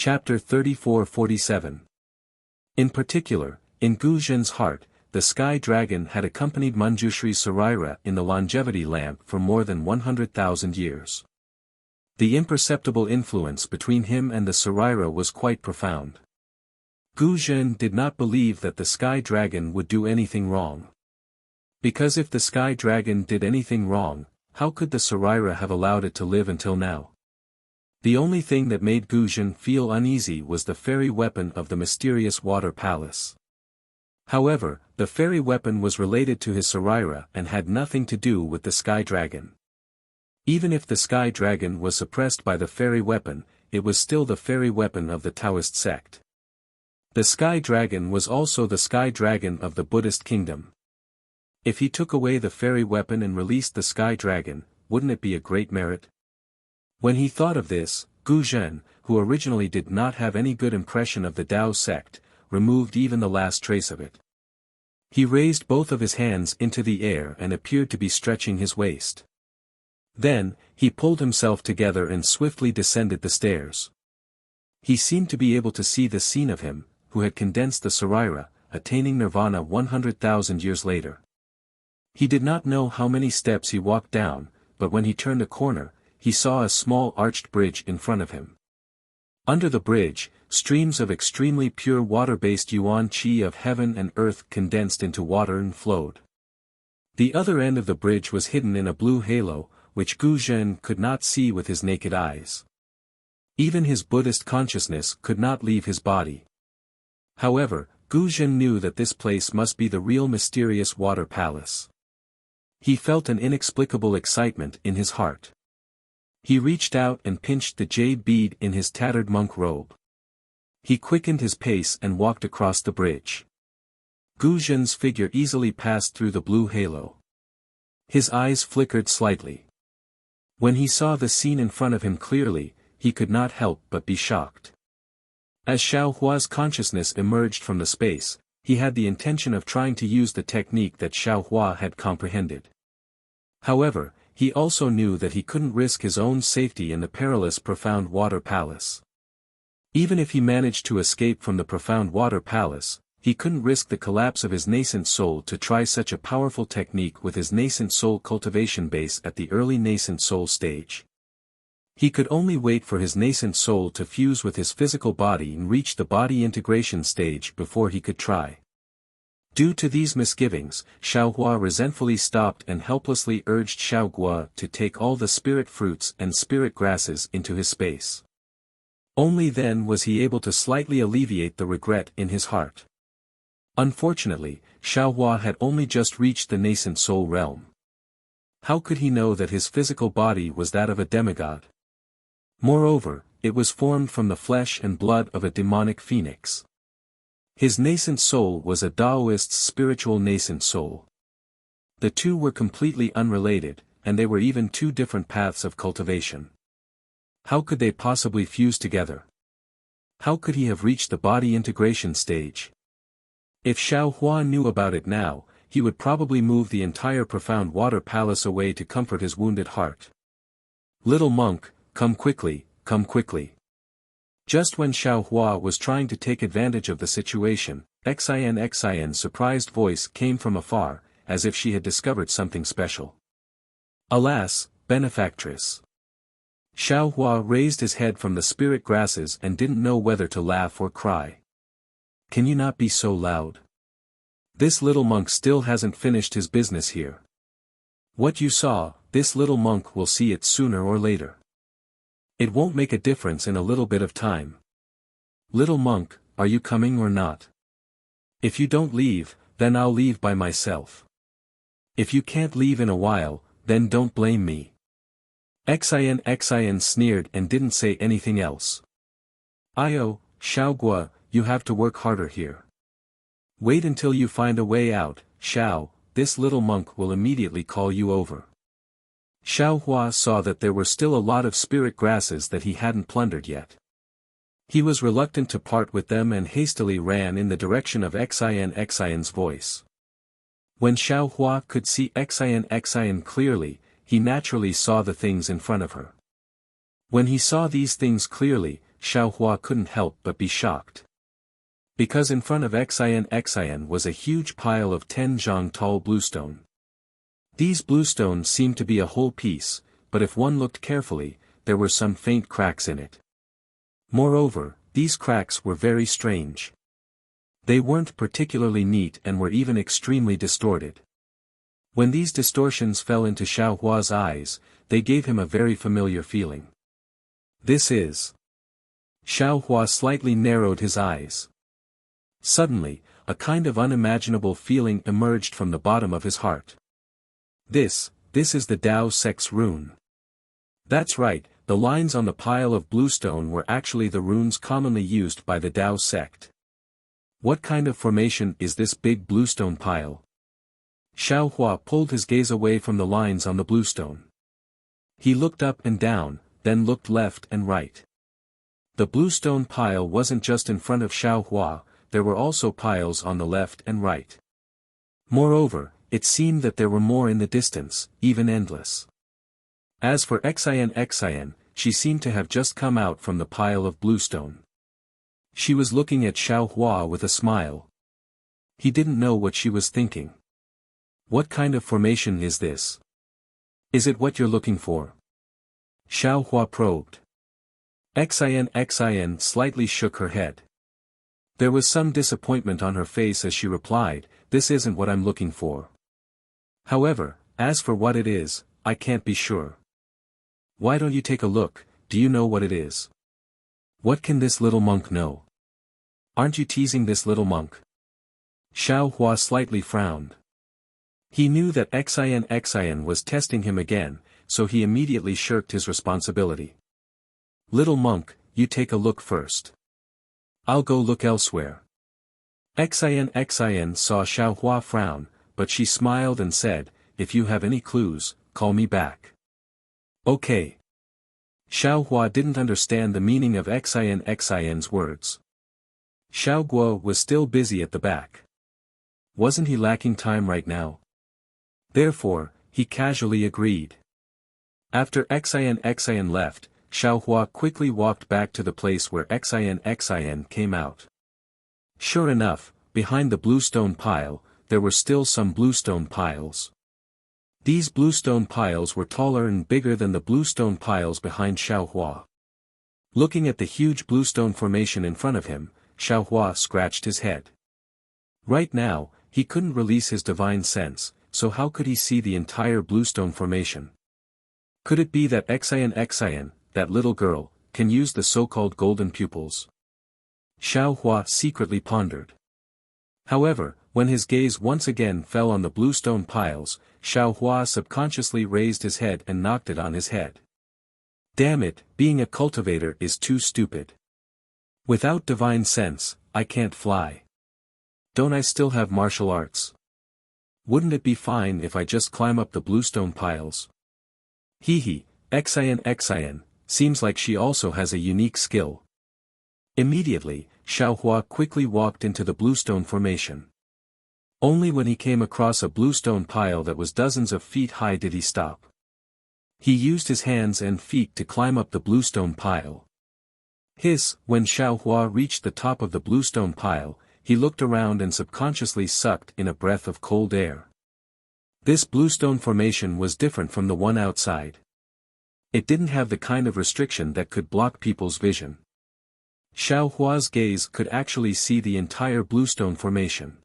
Chapter 34-47. In particular, in Gu Zhen's heart, the Sky Dragon had accompanied Manjushri Saraira in the longevity lamp for more than 100,000 years. The imperceptible influence between him and the Saraira was quite profound. Gu Zhen did not believe that the Sky Dragon would do anything wrong. Because if the Sky Dragon did anything wrong, how could the Saraira have allowed it to live until now? The only thing that made Gu Zhen feel uneasy was the fairy weapon of the mysterious water palace. However, the fairy weapon was related to his Saraira and had nothing to do with the Sky Dragon. Even if the Sky Dragon was suppressed by the fairy weapon, it was still the fairy weapon of the Taoist sect. The Sky Dragon was also the Sky Dragon of the Buddhist kingdom. If he took away the fairy weapon and released the Sky Dragon, wouldn't it be a great merit? When he thought of this, Gu Zhen, who originally did not have any good impression of the Tao sect, removed even the last trace of it. He raised both of his hands into the air and appeared to be stretching his waist. Then, he pulled himself together and swiftly descended the stairs. He seemed to be able to see the scene of him, who had condensed the Saraira, attaining nirvana 100,000 years later. He did not know how many steps he walked down, but when he turned a corner, he saw a small arched bridge in front of him. Under the bridge, streams of extremely pure water-based yuan qi of heaven and earth condensed into water and flowed. The other end of the bridge was hidden in a blue halo, which Gu Zhen could not see with his naked eyes. Even his Buddhist consciousness could not leave his body. However, Gu Zhen knew that this place must be the real mysterious water palace. He felt an inexplicable excitement in his heart. He reached out and pinched the jade bead in his tattered monk robe. He quickened his pace and walked across the bridge. Gu Zhen's figure easily passed through the blue halo. His eyes flickered slightly. When he saw the scene in front of him clearly, he could not help but be shocked. As Xiao Hua's consciousness emerged from the space, he had the intention of trying to use the technique that Xiao Hua had comprehended. However, he also knew that he couldn't risk his own safety in the perilous Profound Water Palace. Even if he managed to escape from the Profound Water Palace, he couldn't risk the collapse of his nascent soul to try such a powerful technique with his nascent soul cultivation base at the early nascent soul stage. He could only wait for his nascent soul to fuse with his physical body and reach the body integration stage before he could try. Due to these misgivings, Xiao Hua resentfully stopped and helplessly urged Xiao Gua to take all the spirit fruits and spirit grasses into his space. Only then was he able to slightly alleviate the regret in his heart. Unfortunately, Xiao Hua had only just reached the nascent soul realm. How could he know that his physical body was that of a demigod? Moreover, it was formed from the flesh and blood of a demonic phoenix. His nascent soul was a Taoist's spiritual nascent soul. The two were completely unrelated, and they were even two different paths of cultivation. How could they possibly fuse together? How could he have reached the body integration stage? If Xiao Hua knew about it now, he would probably move the entire Profound Water Palace away to comfort his wounded heart. Little monk, come quickly, come quickly. Just when Xiao Hua was trying to take advantage of the situation, Xian's surprised voice came from afar, as if she had discovered something special. Alas, benefactress. Xiao Hua raised his head from the spirit grasses and didn't know whether to laugh or cry. Can you not be so loud? This little monk still hasn't finished his business here. What you saw, this little monk will see it sooner or later. It won't make a difference in a little bit of time. Little monk, are you coming or not? If you don't leave, then I'll leave by myself. If you can't leave in a while, then don't blame me. Xian sneered and didn't say anything else. Io, Xiao Gua, you have to work harder here. Wait until you find a way out, Xiao, this little monk will immediately call you over. Xiao Hua saw that there were still a lot of spirit grasses that he hadn't plundered yet. He was reluctant to part with them and hastily ran in the direction of Xian's voice. When Xiao Hua could see Xian clearly, he naturally saw the things in front of her. When he saw these things clearly, Xiao Hua couldn't help but be shocked. Because in front of Xian was a huge pile of 10 zhang tall bluestone. These bluestones seemed to be a whole piece, but if one looked carefully, there were some faint cracks in it. Moreover, these cracks were very strange. They weren't particularly neat and were even extremely distorted. When these distortions fell into Xiao Hua's eyes, they gave him a very familiar feeling. This is... Xiao Hua slightly narrowed his eyes. Suddenly, a kind of unimaginable feeling emerged from the bottom of his heart. This is the Dao Sect's rune. That's right, the lines on the pile of bluestone were actually the runes commonly used by the Dao Sect. What kind of formation is this big bluestone pile? Xiao Hua pulled his gaze away from the lines on the bluestone. He looked up and down, then looked left and right. The bluestone pile wasn't just in front of Xiao Hua, there were also piles on the left and right. Moreover, it seemed that there were more in the distance, even endless. As for Xian, she seemed to have just come out from the pile of bluestone. She was looking at Xiao Hua with a smile. He didn't know what she was thinking. What kind of formation is this? Is it what you're looking for? Xiao Hua probed. Xian slightly shook her head. There was some disappointment on her face as she replied, "This isn't what I'm looking for. However, as for what it is, I can't be sure." "Why don't you take a look? Do you know what it is? What can this little monk know? Aren't you teasing this little monk?" Xiao Hua slightly frowned. He knew that Xian was testing him again, so he immediately shirked his responsibility. "Little monk, you take a look first. I'll go look elsewhere." Xian saw Xiao Hua frown, but she smiled and said, "If you have any clues, call me back." "Okay." Xiao Hua didn't understand the meaning of Xian's words. Xiao Guo was still busy at the back. Wasn't he lacking time right now? Therefore, he casually agreed. After Xian left, Xiao Hua quickly walked back to the place where Xian came out. Sure enough, behind the bluestone pile, there were still some bluestone piles. These bluestone piles were taller and bigger than the bluestone piles behind Xiao Hua. Looking at the huge bluestone formation in front of him, Xiao Hua scratched his head. Right now, he couldn't release his divine sense, so how could he see the entire bluestone formation? Could it be that Xian, that little girl, can use the so-called golden pupils? Xiao Hua secretly pondered. However, when his gaze once again fell on the bluestone piles, Xiao Hua subconsciously raised his head and knocked it on his head. Damn it, being a cultivator is too stupid. Without divine sense, I can't fly. Don't I still have martial arts? Wouldn't it be fine if I just climb up the bluestone piles? Hee, Xian, seems like she also has a unique skill. Immediately, Xiao Hua quickly walked into the bluestone formation. Only when he came across a bluestone pile that was dozens of feet high did he stop. He used his hands and feet to climb up the bluestone pile. When Xiao Hua reached the top of the bluestone pile, he looked around and subconsciously sucked in a breath of cold air. This bluestone formation was different from the one outside. It didn't have the kind of restriction that could block people's vision. Xiao Hua's gaze could actually see the entire bluestone formation.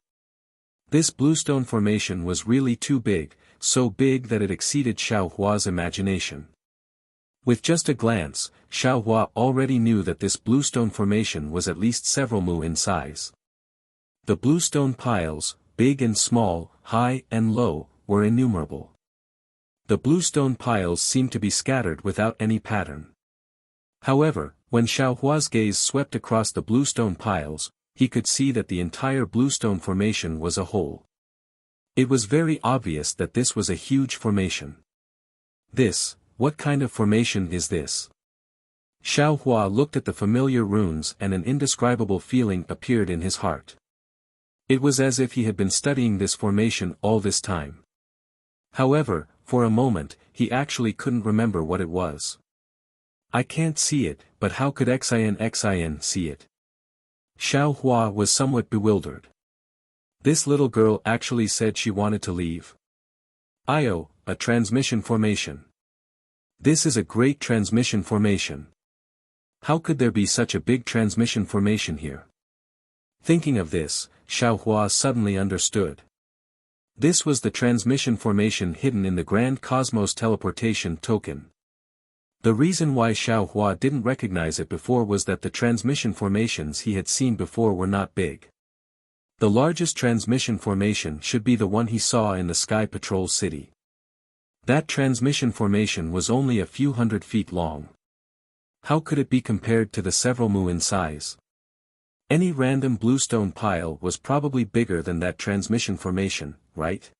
This bluestone formation was really too big, so big that it exceeded Xiao Hua's imagination. With just a glance, Xiao Hua already knew that this bluestone formation was at least several mu in size. The bluestone piles, big and small, high and low, were innumerable. The bluestone piles seemed to be scattered without any pattern. However, when Xiao Hua's gaze swept across the bluestone piles, he could see that the entire bluestone formation was a whole. It was very obvious that this was a huge formation. What kind of formation is this? Xiao Hua looked at the familiar runes and an indescribable feeling appeared in his heart. It was as if he had been studying this formation all this time. However, for a moment, he actually couldn't remember what it was. I can't see it, but how could Xin see it? Xiao Hua was somewhat bewildered. This little girl actually said she wanted to leave. A transmission formation. This is a great transmission formation. How could there be such a big transmission formation here? Thinking of this, Xiao Hua suddenly understood. This was the transmission formation hidden in the Grand Cosmos Teleportation Token. The reason why Xiao Hua didn't recognize it before was that the transmission formations he had seen before were not big. The largest transmission formation should be the one he saw in the Sky Patrol City. That transmission formation was only a few hundred feet long. How could it be compared to the several mu in size? Any random bluestone pile was probably bigger than that transmission formation, right?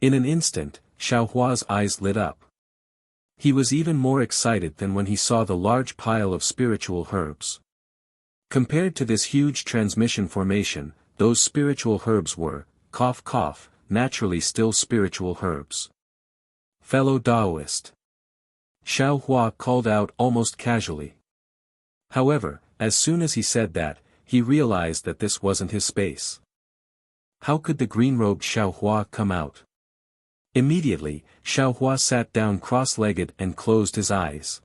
In an instant, Xiao Hua's eyes lit up. He was even more excited than when he saw the large pile of spiritual herbs. Compared to this huge transmission formation, those spiritual herbs were, naturally still spiritual herbs. Fellow Taoist. Xiao Hua called out almost casually. However, as soon as he said that, he realized that this wasn't his space. How could the green-robed Xiao Hua come out? Immediately, Xiao Hua sat down cross-legged and closed his eyes.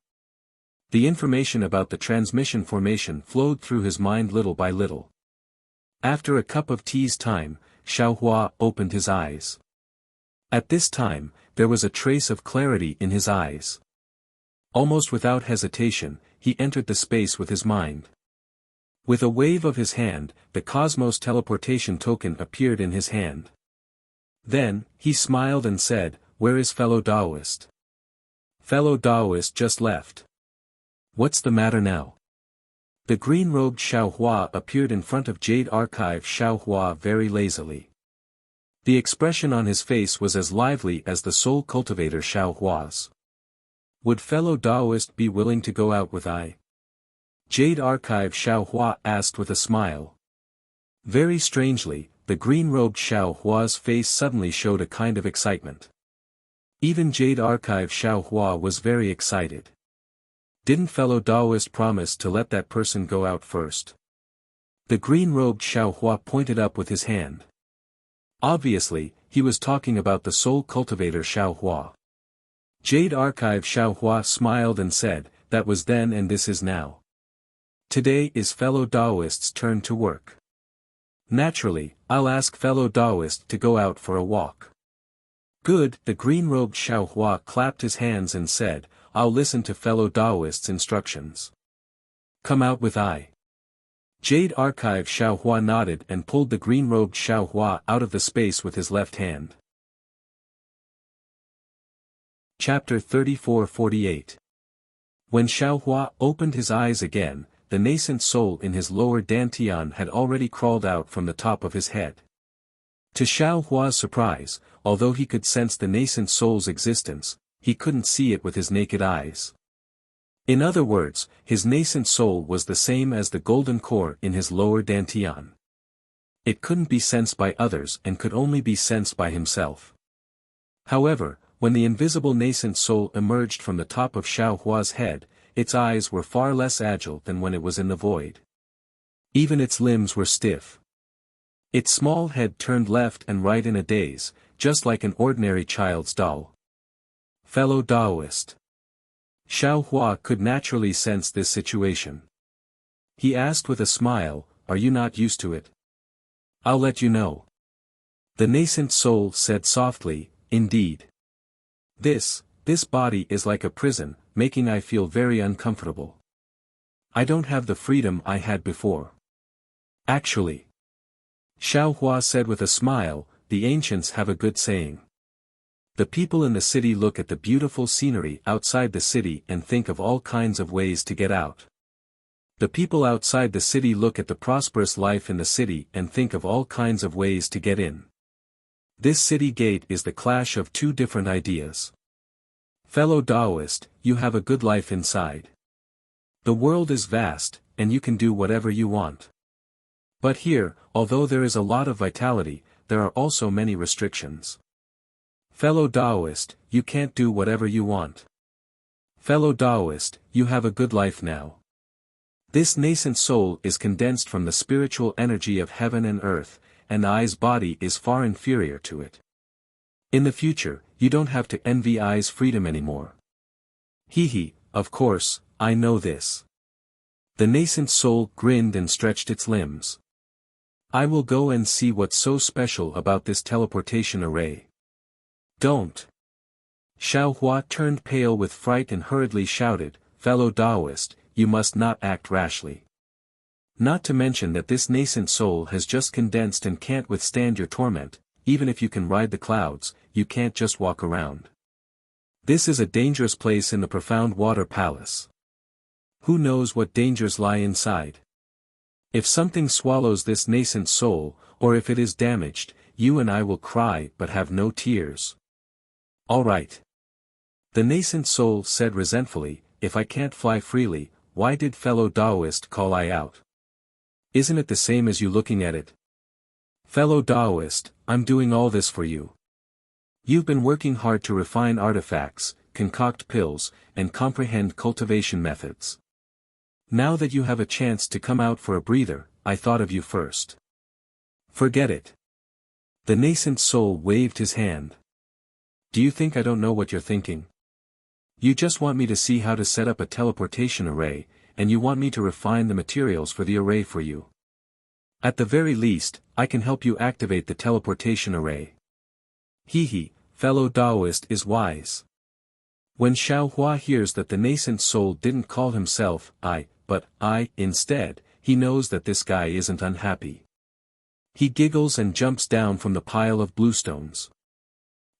The information about the transmission formation flowed through his mind little by little. After a cup of tea's time, Xiao Hua opened his eyes. At this time, there was a trace of clarity in his eyes. Almost without hesitation, he entered the space with his mind. With a wave of his hand, the Cosmos Teleportation Token appeared in his hand. Then, he smiled and said, "Where is fellow Taoist?" Fellow Taoist just left. What's the matter now? The green-robed Xiao Hua appeared in front of Jade Archive Xiao Hua very lazily. The expression on his face was as lively as the soul cultivator Xiao Hua's. Would fellow Taoist be willing to go out with I? Jade Archive Xiao Hua asked with a smile. Very strangely, the green-robed Xiao Hua's face suddenly showed a kind of excitement. Even Jade Archive Xiao Hua was very excited. Didn't fellow Taoist promise to let that person go out first? The green-robed Xiao Hua pointed up with his hand. Obviously, he was talking about the soul cultivator Xiao Hua. Jade Archive Xiao Hua smiled and said, "That was then and this is now. Today is fellow Taoist's turn to work. Naturally, I'll ask fellow Taoist to go out for a walk." Good, the green-robed Xiao Hua clapped his hands and said, "I'll listen to fellow Taoist's instructions. Come out with I." Jade Archive Xiao Hua nodded and pulled the green-robed Xiao Hua out of the space with his left hand. Chapter 34-48. When Xiao Hua opened his eyes again, the nascent soul in his lower dantian had already crawled out from the top of his head. To Xiao Hua's surprise, although he could sense the nascent soul's existence, he couldn't see it with his naked eyes. In other words, his nascent soul was the same as the golden core in his lower dantian. It couldn't be sensed by others and could only be sensed by himself. However, when the invisible nascent soul emerged from the top of Xiao Hua's head, its eyes were far less agile than when it was in the void. Even its limbs were stiff. Its small head turned left and right in a daze, just like an ordinary child's doll. Fellow Taoist. Xiao Hua could naturally sense this situation. He asked with a smile, "Are you not used to it?" "I'll let you know." The nascent soul said softly, "Indeed. This body is like a prison, making I feel very uncomfortable. I don't have the freedom I had before. Actually," Xiao Hua said with a smile, "the ancients have a good saying. The people in the city look at the beautiful scenery outside the city and think of all kinds of ways to get out. The people outside the city look at the prosperous life in the city and think of all kinds of ways to get in. This city gate is the clash of two different ideas. Fellow Taoist, you have a good life inside. The world is vast, and you can do whatever you want. But here, although there is a lot of vitality, there are also many restrictions. Fellow Taoist, you can't do whatever you want. Fellow Taoist, you have a good life now. This nascent soul is condensed from the spiritual energy of heaven and earth, and I's body is far inferior to it. In the future, you don't have to envy I's freedom anymore. Hee, of course, I know this. The nascent soul grinned and stretched its limbs. I will go and see what's so special about this teleportation array. Don't. Xiaohua turned pale with fright and hurriedly shouted, Fellow Taoist, you must not act rashly. Not to mention that this nascent soul has just condensed and can't withstand your torment. Even if you can ride the clouds, you can't just walk around. This is a dangerous place in the profound water palace. Who knows what dangers lie inside? If something swallows this nascent soul, or if it is damaged, you and I will cry but have no tears. All right. The nascent soul said resentfully, if I can't fly freely, why did fellow Taoist call I out? Isn't it the same as you looking at it? Fellow Taoist, I'm doing all this for you. You've been working hard to refine artifacts, concoct pills, and comprehend cultivation methods. Now that you have a chance to come out for a breather, I thought of you first. Forget it. The nascent soul waved his hand. Do you think I don't know what you're thinking? You just want me to see how to set up a teleportation array, and you want me to refine the materials for the array for you. At the very least, I can help you activate the teleportation array. Hee, fellow Taoist is wise. When Xiaohua hears that the nascent soul didn't call himself I, but I, instead, he knows that this guy isn't unhappy. He giggles and jumps down from the pile of bluestones.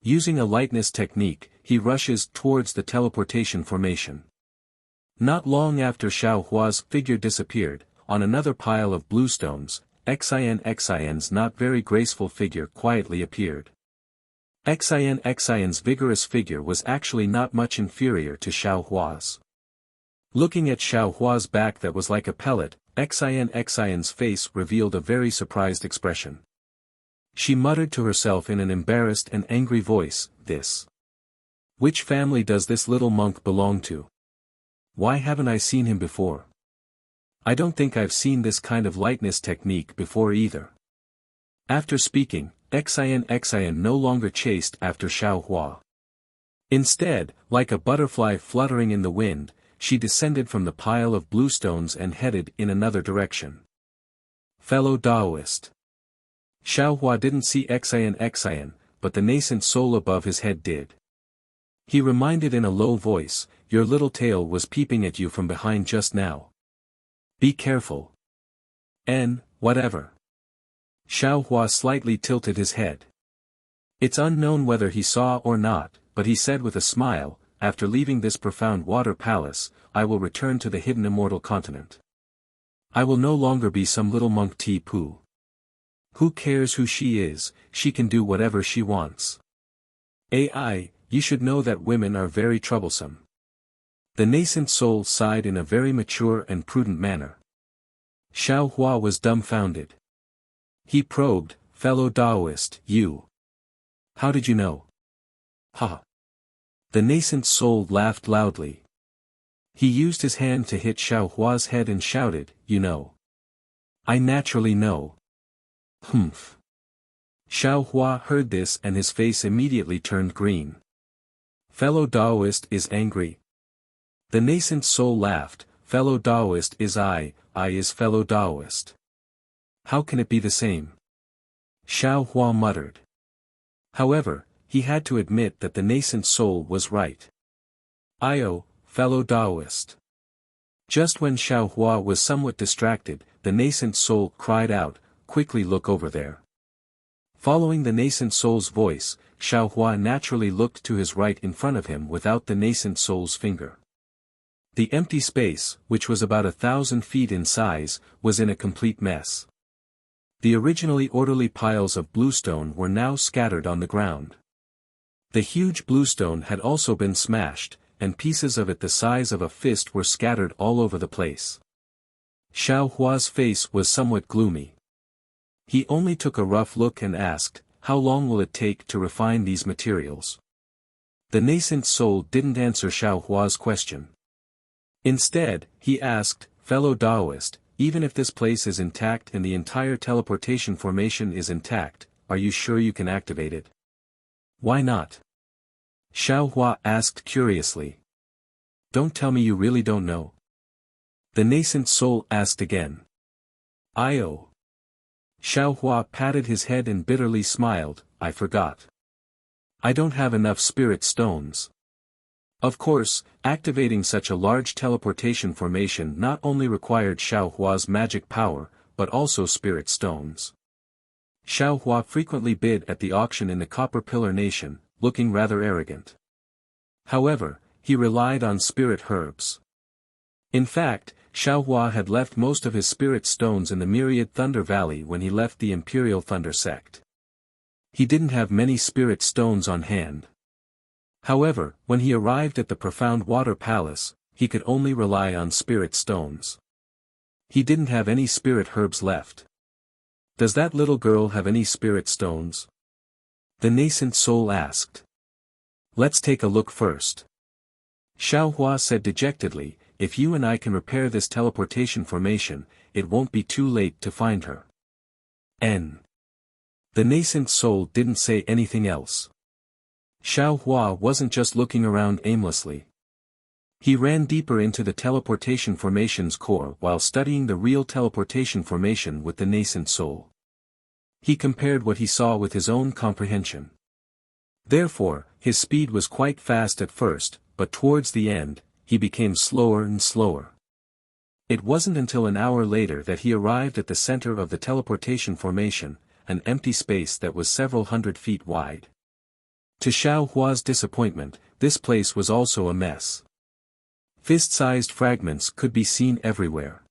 Using a lightness technique, he rushes towards the teleportation formation. Not long after Xiaohua's figure disappeared, on another pile of bluestones, Xin's not very graceful figure quietly appeared. Xin's vigorous figure was actually not much inferior to Xiaohua's. Looking at Xiaohua's back that was like a pellet, Xin's face revealed a very surprised expression. She muttered to herself in an embarrassed and angry voice, this. Which family does this little monk belong to? Why haven't I seen him before? I don't think I've seen this kind of lightness technique before either. After speaking, Xin no longer chased after Xiaohua. Instead, like a butterfly fluttering in the wind, she descended from the pile of bluestones and headed in another direction. Fellow Taoist. Xiaohua didn't see Xin, but the nascent soul above his head did. He reminded in a low voice, your little tail was peeping at you from behind just now. Be careful. Whatever. Xiaohua slightly tilted his head. It's unknown whether he saw or not, but he said with a smile, after leaving this profound water palace, I will return to the hidden immortal continent. I will no longer be some little monk Ti-Pu. Who cares who she is, she can do whatever she wants. AI, you should know that women are very troublesome. The nascent soul sighed in a very mature and prudent manner. Xiaohua was dumbfounded. He probed, fellow Taoist, you. How did you know? Ha! The nascent soul laughed loudly. He used his hand to hit Xiaohua's head and shouted, you know. I naturally know. Humph. Xiaohua heard this and his face immediately turned green. Fellow Taoist is angry. The nascent soul laughed, fellow Taoist is I is fellow Taoist. How can it be the same? Xiaohua muttered. However, he had to admit that the nascent soul was right. Fellow Taoist. Just when Xiaohua was somewhat distracted, the nascent soul cried out, quickly look over there. Following the nascent soul's voice, Xiaohua naturally looked to his right in front of him without the nascent soul's finger. The empty space, which was about 1,000 feet in size, was in a complete mess. The originally orderly piles of bluestone were now scattered on the ground. The huge bluestone had also been smashed, and pieces of it the size of a fist were scattered all over the place. Xiaohua's face was somewhat gloomy. He only took a rough look and asked, how long will it take to refine these materials? The nascent soul didn't answer Xiao Hua's question. Instead, he asked, fellow Taoist, even if this place is intact and the entire teleportation formation is intact, are you sure you can activate it? Why not? Xiao Hua asked curiously. Don't tell me you really don't know. The nascent soul asked again. Io. Xiao Hua patted his head and bitterly smiled, I forgot. I don't have enough spirit stones. Of course, activating such a large teleportation formation not only required Xiao Hua's magic power, but also spirit stones. Xiao Hua frequently bid at the auction in the Copper Pillar Nation, looking rather arrogant. However, he relied on spirit herbs. In fact, Xiao Hua had left most of his spirit stones in the Myriad Thunder Valley when he left the Imperial Thunder Sect. He didn't have many spirit stones on hand. However, when he arrived at the Profound Water Palace, he could only rely on spirit stones. He didn't have any spirit herbs left. Does that little girl have any spirit stones? The nascent soul asked. Let's take a look first. Xiao Hua said dejectedly, if you and I can repair this teleportation formation, it won't be too late to find her. N. The nascent soul didn't say anything else. Xiao Hua wasn't just looking around aimlessly. He ran deeper into the teleportation formation's core while studying the real teleportation formation with the nascent soul. He compared what he saw with his own comprehension. Therefore, his speed was quite fast at first, but towards the end, he became slower and slower. It wasn't until an hour later that he arrived at the center of the teleportation formation, an empty space that was several hundred feet wide. To Xiao Hua's disappointment, this place was also a mess. Fist-sized fragments could be seen everywhere.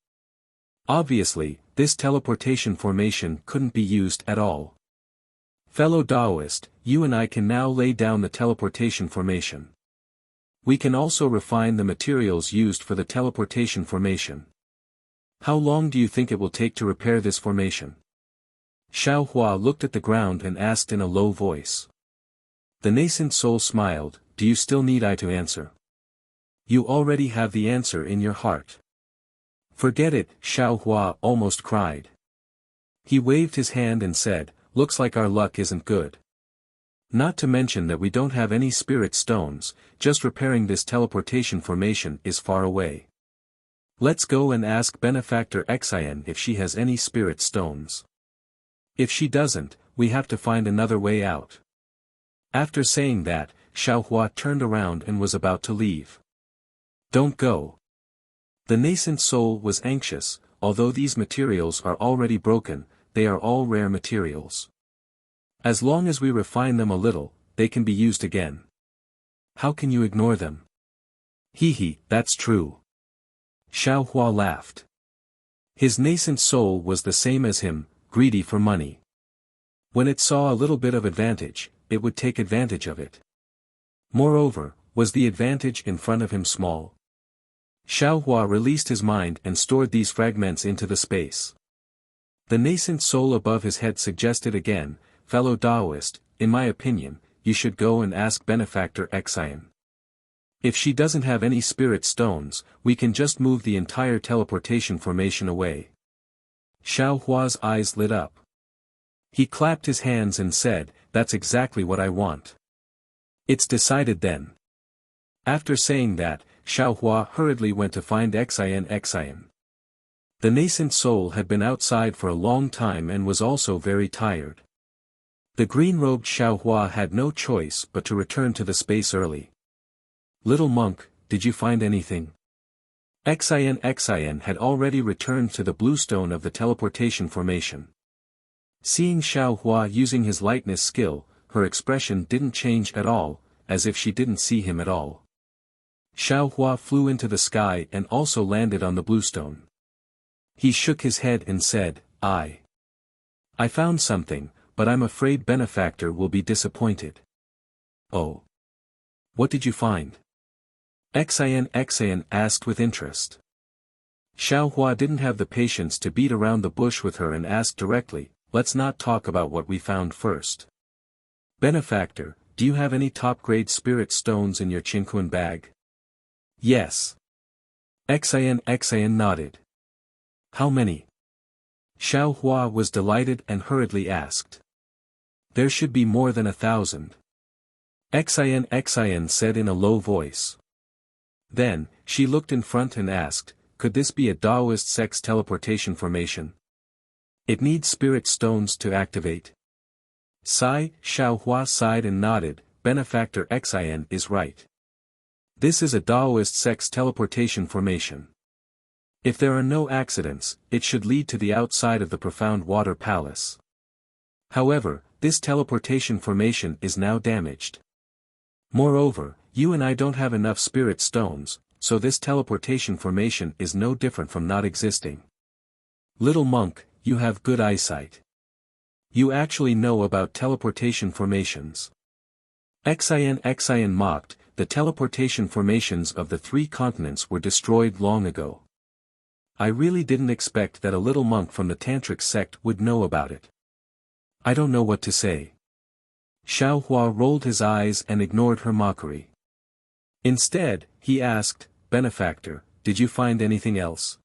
Obviously, this teleportation formation couldn't be used at all. Fellow Taoist, you and I can now lay down the teleportation formation. We can also refine the materials used for the teleportation formation. How long do you think it will take to repair this formation? Xiao Hua looked at the ground and asked in a low voice. The nascent soul smiled, do you still need I to answer? You already have the answer in your heart. Forget it, Xiao Hua almost cried. He waved his hand and said, looks like our luck isn't good. Not to mention that we don't have any spirit stones, just repairing this teleportation formation is far away. Let's go and ask Benefactor Xian if she has any spirit stones. If she doesn't, we have to find another way out. After saying that, Xiao Hua turned around and was about to leave. Don't go. The nascent soul was anxious, although these materials are already broken, they are all rare materials. As long as we refine them a little, they can be used again. How can you ignore them? Hee, that's true. Xiao Hua laughed. His nascent soul was the same as him, greedy for money. When it saw a little bit of advantage, it would take advantage of it. Moreover, was the advantage in front of him small? Xiao Hua released his mind and stored these fragments into the space. The nascent soul above his head suggested again, fellow Taoist, in my opinion, you should go and ask Benefactor Xian. If she doesn't have any spirit stones, we can just move the entire teleportation formation away. Xiao Hua's eyes lit up. He clapped his hands and said, that's exactly what I want. It's decided then. After saying that, Xiao Hua hurriedly went to find Xian. The nascent soul had been outside for a long time and was also very tired. The green-robed Xiao Hua had no choice but to return to the space early. Little monk, did you find anything? Xian had already returned to the bluestone of the teleportation formation. Seeing Xiao Hua using his lightness skill, her expression didn't change at all, as if she didn't see him at all. Xiao Hua flew into the sky and also landed on the bluestone. He shook his head and said, I found something, but I'm afraid Benefactor will be disappointed. Oh. What did you find? Xian asked with interest. Xiao Hua didn't have the patience to beat around the bush with her and asked directly, let's not talk about what we found first. Benefactor, do you have any top-grade spirit stones in your Qingquan bag? Yes. Xian nodded. How many? Xiao Hua was delighted and hurriedly asked. There should be more than 1,000. Xian said in a low voice. Then, she looked in front and asked, could this be a Daoist sex teleportation formation? It needs spirit stones to activate. Xiao Hua sighed and nodded, Benefactor Xian is right. This is a Daoist sex teleportation formation. If there are no accidents, it should lead to the outside of the profound water palace. However, this teleportation formation is now damaged. Moreover, you and I don't have enough spirit stones, so this teleportation formation is no different from not existing. Little monk, you have good eyesight. You actually know about teleportation formations. Xian mocked, the teleportation formations of the 3 continents were destroyed long ago. I really didn't expect that a little monk from the Tantric sect would know about it. I don't know what to say. Xiao Hua rolled his eyes and ignored her mockery. Instead, he asked, Benefactor, did you find anything else?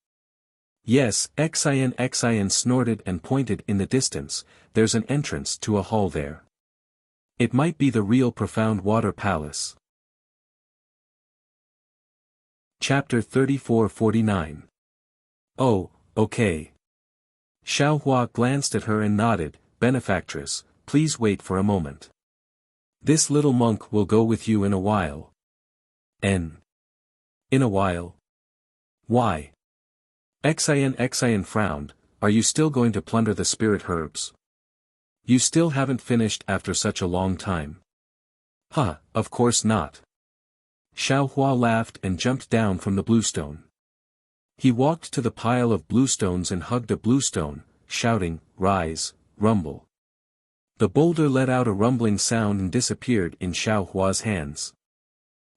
Yes, Xian snorted and pointed in the distance, there's an entrance to a hall there. It might be the real profound water palace. Chapter 34-49. Oh, okay. Xiao Hua glanced at her and nodded, Benefactress, please wait for a moment. This little monk will go with you in a while. In a while? Why? Xian frowned, are you still going to plunder the spirit herbs? You still haven't finished after such a long time. Of course not. Xiao Hua laughed and jumped down from the bluestone. He walked to the pile of bluestones and hugged a bluestone, shouting, rise, rumble. The boulder let out a rumbling sound and disappeared in Xiao Hua's hands.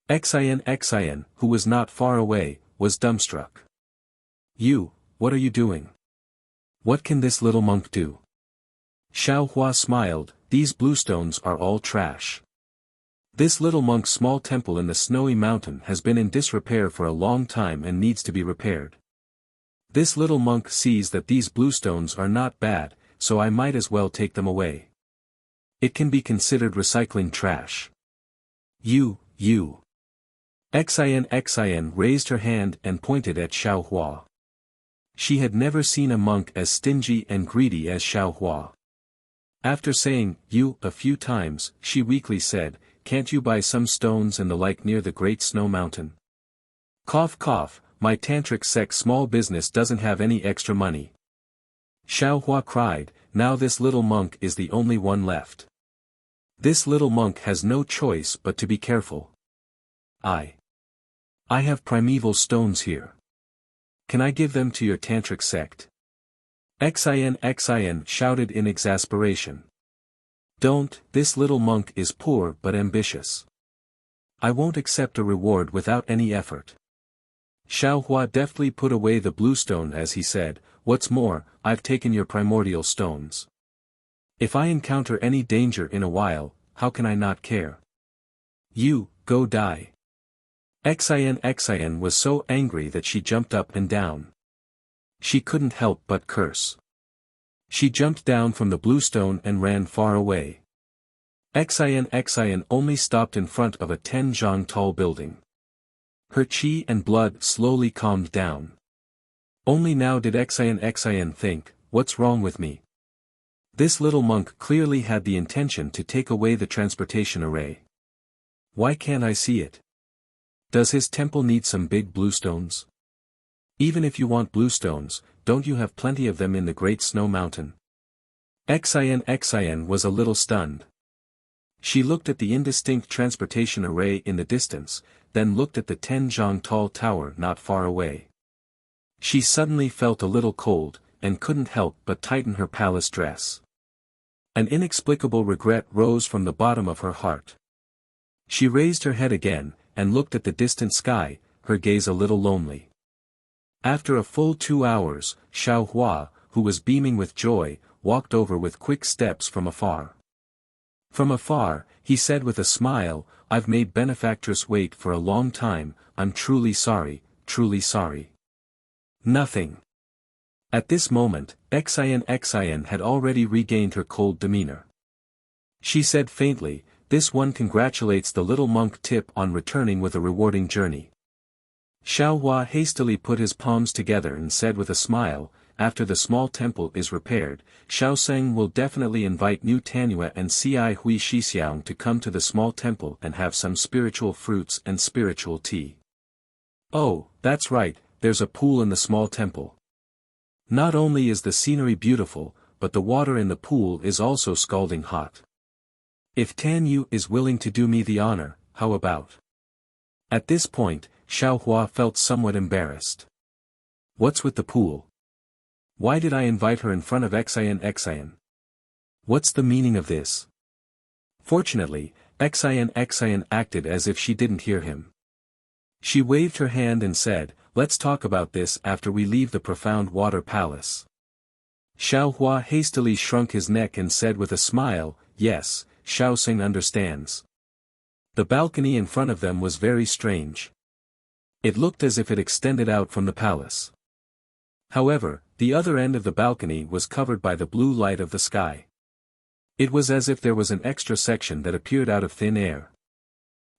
Xian, who was not far away, was dumbstruck. You, what are you doing? What can this little monk do? Xiao Hua smiled, these bluestones are all trash. This little monk's small temple in the snowy mountain has been in disrepair for a long time and needs to be repaired. This little monk sees that these bluestones are not bad, so I might as well take them away. It can be considered recycling trash. You. Xian raised her hand and pointed at Xiao Hua. She had never seen a monk as stingy and greedy as Xiao Hua. After saying, you, a few times, she weakly said, can't you buy some stones and the like near the Great Snow Mountain? Cough cough, my tantric sect small business doesn't have any extra money. Xiao Hua cried, now this little monk is the only one left. This little monk has no choice but to be careful. I have primeval stones here. Can I give them to your tantric sect? Xian shouted in exasperation. Don't, this little monk is poor but ambitious. I won't accept a reward without any effort. Xiao Hua deftly put away the bluestone as he said, what's more, I've taken your primordial stones. If I encounter any danger in a while, how can I not care? You, go die. Xian was so angry that she jumped up and down. She couldn't help but curse. She jumped down from the bluestone and ran far away. Xian only stopped in front of a 10-zhang tall building. Her qi and blood slowly calmed down. Only now did Xian think, what's wrong with me? This little monk clearly had the intention to take away the transportation array. Why can't I see it? Does his temple need some big bluestones? Even if you want bluestones, don't you have plenty of them in the Great Snow Mountain? Xian was a little stunned. She looked at the indistinct transportation array in the distance, then looked at the 10-zhang tall tower not far away. She suddenly felt a little cold, and couldn't help but tighten her palace dress. An inexplicable regret rose from the bottom of her heart. She raised her head again, and looked at the distant sky, her gaze a little lonely. After a full 2 hours, Xiao Hua, who was beaming with joy, walked over with quick steps from afar. From afar, he said with a smile, "I've made benefactress wait for a long time, I'm truly sorry, truly sorry." Nothing. At this moment, Xian had already regained her cold demeanor. She said faintly, "This one congratulates the little monk Tip on returning with a rewarding journey." Xiao Hua hastily put his palms together and said with a smile, "After the small temple is repaired, Xiao Sheng will definitely invite New Tanua and Ci Hui Shixiang to come to the small temple and have some spiritual fruits and spiritual tea." "Oh, that's right, there's a pool in the small temple. Not only is the scenery beautiful, but the water in the pool is also scalding hot. If Tan Yu is willing to do me the honor, how about?" At this point, Xiao Hua felt somewhat embarrassed. What's with the pool? Why did I invite her in front of Xian? What's the meaning of this? Fortunately, Xian acted as if she didn't hear him. She waved her hand and said, "Let's talk about this after we leave the profound water palace." Xiao Hua hastily shrunk his neck and said with a smile, "Yes, Xiao Sheng understands." The balcony in front of them was very strange. It looked as if it extended out from the palace. However, the other end of the balcony was covered by the blue light of the sky. It was as if there was an extra section that appeared out of thin air.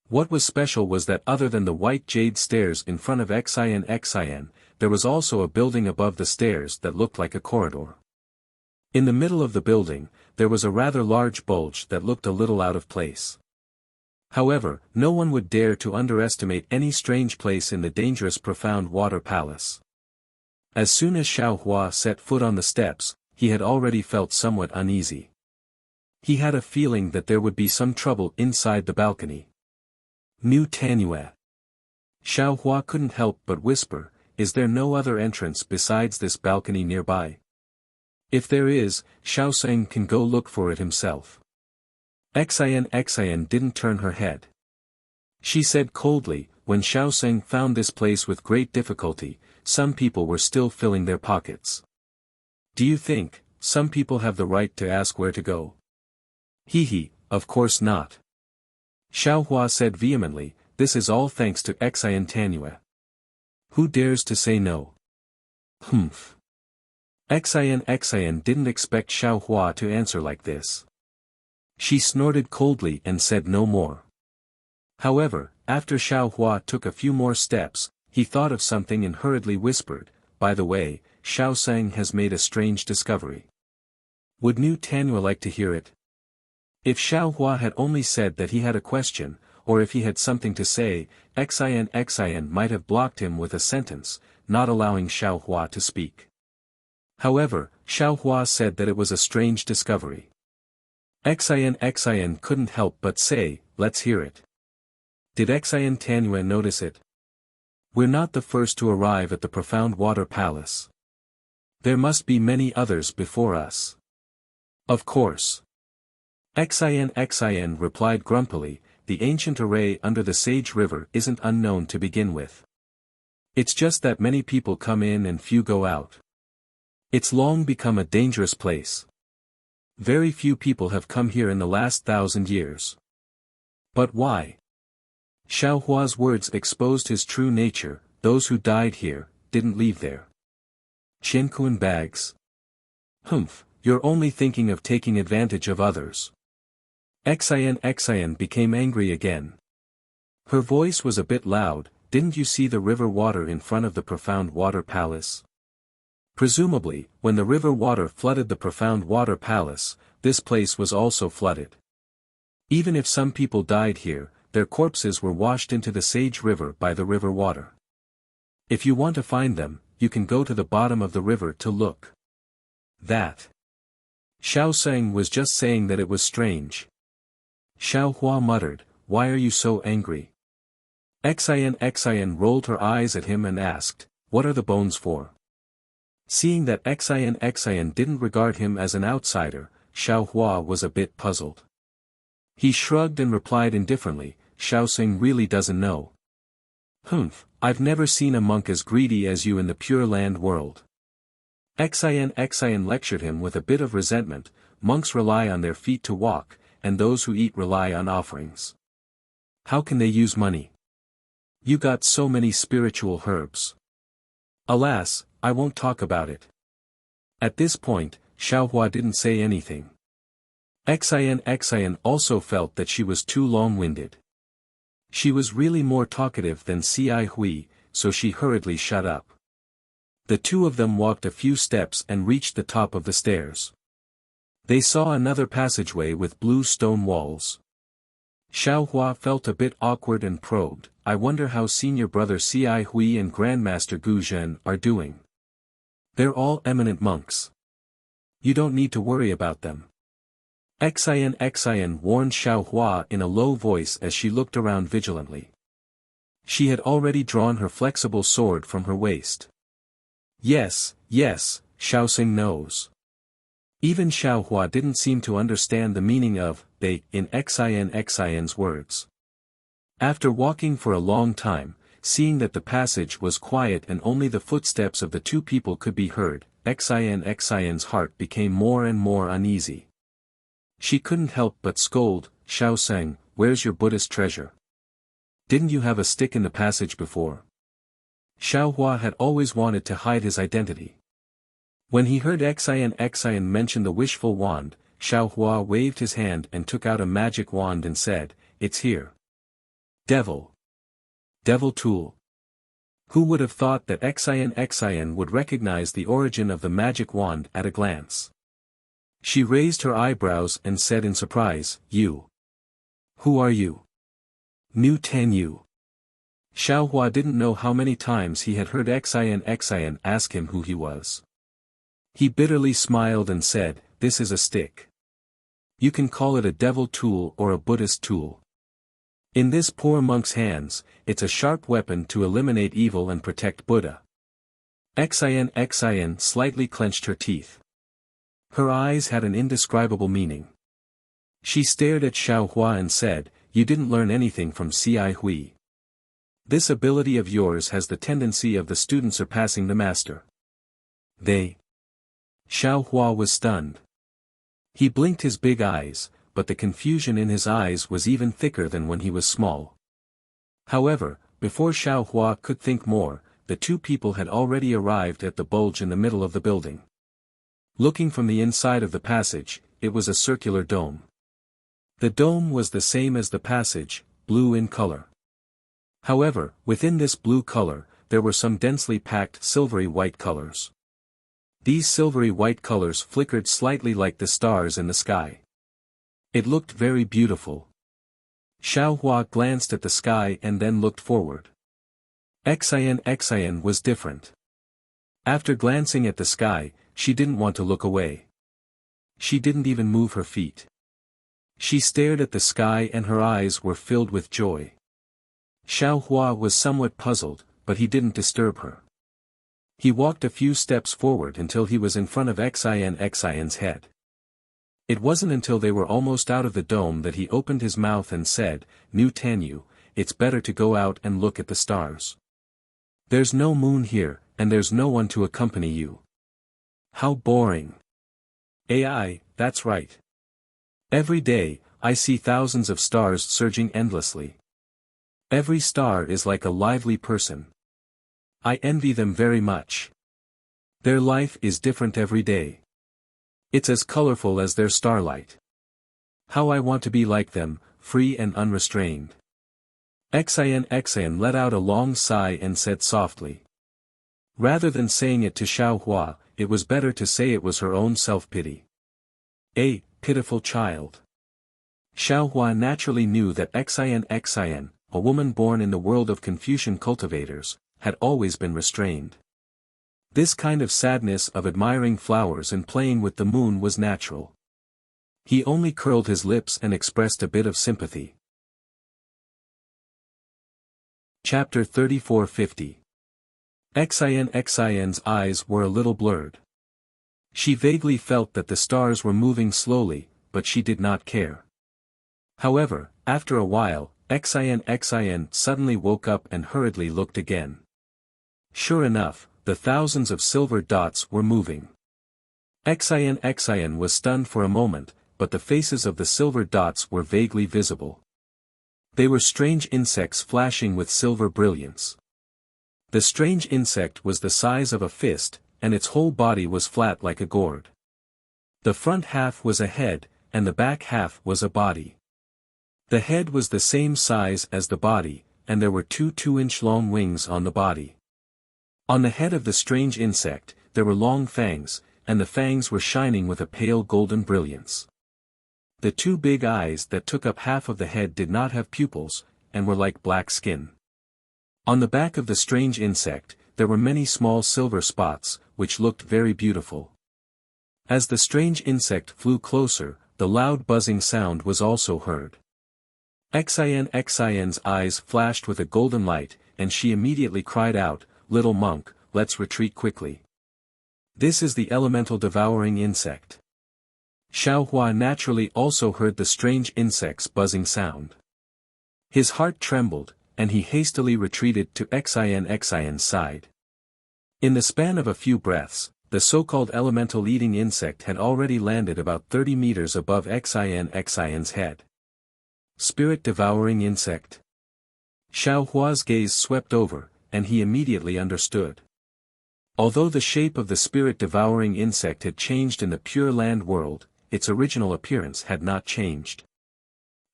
What was special was that other than the white jade stairs in front of Xian, there was also a building above the stairs that looked like a corridor. In the middle of the building, there was a rather large bulge that looked a little out of place. However, no one would dare to underestimate any strange place in the dangerous profound water palace. As soon as Xiao Hua set foot on the steps, he had already felt somewhat uneasy. He had a feeling that there would be some trouble inside the balcony. New Tanua. Xiao Hua couldn't help but whisper, "Is there no other entrance besides this balcony nearby? If there is, Xiao Sheng can go look for it himself." Xian didn't turn her head. She said coldly, "When Xiao Sheng found this place with great difficulty, some people were still filling their pockets. Do you think, some people have the right to ask where to go?" Of course not." Xiao Hua said vehemently, "This is all thanks to Xian Tanua. Who dares to say no?" Humph. Xian didn't expect Xiao Hua to answer like this. She snorted coldly and said no more. However, after Xiao Hua took a few more steps, he thought of something and hurriedly whispered, "By the way, Xiao Sheng has made a strange discovery. Would New Tanua like to hear it?" If Xiao Hua had only said that he had a question, or if he had something to say, Xian might have blocked him with a sentence, not allowing Xiao Hua to speak. However, Xiao Hua said that it was a strange discovery. Xian couldn't help but say, "Let's hear it." Did Xian Tanua notice it? "We're not the first to arrive at the profound water palace. There must be many others before us." "Of course." Xian replied grumpily, "The ancient array under the Sage River isn't unknown to begin with. It's just that many people come in and few go out. It's long become a dangerous place. Very few people have come here in the last 1,000 years. But why?" Xiao Hua's words exposed his true nature. Those who died here, didn't leave there. Qiankuan bags. Humph, you're only thinking of taking advantage of others. Xian became angry again. Her voice was a bit loud. "Didn't you see the river water in front of the profound water palace? Presumably, when the river water flooded the profound water palace, this place was also flooded. Even if some people died here, their corpses were washed into the Sage River by the river water. If you want to find them, you can go to the bottom of the river to look." That. Xiao Sheng was just saying that it was strange. Xiao Hua muttered, "Why are you so angry?" Xian rolled her eyes at him and asked, "What are the bones for?" Seeing that Xian didn't regard him as an outsider, Xiao Hua was a bit puzzled. He shrugged and replied indifferently, "Xiao Sheng really doesn't know." "Humph, I've never seen a monk as greedy as you in the Pure Land world." Xian lectured him with a bit of resentment. "Monks rely on their feet to walk, and those who eat rely on offerings. How can they use money? You got so many spiritual herbs. Alas, I won't talk about it. At this point, Xiaohua didn't say anything. Xian also felt that she was too long-winded. She was really more talkative than Ci Hui, so she hurriedly shut up. The two of them walked a few steps and reached the top of the stairs. They saw another passageway with blue stone walls. Xiaohua felt a bit awkward and probed, I wonder how senior brother Ci Hui and Grandmaster Gu Zhen are doing. They're all eminent monks. You don't need to worry about them. Xian warned Xiaohua in a low voice as she looked around vigilantly. She had already drawn her flexible sword from her waist. Yes, Xiaoxing knows. Even Xiaohua didn't seem to understand the meaning of they in Xian's words. After walking for a long time, seeing that the passage was quiet and only the footsteps of the two people could be heard, Xian's heart became more and more uneasy. She couldn't help but scold, Xiaoxing, where's your Buddhist treasure? Didn't you have a stick in the passage before? Xiaohua had always wanted to hide his identity. When he heard Xian mention the wishful wand, Xiaohua waved his hand and took out a magic wand and said, it's here. Devil tool. Who would have thought that Xian would recognize the origin of the magic wand at a glance? She raised her eyebrows and said in surprise, you. Who are you? New Tenyu. Xiaohua didn't know how many times he had heard Xian ask him who he was. He bitterly smiled and said, this is a stick. You can call it a devil tool or a Buddhist tool. In this poor monk's hands, it's a sharp weapon to eliminate evil and protect Buddha. Xian slightly clenched her teeth. Her eyes had an indescribable meaning. She stared at Xiaohua and said, you didn't learn anything from Ci Hui. This ability of yours has the tendency of the student surpassing the master. Xiaohua was stunned. He blinked his big eyes, but the confusion in his eyes was even thicker than when he was small. However, before Xiaohua could think more, the two people had already arrived at the bulge in the middle of the building. Looking from the inside of the passage, it was a circular dome. The dome was the same as the passage, blue in color. However, within this blue color, there were some densely packed silvery white colors. These silvery white colors flickered slightly like the stars in the sky. It looked very beautiful. Xiaohua glanced at the sky and then looked forward. Xian was different. After glancing at the sky, she didn't want to look away. She didn't even move her feet. She stared at the sky and her eyes were filled with joy. Xiaohua was somewhat puzzled, but he didn't disturb her. He walked a few steps forward until he was in front of Xian's head. It wasn't until they were almost out of the dome that he opened his mouth and said, New Tenyu, it's better to go out and look at the stars. There's no moon here, and there's no one to accompany you. How boring. AI, that's right. Every day, I see thousands of stars surging endlessly. Every star is like a lively person. I envy them very much. Their life is different every day. It's as colorful as their starlight. How I want to be like them, free and unrestrained. Xian let out a long sigh and said softly. Rather than saying it to Xiaohua, it was better to say it was her own self-pity. A pitiful child. Xiaohua naturally knew that Xian, a woman born in the world of Confucian cultivators, had always been restrained. This kind of sadness of admiring flowers and playing with the moon was natural. He only curled his lips and expressed a bit of sympathy. Chapter 3450. Xian's eyes were a little blurred. She vaguely felt that the stars were moving slowly, but she did not care. However, after a while, Xian suddenly woke up and hurriedly looked again. Sure enough, the thousands of silver dots were moving. Xian was stunned for a moment, but the faces of the silver dots were vaguely visible. They were strange insects flashing with silver brilliance. The strange insect was the size of a fist, and its whole body was flat like a gourd. The front half was a head, and the back half was a body. The head was the same size as the body, and there were two 2-inch long wings on the body. On the head of the strange insect, there were long fangs, and the fangs were shining with a pale golden brilliance. The two big eyes that took up half of the head did not have pupils, and were like black skin. On the back of the strange insect, there were many small silver spots, which looked very beautiful. As the strange insect flew closer, the loud buzzing sound was also heard. Xian's eyes flashed with a golden light, and she immediately cried out, "Little monk, let's retreat quickly. This is the elemental devouring insect." Xiaohua naturally also heard the strange insect's buzzing sound. His heart trembled, and he hastily retreated to Xian's side. In the span of a few breaths, the so-called elemental eating insect had already landed about 30 meters above Xian's head. Spirit devouring insect. Xiaohua's gaze swept over, and he immediately understood. Although the shape of the spirit-devouring insect had changed in the Pure Land world, its original appearance had not changed.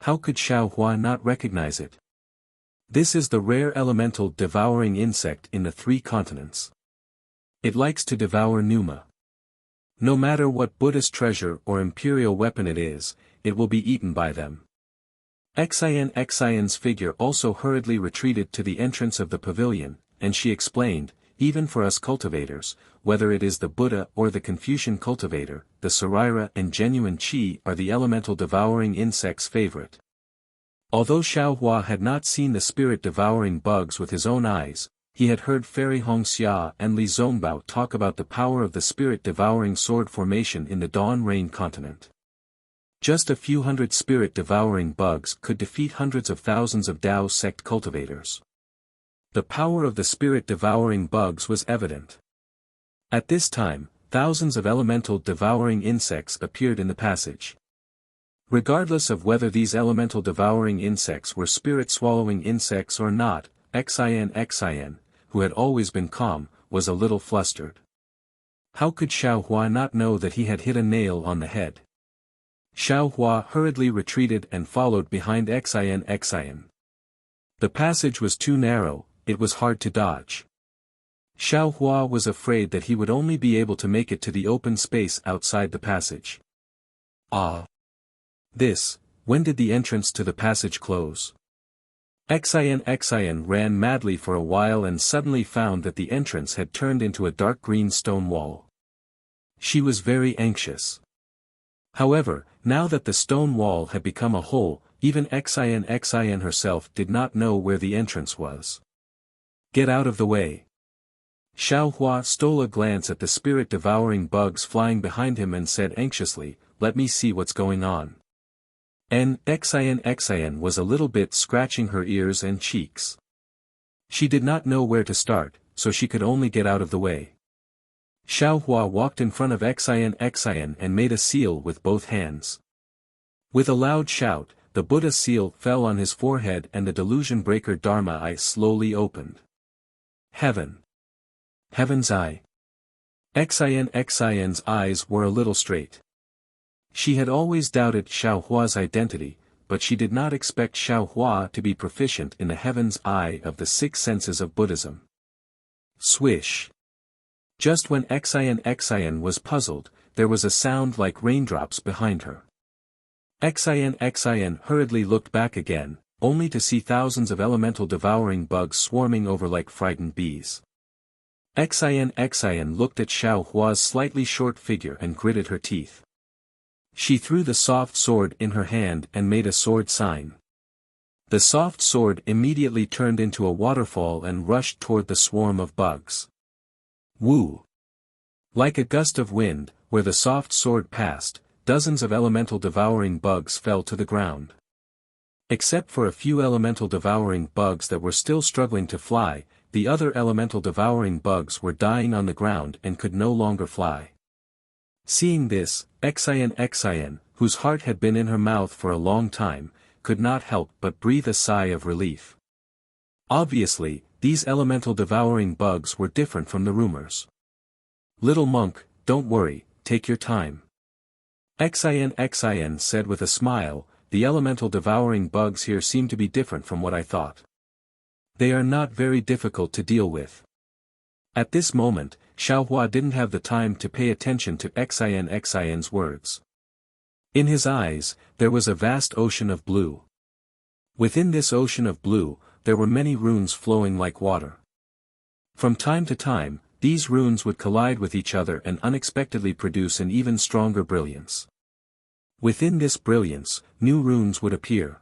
How could Xiaohua not recognize it? This is the rare elemental devouring insect in the 3 continents. It likes to devour Pneuma. No matter what Buddhist treasure or imperial weapon it is, it will be eaten by them. Xian's figure also hurriedly retreated to the entrance of the pavilion, and she explained, "Even for us cultivators, whether it is the Buddha or the Confucian cultivator, the Saraira and genuine Qi are the elemental devouring insect's favorite." Although Xiaohua had not seen the spirit-devouring bugs with his own eyes, he had heard Fairy Hongxia and Li Zongbao talk about the power of the spirit-devouring sword formation in the Dawn Rain continent. Just a few hundred spirit-devouring bugs could defeat hundreds of thousands of Dao sect cultivators. The power of the spirit-devouring bugs was evident. At this time, thousands of elemental devouring insects appeared in the passage. Regardless of whether these elemental devouring insects were spirit-swallowing insects or not, Xian, who had always been calm, was a little flustered. How could Xiaohua not know that he had hit a nail on the head? Xiaohua hurriedly retreated and followed behind Xian. The passage was too narrow, it was hard to dodge. Xiaohua was afraid that he would only be able to make it to the open space outside the passage. When did the entrance to the passage close? Xian ran madly for a while and suddenly found that the entrance had turned into a dark green stone wall. She was very anxious. However, now that the stone wall had become a hole, even Xian herself did not know where the entrance was. "Get out of the way." Xiaohua stole a glance at the spirit-devouring bugs flying behind him and said anxiously, "Let me see what's going on." Xian was a little bit scratching her ears and cheeks. She did not know where to start, so she could only get out of the way. Xiaohua walked in front of Xian and made a seal with both hands. With a loud shout, the Buddha seal fell on his forehead and the delusion breaker Dharma eye slowly opened. Heaven's eye. Xian's eyes were a little straight. She had always doubted Xiaohua's identity, but she did not expect Xiaohua to be proficient in the heaven's eye of the 6 senses of Buddhism. Swish. Just when Xian was puzzled, there was a sound like raindrops behind her. Xian hurriedly looked back again, only to see thousands of elemental devouring bugs swarming over like frightened bees. Xian looked at Xiaohua's slightly short figure and gritted her teeth. She threw the soft sword in her hand and made a sword sign. The soft sword immediately turned into a waterfall and rushed toward the swarm of bugs. Woo! Like a gust of wind, where the soft sword passed, dozens of elemental devouring bugs fell to the ground. Except for a few elemental devouring bugs that were still struggling to fly, the other elemental devouring bugs were dying on the ground and could no longer fly. Seeing this, Xian, whose heart had been in her mouth for a long time, could not help but breathe a sigh of relief. Obviously, these elemental devouring bugs were different from the rumors. "Little monk, don't worry, take your time." Xin said with a smile, "The elemental devouring bugs here seem to be different from what I thought. They are not very difficult to deal with." At this moment, Xiaohua didn't have the time to pay attention to Xin's words. In his eyes, there was a vast ocean of blue. Within this ocean of blue, there were many runes flowing like water. From time to time, these runes would collide with each other and unexpectedly produce an even stronger brilliance. Within this brilliance, new runes would appear.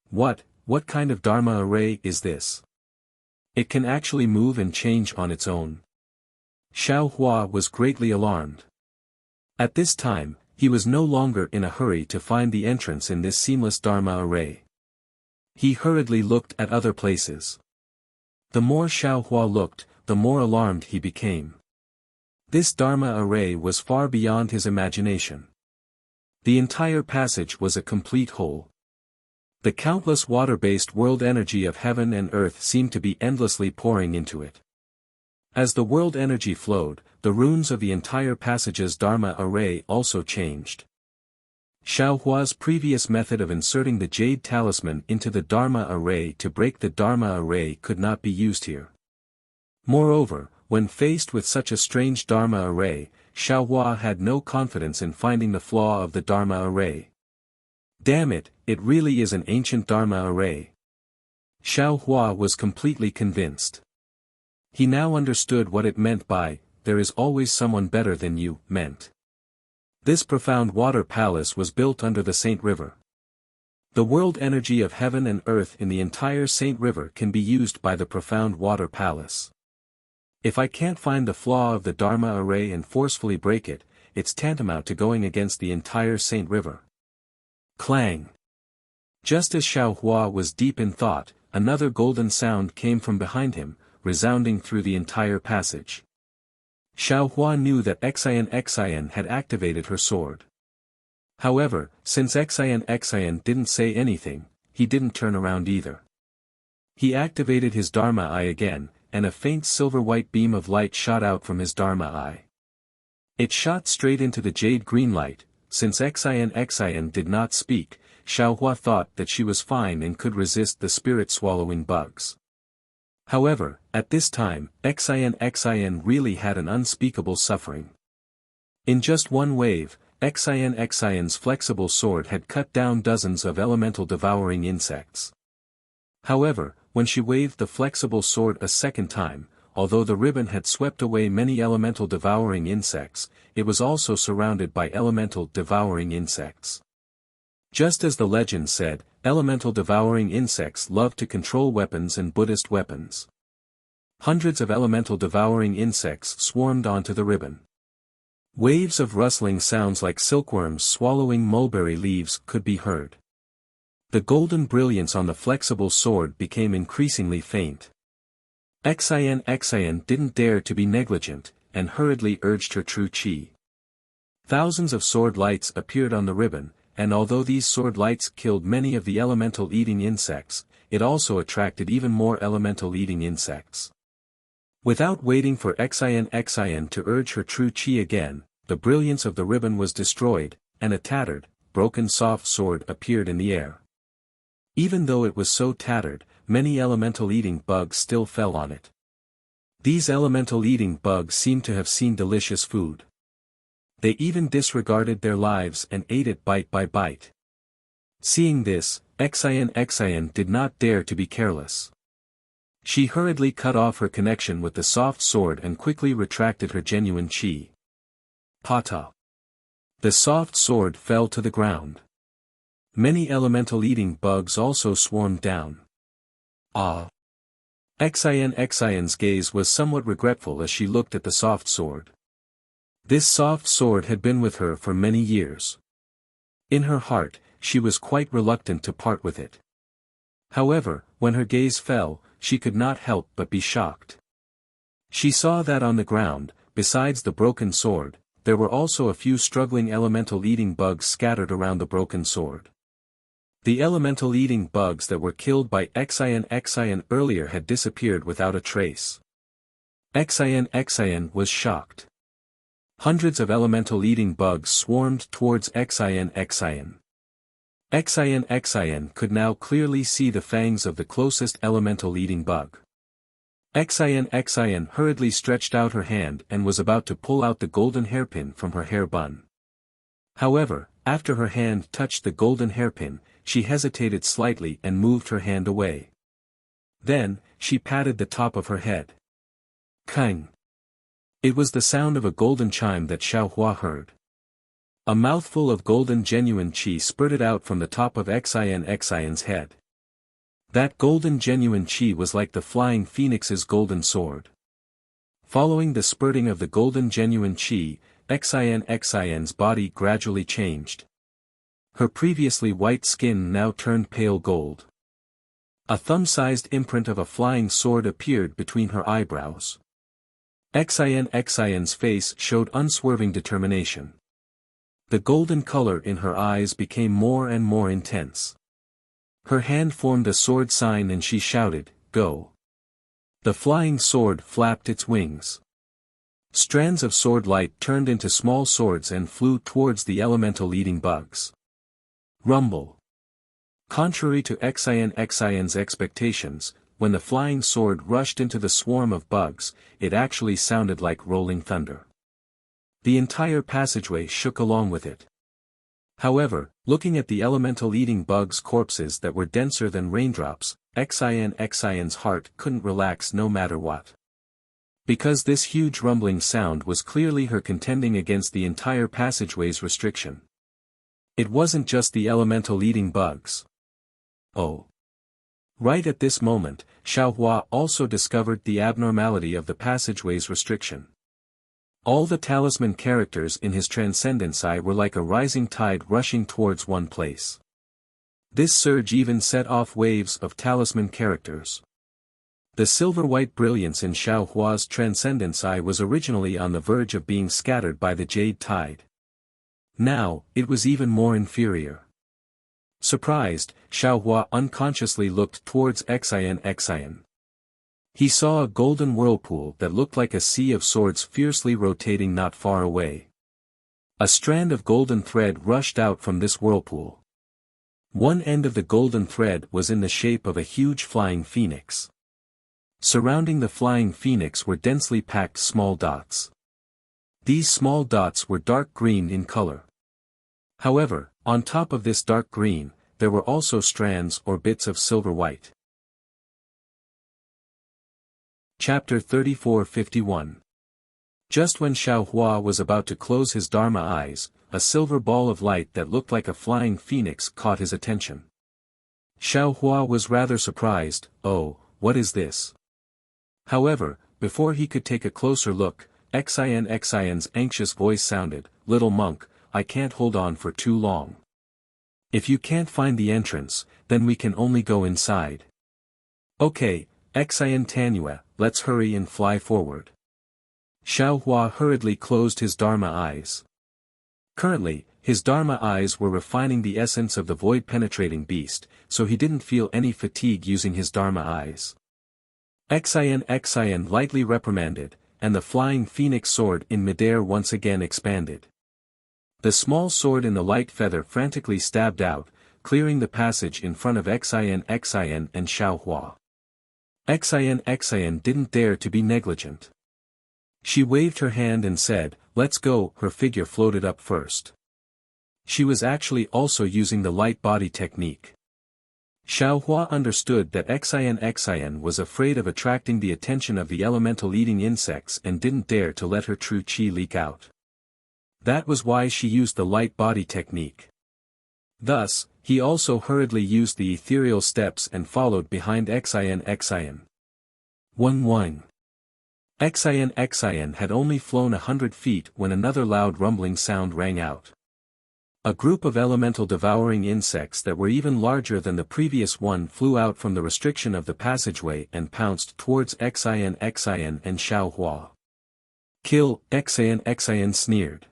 What kind of Dharma array is this? It can actually move and change on its own. Xiaohua was greatly alarmed. At this time, he was no longer in a hurry to find the entrance in this seamless Dharma array. He hurriedly looked at other places. The more Xiaohua looked, the more alarmed he became. This Dharma array was far beyond his imagination. The entire passage was a complete whole. The countless water-based world energy of heaven and earth seemed to be endlessly pouring into it. As the world energy flowed, the runes of the entire passage's Dharma array also changed. Xiaohua's previous method of inserting the jade talisman into the Dharma array to break the Dharma array could not be used here. Moreover, when faced with such a strange Dharma array, Xiaohua had no confidence in finding the flaw of the Dharma array. Damn it, it really is an ancient Dharma array. Xiaohua was completely convinced. He now understood what it meant by, "There is always someone better than you," meant. This profound water palace was built under the Saint River. The world energy of heaven and earth in the entire Saint River can be used by the profound water palace. If I can't find the flaw of the Dharma array and forcefully break it, it's tantamount to going against the entire Saint River. Clang! Just as Xiaohua was deep in thought, another golden sound came from behind him, resounding through the entire passage. Xiaohua knew that Xin had activated her sword. However, since Xin didn't say anything, he didn't turn around either. He activated his Dharma eye again, and a faint silver-white beam of light shot out from his Dharma eye. It shot straight into the jade green light. Since Xin did not speak, Xiaohua thought that she was fine and could resist the spirit-swallowing bugs. However, at this time, Xin really had an unspeakable suffering. In just one wave, Xin's flexible sword had cut down dozens of elemental devouring insects. However, when she waved the flexible sword a second time, although the ribbon had swept away many elemental devouring insects, it was also surrounded by elemental devouring insects. Just as the legend said, elemental devouring insects love to control weapons and Buddhist weapons. Hundreds of elemental devouring insects swarmed onto the ribbon. Waves of rustling sounds like silkworms swallowing mulberry leaves could be heard. The golden brilliance on the flexible sword became increasingly faint. Xin didn't dare to be negligent, and hurriedly urged her true chi. Thousands of sword lights appeared on the ribbon, and although these sword lights killed many of the elemental eating insects, it also attracted even more elemental eating insects. Without waiting for Xin to urge her true chi again, the brilliance of the ribbon was destroyed, and a tattered, broken soft sword appeared in the air. Even though it was so tattered, many elemental eating bugs still fell on it. These elemental eating bugs seemed to have seen delicious food. They even disregarded their lives and ate it bite by bite. Seeing this, Xin did not dare to be careless. She hurriedly cut off her connection with the soft sword and quickly retracted her genuine chi. Pata. The soft sword fell to the ground. Many elemental eating bugs also swarmed down. Ah! Xin's gaze was somewhat regretful as she looked at the soft sword. This soft sword had been with her for many years. In her heart, she was quite reluctant to part with it. However, when her gaze fell, she could not help but be shocked. She saw that on the ground, besides the broken sword, there were also a few struggling elemental-eating bugs scattered around the broken sword. The elemental-eating bugs that were killed by Xian earlier had disappeared without a trace. Xian was shocked. Hundreds of elemental-eating bugs swarmed towards Xian. Xian could now clearly see the fangs of the closest elemental-eating bug. Xian hurriedly stretched out her hand and was about to pull out the golden hairpin from her hair bun. However, after her hand touched the golden hairpin, she hesitated slightly and moved her hand away. Then, she patted the top of her head. Kang! It was the sound of a golden chime that Xiaohua heard. A mouthful of golden genuine qi spurted out from the top of Xian's head. That golden genuine qi was like the flying phoenix's golden sword. Following the spurting of the golden genuine qi, Xian's body gradually changed. Her previously white skin now turned pale gold. A thumb-sized imprint of a flying sword appeared between her eyebrows. Xian's face showed unswerving determination. The golden color in her eyes became more and more intense. Her hand formed a sword sign and she shouted, "Go!" The flying sword flapped its wings. Strands of sword light turned into small swords and flew towards the elemental-eating bugs. Rumble. Contrary to Xian's expectations, when the flying sword rushed into the swarm of bugs, it actually sounded like rolling thunder. The entire passageway shook along with it. However, looking at the elemental-eating bugs' corpses that were denser than raindrops, Xian's heart couldn't relax no matter what. Because this huge rumbling sound was clearly her contending against the entire passageway's restriction. It wasn't just the elemental-eating bugs. Oh. Right at this moment, Xiaohua also discovered the abnormality of the passageway's restriction. All the talisman characters in his Transcendence Eye were like a rising tide rushing towards one place. This surge even set off waves of talisman characters. The silver-white brilliance in Xiaohua's Transcendence Eye was originally on the verge of being scattered by the jade tide. Now, it was even more inferior. Surprised, Xiaohua unconsciously looked towards Xian. He saw a golden whirlpool that looked like a sea of swords fiercely rotating not far away. A strand of golden thread rushed out from this whirlpool. One end of the golden thread was in the shape of a huge flying phoenix. Surrounding the flying phoenix were densely packed small dots. These small dots were dark green in color. However, on top of this dark green, there were also strands or bits of silver white. Chapter 34-51. Just when Xiaohua was about to close his Dharma eyes, a silver ball of light that looked like a flying phoenix caught his attention. Xiaohua was rather surprised. "Oh, what is this?" However, before he could take a closer look, Xian's anxious voice sounded, "Little monk, I can't hold on for too long. If you can't find the entrance, then we can only go inside." "Okay, Xian, let's hurry and fly forward." Xiaohua hurriedly closed his Dharma eyes. Currently, his Dharma eyes were refining the essence of the void-penetrating beast, so he didn't feel any fatigue using his Dharma eyes. Xian lightly reprimanded, and the flying phoenix sword in midair once again expanded. The small sword in the light feather frantically stabbed out, clearing the passage in front of Xian and Xiaohua. Xian didn't dare to be negligent. She waved her hand and said, "Let's go." Her figure floated up first. She was actually also using the light body technique. Xiaohua understood that Xian was afraid of attracting the attention of the elemental-eating insects and didn't dare to let her true qi leak out. That was why she used the light body technique. Thus, he also hurriedly used the ethereal steps and followed behind Xian. Wang. Xian had only flown 100 feet when another loud rumbling sound rang out. A group of elemental devouring insects that were even larger than the previous one flew out from the restriction of the passageway and pounced towards Xian and Xiaohua. Kill, Xian sneered.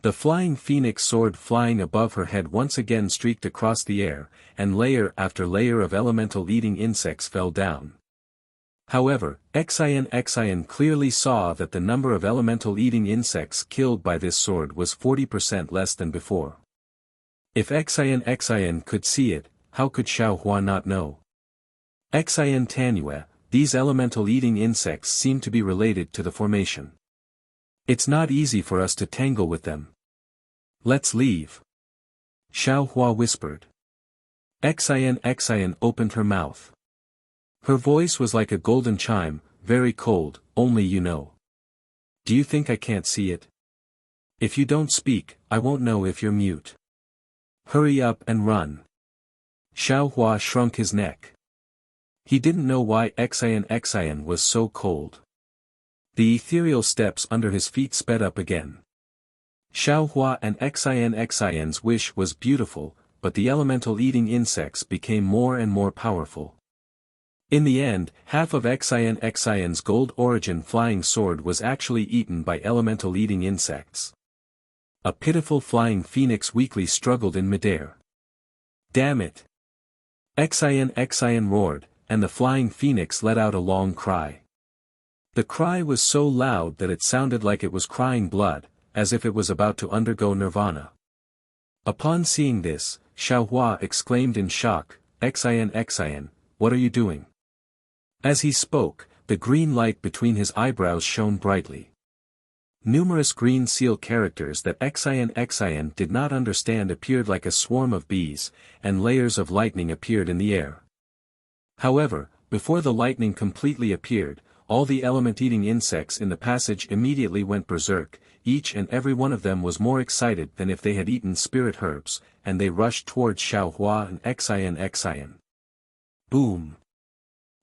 The flying phoenix sword flying above her head once again streaked across the air, and layer after layer of elemental-eating insects fell down. However, Xian clearly saw that the number of elemental-eating insects killed by this sword was 40% less than before. If Xian could see it, how could Xiaohua not know? Xian Tanue, these elemental-eating insects seem to be related to the formation. It's not easy for us to tangle with them. Let's leave. Xiaohua whispered. Xian opened her mouth. Her voice was like a golden chime, very cold, only you know. Do you think I can't see it? If you don't speak, I won't know if you're mute. Hurry up and run. Xiaohua shrunk his neck. He didn't know why Xian was so cold. The ethereal steps under his feet sped up again. Xiaohua and Xian's wish was beautiful, but the elemental-eating insects became more and more powerful. In the end, half of Xian's gold origin flying sword was actually eaten by elemental-eating insects. A pitiful flying phoenix weakly struggled in midair. Damn it! Xian roared, and the flying phoenix let out a long cry. The cry was so loud that it sounded like it was crying blood, as if it was about to undergo nirvana. Upon seeing this, Xiaohua exclaimed in shock, Xian, what are you doing? As he spoke, the green light between his eyebrows shone brightly. Numerous green seal characters that Xian did not understand appeared like a swarm of bees, and layers of lightning appeared in the air. However, before the lightning completely appeared, all the element-eating insects in the passage immediately went berserk, each and every one of them was more excited than if they had eaten spirit herbs, and they rushed towards Xiaohua and Xian. Boom!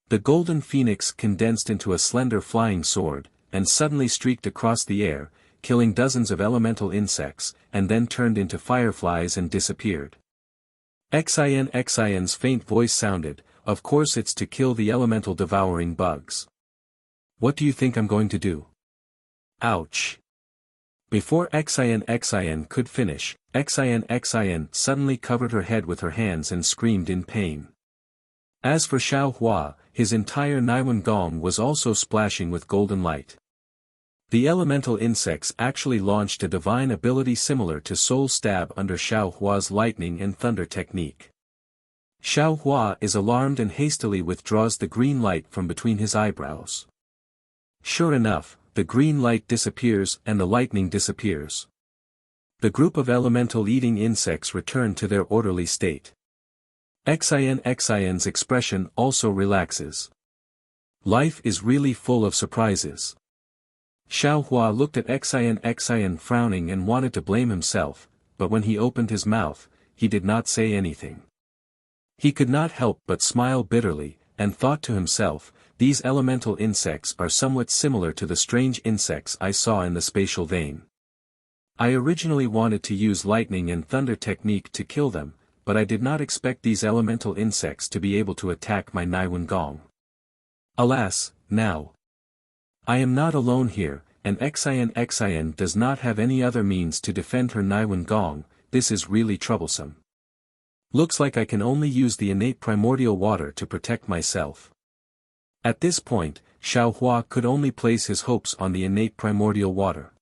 The golden phoenix condensed into a slender flying sword, and suddenly streaked across the air, killing dozens of elemental insects, and then turned into fireflies and disappeared. Xian's faint voice sounded, of course it's to kill the elemental devouring bugs. What do you think I'm going to do? Ouch! Before Xian could finish, Xian suddenly covered her head with her hands and screamed in pain. As for Xiaohua, his entire Naiwen Gong was also splashing with golden light. The elemental insects actually launched a divine ability similar to Soul Stab under Xiaohua's lightning and thunder technique. Xiaohua is alarmed and hastily withdraws the green light from between his eyebrows. Sure enough, the green light disappears and the lightning disappears. The group of elemental-eating insects return to their orderly state. Xian's expression also relaxes. Life is really full of surprises. Xiaohua looked at Xian frowning and wanted to blame himself, but when he opened his mouth, he did not say anything. He could not help but smile bitterly, and thought to himself, these elemental insects are somewhat similar to the strange insects I saw in the spatial vein. I originally wanted to use lightning and thunder technique to kill them, but I did not expect these elemental insects to be able to attack my Naiwen Gong. Alas, now I am not alone here, and Xian does not have any other means to defend her Naiwen Gong. This is really troublesome. Looks like I can only use the innate primordial water to protect myself. At this point, Xiaohua could only place his hopes on the innate primordial water.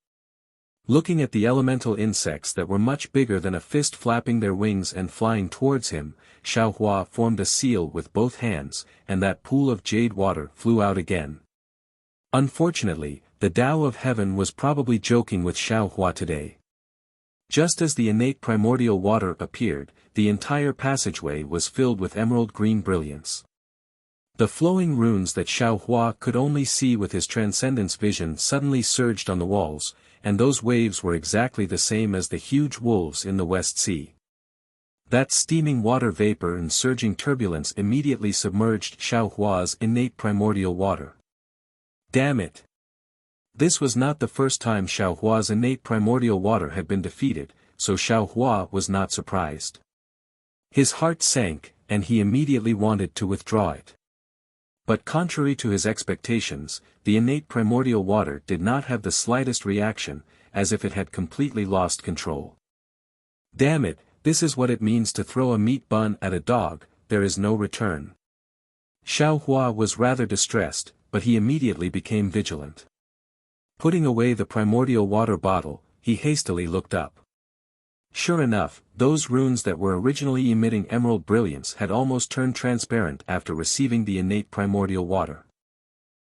Looking at the elemental insects that were much bigger than a fist flapping their wings and flying towards him, Xiaohua formed a seal with both hands, and that pool of jade water flew out again. Unfortunately, the Tao of Heaven was probably joking with Xiaohua today. Just as the innate primordial water appeared, the entire passageway was filled with emerald green brilliance. The flowing runes that Xiaohua could only see with his transcendence vision suddenly surged on the walls, and those waves were exactly the same as the huge wolves in the West Sea. That steaming water vapor and surging turbulence immediately submerged Xiaohua's innate primordial water. Damn it! This was not the first time Xiaohua's innate primordial water had been defeated, so Xiaohua was not surprised. His heart sank, and he immediately wanted to withdraw it. But contrary to his expectations, the innate primordial water did not have the slightest reaction, as if it had completely lost control. Damn it, this is what it means to throw a meat bun at a dog, there is no return. Xiao Hua was rather distressed, but he immediately became vigilant. Putting away the primordial water bottle, he hastily looked up. Sure enough, those runes that were originally emitting emerald brilliance had almost turned transparent after receiving the innate primordial water.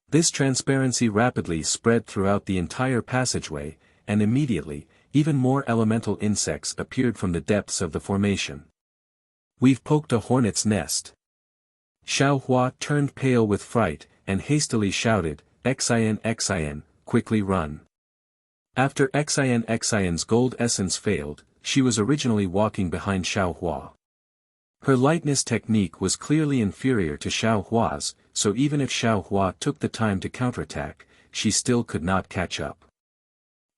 This transparency rapidly spread throughout the entire passageway, and immediately, even more elemental insects appeared from the depths of the formation. We've poked a hornet's nest. Xiao Hua turned pale with fright, and hastily shouted, Xin Xin, quickly run. After Xin's gold essence failed, she was originally walking behind Xiao Hua. Her lightness technique was clearly inferior to Xiao Hua's, so even if Xiao Hua took the time to counterattack, she still could not catch up.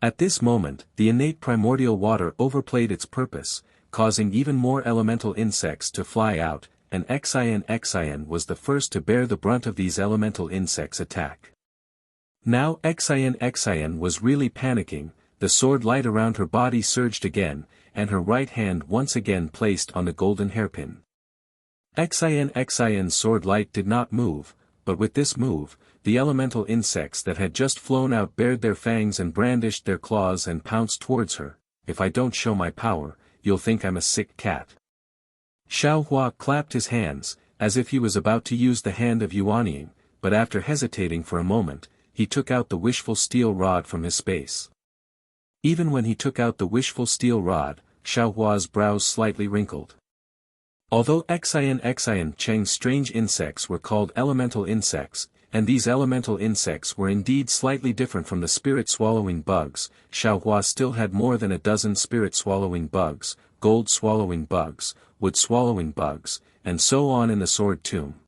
At this moment, the innate primordial water overplayed its purpose, causing even more elemental insects to fly out, and Xin was the first to bear the brunt of these elemental insects' attack. Now Xin was really panicking, the sword light around her body surged again, and her right hand once again placed on the golden hairpin. Xin's sword light did not move, but with this move, the elemental insects that had just flown out bared their fangs and brandished their claws and pounced towards her. If I don't show my power, you'll think I'm a sick cat. Xiao Hua clapped his hands, as if he was about to use the hand of Yuanying, but after hesitating for a moment, he took out the wishful steel rod from his space. Even when he took out the wishful steel rod, Xiao Hua's brows slightly wrinkled. Although Xin Cheng's strange insects were called elemental insects, and these elemental insects were indeed slightly different from the spirit-swallowing bugs, Xiao Hua still had more than a dozen spirit-swallowing bugs, gold-swallowing bugs, wood-swallowing bugs, and so on in the sword tomb.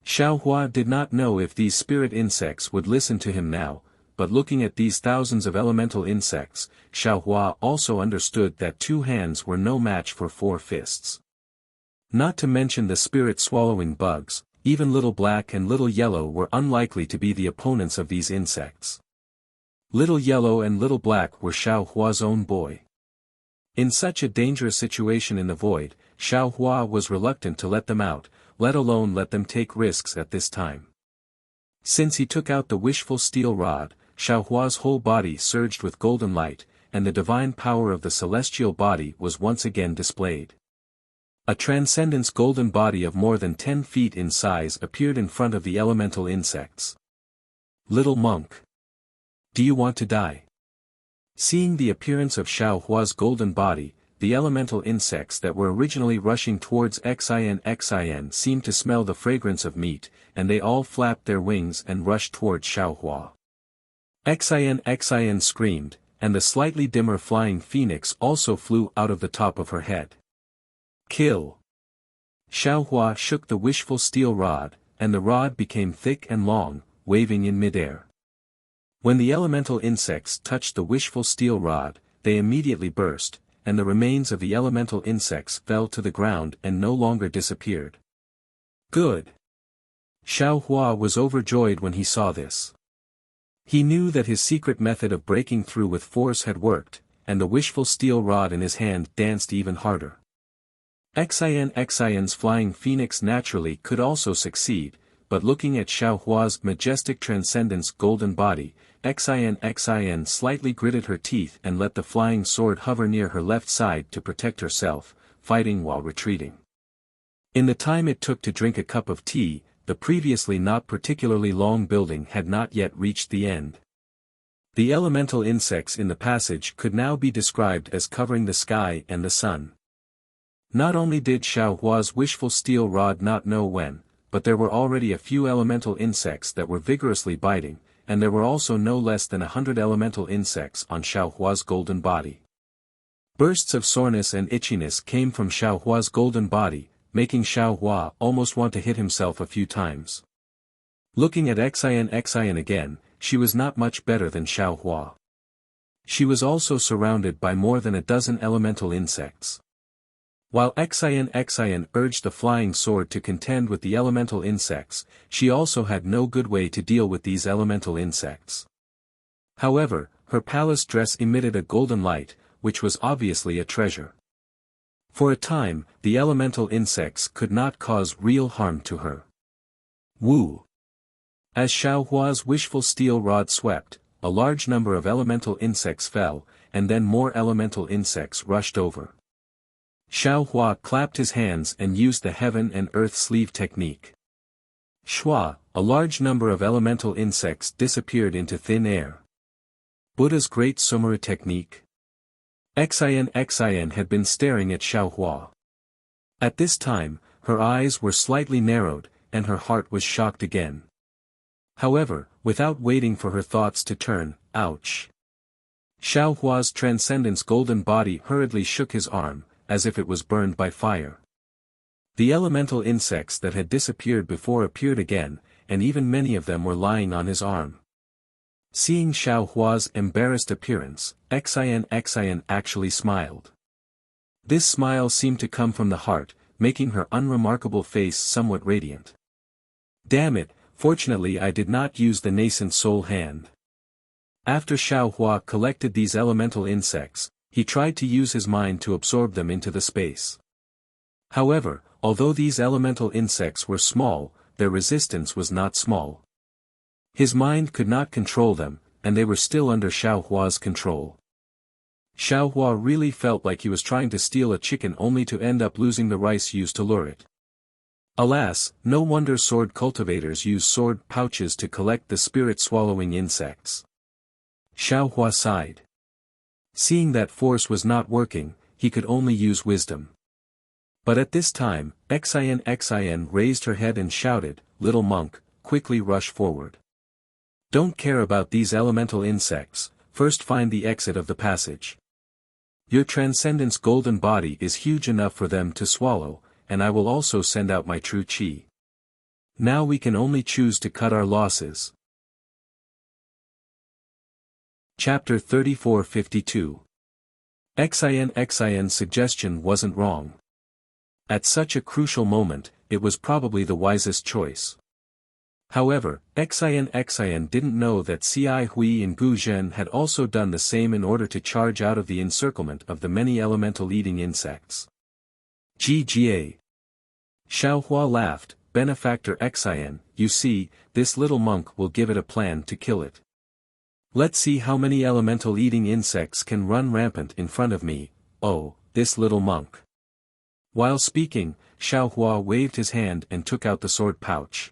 Xiao Hua did not know if these spirit insects would listen to him now, but looking at these thousands of elemental insects, Xiao Hua also understood that 2 hands were no match for 4 fists. Not to mention the spirit-swallowing bugs, even Little Black and Little Yellow were unlikely to be the opponents of these insects. Little Yellow and Little Black were Xiao Hua's own boy. In such a dangerous situation in the void, Xiao Hua was reluctant to let them out, let alone let them take risks at this time. Since he took out the wishful steel rod, Xiao Hua's whole body surged with golden light, and the divine power of the celestial body was once again displayed. A transcendence golden body of more than 10 feet in size appeared in front of the elemental insects. Little monk. Do you want to die? Seeing the appearance of Xiao Hua's golden body, the elemental insects that were originally rushing towards Xin seemed to smell the fragrance of meat, and they all flapped their wings and rushed towards Xiao Hua. Xin screamed, and the slightly dimmer flying phoenix also flew out of the top of her head. Kill! Xiao Hua shook the wishful steel rod, and the rod became thick and long, waving in midair. When the elemental insects touched the wishful steel rod, they immediately burst, and the remains of the elemental insects fell to the ground and no longer disappeared. Good! Xiao Hua was overjoyed when he saw this. He knew that his secret method of breaking through with force had worked, and the wishful steel rod in his hand danced even harder. Xin's flying phoenix naturally could also succeed, but looking at Xiao Hua's majestic transcendence golden body, Xin slightly gritted her teeth and let the flying sword hover near her left side to protect herself, fighting while retreating. In the time it took to drink a cup of tea, the previously not particularly long building had not yet reached the end. The elemental insects in the passage could now be described as covering the sky and the sun. Not only did Xiao Hua's wishful steel rod not know when, but there were already a few elemental insects that were vigorously biting, and there were also no less than 100 elemental insects on Xiao Hua's golden body. Bursts of soreness and itchiness came from Xiao Hua's golden body, making Xiao Hua almost want to hit himself a few times. Looking at Xin again, she was not much better than Xiao Hua. She was also surrounded by more than a dozen elemental insects. While Xian urged the flying sword to contend with the elemental insects, she also had no good way to deal with these elemental insects. However, her palace dress emitted a golden light, which was obviously a treasure. For a time, the elemental insects could not cause real harm to her. Woo! As Xiaohua's wishful steel rod swept, a large number of elemental insects fell, and then more elemental insects rushed over. Xiaohua clapped his hands and used the heaven and earth sleeve technique. Shua, a large number of elemental insects disappeared into thin air. Buddha's great Sumera technique. Xian had been staring at Xiaohua. At this time, her eyes were slightly narrowed, and her heart was shocked again. However, without waiting for her thoughts to turn, ouch! Xiaohua's transcendence golden body hurriedly shook his arm, as if it was burned by fire. The elemental insects that had disappeared before appeared again, and even many of them were lying on his arm. Seeing Xiaohua's embarrassed appearance, Xian actually smiled. This smile seemed to come from the heart, making her unremarkable face somewhat radiant. Damn it, fortunately I did not use the nascent soul hand. After Xiaohua collected these elemental insects, he tried to use his mind to absorb them into the space. However, although these elemental insects were small, their resistance was not small. His mind could not control them, and they were still under Xiaohua's control. Xiaohua really felt like he was trying to steal a chicken only to end up losing the rice used to lure it. Alas, no wonder sword cultivators use sword pouches to collect the spirit-swallowing insects. Xiaohua sighed. Seeing that force was not working, he could only use wisdom. But at this time, Xian raised her head and shouted, "Little monk, quickly rush forward. Don't care about these elemental insects, first find the exit of the passage. Your transcendence golden body is huge enough for them to swallow, and I will also send out my true qi. Now we can only choose to cut our losses." Chapter 34-52. Xian's suggestion wasn't wrong. At such a crucial moment, it was probably the wisest choice. However, Xian didn't know that Cai Hui and Gu Zhen had also done the same in order to charge out of the encirclement of the many elemental eating insects. Gga. Xiaohua laughed, "Benefactor Xian, you see, this little monk will give it a plan to kill it. Let's see how many elemental eating insects can run rampant in front of me, oh, this little monk." While speaking, Xiaohua waved his hand and took out the sword pouch.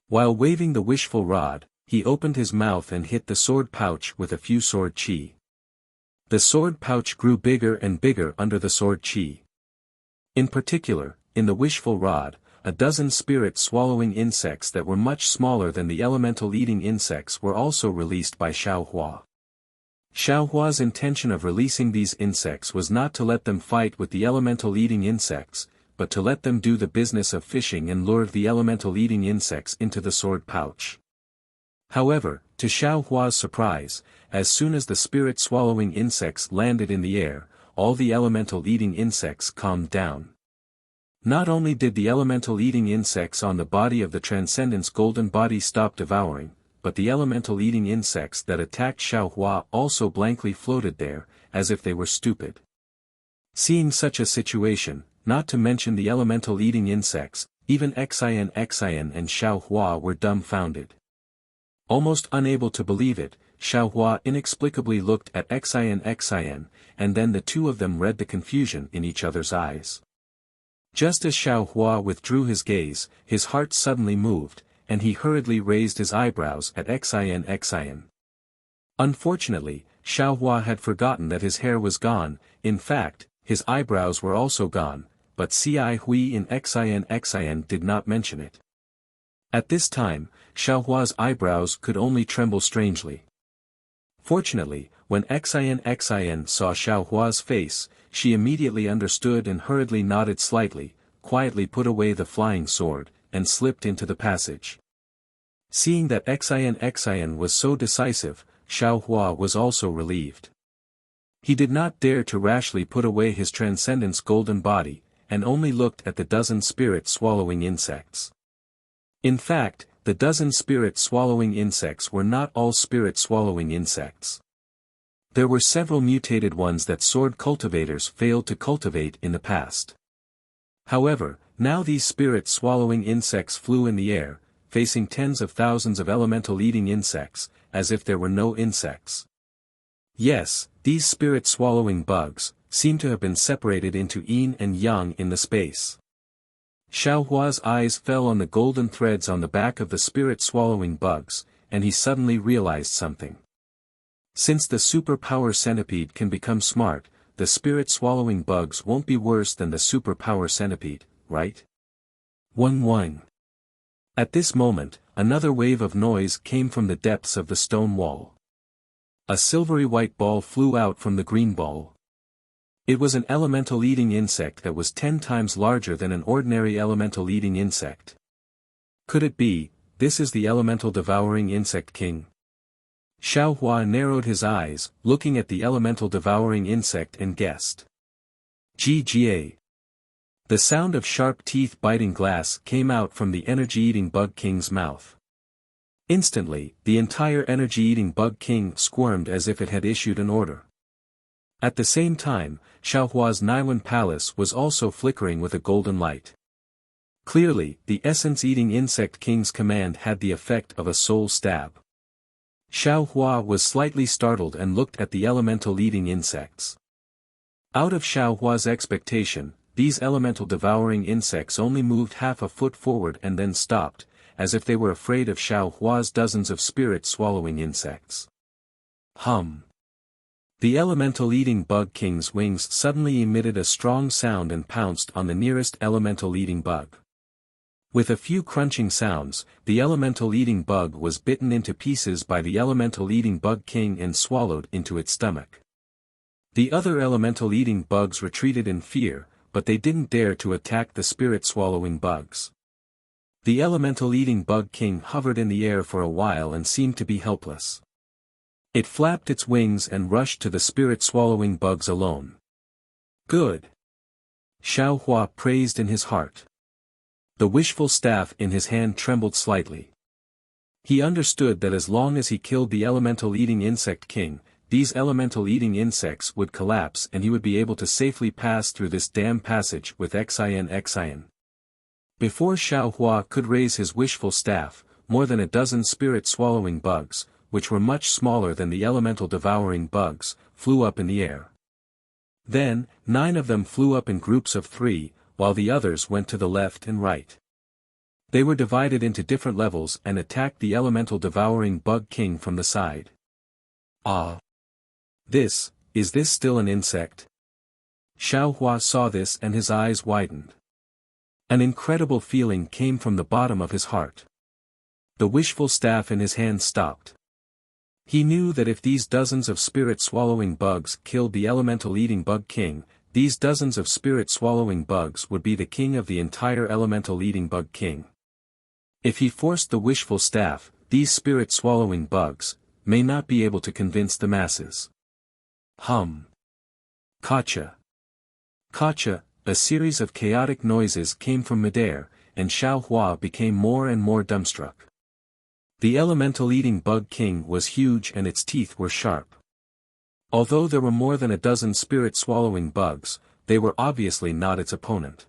While waving the wishful rod, he opened his mouth and hit the sword pouch with a few sword qi. The sword pouch grew bigger and bigger under the sword qi. In particular, in the wishful rod, a dozen spirit-swallowing insects that were much smaller than the elemental eating insects were also released by Xiaohua. Xiaohua's intention of releasing these insects was not to let them fight with the elemental eating insects, but to let them do the business of fishing and lure the elemental eating insects into the sword pouch. However, to Xiaohua's surprise, as soon as the spirit-swallowing insects landed in the air, all the elemental eating insects calmed down. Not only did the elemental eating insects on the body of the Transcendence golden body stop devouring, but the elemental eating insects that attacked Xiaohua also blankly floated there, as if they were stupid. Seeing such a situation, not to mention the elemental eating insects, even Xian and Xiaohua were dumbfounded. Almost unable to believe it, Xiaohua inexplicably looked at Xian, and then the two of them read the confusion in each other's eyes. Just as Xiaohua withdrew his gaze, his heart suddenly moved, and he hurriedly raised his eyebrows at Xian. Unfortunately, Xiaohua had forgotten that his hair was gone, in fact, his eyebrows were also gone, but Cai Hui and Xian did not mention it. At this time, Xiaohua's eyebrows could only tremble strangely. Fortunately, when Xian saw Xiaohua's face, she immediately understood and hurriedly nodded slightly, quietly put away the flying sword, and slipped into the passage. Seeing that Xian was so decisive, Xiaohua was also relieved. He did not dare to rashly put away his transcendent's golden body, and only looked at the dozen spirit-swallowing insects. In fact, the dozen spirit-swallowing insects were not all spirit-swallowing insects. There were several mutated ones that sword cultivators failed to cultivate in the past. However, now these spirit-swallowing insects flew in the air, facing tens of thousands of elemental-eating insects, as if there were no insects. Yes, these spirit-swallowing bugs seem to have been separated into yin and yang in the space. Xiaohua's eyes fell on the golden threads on the back of the spirit-swallowing bugs, and he suddenly realized something. Since the superpower centipede can become smart, the spirit-swallowing bugs won't be worse than the superpower centipede, right? 1-1. At this moment, another wave of noise came from the depths of the stone wall. A silvery white ball flew out from the green ball. It was an elemental-eating insect that was 10 times larger than an ordinary elemental-eating insect. Could it be, this is the elemental-devouring insect king? Xiaohua narrowed his eyes, looking at the elemental-devouring insect and guessed. GGA. The sound of sharp teeth biting glass came out from the energy-eating bug king's mouth. Instantly, the entire energy-eating bug king squirmed as if it had issued an order. At the same time, Xiaohua's Naiwan palace was also flickering with a golden light. Clearly, the essence-eating insect king's command had the effect of a soul stab. Xiaohua was slightly startled and looked at the elemental-eating insects. Out of Xiaohua's expectation, these elemental-devouring insects only moved half a foot forward and then stopped, as if they were afraid of Xiaohua's dozens of spirit-swallowing insects. Hum. The elemental-eating bug king's wings suddenly emitted a strong sound and pounced on the nearest elemental-eating bug. With a few crunching sounds, the elemental-eating bug was bitten into pieces by the elemental-eating bug king and swallowed into its stomach. The other elemental-eating bugs retreated in fear, but they didn't dare to attack the spirit-swallowing bugs. The elemental-eating bug king hovered in the air for a while and seemed to be helpless. It flapped its wings and rushed to the spirit-swallowing bugs alone. Good. Xiaohua praised in his heart. The wishful staff in his hand trembled slightly. He understood that as long as he killed the elemental-eating insect king, these elemental-eating insects would collapse and he would be able to safely pass through this damn passage with Xian. Before Xiaohua could raise his wishful staff, more than a dozen spirit-swallowing bugs, which were much smaller than the elemental-devouring bugs, flew up in the air. Then, 9 of them flew up in groups of 3, while the others went to the left and right. They were divided into different levels and attacked the elemental-devouring bug king from the side. Ah! Is this still an insect? Xiaohua saw this and his eyes widened. An incredible feeling came from the bottom of his heart. The wishful staff in his hand stopped. He knew that if these dozens of spirit-swallowing bugs killed the elemental-eating bug king, these dozens of spirit-swallowing bugs would be the king of the entire elemental-eating bug king. If he forced the wishful staff, these spirit-swallowing bugs may not be able to convince the masses. Hum. Kacha. Kacha, a series of chaotic noises came from midair, and Xiaohua became more and more dumbstruck. The elemental-eating bug king was huge and its teeth were sharp. Although there were more than a dozen spirit-swallowing bugs, they were obviously not its opponent.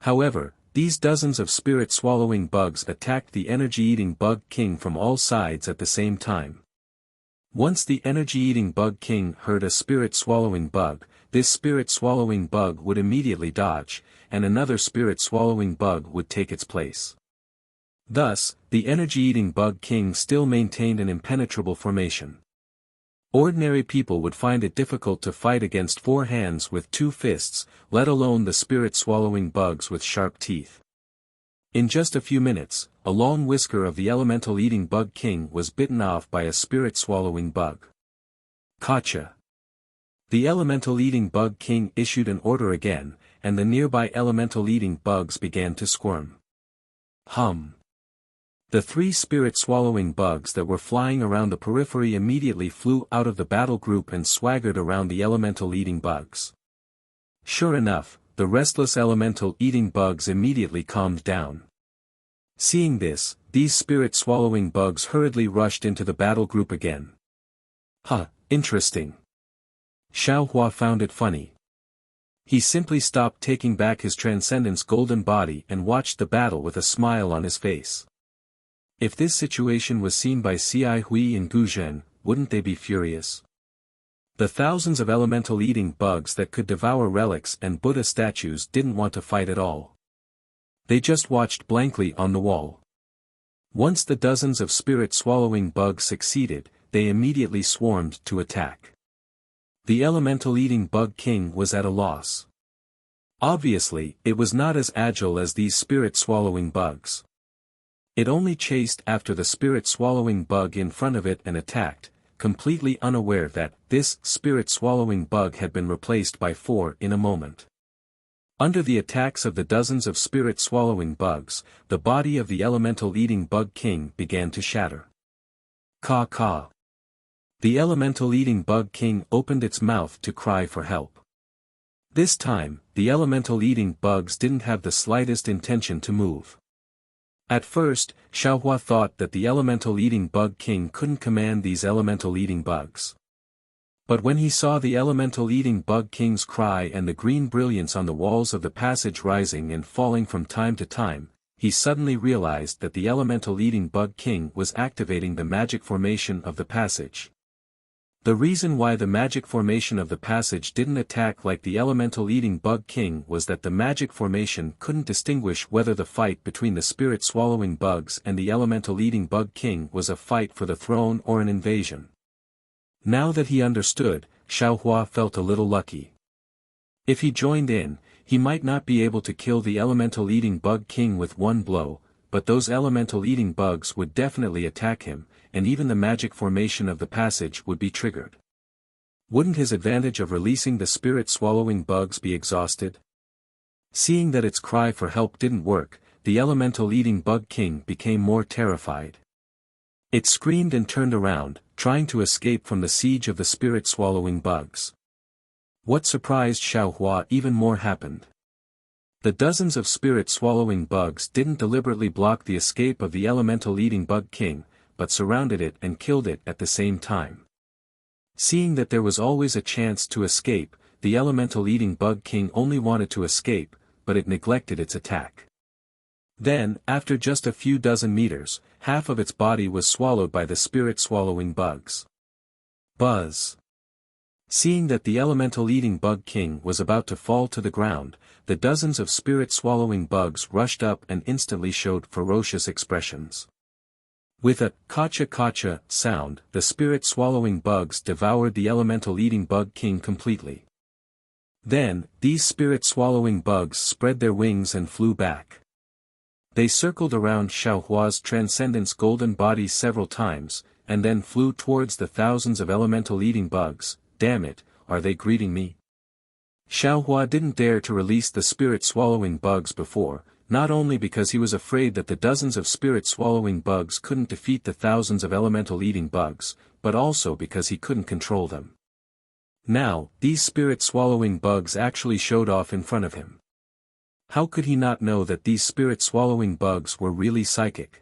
However, these dozens of spirit-swallowing bugs attacked the energy-eating bug king from all sides at the same time. Once the energy-eating bug king heard a spirit-swallowing bug, this spirit-swallowing bug would immediately dodge, and another spirit-swallowing bug would take its place. Thus, the energy-eating bug king still maintained an impenetrable formation. Ordinary people would find it difficult to fight against 4 hands with 2 fists, let alone the spirit-swallowing bugs with sharp teeth. In just a few minutes, a long whisker of the elemental-eating bug king was bitten off by a spirit-swallowing bug. Kacha. The elemental-eating bug king issued an order again, and the nearby elemental-eating bugs began to squirm. Hum. The 3 spirit-swallowing bugs that were flying around the periphery immediately flew out of the battle group and swaggered around the elemental-eating bugs. Sure enough, the restless elemental-eating bugs immediately calmed down. Seeing this, these spirit-swallowing bugs hurriedly rushed into the battle group again. Huh, interesting. Xiaohua found it funny. He simply stopped taking back his transcendence golden body and watched the battle with a smile on his face. If this situation was seen by Cai Hui and Guzhen, wouldn't they be furious? The thousands of elemental-eating bugs that could devour relics and Buddha statues didn't want to fight at all. They just watched blankly on the wall. Once the dozens of spirit-swallowing bugs succeeded, they immediately swarmed to attack. The elemental-eating bug king was at a loss. Obviously, it was not as agile as these spirit-swallowing bugs. It only chased after the spirit-swallowing bug in front of it and attacked, completely unaware that this spirit-swallowing bug had been replaced by 4 in a moment. Under the attacks of the dozens of spirit-swallowing bugs, the body of the elemental-eating bug king began to shatter. Caw caw. The elemental-eating bug king opened its mouth to cry for help. This time, the elemental-eating bugs didn't have the slightest intention to move. At first, Xiaohua thought that the elemental-eating bug king couldn't command these elemental-eating bugs. But when he saw the elemental-eating bug king's cry and the green brilliance on the walls of the passage rising and falling from time to time, he suddenly realized that the elemental-eating bug king was activating the magic formation of the passage. The reason why the magic formation of the passage didn't attack like the elemental-eating bug king was that the magic formation couldn't distinguish whether the fight between the spirit-swallowing bugs and the elemental-eating bug king was a fight for the throne or an invasion. Now that he understood, Xiaohua felt a little lucky. If he joined in, he might not be able to kill the elemental-eating bug king with one blow, but those elemental-eating bugs would definitely attack him, and even the magic formation of the passage would be triggered. Wouldn't his advantage of releasing the spirit-swallowing bugs be exhausted? Seeing that its cry for help didn't work, the elemental-eating bug king became more terrified. It screamed and turned around, trying to escape from the siege of the spirit-swallowing bugs. What surprised Xiaohua even more happened. The dozens of spirit-swallowing bugs didn't deliberately block the escape of the elemental-eating bug king, but surrounded it and killed it at the same time. Seeing that there was always a chance to escape, the elemental-eating bug king only wanted to escape, but it neglected its attack. Then, after just a few dozen meters, half of its body was swallowed by the spirit-swallowing bugs. Buzz. Seeing that the elemental-eating bug king was about to fall to the ground, the dozens of spirit-swallowing bugs rushed up and instantly showed ferocious expressions. With a kacha-kacha sound, the spirit-swallowing bugs devoured the elemental-eating bug king completely. Then, these spirit-swallowing bugs spread their wings and flew back. They circled around Xiaohua's transcendence golden body several times, and then flew towards the thousands of elemental-eating bugs. Damn it, are they greeting me? Xiaohua didn't dare to release the spirit-swallowing bugs before, not only because he was afraid that the dozens of spirit-swallowing bugs couldn't defeat the thousands of elemental-eating bugs, but also because he couldn't control them. Now, these spirit-swallowing bugs actually showed off in front of him. How could he not know that these spirit-swallowing bugs were really psychic?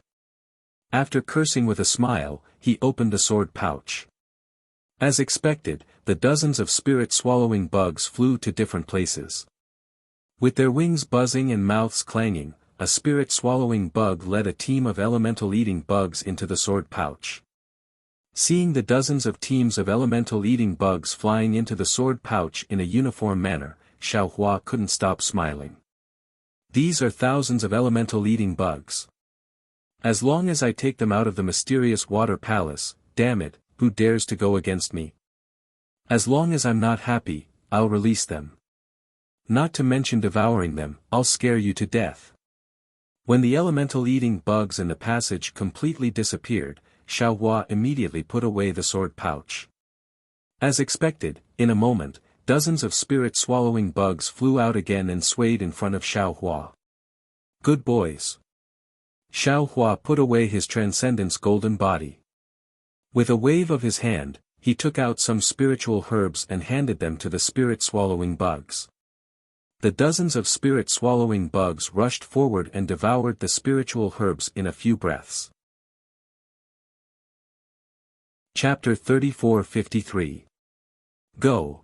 After cursing with a smile, he opened the sword pouch. As expected, the dozens of spirit-swallowing bugs flew to different places. With their wings buzzing and mouths clanging, a spirit-swallowing bug led a team of elemental-eating bugs into the sword pouch. Seeing the dozens of teams of elemental-eating bugs flying into the sword pouch in a uniform manner, Xiaohua couldn't stop smiling. These are thousands of elemental-eating bugs. As long as I take them out of the mysterious water palace, damn it, who dares to go against me? As long as I'm not happy, I'll release them. Not to mention devouring them, I'll scare you to death. When the elemental-eating bugs in the passage completely disappeared, Xiaohua immediately put away the sword pouch. As expected, in a moment, dozens of spirit-swallowing bugs flew out again and swayed in front of Xiaohua. Good boys. Xiao Hua put away his transcendent's golden body. With a wave of his hand, he took out some spiritual herbs and handed them to the spirit-swallowing bugs. The dozens of spirit-swallowing bugs rushed forward and devoured the spiritual herbs in a few breaths. Chapter 34-53. Go.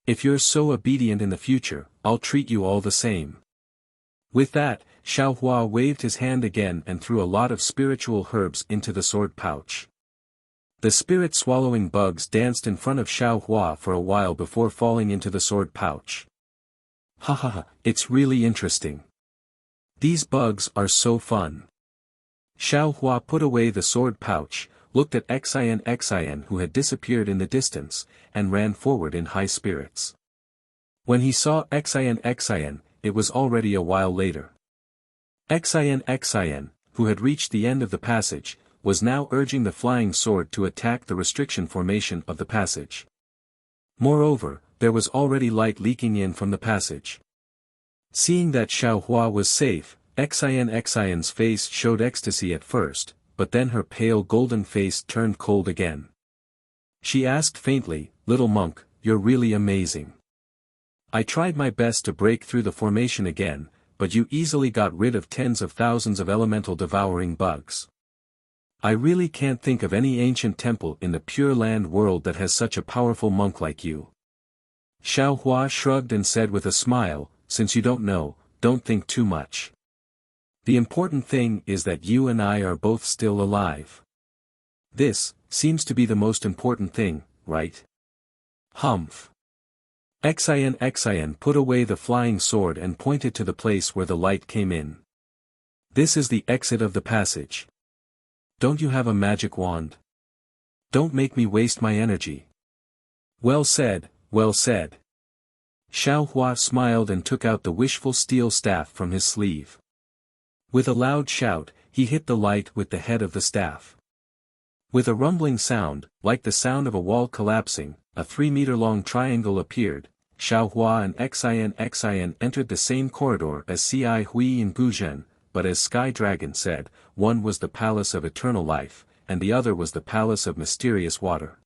If you're so obedient in the future, I'll treat you all the same. With that, Xiao Hua waved his hand again and threw a lot of spiritual herbs into the sword pouch. The spirit-swallowing bugs danced in front of Xiao Hua for a while before falling into the sword pouch. Ha ha ha, it's really interesting. These bugs are so fun. Xiao Hua put away the sword pouch, looked at Xian who had disappeared in the distance, and ran forward in high spirits. When he saw Xian, it was already a while later. Xian, who had reached the end of the passage, was now urging the flying sword to attack the restriction formation of the passage. Moreover, there was already light leaking in from the passage. Seeing that Xiao Hua was safe, Xian's face showed ecstasy at first, but then her pale golden face turned cold again. She asked faintly, "Little monk, you're really amazing. I tried my best to break through the formation again, but you easily got rid of tens of thousands of elemental devouring bugs. I really can't think of any ancient temple in the Pure Land world that has such a powerful monk like you." Xiao Hua shrugged and said with a smile, "Since you don't know, don't think too much. The important thing is that you and I are both still alive. This seems to be the most important thing, right?" Humph. Xian put away the flying sword and pointed to the place where the light came in. "This is the exit of the passage. Don't you have a magic wand? Don't make me waste my energy." "Well said, well said." Xiao Hua smiled and took out the wishful steel staff from his sleeve. With a loud shout, he hit the light with the head of the staff. With a rumbling sound, like the sound of a wall collapsing, a 3-meter-long triangle appeared. Xiao Hua and Xian entered the same corridor as Ci Hui and Guzhen, but as Sky Dragon said, one was the Palace of Eternal Life, and the other was the Palace of Mysterious Water.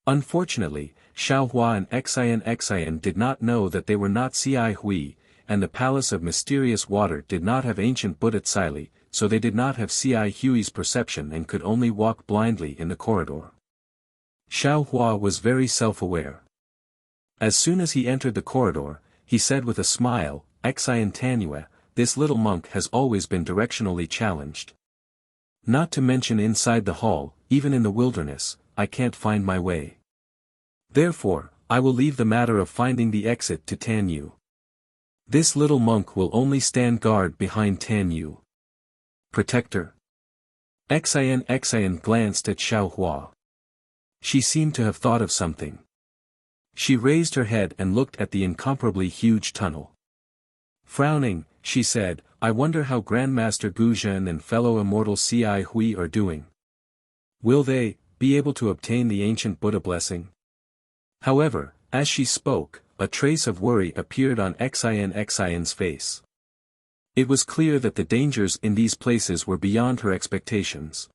Unfortunately, Xiao Hua and Xian did not know that they were not Ci Hui, and the Palace of Mysterious Water did not have ancient Buddha Tsili, so they did not have Ci Hui's perception and could only walk blindly in the corridor. Xiao Hua was very self-aware. As soon as he entered the corridor, he said with a smile, "Xian, this little monk has always been directionally challenged. Not to mention inside the hall, even in the wilderness, I can't find my way. Therefore, I will leave the matter of finding the exit to Tan Yu. This little monk will only stand guard behind Tan Yu. Protector." Xian glanced at Xiao Hua. She seemed to have thought of something. She raised her head and looked at the incomparably huge tunnel. Frowning, she said, "I wonder how Grandmaster Guzhen and fellow immortal Ci Hui are doing. Will they be able to obtain the ancient Buddha blessing?" However, as she spoke, a trace of worry appeared on Xian's face. It was clear that the dangers in these places were beyond her expectations.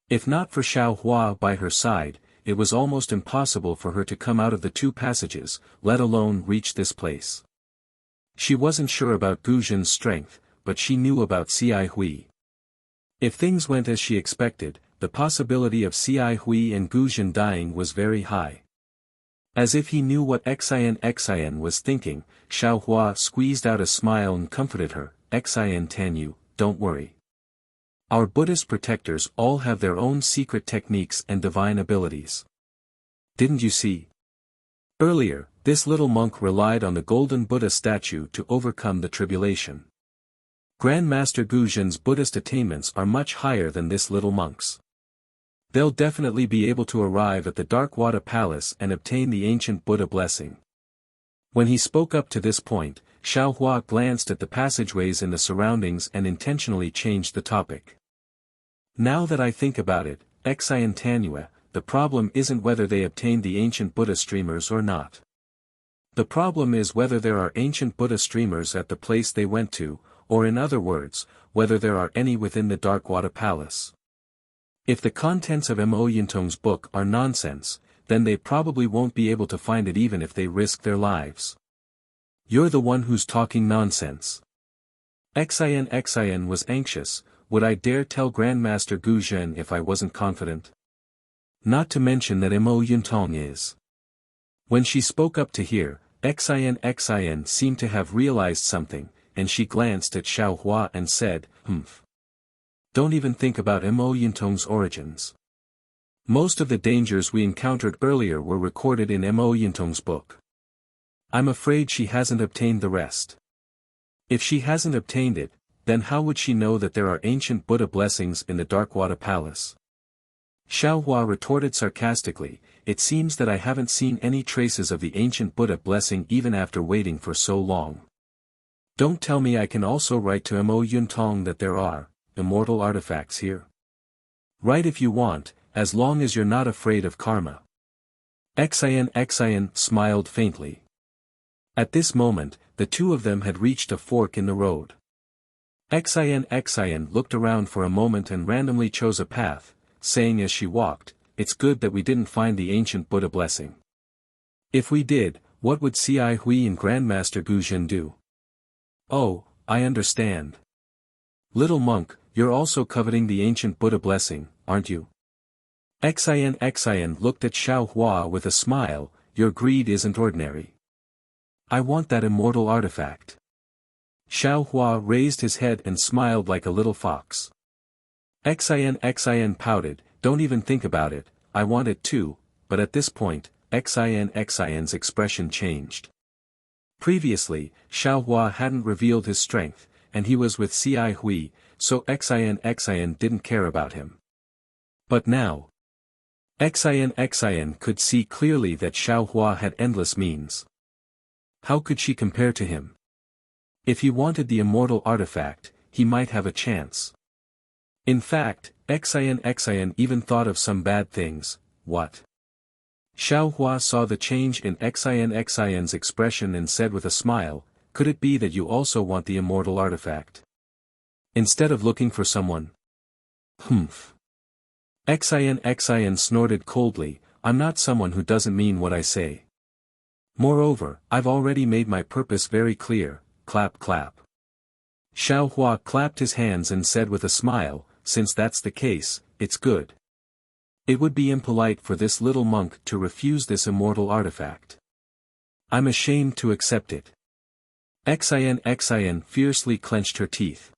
If not for Xiao Hua by her side, it was almost impossible for her to come out of the 2 passages, let alone reach this place. She wasn't sure about Guzhen's strength, but she knew about Ci Hui. If things went as she expected, the possibility of Ci Hui and Guzhen dying was very high. As if he knew what Xian was thinking, Xiao Hua squeezed out a smile and comforted her, "Xian, don't worry. Our Buddhist protectors all have their own secret techniques and divine abilities. Didn't you see? Earlier, this little monk relied on the golden Buddha statue to overcome the tribulation. Grandmaster Guzhen's Buddhist attainments are much higher than this little monk's. They'll definitely be able to arrive at the Darkwada Palace and obtain the ancient Buddha blessing." When he spoke up to this point, Xiao Hua glanced at the passageways in the surroundings and intentionally changed the topic. "Now that I think about it, Xian, the problem isn't whether they obtained the ancient Buddha streamers or not. The problem is whether there are ancient Buddha streamers at the place they went to, or in other words, whether there are any within the Darkwater Palace. If the contents of Mo Yintong's book are nonsense, then they probably won't be able to find it even if they risk their lives. You're the one who's talking nonsense. Xin was anxious. Would I dare tell Grandmaster Gu Zhen if I wasn't confident? Not to mention that Mo Yintong is. When she spoke up to hear, Xin seemed to have realized something, and she glanced at Xiao Hua and said, "Humph. Don't even think about Mo Yintong's origins. Most of the dangers we encountered earlier were recorded in Mo Yintong's book. I'm afraid she hasn't obtained the rest. If she hasn't obtained it, then how would she know that there are ancient Buddha blessings in the Darkwater Palace?" Xiao Hua retorted sarcastically, "It seems that I haven't seen any traces of the ancient Buddha blessing even after waiting for so long. Don't tell me I can also write to Mo Yintong that there are immortal artifacts here. Write if you want, as long as you're not afraid of karma." Xin smiled faintly. At this moment, the two of them had reached a fork in the road. Xin looked around for a moment and randomly chose a path, saying as she walked, "It's good that we didn't find the ancient Buddha blessing. If we did, what would Cai Hui and Grandmaster Gu Zhen do?" "Oh, I understand. Little monk, you're also coveting the ancient Buddha blessing, aren't you?" Xin looked at Xiao Hua with a smile. "Your greed isn't ordinary. I want that immortal artifact." Xiao Hua raised his head and smiled like a little fox. Xin pouted, "Don't even think about it, I want it too," but at this point, Xin's expression changed. Previously, Xiao Hua hadn't revealed his strength, and he was with Cai Hui, so Xin didn't care about him. But now, Xin could see clearly that Xiao Hua had endless means. How could she compare to him? If he wanted the immortal artifact, he might have a chance. In fact, Xin even thought of some bad things. What? Xiao Hua saw the change in Xin's expression and said with a smile, "Could it be that you also want the immortal artifact? Instead of looking for someone?" "Humph." Xin snorted coldly, "I'm not someone who doesn't mean what I say. Moreover, I've already made my purpose very clear." Clap clap. Xiao Hua clapped his hands and said with a smile, "Since that's the case, it's good. It would be impolite for this little monk to refuse this immortal artifact. I'm ashamed to accept it." Xin fiercely clenched her teeth.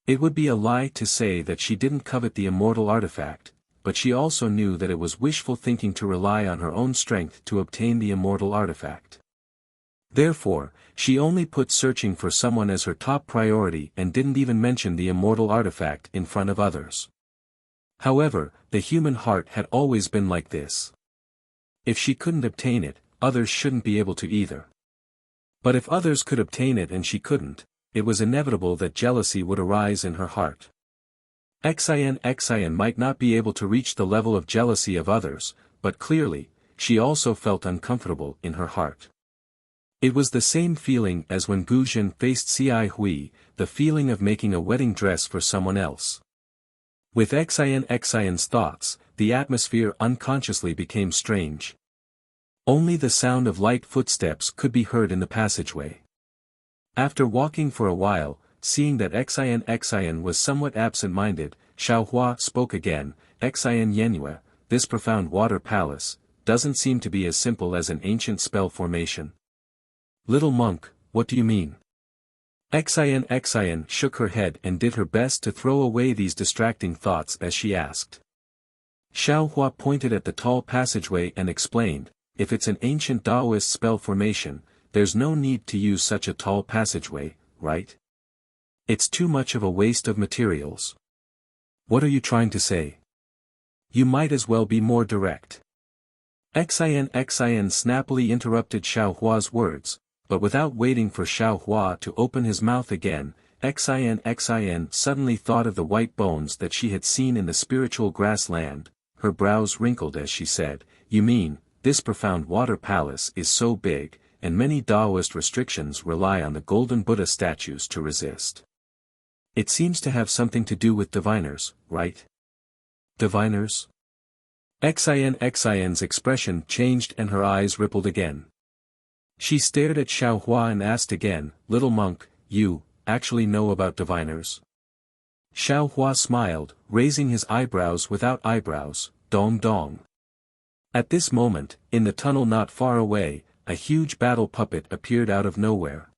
It would be a lie to say that she didn't covet the immortal artifact, but she also knew that it was wishful thinking to rely on her own strength to obtain the immortal artifact. Therefore, she only put searching for someone as her top priority and didn't even mention the immortal artifact in front of others. However, the human heart had always been like this. If she couldn't obtain it, others shouldn't be able to either. But if others could obtain it and she couldn't, it was inevitable that jealousy would arise in her heart. Xin might not be able to reach the level of jealousy of others, but clearly, she also felt uncomfortable in her heart. It was the same feeling as when Gu Zhen faced Cai Hui, the feeling of making a wedding dress for someone else. With Xin's thoughts, the atmosphere unconsciously became strange. Only the sound of light footsteps could be heard in the passageway. After walking for a while, seeing that Xin was somewhat absent-minded, Xiao Hua spoke again. "Xin Yenue, this profound water palace, doesn't seem to be as simple as an ancient spell formation." "Little monk, what do you mean?" Xin shook her head and did her best to throw away these distracting thoughts as she asked. Xiao Hua pointed at the tall passageway and explained, "If it's an ancient Taoist spell formation, there's no need to use such a tall passageway, right? It's too much of a waste of materials." "What are you trying to say?" "You might as well be more direct." Xin snappily interrupted Xiao Hua's words, but without waiting for Xiao Hua to open his mouth again, Xin suddenly thought of the white bones that she had seen in the spiritual grassland. Her brows wrinkled as she said, "You mean, this profound water palace is so big, and many Taoist restrictions rely on the golden Buddha statues to resist. It seems to have something to do with diviners, right? Diviners? Xin's expression changed and her eyes rippled again. She stared at Xiaohua and asked again, "Little monk, you actually know about diviners?" Xiaohua smiled, raising his eyebrows without eyebrows, dong dong. At this moment, in the tunnel not far away, a huge battle puppet appeared out of nowhere.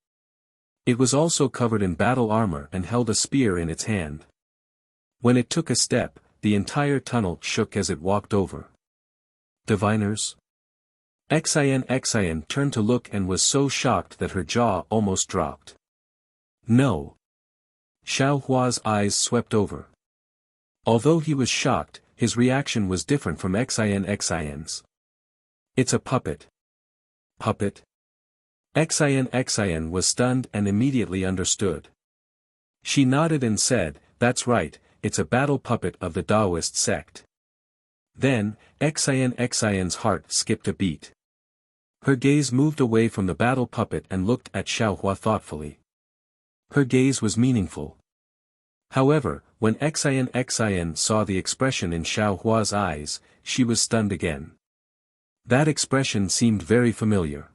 It was also covered in battle armor and held a spear in its hand. When it took a step, the entire tunnel shook as it walked over. Diviners? Xin turned to look and was so shocked that her jaw almost dropped. No. Xiaohua's eyes swept over. Although he was shocked, his reaction was different from Xin's. It's a puppet. Puppet? Xin was stunned and immediately understood. She nodded and said, "That's right, it's a battle puppet of the Taoist sect." Then, Xin's heart skipped a beat. Her gaze moved away from the battle puppet and looked at Xiaohua thoughtfully. Her gaze was meaningful. However, when Xin saw the expression in Xiaohua's eyes, she was stunned again. That expression seemed very familiar.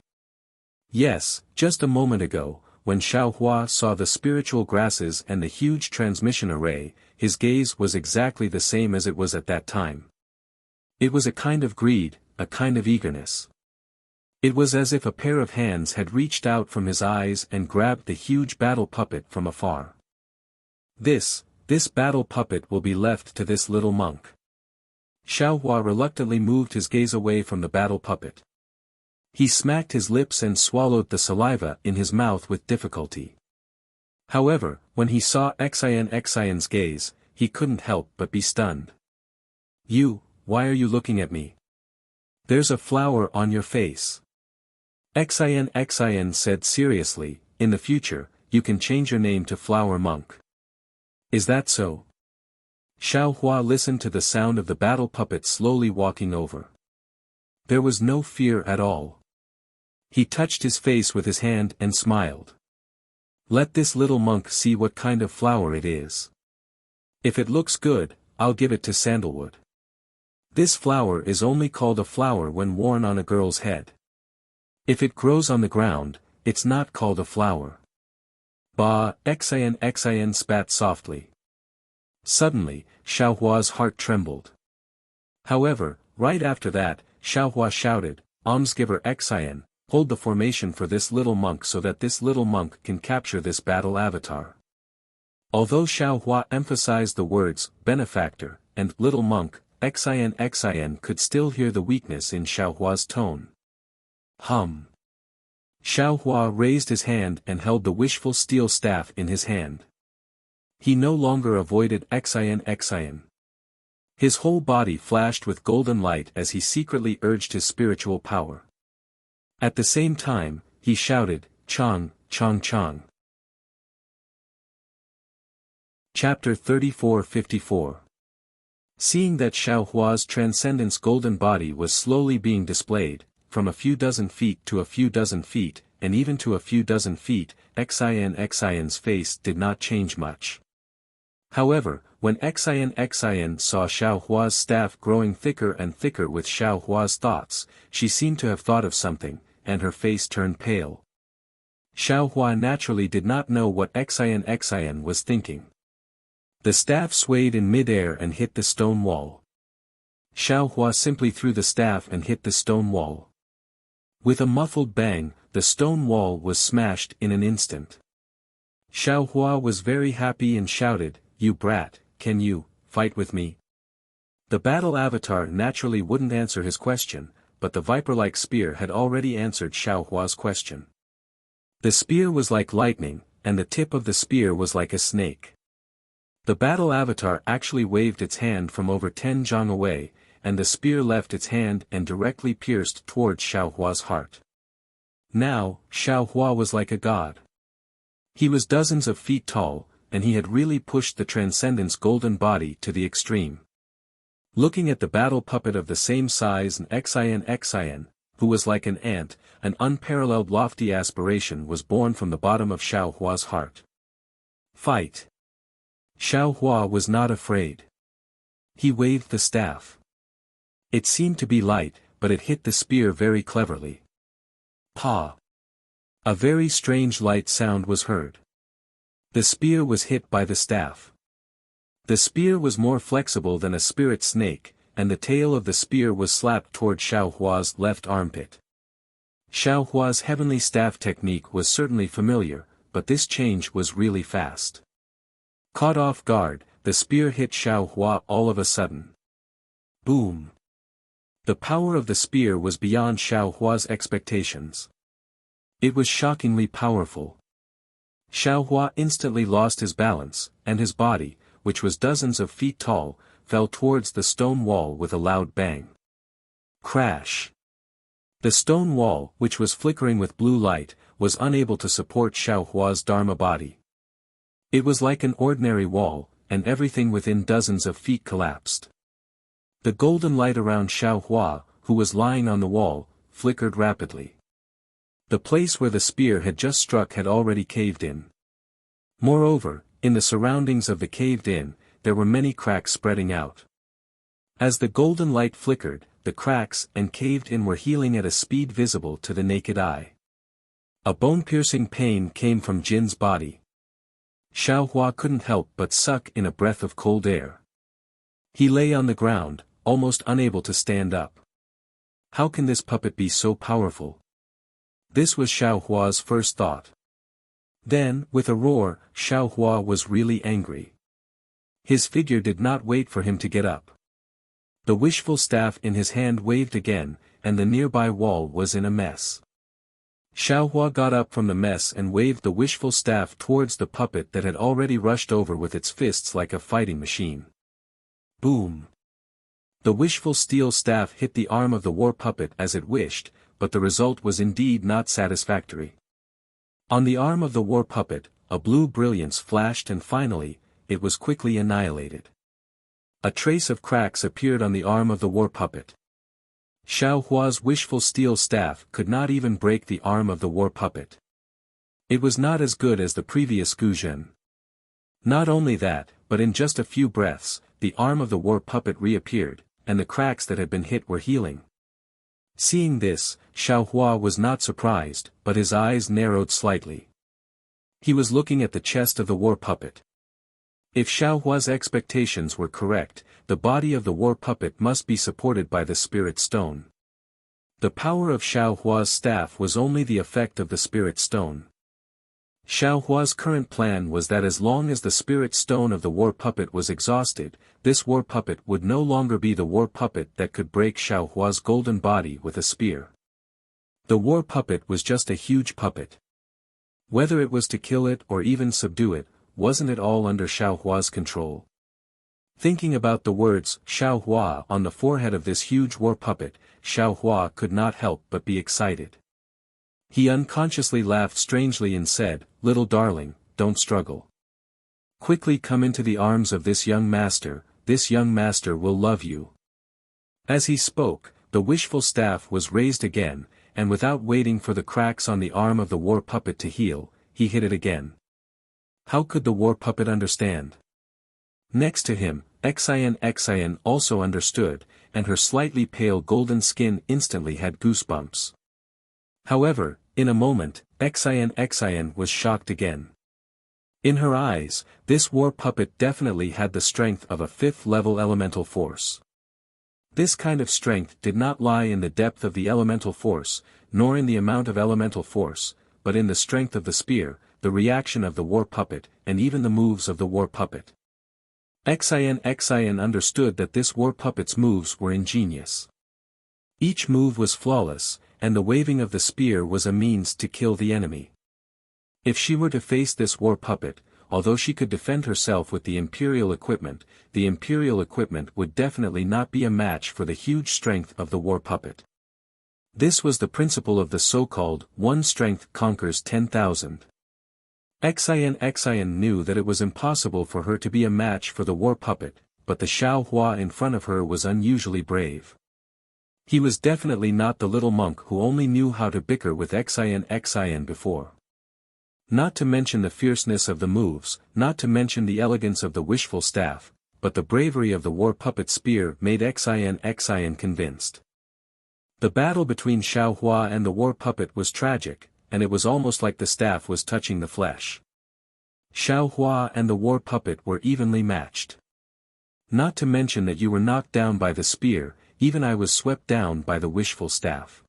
Yes, just a moment ago, when Xiaohua saw the spiritual grasses and the huge transmission array, his gaze was exactly the same as it was at that time. It was a kind of greed, a kind of eagerness. It was as if a pair of hands had reached out from his eyes and grabbed the huge battle puppet from afar. This battle puppet will be left to this little monk. Xiaohua reluctantly moved his gaze away from the battle puppet. He smacked his lips and swallowed the saliva in his mouth with difficulty. However, when he saw Xin's gaze, he couldn't help but be stunned. Why are you looking at me? There's a flower on your face. Xin said seriously, "In the future, you can change your name to Flower Monk." Is that so? Xiaohua listened to the sound of the battle puppet slowly walking over. There was no fear at all. He touched his face with his hand and smiled. "Let this little monk see what kind of flower it is. If it looks good, I'll give it to Sandalwood. This flower is only called a flower when worn on a girl's head. If it grows on the ground, it's not called a flower." Bah! Xin spat softly. Suddenly, Xiaohua's heart trembled. However, right after that, Xiaohua shouted, "Almsgiver Xin, hold the formation for this little monk so that this little monk can capture this battle avatar." Although Xiaohua emphasized the words, benefactor, and little monk, Xin could still hear the weakness in Xiaohua's tone. Xiaohua raised his hand and held the wishful steel staff in his hand. He no longer avoided Xin. His whole body flashed with golden light as he secretly urged his spiritual power. At the same time, he shouted, "Chang, Chang Chang." Chapter 34-54. Seeing that Xiaohua's transcendence golden body was slowly being displayed, from a few dozen feet to a few dozen feet, and even to a few dozen feet, Xin's face did not change much. However, when Xin saw Xiaohua's staff growing thicker and thicker with Xiaohua's thoughts, she seemed to have thought of something, and her face turned pale. Xiaohua naturally did not know what Xin was thinking. The staff swayed in mid-air and hit the stone wall. Xiaohua simply threw the staff and hit the stone wall. With a muffled bang, the stone wall was smashed in an instant. Xiaohua was very happy and shouted, "You brat, can you fight with me?" The battle avatar naturally wouldn't answer his question, but the viper-like spear had already answered Xiaohua's question. The spear was like lightning, and the tip of the spear was like a snake. The battle avatar actually waved its hand from over 10 zhang away, and the spear left its hand and directly pierced towards Xiaohua's heart. Now, Xiaohua was like a god. He was dozens of feet tall, and he had really pushed the transcendence golden body to the extreme. Looking at the battle puppet of the same size and Xin, who was like an ant, an unparalleled lofty aspiration was born from the bottom of Xiao Hua's heart. Fight! Xiao Hua was not afraid. He waved the staff. It seemed to be light, but it hit the spear very cleverly. Pa! A very strange light sound was heard. The spear was hit by the staff. The spear was more flexible than a spirit snake, and the tail of the spear was slapped toward Xiao Hua's left armpit. Xiao Hua's heavenly staff technique was certainly familiar, but this change was really fast. Caught off guard, the spear hit Xiao Hua all of a sudden. Boom! The power of the spear was beyond Xiao Hua's expectations. It was shockingly powerful. Xiao Hua instantly lost his balance, and his body, which was dozens of feet tall, fell towards the stone wall with a loud bang. Crash! The stone wall, which was flickering with blue light, was unable to support Xiao Hua's Dharma body. It was like an ordinary wall, and everything within dozens of feet collapsed. The golden light around Xiao Hua, who was lying on the wall, flickered rapidly. The place where the spear had just struck had already caved in. Moreover, in the surroundings of the caved-in, there were many cracks spreading out. As the golden light flickered, the cracks and caved-in were healing at a speed visible to the naked eye. A bone-piercing pain came from Jin's body. Xiao Hua couldn't help but suck in a breath of cold air. He lay on the ground, almost unable to stand up. How can this puppet be so powerful? This was Xiao Hua's first thought. Then, with a roar, Xiao Hua was really angry. His figure did not wait for him to get up. The wishful staff in his hand waved again, and the nearby wall was in a mess. Xiao Hua got up from the mess and waved the wishful staff towards the puppet that had already rushed over with its fists like a fighting machine. Boom! The wishful steel staff hit the arm of the war puppet as it wished, but the result was indeed not satisfactory. On the arm of the war puppet, a blue brilliance flashed and finally, it was quickly annihilated. A trace of cracks appeared on the arm of the war puppet. Xiao Hua's wishful steel staff could not even break the arm of the war puppet. It was not as good as the previous Guzhen. Not only that, but in just a few breaths, the arm of the war puppet reappeared, and the cracks that had been hit were healing. Seeing this, Xiao Hua was not surprised, but his eyes narrowed slightly. He was looking at the chest of the war puppet. If Xiao Hua's expectations were correct, the body of the war puppet must be supported by the spirit stone. The power of Xiao Hua's staff was only the effect of the spirit stone. Xiao Hua's current plan was that as long as the spirit stone of the war puppet was exhausted, this war puppet would no longer be the war puppet that could break Xiao Hua's golden body with a spear. The war puppet was just a huge puppet. Whether it was to kill it or even subdue it, wasn't it all under Xiao Hua's control? Thinking about the words Xiao Hua on the forehead of this huge war puppet, Xiao Hua could not help but be excited. He unconsciously laughed strangely and said, "Little darling, don't struggle. Quickly come into the arms of this young master will love you." As he spoke, the wishful staff was raised again, and without waiting for the cracks on the arm of the war puppet to heal, he hit it again. How could the war puppet understand? Next to him, Xian also understood, and her slightly pale golden skin instantly had goosebumps. However, in a moment, Xian was shocked again. In her eyes, this war puppet definitely had the strength of a 5th-level elemental force. This kind of strength did not lie in the depth of the elemental force, nor in the amount of elemental force, but in the strength of the spear, the reaction of the war puppet, and even the moves of the war puppet. Xian understood that this war puppet's moves were ingenious. Each move was flawless, and the waving of the spear was a means to kill the enemy. If she were to face this war puppet, although she could defend herself with the Imperial equipment would definitely not be a match for the huge strength of the war puppet. This was the principle of the so-called, one strength conquers 10,000. Xian knew that it was impossible for her to be a match for the war puppet, but the Xiao Hua in front of her was unusually brave. He was definitely not the little monk who only knew how to bicker with Xin before. Not to mention the fierceness of the moves, not to mention the elegance of the wishful staff, but the bravery of the war puppet spear made Xin convinced. The battle between Xiaohua and the war puppet was tragic, and it was almost like the staff was touching the flesh. Xiaohua and the war puppet were evenly matched. Not to mention that you were knocked down by the spear, even I was swept down by the wishful staff.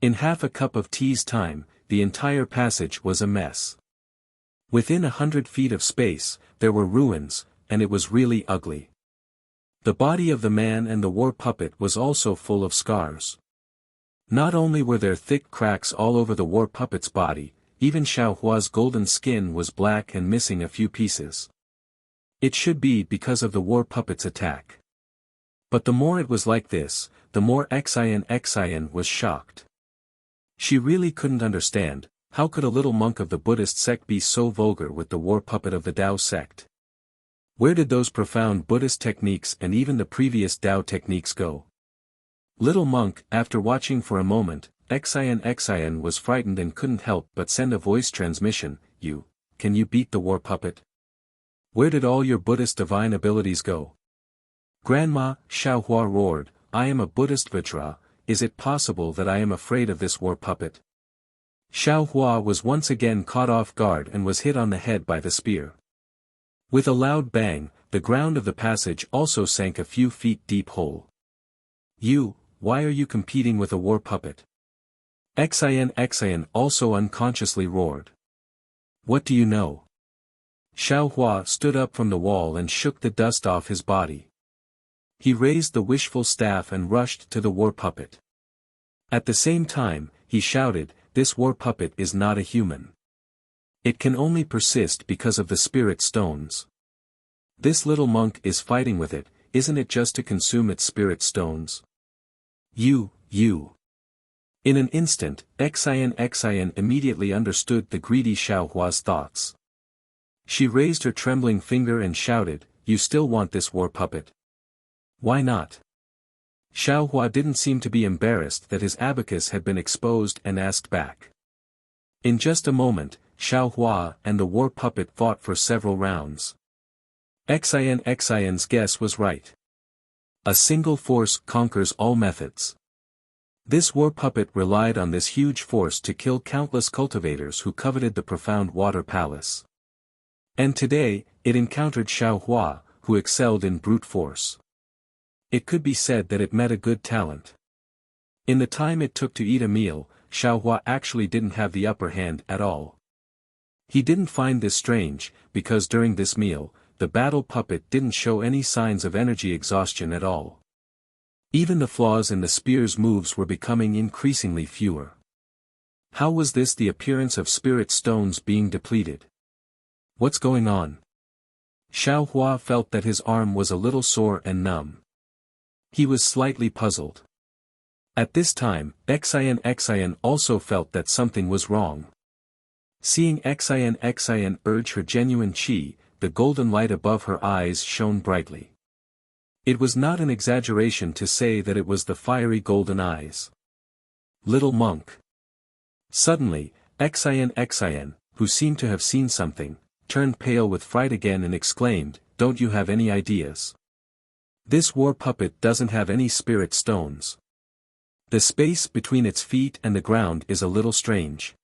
In half a cup of tea's time, the entire passage was a mess. Within 100 feet of space, there were ruins, and it was really ugly. The body of the man and the war puppet was also full of scars. Not only were there thick cracks all over the war puppet's body, even Xiaohua's golden skin was black and missing a few pieces. It should be because of the war puppet's attack. But the more it was like this, the more Xin was shocked. She really couldn't understand, how could a little monk of the Buddhist sect be so vulgar with the war puppet of the Tao sect? Where did those profound Buddhist techniques and even the previous Tao techniques go? Little monk, after watching for a moment, Xin was frightened and couldn't help but send a voice transmission, can you beat the war puppet? Where did all your Buddhist divine abilities go? Grandma, Xiaohua roared, I am a Buddhist Vajra, is it possible that I am afraid of this war puppet? Xiaohua was once again caught off guard and was hit on the head by the spear. With a loud bang, the ground of the passage also sank a few feet deep hole. Why are you competing with a war puppet? Xin also unconsciously roared. What do you know? Xiaohua stood up from the wall and shook the dust off his body. He raised the wishful staff and rushed to the war puppet. At the same time, he shouted, this war puppet is not a human. It can only persist because of the spirit stones. This little monk is fighting with it, isn't it just to consume its spirit stones? You. In an instant, Xin immediately understood the greedy Xiaohua's thoughts. She raised her trembling finger and shouted, you still want this war puppet? Why not? Xiaohua didn't seem to be embarrassed that his abacus had been exposed and asked back. In just a moment, Xiaohua and the war puppet fought for several rounds. Xin's guess was right. A single force conquers all methods. This war puppet relied on this huge force to kill countless cultivators who coveted the profound water palace. And today, it encountered Xiaohua, who excelled in brute force. It could be said that it met a good talent. In the time it took to eat a meal, Xiaohua actually didn't have the upper hand at all. He didn't find this strange, because during this meal, the battle puppet didn't show any signs of energy exhaustion at all. Even the flaws in the spear's moves were becoming increasingly fewer. How was this the appearance of spirit stones being depleted? What's going on? Xiaohua felt that his arm was a little sore and numb. He was slightly puzzled. At this time, Xin also felt that something was wrong. Seeing Xin urge her genuine qi, the golden light above her eyes shone brightly. It was not an exaggeration to say that it was the fiery golden eyes. Little monk. Suddenly, Xin, who seemed to have seen something, turned pale with fright again and exclaimed, don't you have any ideas? This war puppet doesn't have any spirit stones. The space between its feet and the ground is a little strange.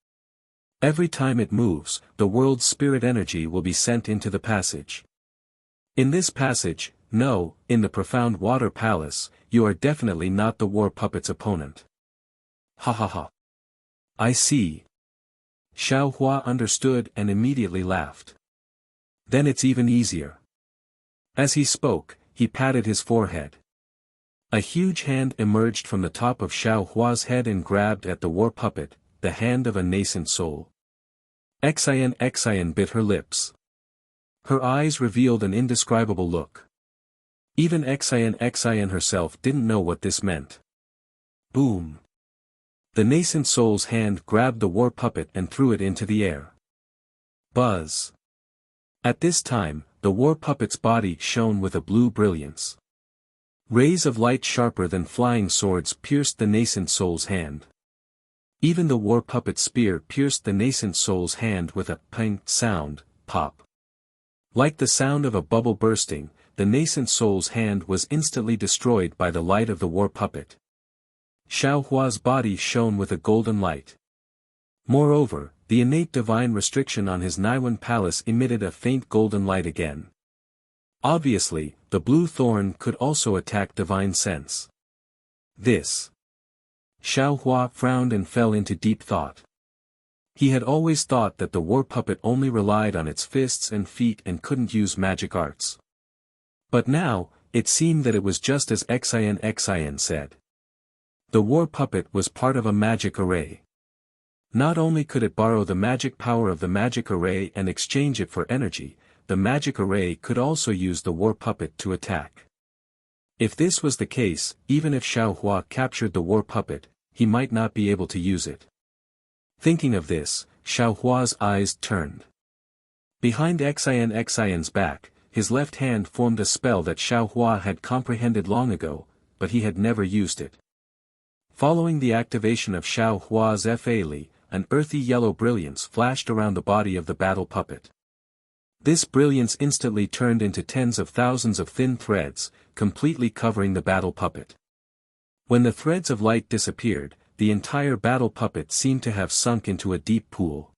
Every time it moves, the world's spirit energy will be sent into the passage. In this passage, no, in the profound water palace, you are definitely not the war puppet's opponent. Ha ha ha. I see. Xiaohua understood and immediately laughed. Then it's even easier. As he spoke, he patted his forehead. A huge hand emerged from the top of Xiaohua's head and grabbed at the war puppet, the hand of a nascent soul. Xin bit her lips. Her eyes revealed an indescribable look. Even Xin herself didn't know what this meant. Boom. The nascent soul's hand grabbed the war puppet and threw it into the air. Buzz. At this time, the war puppet's body shone with a blue brilliance. Rays of light sharper than flying swords pierced the nascent soul's hand. Even the war puppet's spear pierced the nascent soul's hand with a ping sound, pop. Like the sound of a bubble bursting, the nascent soul's hand was instantly destroyed by the light of the war puppet. Xiao Hua's body shone with a golden light. Moreover, the innate divine restriction on his Naiwan palace emitted a faint golden light again. Obviously, the blue thorn could also attack divine sense. This. Xiao Hua frowned and fell into deep thought. He had always thought that the war puppet only relied on its fists and feet and couldn't use magic arts. But now, it seemed that it was just as Xin said. The war puppet was part of a magic array. Not only could it borrow the magic power of the magic array and exchange it for energy, the magic array could also use the war puppet to attack. If this was the case, even if Xiao Hua captured the war puppet, he might not be able to use it. Thinking of this, Xiao Hua's eyes turned. Behind Xin's back, his left hand formed a spell that Xiao Hua had comprehended long ago, but he had never used it. Following the activation of Xiao Hua's Fa Li, an earthy yellow brilliance flashed around the body of the battle puppet. This brilliance instantly turned into tens of thousands of thin threads, completely covering the battle puppet. When the threads of light disappeared, the entire battle puppet seemed to have sunk into a deep pool.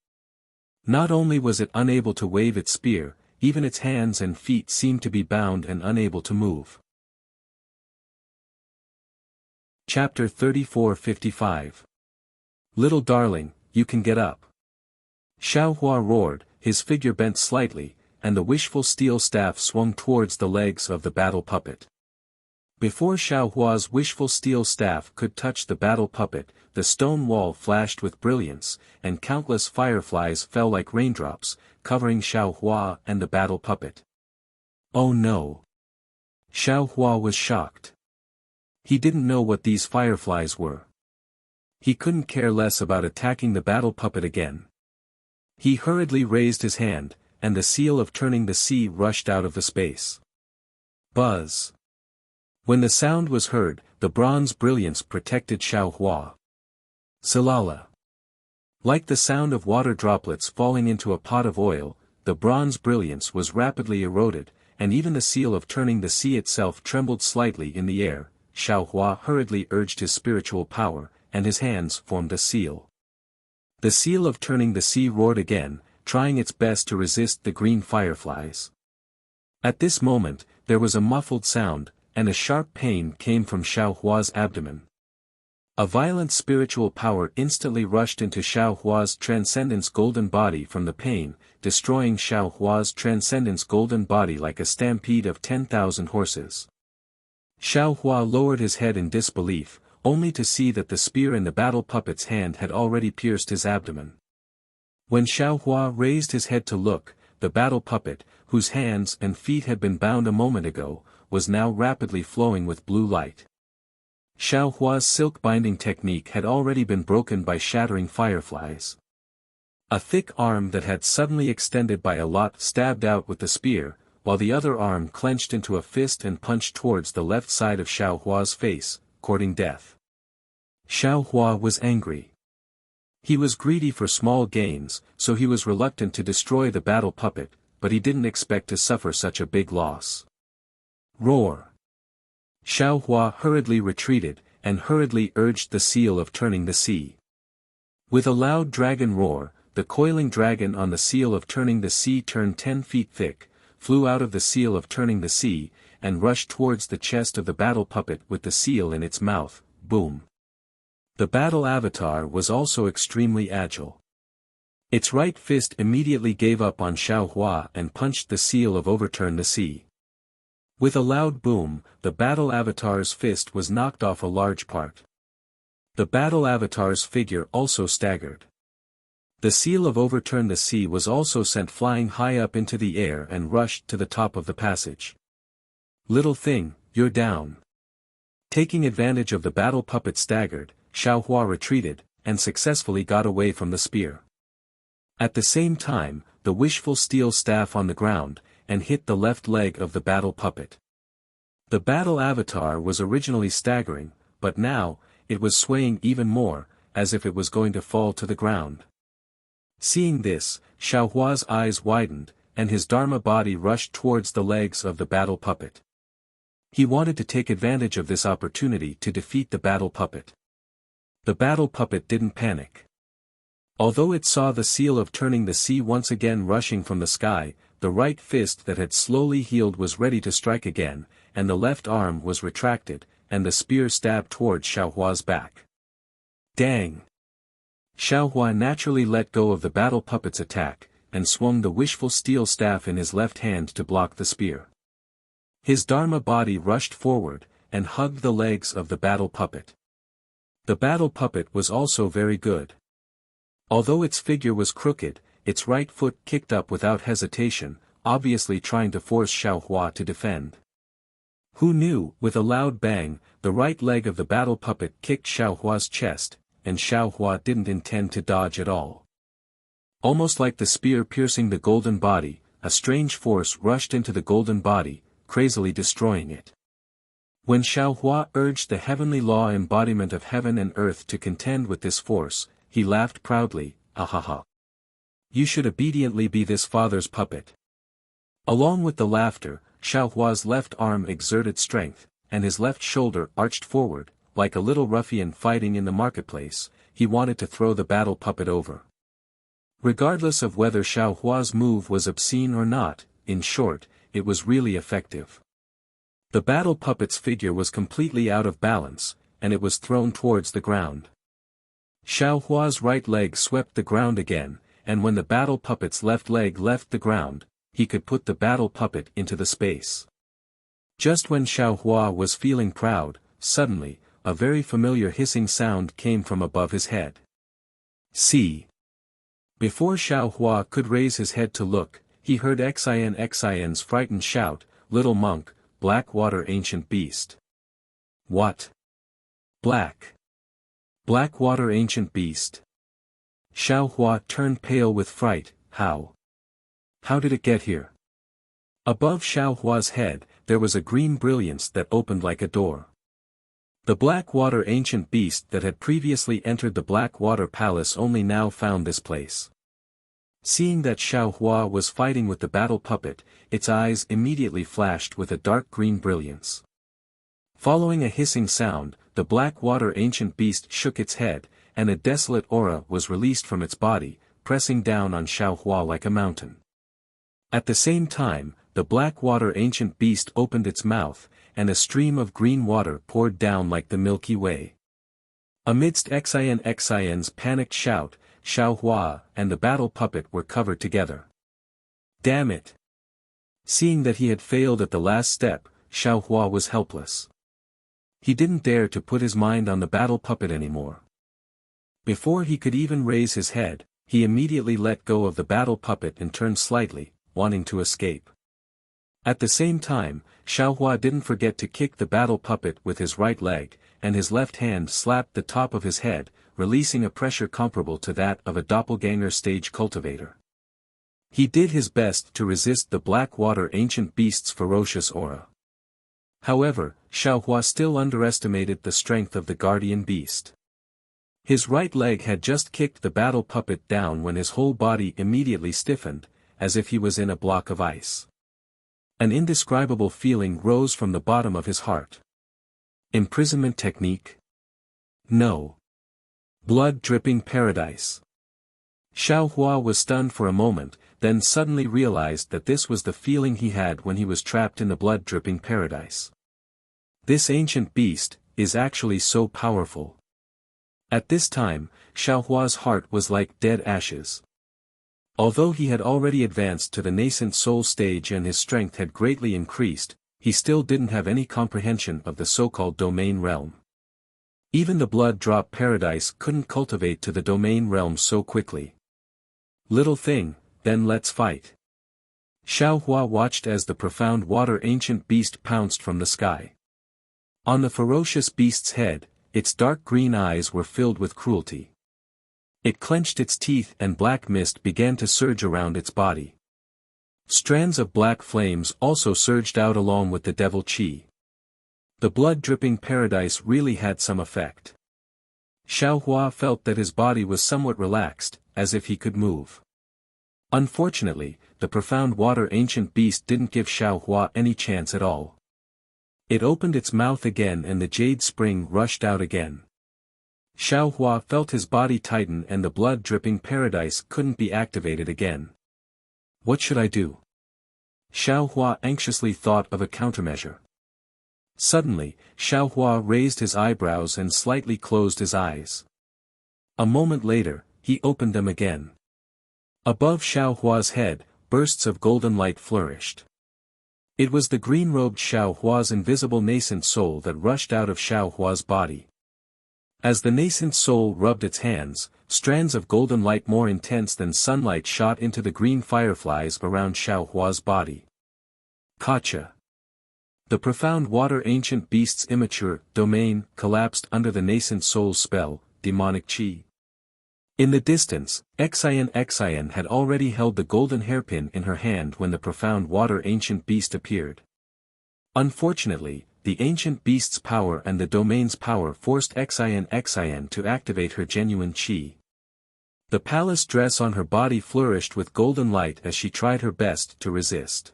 Not only was it unable to wave its spear, even its hands and feet seemed to be bound and unable to move. Chapter 34-55. Little darling, you can get up. Xiao Hua roared, his figure bent slightly, and the wishful steel staff swung towards the legs of the battle puppet. Before Xiao Hua's wishful steel staff could touch the battle puppet, the stone wall flashed with brilliance, and countless fireflies fell like raindrops, covering Xiao Hua and the battle puppet. Oh no! Xiao Hua was shocked. He didn't know what these fireflies were. He couldn't care less about attacking the battle puppet again. He hurriedly raised his hand, and the seal of turning the sea rushed out of the space. Buzz! When the sound was heard, the bronze brilliance protected Xiao Hua. Salala! Like the sound of water droplets falling into a pot of oil, the bronze brilliance was rapidly eroded, and even the seal of turning the sea itself trembled slightly in the air. Xiao Hua hurriedly urged his spiritual power, and his hands formed a seal. The seal of turning the sea roared again, trying its best to resist the green fireflies. At this moment, there was a muffled sound, and a sharp pain came from Xiao Hua's abdomen. A violent spiritual power instantly rushed into Xiao Hua's transcendence golden body from the pain, destroying Xiao Hua's transcendence golden body like a stampede of 10,000 horses. Xiao Hua lowered his head in disbelief, only to see that the spear in the battle puppet's hand had already pierced his abdomen. When Xiao Hua raised his head to look, the battle puppet, whose hands and feet had been bound a moment ago, was now rapidly flowing with blue light. Xiao Hua's silk binding technique had already been broken by shattering fireflies. A thick arm that had suddenly extended by a lot stabbed out with the spear, while the other arm clenched into a fist and punched towards the left side of Xiao Hua's face, courting death. Xiao Hua was angry. He was greedy for small gains, so he was reluctant to destroy the battle puppet, but he didn't expect to suffer such a big loss. Roar! Xiao Hua hurriedly retreated, and hurriedly urged the seal of turning the sea. With a loud dragon roar, the coiling dragon on the seal of turning the sea turned 10 feet thick, flew out of the seal of turning the sea, and rushed towards the chest of the battle puppet with the seal in its mouth. Boom! The battle avatar was also extremely agile. Its right fist immediately gave up on Xiao Hua and punched the seal of overturn the sea. With a loud boom, the battle avatar's fist was knocked off a large part. The battle avatar's figure also staggered. The seal of overturn the sea was also sent flying high up into the air and rushed to the top of the passage. Little thing, you're down. Taking advantage of the battle puppet staggered, Xiao Hua retreated, and successfully got away from the spear. At the same time, the wishful steel staff on the ground, and hit the left leg of the battle puppet. The battle avatar was originally staggering, but now, it was swaying even more, as if it was going to fall to the ground. Seeing this, Xiaohua's eyes widened, and his Dharma body rushed towards the legs of the battle puppet. He wanted to take advantage of this opportunity to defeat the battle puppet. The battle puppet didn't panic. Although it saw the seal of turning the sea once again rushing from the sky, the right fist that had slowly healed was ready to strike again, and the left arm was retracted, and the spear stabbed towards Xiaohua's back. Dang! Xiaohua naturally let go of the battle puppet's attack, and swung the wishful steel staff in his left hand to block the spear. His Dharma body rushed forward, and hugged the legs of the battle puppet. The battle puppet was also very good. Although its figure was crooked, its right foot kicked up without hesitation, obviously trying to force Xiaohua to defend. Who knew? With a loud bang, the right leg of the battle puppet kicked Xiaohua's chest, and Xiaohua didn't intend to dodge at all. Almost like the spear piercing the golden body, a strange force rushed into the golden body, crazily destroying it. When Xiaohua urged the heavenly law embodiment of heaven and earth to contend with this force, he laughed proudly, "Ahaha. You should obediently be this father's puppet." Along with the laughter, Xiaohua's left arm exerted strength, and his left shoulder arched forward, like a little ruffian fighting in the marketplace. He wanted to throw the battle puppet over. Regardless of whether Xiaohua's move was obscene or not, in short, it was really effective. The battle puppet's figure was completely out of balance, and it was thrown towards the ground. Xiaohua's right leg swept the ground again, and when the battle puppet's left leg left the ground, he could put the battle puppet into the space. Just when Xiaohua was feeling proud, suddenly, a very familiar hissing sound came from above his head. See! Before Xiaohua could raise his head to look, he heard Xian's frightened shout, "Little monk, black water ancient beast." What? Black water ancient beast. Xiaohua turned pale with fright. How? How did it get here? Above Xiaohua's head, there was a green brilliance that opened like a door. The black water ancient beast that had previously entered the black water palace only now found this place. Seeing that Xiaohua was fighting with the battle puppet, its eyes immediately flashed with a dark green brilliance. Following a hissing sound, the black water ancient beast shook its head, and a desolate aura was released from its body, pressing down on Xiaohua like a mountain. At the same time, the black water ancient beast opened its mouth, and a stream of green water poured down like the Milky Way. Amidst Xian's panicked shout, Xiaohua and the battle puppet were covered together. Damn it! Seeing that he had failed at the last step, Xiaohua was helpless. He didn't dare to put his mind on the battle puppet anymore. Before he could even raise his head, he immediately let go of the battle puppet and turned slightly, wanting to escape. At the same time, Xiaohua didn't forget to kick the battle puppet with his right leg, and his left hand slapped the top of his head, releasing a pressure comparable to that of a doppelganger stage cultivator. He did his best to resist the black water ancient beast's ferocious aura. However, Xiaohua still underestimated the strength of the guardian beast. His right leg had just kicked the battle puppet down when his whole body immediately stiffened, as if he was in a block of ice. An indescribable feeling rose from the bottom of his heart. Imprisonment technique? No. Blood-dripping paradise. Xiaohua was stunned for a moment, then suddenly realized that this was the feeling he had when he was trapped in the blood-dripping paradise. This ancient beast is actually so powerful. At this time, Xiaohua's heart was like dead ashes. Although he had already advanced to the nascent soul stage and his strength had greatly increased, he still didn't have any comprehension of the so-called domain realm. Even the blood-drop paradise couldn't cultivate to the domain realm so quickly. Little thing, then let's fight. Xiaohua watched as the profound water ancient beast pounced from the sky. On the ferocious beast's head, its dark green eyes were filled with cruelty. It clenched its teeth and black mist began to surge around its body. Strands of black flames also surged out along with the devil chi. The blood-dripping paradise really had some effect. Xiao Hua felt that his body was somewhat relaxed, as if he could move. Unfortunately, the profound water ancient beast didn't give Xiao Hua any chance at all. It opened its mouth again and the jade spring rushed out again. Xiao Hua felt his body tighten and the blood-dripping paradise couldn't be activated again. What should I do? Xiao Hua anxiously thought of a countermeasure. Suddenly, Xiao Hua raised his eyebrows and slightly closed his eyes. A moment later, he opened them again. Above Xiao Hua's head, bursts of golden light flourished. It was the green-robed Xiao Hua's invisible nascent soul that rushed out of Xiao Hua's body. As the nascent soul rubbed its hands, strands of golden light more intense than sunlight shot into the green fireflies around Xiao Hua's body. Gotcha. The profound water ancient beast's immature domain collapsed under the nascent soul's spell, demonic chi. In the distance, Xian had already held the golden hairpin in her hand when the profound water ancient beast appeared. Unfortunately, the ancient beast's power and the domain's power forced Xian to activate her genuine chi. The palace dress on her body flourished with golden light as she tried her best to resist.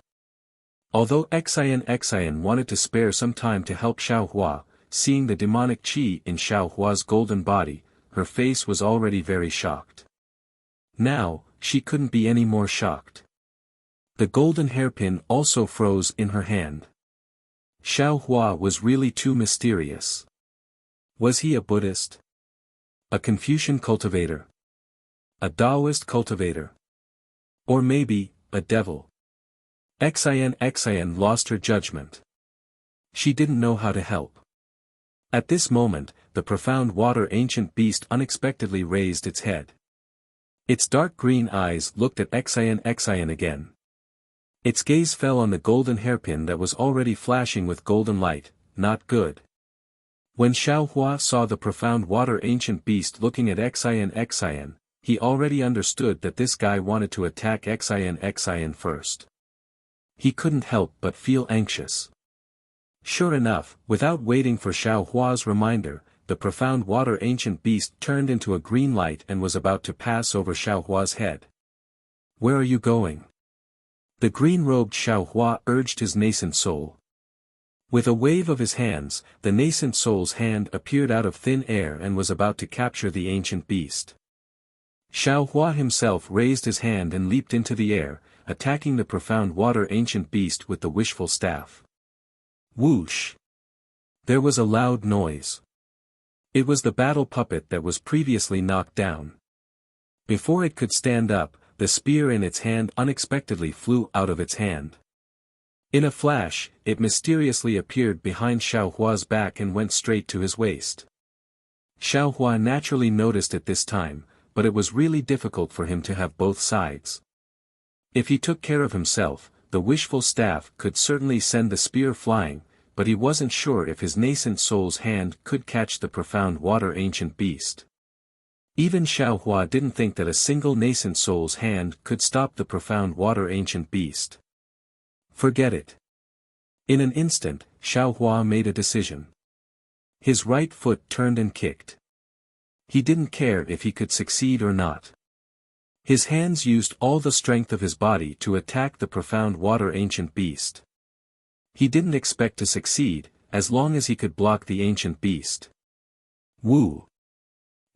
Although Xian wanted to spare some time to help Xiao Hua, seeing the demonic chi in Xiao Hua's golden body, her face was already very shocked. Now, she couldn't be any more shocked. The golden hairpin also froze in her hand. Xiao Hua was really too mysterious. Was he a Buddhist? A Confucian cultivator? A Taoist cultivator? Or maybe, a devil? Xian lost her judgment. She didn't know how to help. At this moment, the profound water ancient beast unexpectedly raised its head. Its dark green eyes looked at Xian again. Its gaze fell on the golden hairpin that was already flashing with golden light. Not good. When Xiao Hua saw the profound water ancient beast looking at Xian, he already understood that this guy wanted to attack Xian first. He couldn't help but feel anxious. Sure enough, without waiting for Xiao Hua's reminder, the profound water ancient beast turned into a green light and was about to pass over Xiao Hua's head. Where are you going? The green-robed Xiao Hua urged his nascent soul. With a wave of his hands, the nascent soul's hand appeared out of thin air and was about to capture the ancient beast. Xiao Hua himself raised his hand and leaped into the air, attacking the profound water ancient beast with the wishful staff. Whoosh! There was a loud noise. It was the battle puppet that was previously knocked down. Before it could stand up, the spear in its hand unexpectedly flew out of its hand. In a flash, it mysteriously appeared behind Xiao Hua's back and went straight to his waist. Xiao Hua naturally noticed it this time, but it was really difficult for him to have both sides. If he took care of himself, the wishful staff could certainly send the spear flying, but he wasn't sure if his nascent soul's hand could catch the profound water ancient beast. Even Xiao Hua didn't think that a single nascent soul's hand could stop the profound water ancient beast. Forget it. In an instant, Xiao Hua made a decision. His right foot turned and kicked. He didn't care if he could succeed or not. His hands used all the strength of his body to attack the profound water ancient beast. He didn't expect to succeed, as long as he could block the ancient beast. Woo!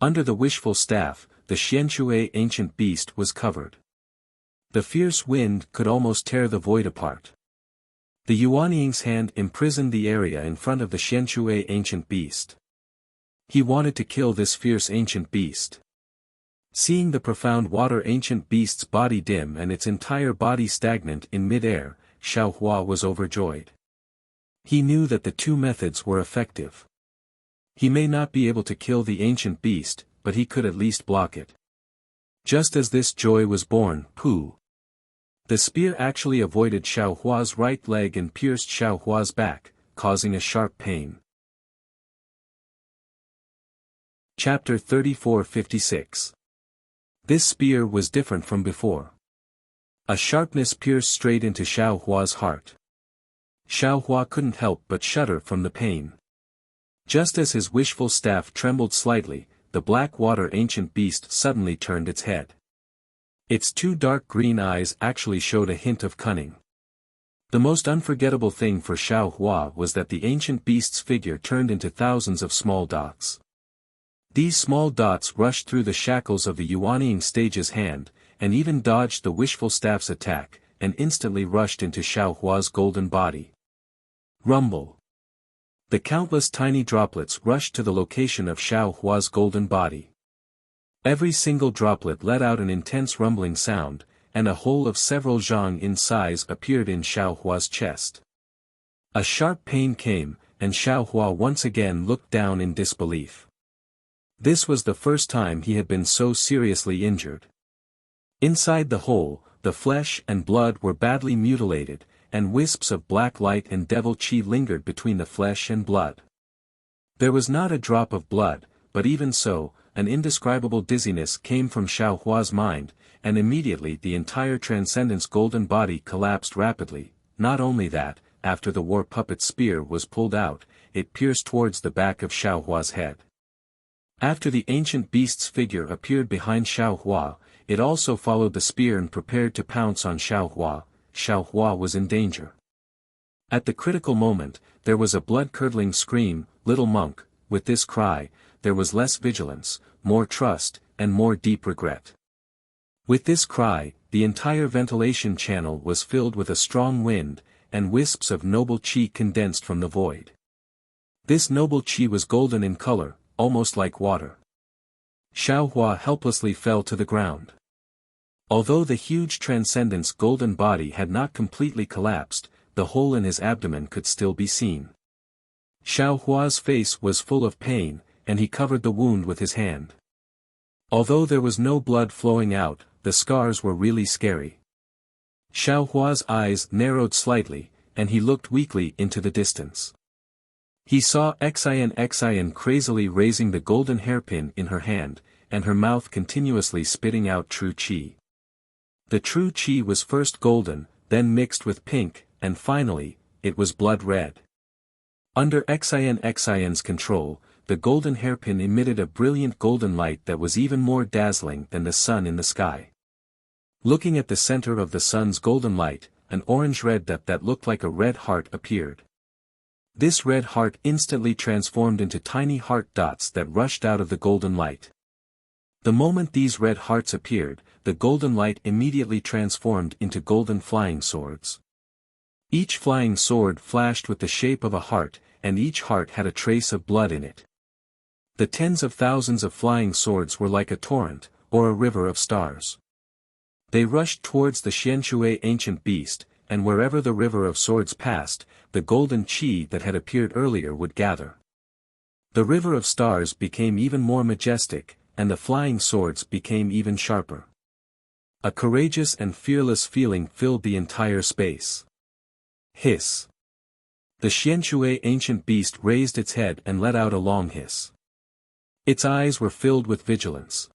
Under the wishful staff, the Xianxue ancient beast was covered. The fierce wind could almost tear the void apart. The Yuanying's hand imprisoned the area in front of the Xianxue ancient beast. He wanted to kill this fierce ancient beast. Seeing the profound water ancient beast's body dim and its entire body stagnant in mid-air, Xiao Hua was overjoyed. He knew that the two methods were effective. He may not be able to kill the ancient beast, but he could at least block it. Just as this joy was born, pooh! The spear actually avoided Xiao Hua's right leg and pierced Xiao Hua's back, causing a sharp pain. Chapter 34-56. This spear was different from before. A sharpness pierced straight into Xiao Hua's heart. Xiao Hua couldn't help but shudder from the pain. Just as his wishful staff trembled slightly, the black water ancient beast suddenly turned its head. Its two dark green eyes actually showed a hint of cunning. The most unforgettable thing for Xiao Hua was that the ancient beast's figure turned into thousands of small dots. These small dots rushed through the shackles of the Yuanying stage's hand, and even dodged the wishful staff's attack, and instantly rushed into Xiao Hua's golden body. Rumble. The countless tiny droplets rushed to the location of Xiao Hua's golden body. Every single droplet let out an intense rumbling sound, and a hole of several zhang in size appeared in Xiao Hua's chest. A sharp pain came, and Xiao Hua once again looked down in disbelief. This was the first time he had been so seriously injured. Inside the hole, the flesh and blood were badly mutilated, and wisps of black light and devil chi lingered between the flesh and blood. There was not a drop of blood, but even so, an indescribable dizziness came from Xiao Hua's mind, and immediately the entire Transcendence golden body collapsed rapidly. Not only that, after the war puppet's spear was pulled out, it pierced towards the back of Xiao Hua's head. After the ancient beast's figure appeared behind Xiao Hua, it also followed the spear and prepared to pounce on Xiao Hua. Xiao Hua was in danger. At the critical moment, there was a blood-curdling scream. Little monk, with this cry, there was less vigilance, more trust, and more deep regret. With this cry, the entire ventilation channel was filled with a strong wind, and wisps of noble qi condensed from the void. This noble qi was golden in color, almost like water. Xiao Hua helplessly fell to the ground. Although the huge Transcendence golden body had not completely collapsed, the hole in his abdomen could still be seen. Xiao Hua's face was full of pain, and he covered the wound with his hand. Although there was no blood flowing out, the scars were really scary. Xiao Hua's eyes narrowed slightly, and he looked weakly into the distance. He saw Xian crazily raising the golden hairpin in her hand, and her mouth continuously spitting out true qi. The true qi was first golden, then mixed with pink, and finally, it was blood red. Under Xian's control, the golden hairpin emitted a brilliant golden light that was even more dazzling than the sun in the sky. Looking at the center of the sun's golden light, an orange-red dot that looked like a red heart appeared. This red heart instantly transformed into tiny heart dots that rushed out of the golden light. The moment these red hearts appeared, the golden light immediately transformed into golden flying swords. Each flying sword flashed with the shape of a heart, and each heart had a trace of blood in it. The tens of thousands of flying swords were like a torrent, or a river of stars. They rushed towards the Xianshui ancient beast, and wherever the river of swords passed, the golden qi that had appeared earlier would gather. The river of stars became even more majestic, and the flying swords became even sharper. A courageous and fearless feeling filled the entire space. Hiss. The Xianshui ancient beast raised its head and let out a long hiss. Its eyes were filled with vigilance.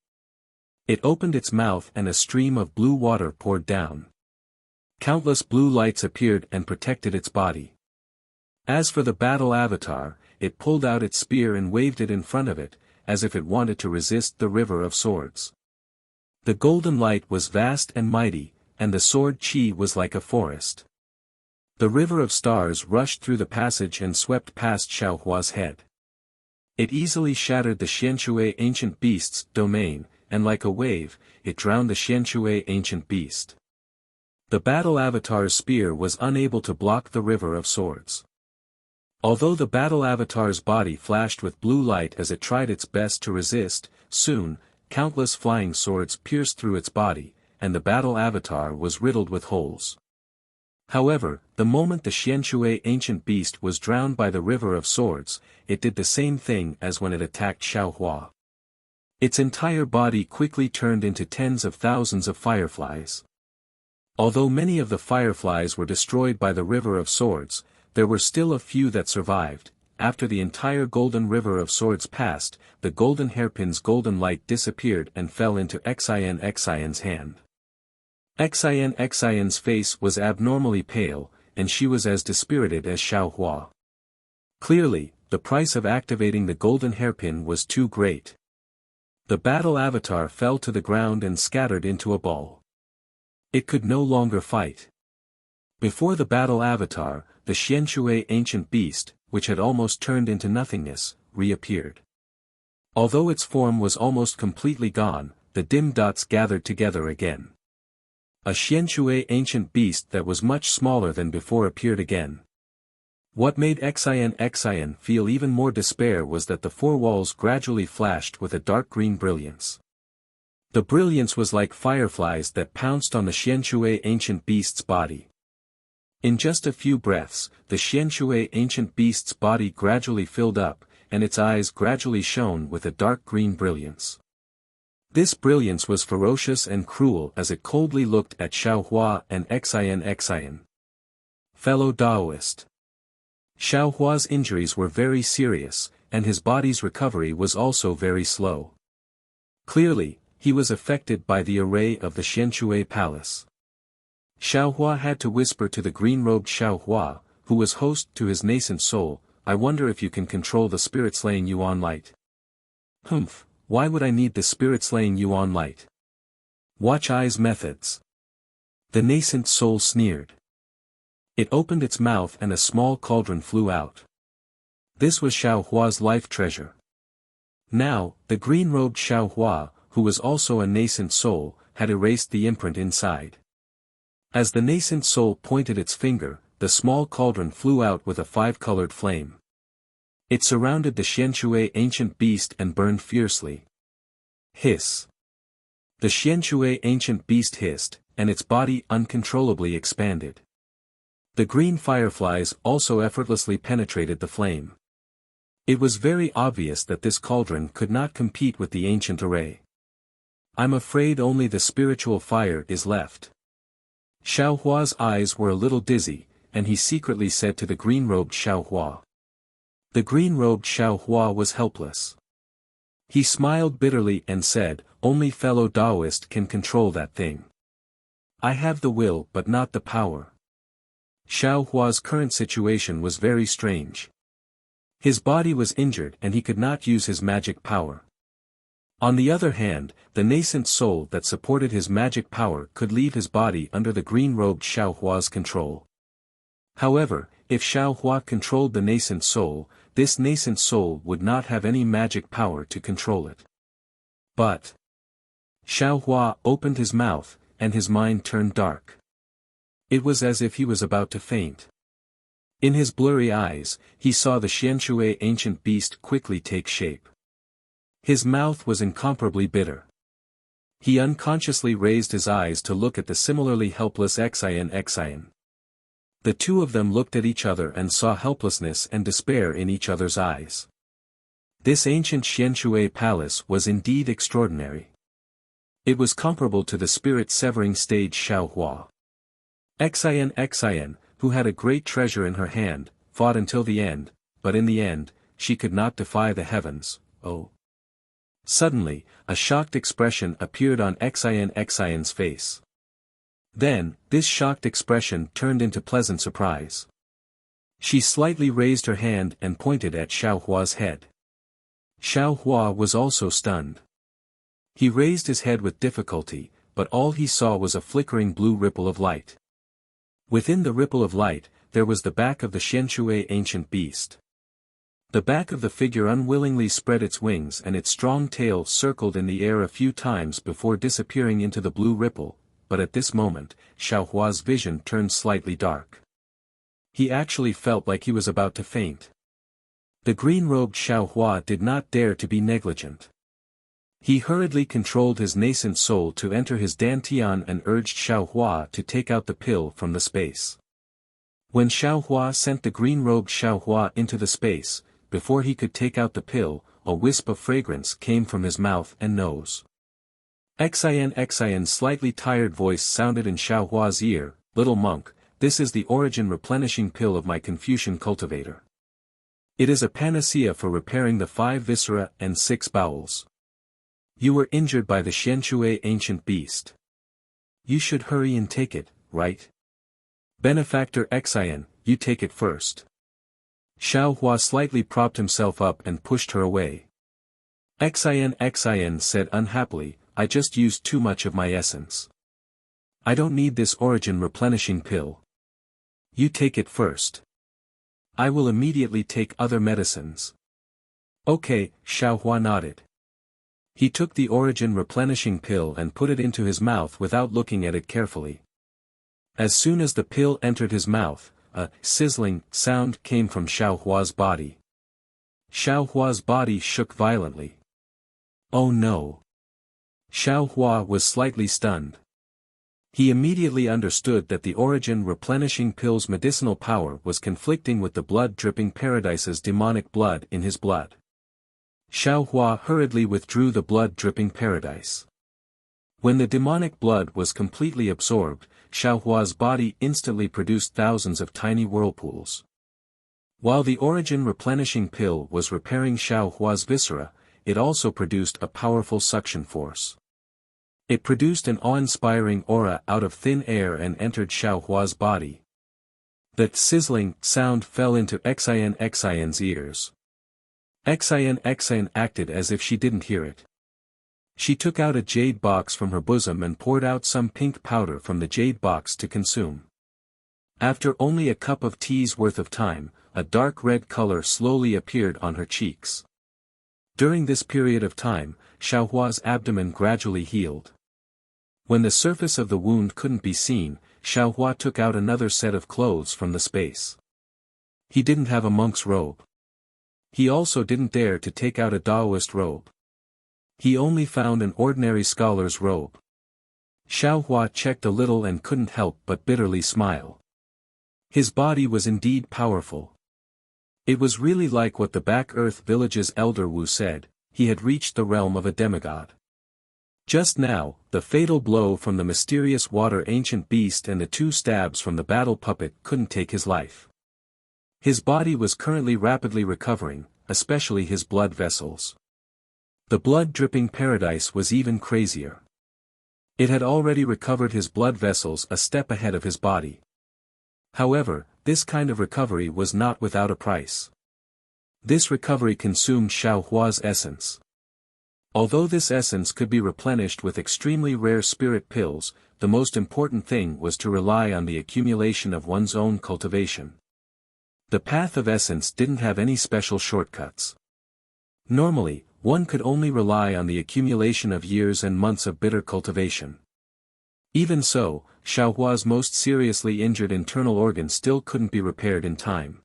It opened its mouth and a stream of blue water poured down. Countless blue lights appeared and protected its body. As for the battle avatar, it pulled out its spear and waved it in front of it, as if it wanted to resist the river of swords. The golden light was vast and mighty, and the sword qi was like a forest. The river of stars rushed through the passage and swept past Xiao Hua's head. It easily shattered the Xianshui ancient beast's domain, and like a wave, it drowned the Xianshui ancient beast. The battle avatar's spear was unable to block the river of swords. Although the battle avatar's body flashed with blue light as it tried its best to resist, soon, countless flying swords pierced through its body, and the battle avatar was riddled with holes. However, the moment the Xianshui ancient beast was drowned by the river of swords, it did the same thing as when it attacked Xiao Hua. Its entire body quickly turned into tens of thousands of fireflies. Although many of the fireflies were destroyed by the river of swords, there were still a few that survived. After the entire golden river of swords passed, the golden hairpin's golden light disappeared and fell into Xian's hand. Xian's face was abnormally pale, and she was as dispirited as Xiao Hua. Clearly, the price of activating the golden hairpin was too great. The battle avatar fell to the ground and scattered into a ball. It could no longer fight. Before the battle avatar, the Xianshui ancient beast, which had almost turned into nothingness, reappeared. Although its form was almost completely gone, the dim dots gathered together again. A Xianshui ancient beast that was much smaller than before appeared again. What made Xian feel even more despair was that the four walls gradually flashed with a dark green brilliance. The brilliance was like fireflies that pounced on the Xianshui ancient beast's body. In just a few breaths, the Xianshui ancient beast's body gradually filled up, and its eyes gradually shone with a dark green brilliance. This brilliance was ferocious and cruel as it coldly looked at Xiao Hua and Xian. Fellow Taoist. Xiao Hua's injuries were very serious, and his body's recovery was also very slow. Clearly, he was affected by the array of the Xianshui palace. Xiao Hua had to whisper to the green-robed Xiao Hua, who was host to his nascent soul, "I wonder if you can control the spirit-slaying Yuan light." "Humph, why would I need the spirit-slaying Yuan light? Watch Ai's methods." The nascent soul sneered. It opened its mouth and a small cauldron flew out. This was Xiao Hua's life treasure. Now, the green-robed Xiao Hua, who was also a nascent soul, had erased the imprint inside. As the nascent soul pointed its finger, the small cauldron flew out with a five-colored flame. It surrounded the Xianshui ancient beast and burned fiercely. Hiss. The Xianshui ancient beast hissed, and its body uncontrollably expanded. The green fireflies also effortlessly penetrated the flame. It was very obvious that this cauldron could not compete with the ancient array. "I'm afraid only the spiritual fire is left." Xiao Hua's eyes were a little dizzy, and he secretly said to the green-robed Xiao Hua. The green-robed Xiao Hua was helpless. He smiled bitterly and said, "Only fellow Taoist can control that thing. I have the will but not the power." Xiao Hua's current situation was very strange. His body was injured and he could not use his magic power. On the other hand, the nascent soul that supported his magic power could leave his body under the green-robed Xiao Hua's control. However, if Xiao Hua controlled the nascent soul, this nascent soul would not have any magic power to control it. But Xiao Hua opened his mouth, and his mind turned dark. It was as if he was about to faint. In his blurry eyes, he saw the Xianshui ancient beast quickly take shape. His mouth was incomparably bitter. He unconsciously raised his eyes to look at the similarly helpless Xian. The two of them looked at each other and saw helplessness and despair in each other's eyes. This ancient Xianshui palace was indeed extraordinary. It was comparable to the spirit-severing stage Xiao Hua. Xian, who had a great treasure in her hand, fought until the end, but in the end, she could not defy the heavens. Oh! Suddenly, a shocked expression appeared on Xian's face. Then, this shocked expression turned into pleasant surprise. She slightly raised her hand and pointed at Xiao Hua's head. Xiao Hua was also stunned. He raised his head with difficulty, but all he saw was a flickering blue ripple of light. Within the ripple of light, there was the back of the Xianshui ancient beast. The back of the figure unwillingly spread its wings and its strong tail circled in the air a few times before disappearing into the blue ripple, but at this moment, Xiao Hua's vision turned slightly dark. He actually felt like he was about to faint. The green-robed Xiao Hua did not dare to be negligent. He hurriedly controlled his nascent soul to enter his dantian and urged Xiao Hua to take out the pill from the space. When Xiao Hua sent the green-robed Xiao Hua into the space, before he could take out the pill, a wisp of fragrance came from his mouth and nose. Xian's slightly tired voice sounded in Xiao Hua's ear, "Little monk, this is the origin replenishing pill of my Confucian cultivator. It is a panacea for repairing the 5 viscera and 6 bowels. You were injured by the Xianshui ancient beast. You should hurry and take it, right? Benefactor Xian, you take it first. Xiao Hua slightly propped himself up and pushed her away. Xian said unhappily, I just used too much of my essence. I don't need this origin replenishing pill. You take it first. I will immediately take other medicines. Okay, Xiao Hua nodded. He took the origin replenishing pill and put it into his mouth without looking at it carefully. As soon as the pill entered his mouth, a sizzling sound came from Xiao Hua's body. Xiao Hua's body shook violently. Oh no! Xiao Hua was slightly stunned. He immediately understood that the origin replenishing pill's medicinal power was conflicting with the blood-dripping paradise's demonic blood in his blood. Xiao Hua hurriedly withdrew the blood-dripping paradise. When the demonic blood was completely absorbed, Xiao Hua's body instantly produced thousands of tiny whirlpools. While the origin replenishing pill was repairing Xiao Hua's viscera, it also produced a powerful suction force. It produced an awe-inspiring aura out of thin air and entered Xiao Hua's body. That sizzling sound fell into Xian's ears. Xian acted as if she didn't hear it. She took out a jade box from her bosom and poured out some pink powder from the jade box to consume. After only a cup of tea's worth of time, a dark red color slowly appeared on her cheeks. During this period of time, Xiao Hua's abdomen gradually healed. When the surface of the wound couldn't be seen, Xiao Hua took out another set of clothes from the space. He didn't have a monk's robe. He also didn't dare to take out a Taoist robe. He only found an ordinary scholar's robe. Xiao Hua checked a little and couldn't help but bitterly smile. His body was indeed powerful. It was really like what the Back Earth Village's elder Wu said, he had reached the realm of a demigod. Just now, the fatal blow from the mysterious water ancient beast and the 2 stabs from the battle puppet couldn't take his life. His body was currently rapidly recovering, especially his blood vessels. The blood-dripping paradise was even crazier. It had already recovered his blood vessels a step ahead of his body. However, this kind of recovery was not without a price. This recovery consumed Xiao Hua's essence. Although this essence could be replenished with extremely rare spirit pills, the most important thing was to rely on the accumulation of one's own cultivation. The path of essence didn't have any special shortcuts. Normally, one could only rely on the accumulation of years and months of bitter cultivation. Even so, Xiao Hua's most seriously injured internal organ still couldn't be repaired in time.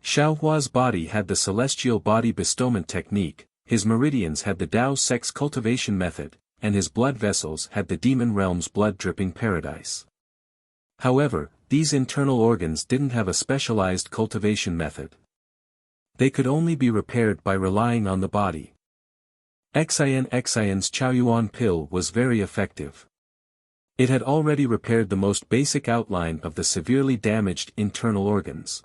Xiao Hua's body had the celestial body bestowment technique, his meridians had the Tao sex cultivation method, and his blood vessels had the demon realm's blood-dripping paradise. However, these internal organs didn't have a specialized cultivation method. They could only be repaired by relying on the body. Xian's Chaoyuan pill was very effective. It had already repaired the most basic outline of the severely damaged internal organs.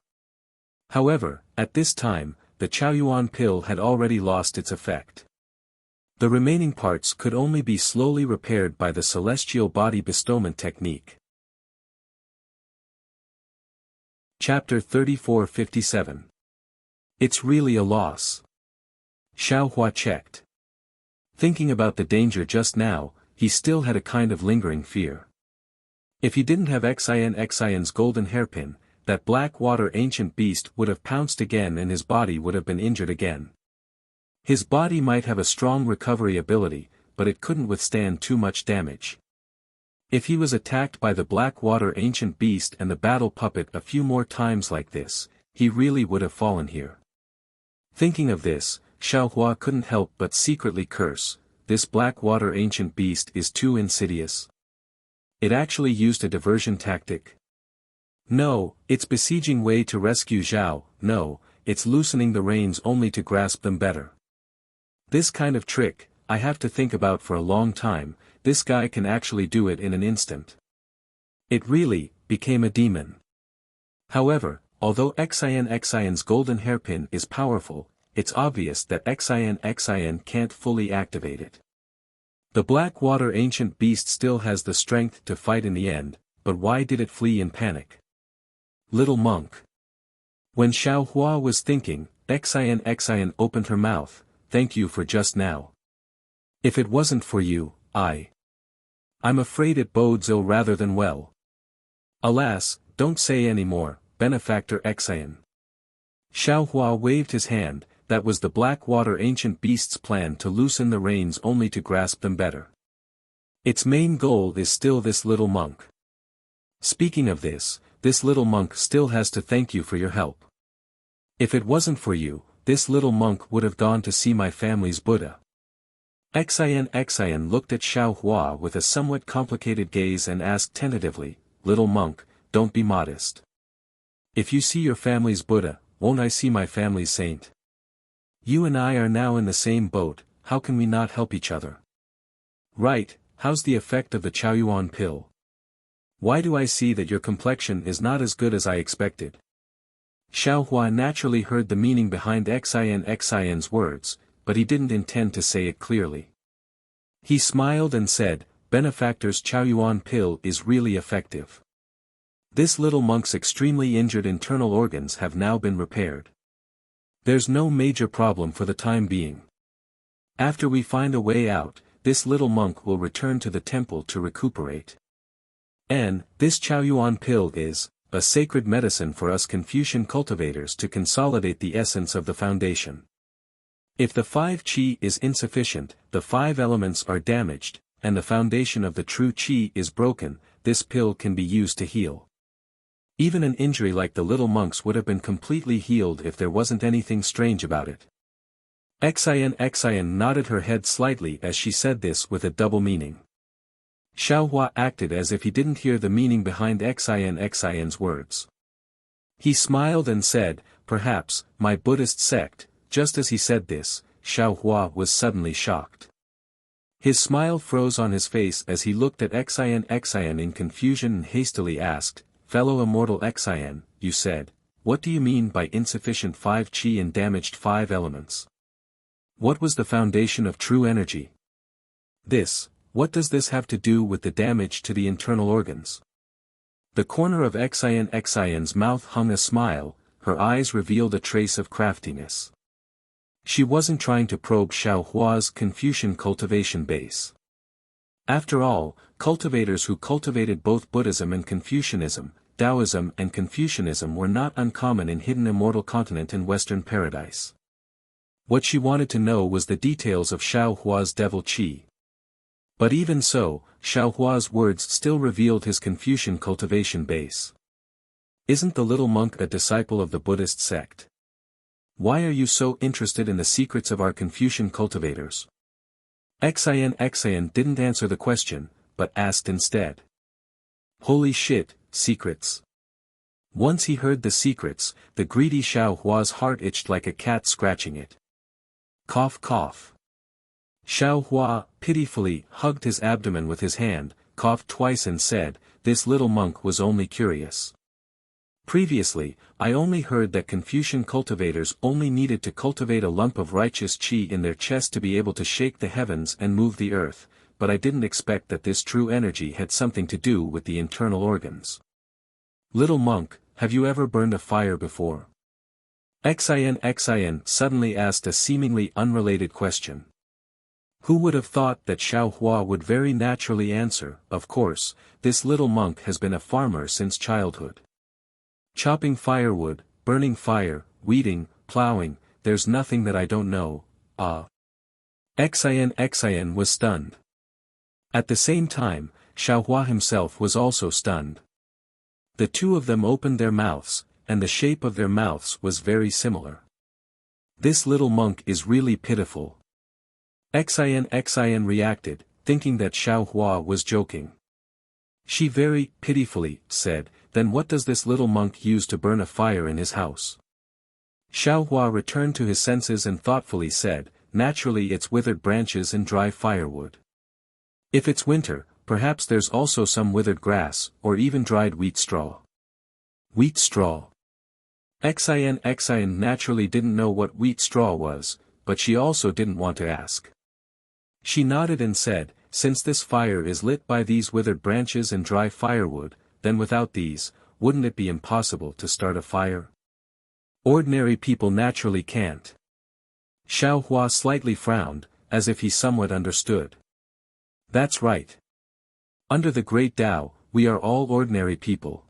However, at this time, the Chaoyuan pill had already lost its effect. The remaining parts could only be slowly repaired by the celestial body bestowment technique. Chapter 3457. It's really a loss. Xiao Hua checked. Thinking about the danger just now, he still had a kind of lingering fear. If he didn't have Xian's golden hairpin, that black water ancient beast would have pounced again and his body would have been injured again. His body might have a strong recovery ability, but it couldn't withstand too much damage. If he was attacked by the black water ancient beast and the battle puppet a few more times like this, he really would have fallen here. Thinking of this, Xiao Hua couldn't help but secretly curse, this black water ancient beast is too insidious. It actually used a diversion tactic. No, it's besieging Wei to rescue Zhao, no, it's loosening the reins only to grasp them better. This kind of trick, I have to think about for a long time, this guy can actually do it in an instant. It really became a demon. However, although Xian's golden hairpin is powerful, it's obvious that Xian can't fully activate it. The black water ancient beast still has the strength to fight in the end, but why did it flee in panic? Little monk. When Xiao Hua was thinking, Xian opened her mouth, thank you for just now. If it wasn't for you, I'm afraid it bodes ill rather than well. Alas, don't say any more, benefactor Xian. Xiao Hua waved his hand, that was the Blackwater ancient beast's plan to loosen the reins only to grasp them better. Its main goal is still this little monk. Speaking of this little monk still has to thank you for your help. If it wasn't for you, this little monk would have gone to see my family's Buddha. Xian looked at Xiao Hua with a somewhat complicated gaze and asked tentatively, little monk, don't be modest. If you see your family's Buddha, won't I see my family's saint? You and I are now in the same boat, how can we not help each other? Right, how's the effect of the Chaoyuan pill? Why do I see that your complexion is not as good as I expected? Xiao Hua naturally heard the meaning behind Xian's words, but he didn't intend to say it clearly. He smiled and said, benefactor's Chaoyuan pill is really effective. This little monk's extremely injured internal organs have now been repaired. There's no major problem for the time being. After we find a way out, this little monk will return to the temple to recuperate. And, this Chaoyuan pill is a sacred medicine for us Confucian cultivators to consolidate the essence of the foundation. If the 5 qi is insufficient, the 5 elements are damaged, and the foundation of the true qi is broken, this pill can be used to heal. Even an injury like the little monk's would have been completely healed if there wasn't anything strange about it. Xian nodded her head slightly as she said this with a double meaning. Xiao Hua acted as if he didn't hear the meaning behind Xian's words. He smiled and said, perhaps, my Buddhist sect. Just as he said this, Xiao Hua was suddenly shocked. His smile froze on his face as he looked at Xian in confusion and hastily asked, fellow immortal Xian, you said, what do you mean by insufficient 5 qi and damaged 5 elements? What was the foundation of true energy? What does this have to do with the damage to the internal organs? The corner of Xian's mouth hung a smile, her eyes revealed a trace of craftiness. She wasn't trying to probe Xiao Hua's Confucian cultivation base. After all, cultivators who cultivated both Buddhism and Confucianism, Taoism and Confucianism were not uncommon in hidden immortal continent and Western paradise. What she wanted to know was the details of Xiao Hua's devil qi. But even so, Xiao Hua's words still revealed his Confucian cultivation base. Isn't the little monk a disciple of the Buddhist sect? Why are you so interested in the secrets of our Confucian cultivators? Xian didn't answer the question, but asked instead. Holy shit, secrets. Once he heard the secrets, the greedy Xiao Hua's heart itched like a cat scratching it. Cough cough. Xiao Hua, pitifully, hugged his abdomen with his hand, coughed twice and said, this little monk was only curious. Previously, I only heard that Confucian cultivators only needed to cultivate a lump of righteous qi in their chest to be able to shake the heavens and move the earth, but I didn't expect that this true energy had something to do with the internal organs. Little monk, have you ever burned a fire before? Xian suddenly asked a seemingly unrelated question. Who would have thought that Xiao Hua would very naturally answer, of course, this little monk has been a farmer since childhood. Chopping firewood, burning fire, weeding, plowing, there's nothing that I don't know, Xian was stunned. At the same time, Xiao Hua himself was also stunned. The two of them opened their mouths, and the shape of their mouths was very similar. This little monk is really pitiful. Xian reacted, thinking that Xiao Hua was joking. She very pitifully said, then what does this little monk use to burn a fire in his house? Xiao Hua returned to his senses and thoughtfully said, naturally it's withered branches and dry firewood. If it's winter, perhaps there's also some withered grass, or even dried wheat straw. Wheat straw. Xian naturally didn't know what wheat straw was, but she also didn't want to ask. She nodded and said, since this fire is lit by these withered branches and dry firewood, then without these, wouldn't it be impossible to start a fire? Ordinary people naturally can't. Xiao Hua slightly frowned, as if he somewhat understood. That's right. Under the Great Tao, we are all ordinary people.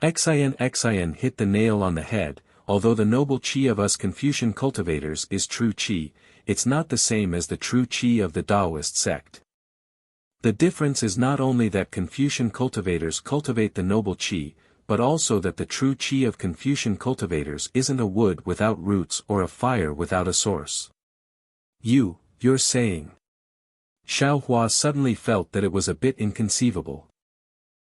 Xin hit the nail on the head. Although the noble qi of us Confucian cultivators is true qi, it's not the same as the true qi of the Taoist sect. The difference is not only that Confucian cultivators cultivate the noble qi, but also that the true qi of Confucian cultivators isn't a wood without roots or a fire without a source. You're saying. Xiao Hua suddenly felt that it was a bit inconceivable.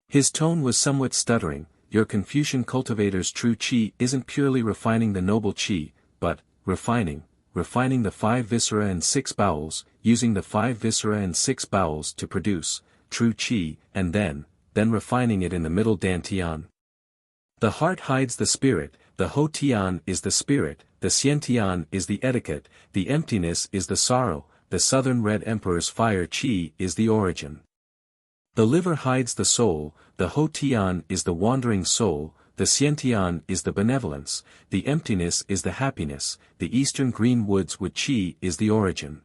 His tone was somewhat stuttering. Your Confucian cultivator's true qi isn't purely refining the noble qi, but, refining the 5 viscera and 6 bowels, using the 5 viscera and 6 bowels to produce, true qi, and then refining it in the middle dantian. The heart hides the spirit, the ho tian is the spirit, the xian tian is the etiquette, the emptiness is the sorrow, the southern red emperor's fire qi is the origin. The liver hides the soul, the ho tian is the wandering soul, the xian tian is the benevolence, the emptiness is the happiness, the eastern green woods wood qi is the origin.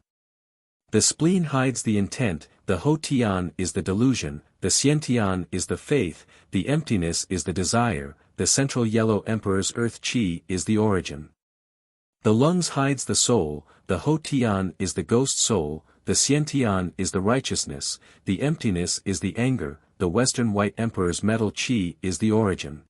The spleen hides the intent, the ho tian is the delusion, the xian tian is the faith, the emptiness is the desire, the central yellow emperor's earth qi is the origin. The lungs hides the soul, the ho tian is the ghost soul, the xian tian is the righteousness, the emptiness is the anger, the western white emperor's metal qi is the origin.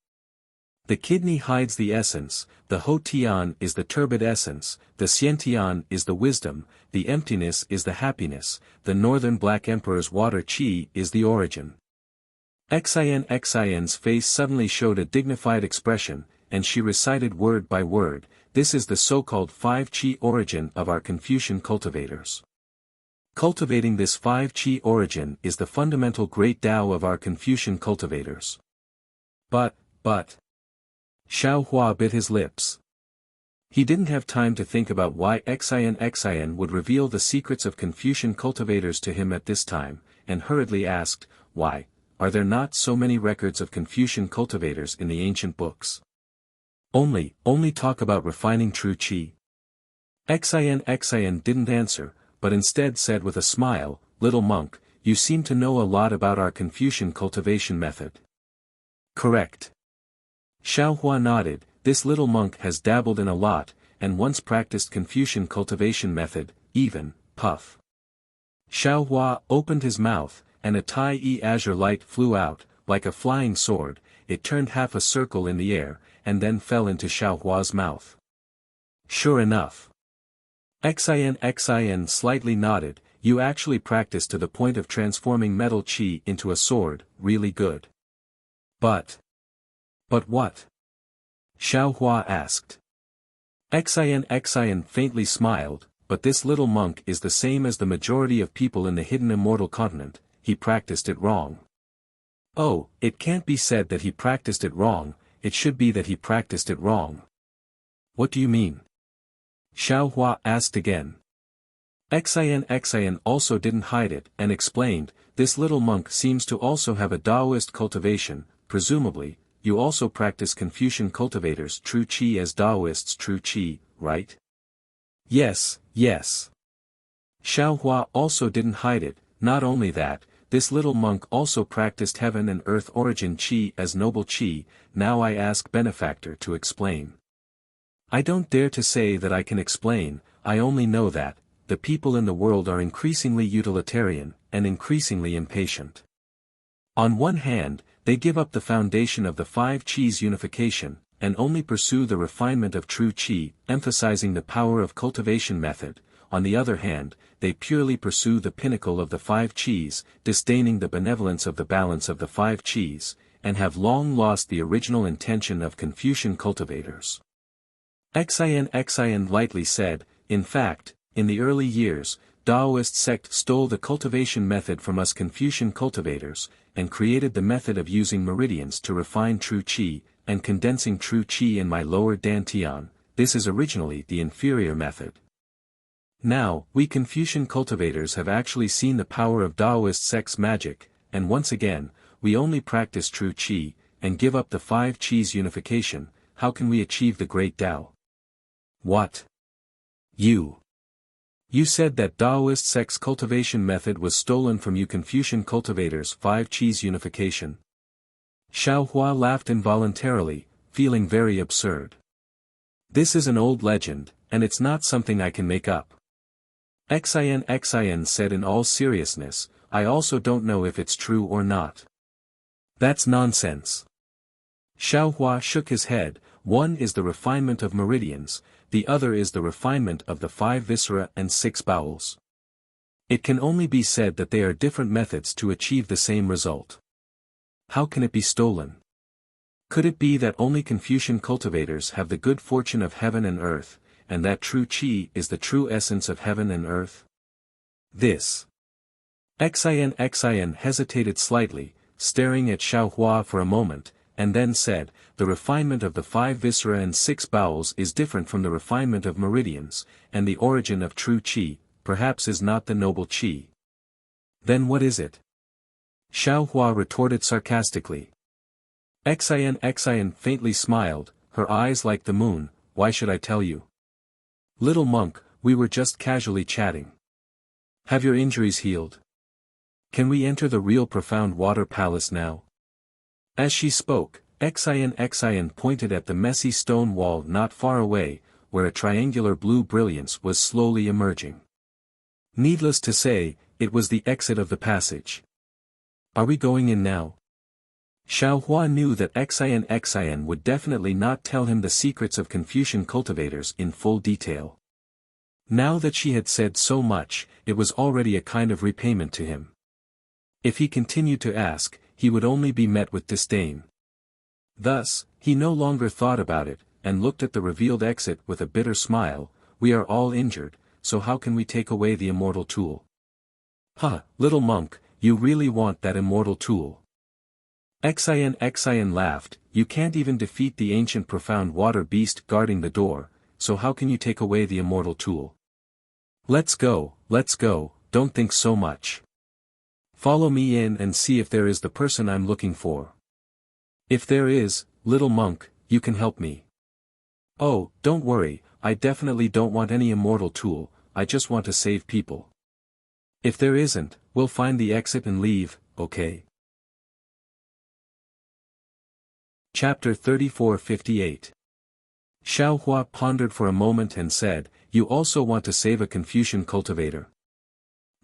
The kidney hides the essence, the ho tian is the turbid essence, the xian tian is the wisdom, the emptiness is the happiness, the northern black emperor's water qi is the origin. Xin's face suddenly showed a dignified expression, and she recited word by word, this is the so-called 5 qi origin of our Confucian cultivators. Cultivating this 5 qi origin is the fundamental great Tao of our Confucian cultivators. But. Xiao Hua bit his lips. He didn't have time to think about why Xin would reveal the secrets of Confucian cultivators to him at this time, and hurriedly asked, why, are there not so many records of Confucian cultivators in the ancient books? Only talk about refining true qi. Xin didn't answer, but instead said with a smile, little monk, you seem to know a lot about our Confucian cultivation method. Correct. Xiao Hua nodded, this little monk has dabbled in a lot, and once practiced Confucian cultivation method, even, puff. Xiao Hua opened his mouth, and a Tai azure light flew out, like a flying sword, it turned half a circle in the air, and then fell into Xiao Hua's mouth. Sure enough. Xin slightly nodded, you actually practiced to the point of transforming metal qi into a sword, really good. But what? Xiao Hua asked. Xin faintly smiled, but this little monk is the same as the majority of people in the hidden immortal continent, he practiced it wrong. Oh, it can't be said that he practiced it wrong, it should be that he practiced it wrong. What do you mean? Xiao Hua asked again. Xin also didn't hide it, and explained, this little monk seems to also have a Taoist cultivation, presumably, you also practice Confucian cultivators' true qi as Taoists' true qi, right? Yes. Xiao Hua also didn't hide it, not only that, this little monk also practiced heaven and earth origin qi as noble qi, now I ask benefactor to explain. I don't dare to say that I can explain, I only know that, the people in the world are increasingly utilitarian, and increasingly impatient. On one hand, they give up the foundation of the 5 qis unification, and only pursue the refinement of true qi, emphasizing the power of cultivation method, on the other hand, they purely pursue the pinnacle of the 5 qis, disdaining the benevolence of the balance of the 5 qis, and have long lost the original intention of Confucian cultivators. Xin lightly said, in fact, in the early years, Taoist sect stole the cultivation method from us Confucian cultivators, and created the method of using meridians to refine true qi, and condensing true qi in my lower dantian, this is originally the inferior method. Now, we Confucian cultivators have actually seen the power of Taoist sect's magic, and once again, we only practice true qi, and give up the 5 qis unification, how can we achieve the great Tao? What? You said that Taoist sect's cultivation method was stolen from you Confucian cultivators' 5 qis unification. Xiaohua laughed involuntarily, feeling very absurd. This is an old legend, and it's not something I can make up. Xin said in all seriousness, I also don't know if it's true or not. That's nonsense. Xiaohua shook his head, one is the refinement of meridians, the other is the refinement of the 5 viscera and 6 bowels. It can only be said that they are different methods to achieve the same result. How can it be stolen? Could it be that only Confucian cultivators have the good fortune of heaven and earth, and that true qi is the true essence of heaven and earth? This. Xin hesitated slightly, staring at Xiaohua for a moment, and then said, the refinement of the 5 viscera and 6 bowels is different from the refinement of meridians, and the origin of true qi, perhaps is not the noble qi. Then what is it? Xiaohua retorted sarcastically. Xin faintly smiled, her eyes like the moon, why should I tell you? Little monk, we were just casually chatting. Have your injuries healed? Can we enter the real profound water palace now? As she spoke, Xin pointed at the messy stone wall not far away, where a triangular blue brilliance was slowly emerging. Needless to say, it was the exit of the passage. Are we going in now? Xiaohua knew that Xin would definitely not tell him the secrets of Confucian cultivators in full detail. Now that she had said so much, it was already a kind of repayment to him. If he continued to ask, he would only be met with disdain. Thus, he no longer thought about it, and looked at the revealed exit with a bitter smile. We are all injured, so how can we take away the immortal tool? Little monk, you really want that immortal tool? Xin laughed, you can't even defeat the ancient profound water beast guarding the door, so how can you take away the immortal tool? Let's go, don't think so much. Follow me in and see if there is the person I'm looking for. If there is, little monk, you can help me. Oh, don't worry, I definitely don't want any immortal tool, I just want to save people. If there isn't, we'll find the exit and leave, okay? Chapter 34-58. Xiaohua pondered for a moment and said, you also want to save a Confucian cultivator.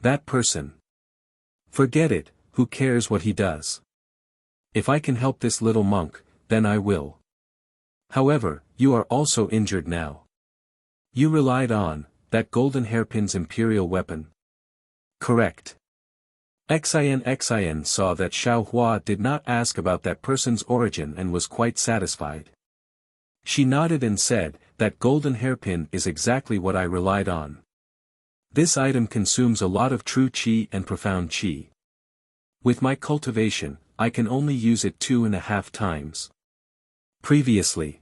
That person. Forget it, who cares what he does? If I can help this little monk, then I will. However, you are also injured now. You relied on that golden hairpin's imperial weapon. Correct. Xin saw that Xiaohua did not ask about that person's origin and was quite satisfied. She nodded and said, that golden hairpin is exactly what I relied on. This item consumes a lot of true qi and profound qi. With my cultivation, I can only use it 2.5 times. Previously,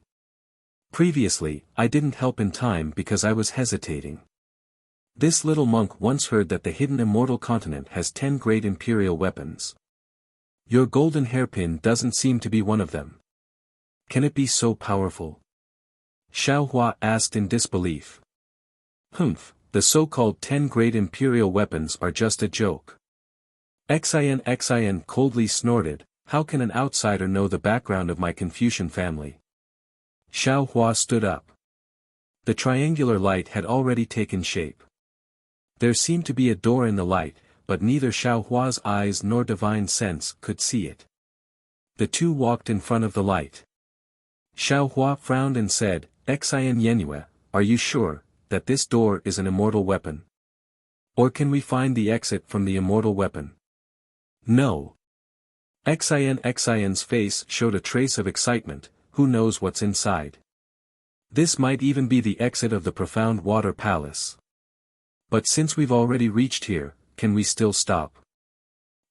I didn't help in time because I was hesitating. This little monk once heard that the hidden immortal continent has 10 great imperial weapons. Your golden hairpin doesn't seem to be one of them. Can it be so powerful? Xiaohua asked in disbelief. The so-called 10 great imperial weapons are just a joke. Xin coldly snorted, how can an outsider know the background of my Confucian family? Xiaohua stood up. The triangular light had already taken shape. There seemed to be a door in the light, but neither Xiaohua's eyes nor divine sense could see it. The two walked in front of the light. Xiaohua frowned and said, Xin Yenue, are you sure that this door is an immortal weapon? Or can we find the exit from the immortal weapon? No. Xin's face showed a trace of excitement, who knows what's inside. This might even be the exit of the profound water palace. But since we've already reached here, can we still stop?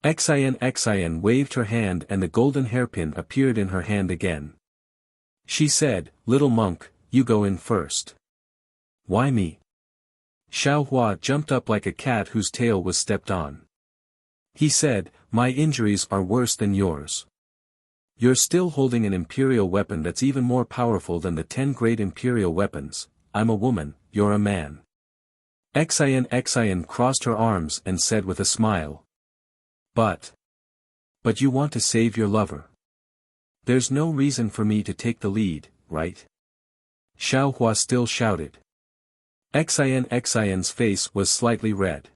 Xin waved her hand and the golden hairpin appeared in her hand again. She said, little monk, you go in first. Why me? Xiaohua jumped up like a cat whose tail was stepped on. He said, My injuries are worse than yours. You're still holding an imperial weapon that's even more powerful than the 10 great imperial weapons. I'm a woman, you're a man. Xian crossed her arms and said with a smile. But you want to save your lover. There's no reason for me to take the lead, right? Xiaohua still shouted. Xian's face was slightly red.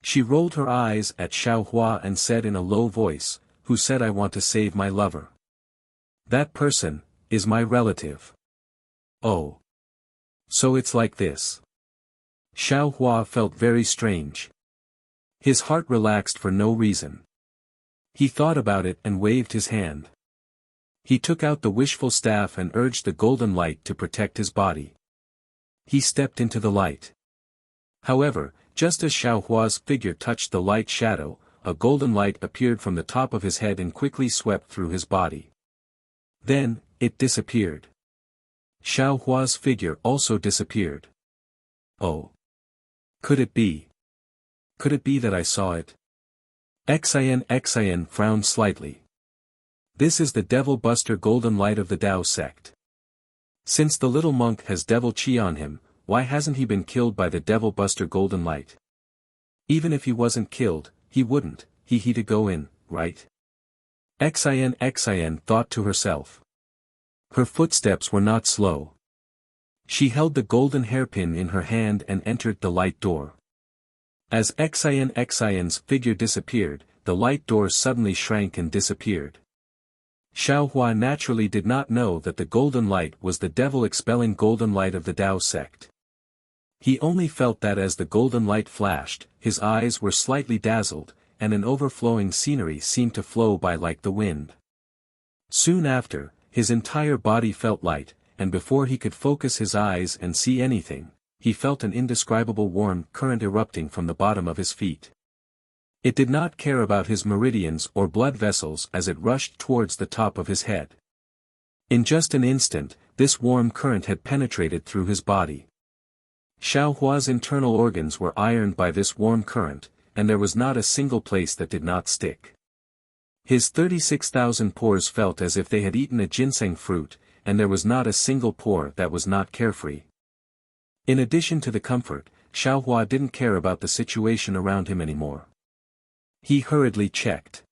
She rolled her eyes at Xiaohua and said in a low voice, "Who said I want to save my lover? That person is my relative." Oh. So it's like this. Xiaohua felt very strange. His heart relaxed for no reason. He thought about it and waved his hand. He took out the wishful staff and urged the golden light to protect his body. He stepped into the light. However, just as Xiaohua's figure touched the light shadow, a golden light appeared from the top of his head and quickly swept through his body. Then, it disappeared. Xiaohua's figure also disappeared. Oh. Could it be? Could it be that I saw it? Xian frowned slightly. This is the Devil Buster Golden Light of the Tao sect. Since the little monk has devil chi on him, why hasn't he been killed by the Devil Buster Golden Light? Even if he wasn't killed, he wouldn't, he to go in, right? Xian thought to herself. Her footsteps were not slow. She held the golden hairpin in her hand and entered the light door. As Xian's figure disappeared, the light door suddenly shrank and disappeared. Xiaohua naturally did not know that the golden light was the devil-expelling golden light of the Tao sect. He only felt that as the golden light flashed, his eyes were slightly dazzled, and an overflowing scenery seemed to flow by like the wind. Soon after, his entire body felt light, and before he could focus his eyes and see anything, he felt an indescribable warm current erupting from the bottom of his feet. It did not care about his meridians or blood vessels as it rushed towards the top of his head. In just an instant, this warm current had penetrated through his body. Xiaohua's internal organs were ironed by this warm current, and there was not a single place that did not stick. His 36,000 pores felt as if they had eaten a ginseng fruit, and there was not a single pore that was not carefree. In addition to the comfort, Xiaohua didn't care about the situation around him anymore. He hurriedly checked.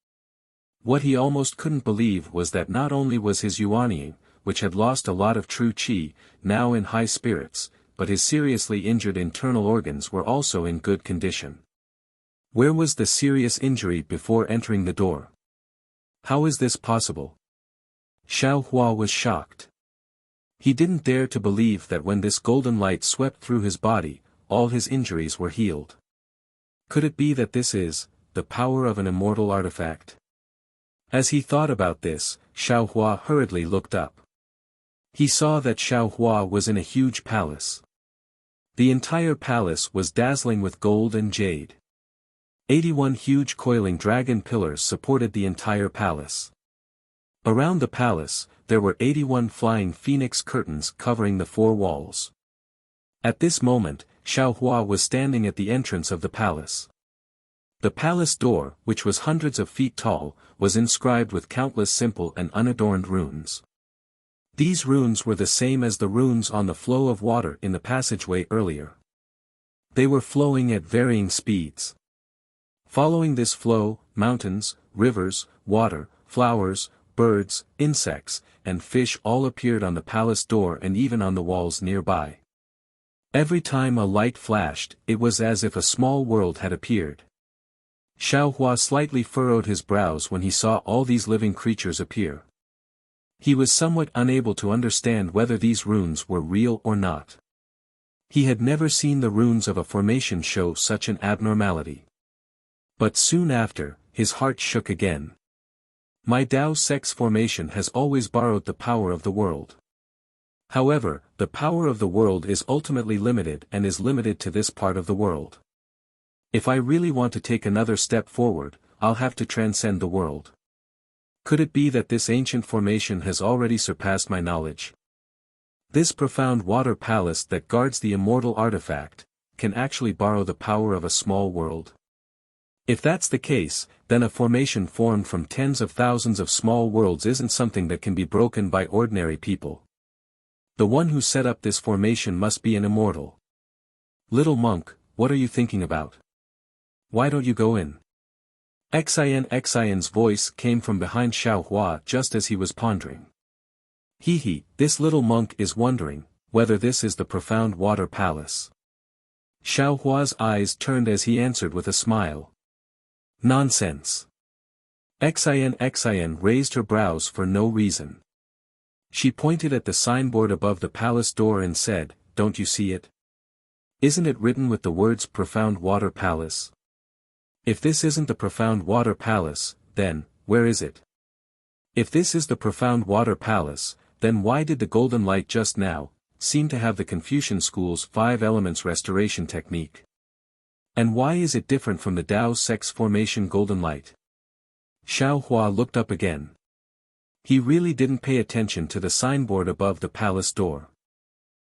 What he almost couldn't believe was that not only was his Yuanying, which had lost a lot of true qi, now in high spirits, but his seriously injured internal organs were also in good condition. Where was the serious injury before entering the door? How is this possible? Xiaohua was shocked. He didn't dare to believe that when this golden light swept through his body, all his injuries were healed. Could it be that this is the power of an immortal artifact? As he thought about this, Xiaohua hurriedly looked up. He saw that Xiaohua was in a huge palace. The entire palace was dazzling with gold and jade. 81 huge coiling dragon pillars supported the entire palace. Around the palace, there were 81 flying phoenix curtains covering the 4 walls. At this moment, Xiaohua was standing at the entrance of the palace. The palace door, which was hundreds of feet tall, was inscribed with countless simple and unadorned runes. These runes were the same as the runes on the flow of water in the passageway earlier. They were flowing at varying speeds. Following this flow, mountains, rivers, water, flowers, birds, insects, and fish all appeared on the palace door and even on the walls nearby. Every time a light flashed, it was as if a small world had appeared. Xiaohua slightly furrowed his brows when he saw all these living creatures appear. He was somewhat unable to understand whether these runes were real or not. He had never seen the runes of a formation show such an abnormality. But soon after, his heart shook again. My Tao sect's formation has always borrowed the power of the world. However, the power of the world is ultimately limited and is limited to this part of the world. If I really want to take another step forward, I'll have to transcend the world. Could it be that this ancient formation has already surpassed my knowledge? This profound water palace that guards the immortal artifact, can actually borrow the power of a small world. If that's the case, then a formation formed from tens of thousands of small worlds isn't something that can be broken by ordinary people. The one who set up this formation must be an immortal. Little monk, what are you thinking about? Why don't you go in? Xian's voice came from behind Xiaohua just as he was pondering. This little monk is wondering whether this is the profound water palace. Xiaohua's eyes turned as he answered with a smile. Nonsense. Xian raised her brows for no reason. She pointed at the signboard above the palace door and said, "Don't you see it? Isn't it written with the words Profound Water Palace? If this isn't the Profound Water Palace, then, where is it? If this is the Profound Water Palace, then why did the golden light just now seem to have the Confucian school's 5 elements restoration technique? And why is it different from the Tao sex formation golden light?" Xiaohua looked up again. He really didn't pay attention to the signboard above the palace door.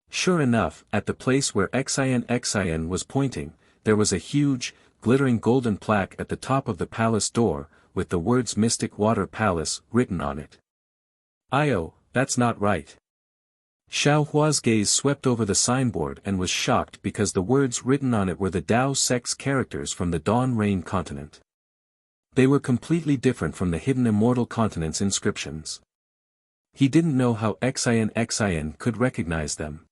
Sure enough, at the place where Xian was pointing, there was a huge, glittering golden plaque at the top of the palace door, with the words Mystic Water Palace written on it. That's not right. Xiaohua's gaze swept over the signboard and was shocked because the words written on it were the Tao sex characters from the Dawn Rain continent. They were completely different from the hidden immortal continent's inscriptions. He didn't know how Xian could recognize them.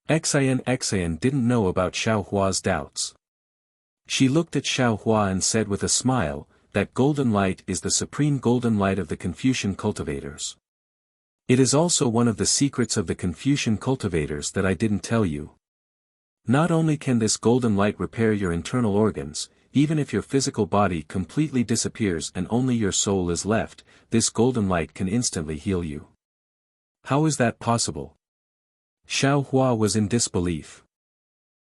Xian didn't know about Xiaohua's doubts. She looked at Xiaohua and said with a smile, "That golden light is the supreme golden light of the Confucian cultivators. It is also one of the secrets of the Confucian cultivators that I didn't tell you. Not only can this golden light repair your internal organs, even if your physical body completely disappears and only your soul is left, this golden light can instantly heal you." "How is that possible?" Xiaohua was in disbelief.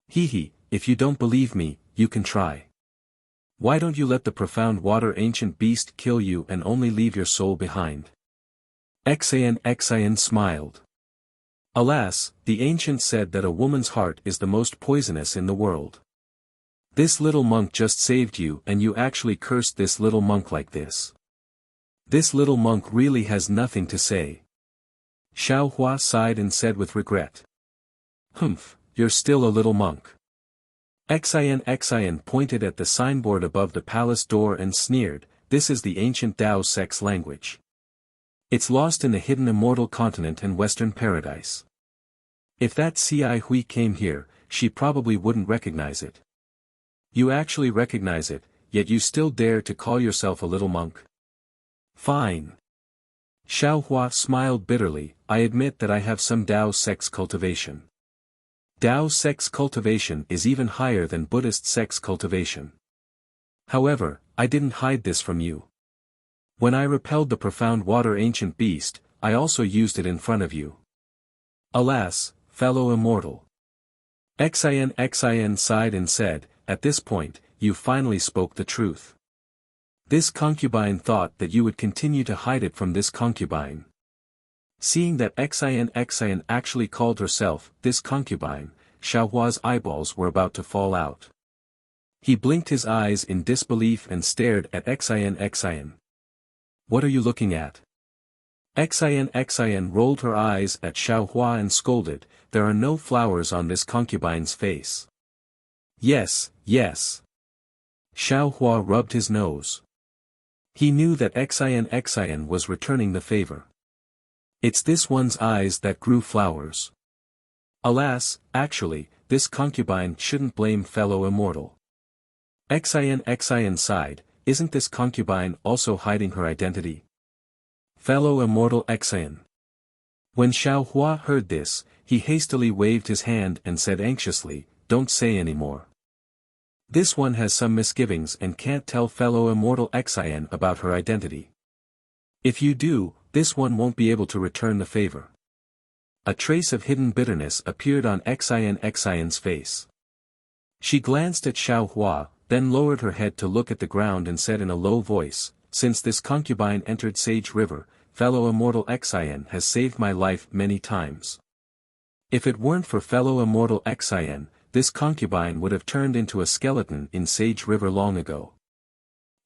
If you don't believe me, you can try. Why don't you let the profound water ancient beast kill you and only leave your soul behind?" Xian smiled. "Alas, the ancient said that a woman's heart is the most poisonous in the world. This little monk just saved you and you actually cursed this little monk like this. This little monk really has nothing to say." Xiaohua sighed and said with regret. You're still a little monk." Xian pointed at the signboard above the palace door and sneered, "This is the ancient Tao sex language. It's lost in the hidden immortal continent and western paradise. If that Ci Hui came here, she probably wouldn't recognize it. You actually recognize it, yet you still dare to call yourself a little monk? Fine." Xiaohua smiled bitterly, "I admit that I have some Tao sex cultivation. Tao sex cultivation is even higher than Buddhist sex cultivation. However, I didn't hide this from you. When I repelled the profound water ancient beast, I also used it in front of you. Alas, fellow immortal." Xian sighed and said, "At this point, you finally spoke the truth. This concubine thought that you would continue to hide it from this concubine." Seeing that Xian actually called herself this concubine, Xiaohua's eyeballs were about to fall out. He blinked his eyes in disbelief and stared at Xian. "What are you looking at?" Xian rolled her eyes at Xiaohua and scolded, "There are no flowers on this concubine's face." Yes. Xiaohua rubbed his nose. He knew that Xian was returning the favor. "It's this one's eyes that grew flowers." Alas, actually, this concubine shouldn't blame fellow immortal. Xian sighed, "Isn't this concubine also hiding her identity?" Fellow immortal Xian. When Xiaohua heard this, he hastily waved his hand and said anxiously, "Don't say any more. This one has some misgivings and can't tell fellow immortal Xian about her identity. If you do, this one won't be able to return the favor." A trace of hidden bitterness appeared on Xian's face. She glanced at Xiaohua, then lowered her head to look at the ground and said in a low voice, "Since this concubine entered Sage River, fellow immortal Xian has saved my life many times. If it weren't for fellow immortal Xian, this concubine would have turned into a skeleton in Sage River long ago."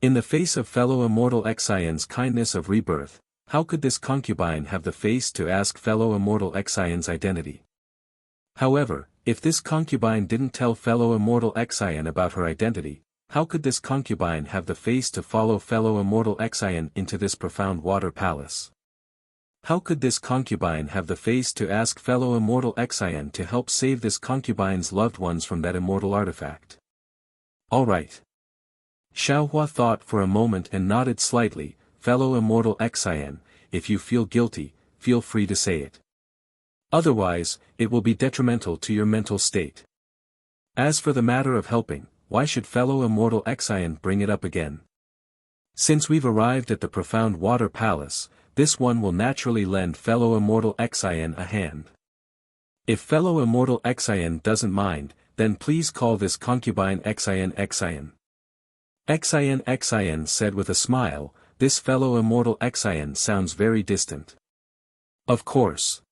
In the face of fellow immortal Xian's kindness of rebirth, how could this concubine have the face to ask fellow immortal Xian's identity? However, if this concubine didn't tell fellow immortal Xian about her identity, how could this concubine have the face to follow fellow immortal Xian into this profound water palace? How could this concubine have the face to ask fellow immortal Xian to help save this concubine's loved ones from that immortal artifact? All right. Xiaohua thought for a moment and nodded slightly. Fellow immortal Xian, if you feel guilty, feel free to say it. Otherwise, it will be detrimental to your mental state. As for the matter of helping, why should fellow immortal Xian bring it up again? Since we've arrived at the profound water palace, this one will naturally lend fellow immortal Xian a hand. If fellow immortal Xian doesn't mind, then please call this concubine Xian Xian. Xian said with a smile. This fellow immortal Xian sounds very distant. Of course.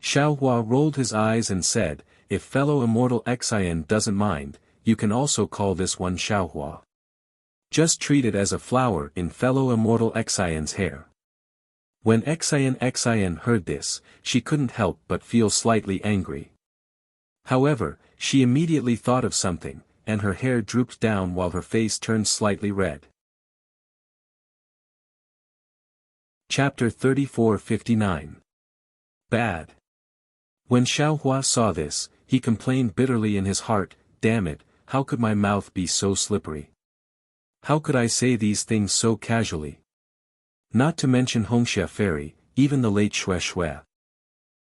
Xiaohua rolled his eyes and said, if fellow immortal Xian doesn't mind, you can also call this one Xiaohua. Just treat it as a flower in fellow immortal Xian's hair. When Xian heard this, she couldn't help but feel slightly angry. However, she immediately thought of something, and her hair drooped down while her face turned slightly red. Chapter 34:59. Bad. When Xiaohua saw this, he complained bitterly in his heart, damn it, how could my mouth be so slippery? How could I say these things so casually? Not to mention Hongxia Fairy, even the late Xue Xue.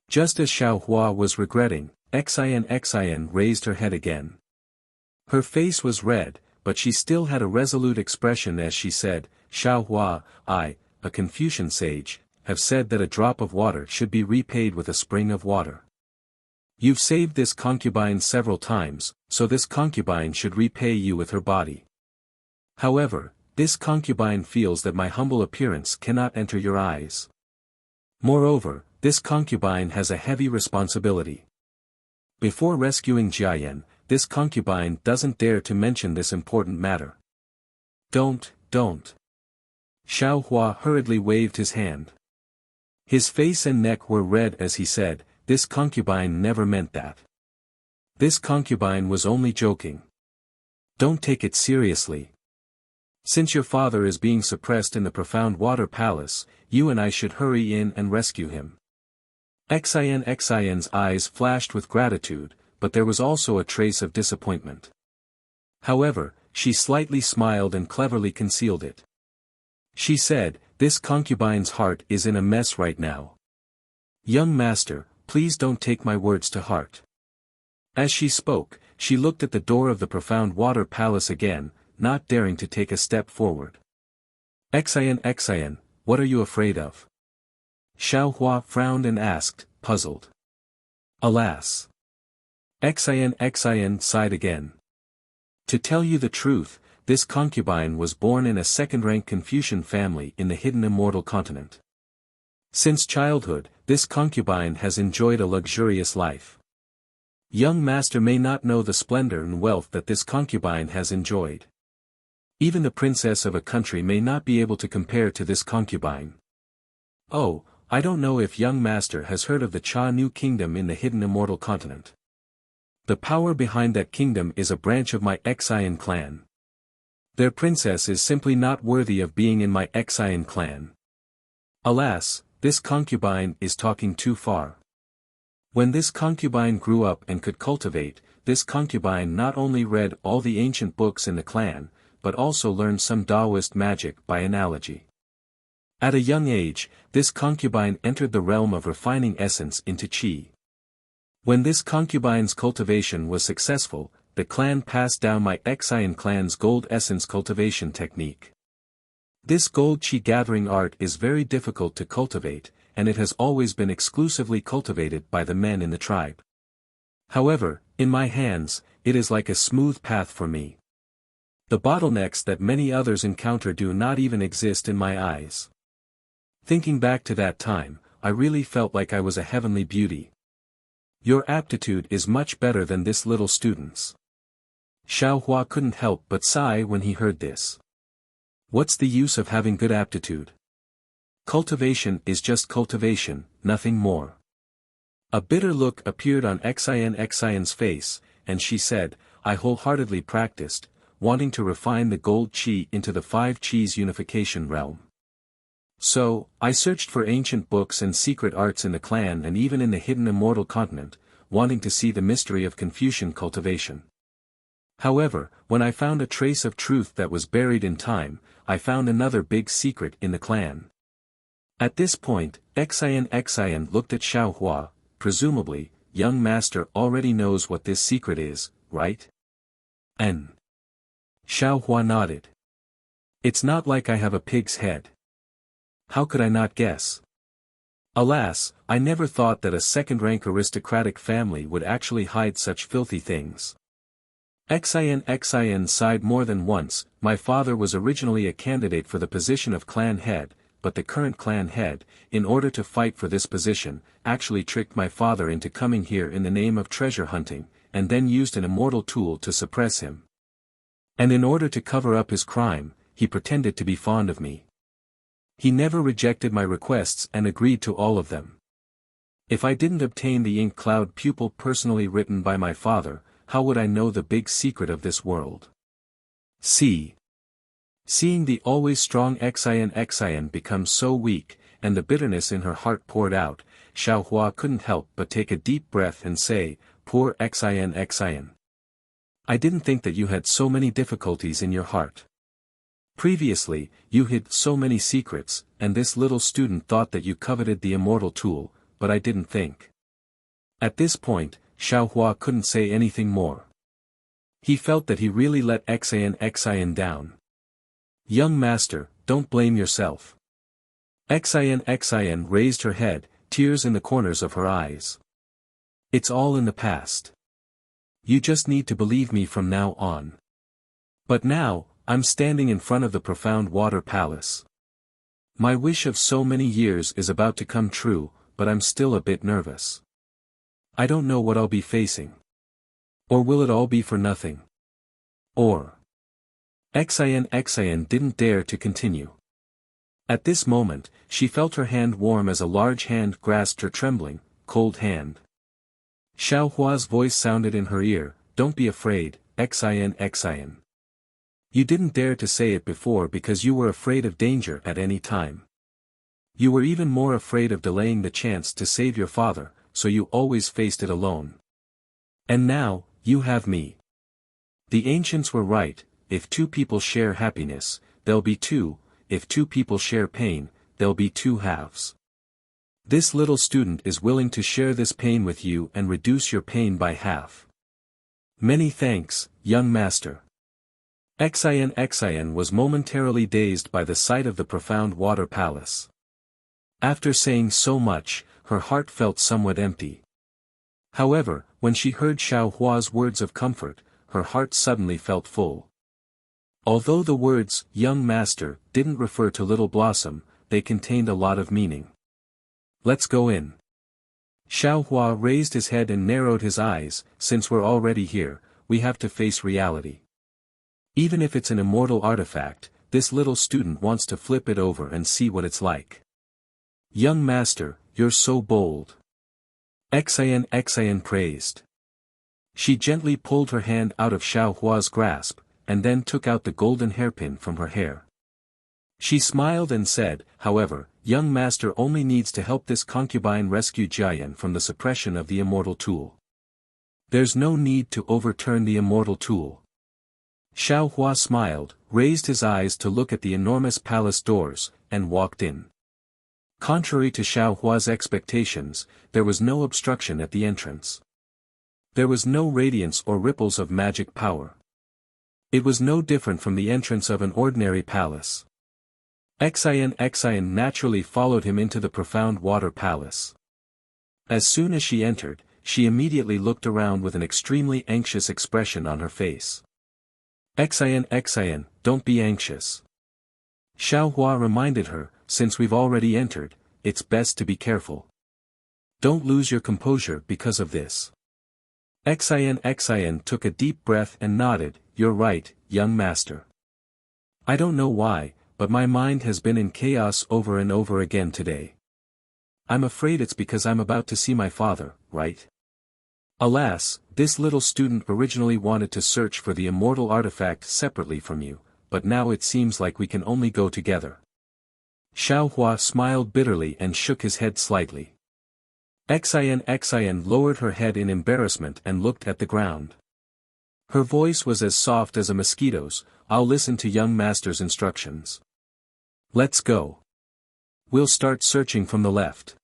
Just as Xiaohua was regretting, Xian raised her head again. Her face was red, but she still had a resolute expression as she said, Xiaohua, a Confucian sage, have said that a drop of water should be repaid with a spring of water. You've saved this concubine several times, so this concubine should repay you with her body. However, this concubine feels that my humble appearance cannot enter your eyes. Moreover, this concubine has a heavy responsibility. Before rescuing Jiayan, this concubine doesn't dare to mention this important matter. Don't. Xiaohua hurriedly waved his hand. His face and neck were red as he said, this concubine never meant that. This concubine was only joking. Don't take it seriously. Since your father is being suppressed in the profound water palace, you and I should hurry in and rescue him. Xian's eyes flashed with gratitude, but there was also a trace of disappointment. However, she slightly smiled and cleverly concealed it. She said, this concubine's heart is in a mess right now. Young master, please don't take my words to heart. As she spoke, she looked at the door of the profound water palace again, not daring to take a step forward. Xian, what are you afraid of? Xiaohua frowned and asked, puzzled. Alas. Xian sighed again. To tell you the truth, this concubine was born in a second-rank Confucian family in the hidden immortal continent. Since childhood, this concubine has enjoyed a luxurious life. Young master may not know the splendor and wealth that this concubine has enjoyed. Even the princess of a country may not be able to compare to this concubine. Oh, I don't know if young master has heard of the Cha Nu kingdom in the hidden immortal continent. The power behind that kingdom is a branch of my Xian clan. Their princess is simply not worthy of being in my Xian clan. Alas, this concubine is talking too far. When this concubine grew up and could cultivate, this concubine not only read all the ancient books in the clan, but also learned some Taoist magic by analogy. At a young age, this concubine entered the realm of refining essence into qi. When this concubine's cultivation was successful, the clan passed down my Xian clan's gold essence cultivation technique. This gold qi gathering art is very difficult to cultivate, and it has always been exclusively cultivated by the men in the tribe. However, in my hands, it is like a smooth path for me. The bottlenecks that many others encounter do not even exist in my eyes. Thinking back to that time, I really felt like I was a heavenly beauty. Your aptitude is much better than this little student's. Xiaohua couldn't help but sigh when he heard this. What's the use of having good aptitude? Cultivation is just cultivation, nothing more. A bitter look appeared on Xin's face, and she said, I wholeheartedly practiced, wanting to refine the gold chi into the 5 Chi's unification realm. So, I searched for ancient books and secret arts in the clan and even in the hidden immortal continent, wanting to see the mystery of Confucian cultivation. However, when I found a trace of truth that was buried in time, I found another big secret in the clan. At this point, Xin looked at Xiaohua. Presumably, young master already knows what this secret is, right? N. Xiaohua nodded. It's not like I have a pig's head. How could I not guess? Alas, I never thought that a second-rank aristocratic family would actually hide such filthy things. Xin sighed more than once. My father was originally a candidate for the position of clan head, but the current clan head, in order to fight for this position, actually tricked my father into coming here in the name of treasure hunting, and then used an immortal tool to suppress him. And in order to cover up his crime, he pretended to be fond of me. He never rejected my requests and agreed to all of them. If I didn't obtain the ink cloud pupil personally written by my father, how would I know the big secret of this world? Seeing the always strong Xin become so weak, and the bitterness in her heart poured out, Xiaohua couldn't help but take a deep breath and say, Poor Xin. I didn't think that you had so many difficulties in your heart. Previously, you hid so many secrets, and this little student thought that you coveted the immortal tool, but I didn't think. At this point, Xiaohua couldn't say anything more. He felt that he really let Xin down. Young master, don't blame yourself. Xin raised her head, tears in the corners of her eyes. It's all in the past. You just need to believe me from now on. But now, I'm standing in front of the profound water palace. My wish of so many years is about to come true, but I'm still a bit nervous. I don't know what I'll be facing. Or will it all be for nothing? Or... Xin didn't dare to continue. At this moment, she felt her hand warm as a large hand grasped her trembling, cold hand. Xiaohua's voice sounded in her ear, Don't be afraid, Xin. You didn't dare to say it before because you were afraid of danger at any time. You were even more afraid of delaying the chance to save your father, so you always faced it alone. And now, you have me. The ancients were right, if 2 people share happiness, there'll be 2, if 2 people share pain, there'll be 2 halves. This little student is willing to share this pain with you and reduce your pain by half. Many thanks, young master. Xin was momentarily dazed by the sight of the profound water palace. After saying so much, her heart felt somewhat empty. However, when she heard Xiaohua's words of comfort, her heart suddenly felt full. Although the words, young master, didn't refer to Little Blossom, they contained a lot of meaning. Let's go in. Xiaohua raised his head and narrowed his eyes. Since we're already here, we have to face reality. Even if it's an immortal artifact, this little student wants to flip it over and see what it's like. Young master, you're so bold. Xin praised. She gently pulled her hand out of Xiaohua's grasp, and then took out the golden hairpin from her hair. She smiled and said, however, young master only needs to help this concubine rescue Jiayan from the suppression of the immortal tool. There's no need to overturn the immortal tool. Xiaohua smiled, raised his eyes to look at the enormous palace doors, and walked in. Contrary to Xiaohua's expectations, there was no obstruction at the entrance. There was no radiance or ripples of magic power. It was no different from the entrance of an ordinary palace. Xin naturally followed him into the profound water palace. As soon as she entered, she immediately looked around with an extremely anxious expression on her face. Xin, don't be anxious. Xiaohua reminded her, since we've already entered, it's best to be careful. Don't lose your composure because of this. Xin took a deep breath and nodded, you're right, young master. I don't know why, but my mind has been in chaos over and over again today. I'm afraid it's because I'm about to see my father, right? Alas, this little student originally wanted to search for the immortal artifact separately from you, but now it seems like we can only go together. Xiaohua smiled bitterly and shook his head slightly. Xian lowered her head in embarrassment and looked at the ground. Her voice was as soft as a mosquito's. I'll listen to young master's instructions. Let's go. We'll start searching from the left.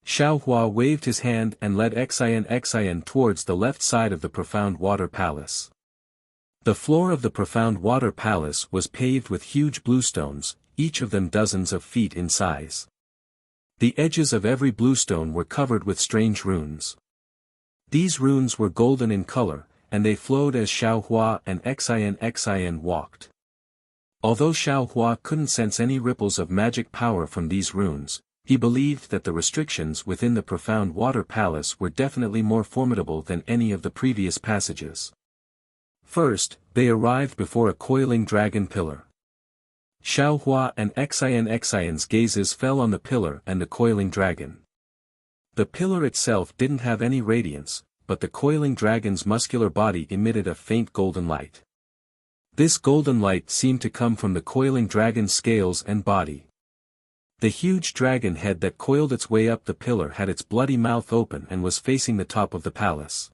Xiaohua waved his hand and led Xian towards the left side of the Profound Water Palace. The floor of the Profound Water Palace was paved with huge bluestones, each of them dozens of feet in size. The edges of every bluestone were covered with strange runes. These runes were golden in color, and they flowed as Xiaohua and Xian walked. Although Xiaohua couldn't sense any ripples of magic power from these runes, he believed that the restrictions within the Profound Water Palace were definitely more formidable than any of the previous passages. First, they arrived before a coiling dragon pillar. Xiaohua and Xian's gazes fell on the pillar and the coiling dragon. The pillar itself didn't have any radiance, but the coiling dragon's muscular body emitted a faint golden light. This golden light seemed to come from the coiling dragon's scales and body. The huge dragon head that coiled its way up the pillar had its bloody mouth open and was facing the top of the palace.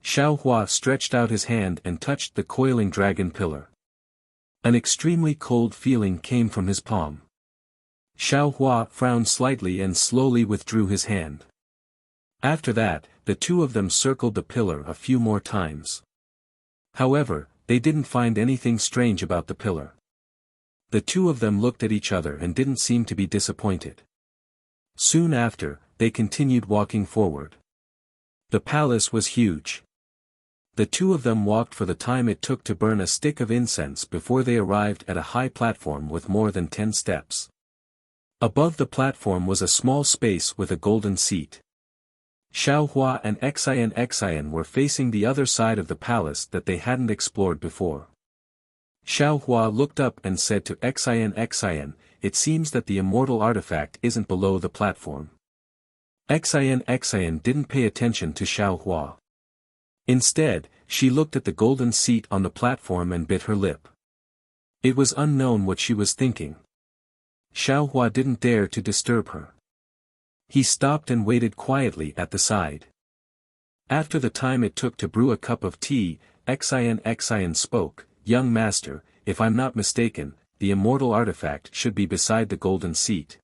Xiaohua stretched out his hand and touched the coiling dragon pillar. An extremely cold feeling came from his palm. Xiaohua frowned slightly and slowly withdrew his hand. After that, the two of them circled the pillar a few more times. However, they didn't find anything strange about the pillar. The two of them looked at each other and didn't seem to be disappointed. Soon after, they continued walking forward. The palace was huge. The two of them walked for the time it took to burn a stick of incense before they arrived at a high platform with more than 10 steps. Above the platform was a small space with a golden seat. Xiaohua and Xian were facing the other side of the palace that they hadn't explored before. Xiaohua looked up and said to Xian, "It seems that the immortal artifact isn't below the platform." Xian didn't pay attention to Xiaohua. Instead, she looked at the golden seat on the platform and bit her lip. It was unknown what she was thinking. Xiaohua didn't dare to disturb her. He stopped and waited quietly at the side. After the time it took to brew a cup of tea, Xian spoke, "Young master, if I'm not mistaken, the immortal artifact should be beside the golden seat.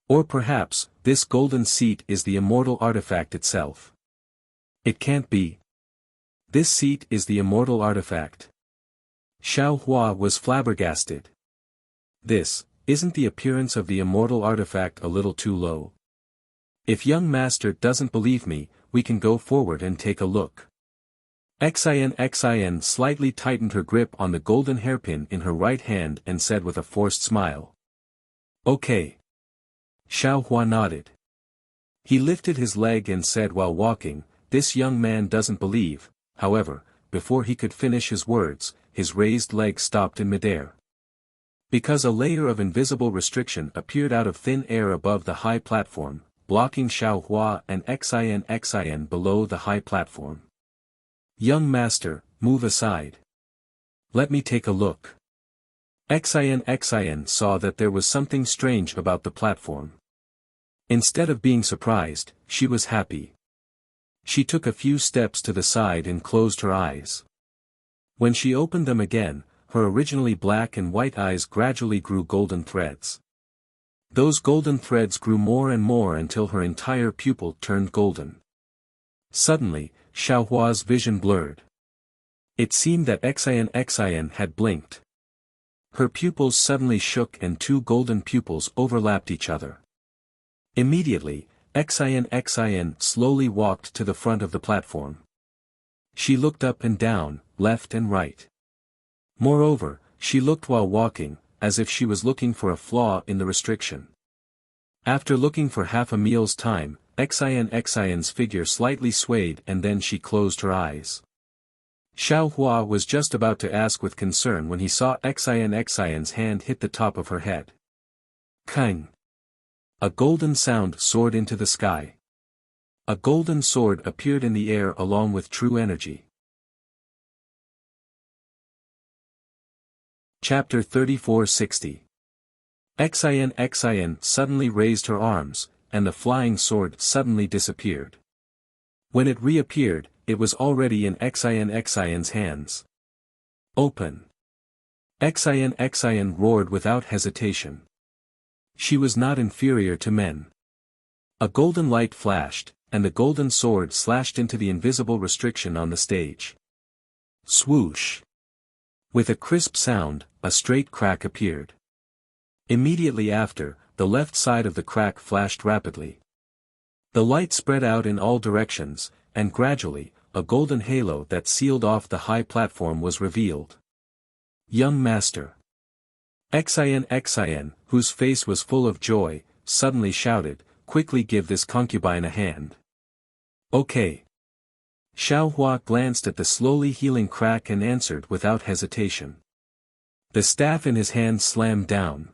Or perhaps, this golden seat is the immortal artifact itself." "It can't be. This seat is the immortal artifact." Xiaohua was flabbergasted. Isn't the appearance of the immortal artifact a little too low? If young master doesn't believe me, we can go forward and take a look. Xian slightly tightened her grip on the golden hairpin in her right hand and said with a forced smile. "Okay." Xiaohua nodded. He lifted his leg and said while walking, "This young man doesn't believe." However, before he could finish his words, his raised leg stopped in midair. Because a layer of invisible restriction appeared out of thin air above the high platform, blocking Xiaohua and Xian below the high platform. "Young master, move aside. Let me take a look." Xian saw that there was something strange about the platform. Instead of being surprised, she was happy. She took a few steps to the side and closed her eyes. When she opened them again, her originally black and white eyes gradually grew golden threads. Those golden threads grew more and more until her entire pupil turned golden. Suddenly, Xiaohua's vision blurred. It seemed that Xian had blinked. Her pupils suddenly shook and two golden pupils overlapped each other. Immediately, Xian slowly walked to the front of the platform. She looked up and down, left and right. Moreover, she looked while walking, as if she was looking for a flaw in the restriction. After looking for half a meal's time, Xian's figure slightly swayed and then she closed her eyes. Xiao Hua was just about to ask with concern when he saw Xian's hand hit the top of her head. Kang! A golden sound soared into the sky. A golden sword appeared in the air along with true energy. Chapter 3460. Xian suddenly raised her arms, and the flying sword suddenly disappeared. When it reappeared, it was already in Xian's hands. Open! Xian roared without hesitation. She was not inferior to men. A golden light flashed, and the golden sword slashed into the invisible restriction on the stage. Swoosh! With a crisp sound, a straight crack appeared. Immediately after, the left side of the crack flashed rapidly. The light spread out in all directions, and gradually, a golden halo that sealed off the high platform was revealed. Young Master. Xian, whose face was full of joy, suddenly shouted, "Quickly give this concubine a hand." Okay. Xiao Hua glanced at the slowly healing crack and answered without hesitation. The staff in his hand slammed down.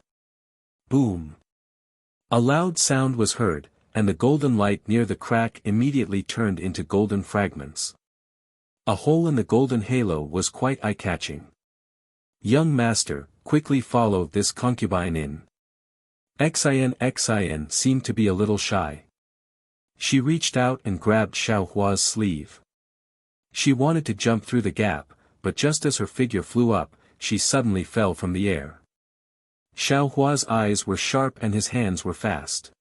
Boom. A loud sound was heard, and the golden light near the crack immediately turned into golden fragments. A hole in the golden halo was quite eye-catching. Young Master, quickly follow this concubine in. Xian seemed to be a little shy. She reached out and grabbed Xiao Hua's sleeve. She wanted to jump through the gap, but just as her figure flew up, she suddenly fell from the air. Xiao Hua's eyes were sharp and his hands were fast.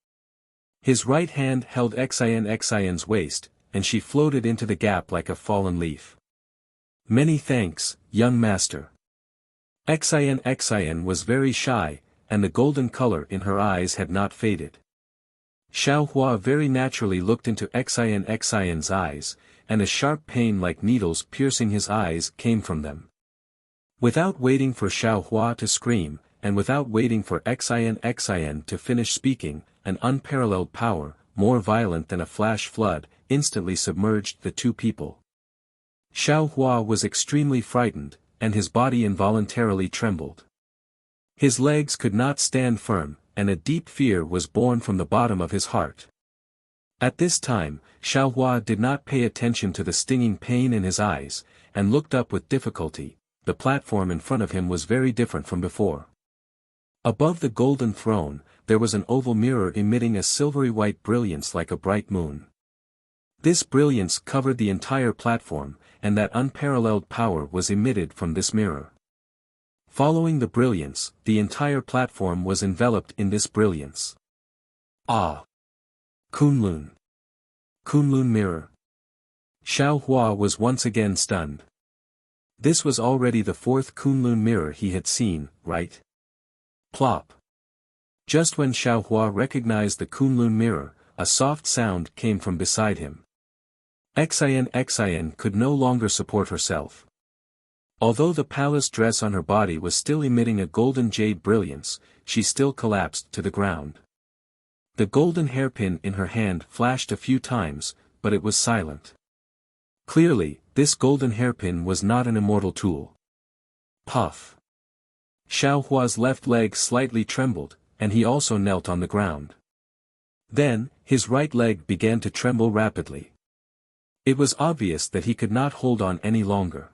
His right hand held Xian's waist, and she floated into the gap like a fallen leaf. Many thanks, young master. Xian was very shy, and the golden color in her eyes had not faded. Xiao Hua very naturally looked into Xian's eyes, and a sharp pain like needles piercing his eyes came from them. Without waiting for Xiao Hua to scream, and without waiting for Xian to finish speaking, an unparalleled power, more violent than a flash flood, instantly submerged the two people. Xiao Hua was extremely frightened, and his body involuntarily trembled. His legs could not stand firm, and a deep fear was born from the bottom of his heart. At this time, Xiao Hua did not pay attention to the stinging pain in his eyes, and looked up with difficulty. The platform in front of him was very different from before. Above the golden throne, there was an oval mirror emitting a silvery white brilliance like a bright moon. This brilliance covered the entire platform, and that unparalleled power was emitted from this mirror. Following the brilliance, the entire platform was enveloped in this brilliance. Ah! Kunlun. Kunlun mirror. Xiao Hua was once again stunned. This was already the fourth Kunlun mirror he had seen, right? Plop. Just when Xiao Hua recognized the Kunlun mirror, a soft sound came from beside him. Xian could no longer support herself. Although the palace dress on her body was still emitting a golden jade brilliance, she still collapsed to the ground. The golden hairpin in her hand flashed a few times, but it was silent. Clearly, this golden hairpin was not an immortal tool. Puff. Xiao Hua's left leg slightly trembled, and he also knelt on the ground. Then, his right leg began to tremble rapidly. It was obvious that he could not hold on any longer.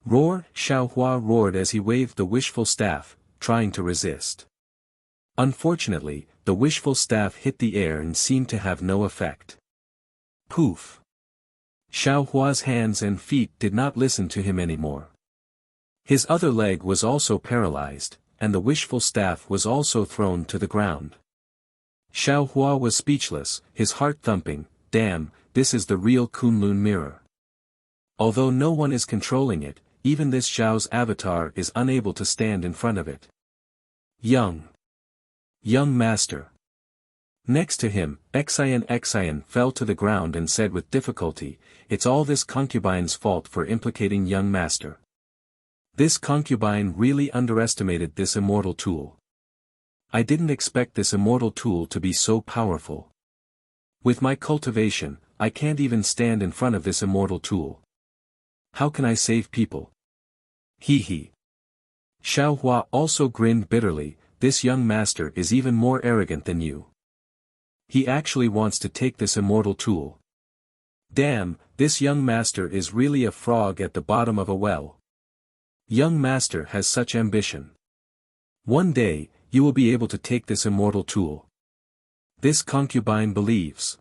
Roar! Xiao Hua roared as he waved the wishful staff, trying to resist. Unfortunately, the wishful staff hit the air and seemed to have no effect. Poof! Xiao Hua's hands and feet did not listen to him anymore. His other leg was also paralyzed, and the wishful staff was also thrown to the ground. Xiao Hua was speechless, his heart thumping. Damn, this is the real Kunlun mirror. Although no one is controlling it, even this Xiao's avatar is unable to stand in front of it. Young master. Next to him, Xian fell to the ground and said with difficulty, "It's all this concubine's fault for implicating young master. This concubine really underestimated this immortal tool. I didn't expect this immortal tool to be so powerful. With my cultivation, I can't even stand in front of this immortal tool." How can I save people? Hee hee. Xiao Hua also grinned bitterly, this young master is even more arrogant than you. He actually wants to take this immortal tool. Damn, this young master is really a frog at the bottom of a well. Young master has such ambition. One day, you will be able to take this immortal tool. This concubine believes.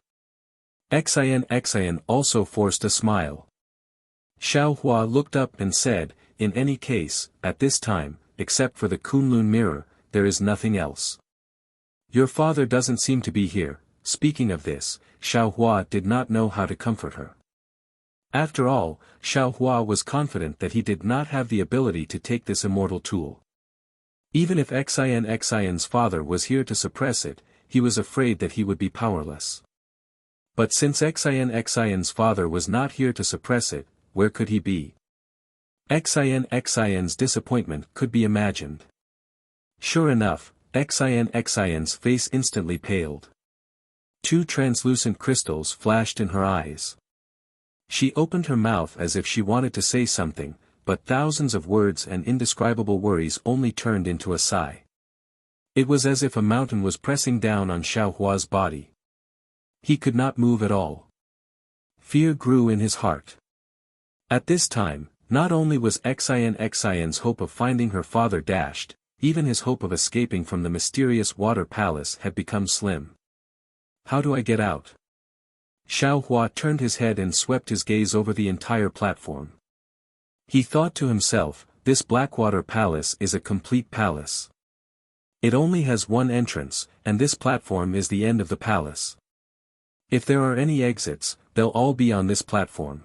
Xian also forced a smile. Xiao Hua looked up and said, in any case, at this time, except for the Kunlun mirror, there is nothing else. Your father doesn't seem to be here. Speaking of this, Xiao Hua did not know how to comfort her. After all, Xiao Hua was confident that he did not have the ability to take this immortal tool. Even if Xian's father was here to suppress it, he was afraid that he would be powerless. But since Xian's father was not here to suppress it, where could he be? Xian's disappointment could be imagined. Sure enough, Xian's face instantly paled. Two translucent crystals flashed in her eyes. She opened her mouth as if she wanted to say something, but thousands of words and indescribable worries only turned into a sigh. It was as if a mountain was pressing down on Xiao Hua's body. He could not move at all. Fear grew in his heart. At this time, not only was Xian's hope of finding her father dashed, even his hope of escaping from the mysterious water palace had become slim. How do I get out? Xiao Hua turned his head and swept his gaze over the entire platform. He thought to himself, this Blackwater Palace is a complete palace. It only has one entrance, and this platform is the end of the palace. If there are any exits, they'll all be on this platform.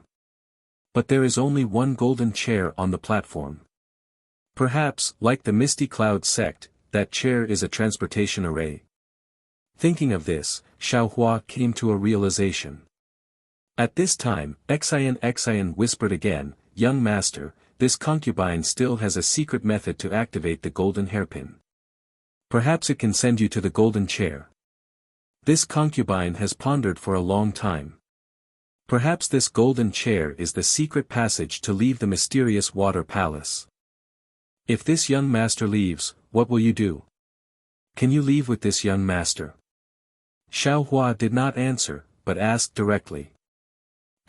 But there is only one golden chair on the platform. Perhaps, like the Misty Cloud sect, that chair is a transportation array. Thinking of this, Xiao Hua came to a realization. At this time, Xian whispered again, young master, this concubine still has a secret method to activate the golden hairpin. Perhaps it can send you to the golden chair. This concubine has pondered for a long time. Perhaps this golden chair is the secret passage to leave the mysterious water palace. If this young master leaves, what will you do? Can you leave with this young master? Xiao Hua did not answer, but asked directly.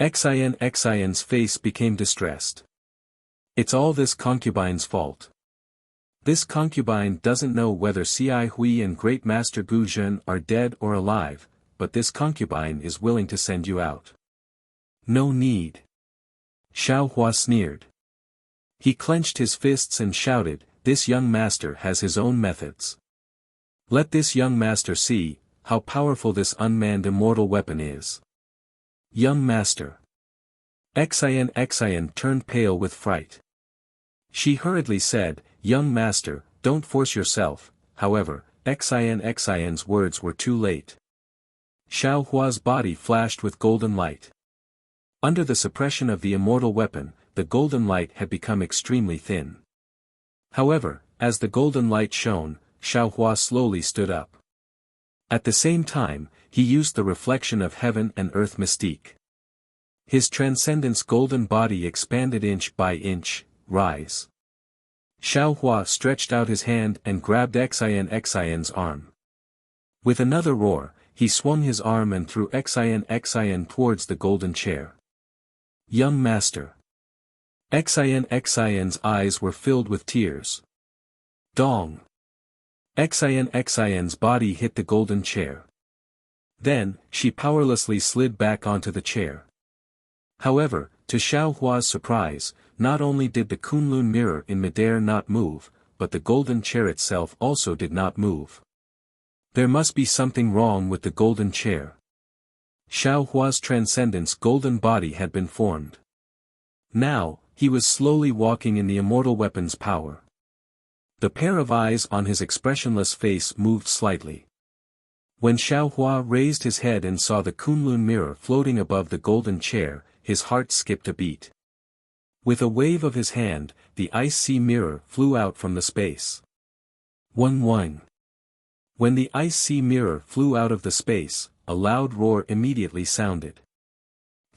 Xian's face became distressed. It's all this concubine's fault. This concubine doesn't know whether Cai Hui and Great Master Gu Zhen are dead or alive, but this concubine is willing to send you out. No need. Xiao Hua sneered. He clenched his fists and shouted, this young master has his own methods. Let this young master see how powerful this unmanned immortal weapon is. Young master. Xian turned pale with fright. She hurriedly said, young master, don't force yourself. However, Xian's words were too late. Xiao Hua's body flashed with golden light. Under the suppression of the immortal weapon, the golden light had become extremely thin. However, as the golden light shone, Xiao Hua slowly stood up. At the same time, he used the reflection of heaven and earth mystique. His transcendence golden body expanded inch by inch, rise. Xiao Hua stretched out his hand and grabbed Xian's arm. With another roar, he swung his arm and threw Xian towards the golden chair. Young master. Xian's eyes were filled with tears. Dong. Xian's body hit the golden chair. Then, she powerlessly slid back onto the chair. However, to Xiao Hua's surprise, not only did the Kunlun mirror in midair not move, but the golden chair itself also did not move. There must be something wrong with the golden chair. Xiao Hua's transcendence golden body had been formed. Now, he was slowly walking in the immortal weapon's power. The pair of eyes on his expressionless face moved slightly. When Xiao Hua raised his head and saw the Kunlun mirror floating above the golden chair, his heart skipped a beat. With a wave of his hand, the ice sea mirror flew out from the space. Wang. When the ice sea mirror flew out of the space, a loud roar immediately sounded.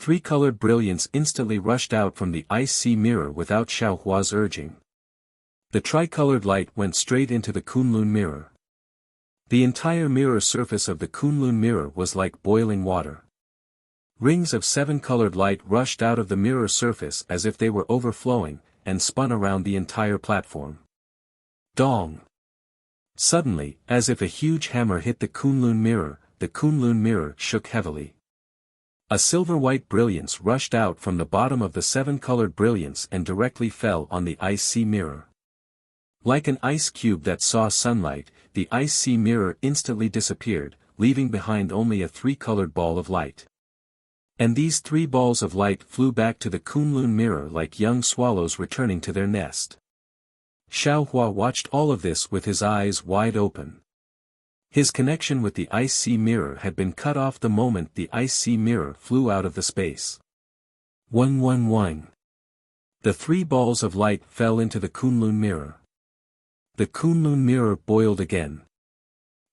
Three-colored brilliance instantly rushed out from the ice sea mirror without Xiaohua's urging. The tricolored light went straight into the Kunlun mirror. The entire mirror surface of the Kunlun mirror was like boiling water. Rings of seven-colored light rushed out of the mirror surface as if they were overflowing, and spun around the entire platform. Dong! Suddenly, as if a huge hammer hit the Kunlun mirror shook heavily. A silver-white brilliance rushed out from the bottom of the seven-colored brilliance and directly fell on the ice sea mirror. Like an ice cube that saw sunlight, the ice sea mirror instantly disappeared, leaving behind only a three-colored ball of light. And these three balls of light flew back to the Kunlun mirror like young swallows returning to their nest. Xiaohua watched all of this with his eyes wide open. His connection with the ice sea mirror had been cut off the moment the ice sea mirror flew out of the space. 111. The three balls of light fell into the Kunlun mirror. The Kunlun mirror boiled again.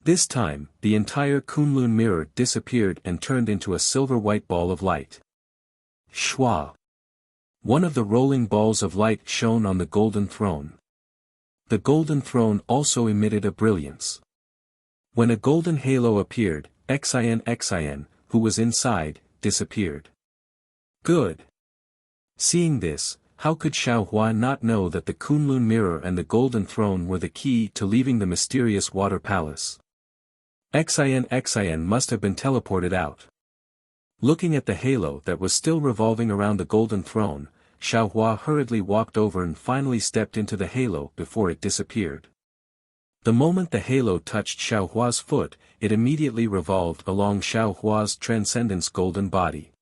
This time, the entire Kunlun mirror disappeared and turned into a silver-white ball of light. Shua! One of the rolling balls of light shone on the golden throne. The golden throne also emitted a brilliance. When a golden halo appeared, Xian, who was inside, disappeared. Good! Seeing this, how could Xiaohua not know that the Kunlun mirror and the golden throne were the key to leaving the mysterious water palace? Xian must have been teleported out. Looking at the halo that was still revolving around the golden throne, Xiaohua hurriedly walked over and finally stepped into the halo before it disappeared. The moment the halo touched Xiaohua's foot, it immediately revolved along Xiaohua's transcendence golden body.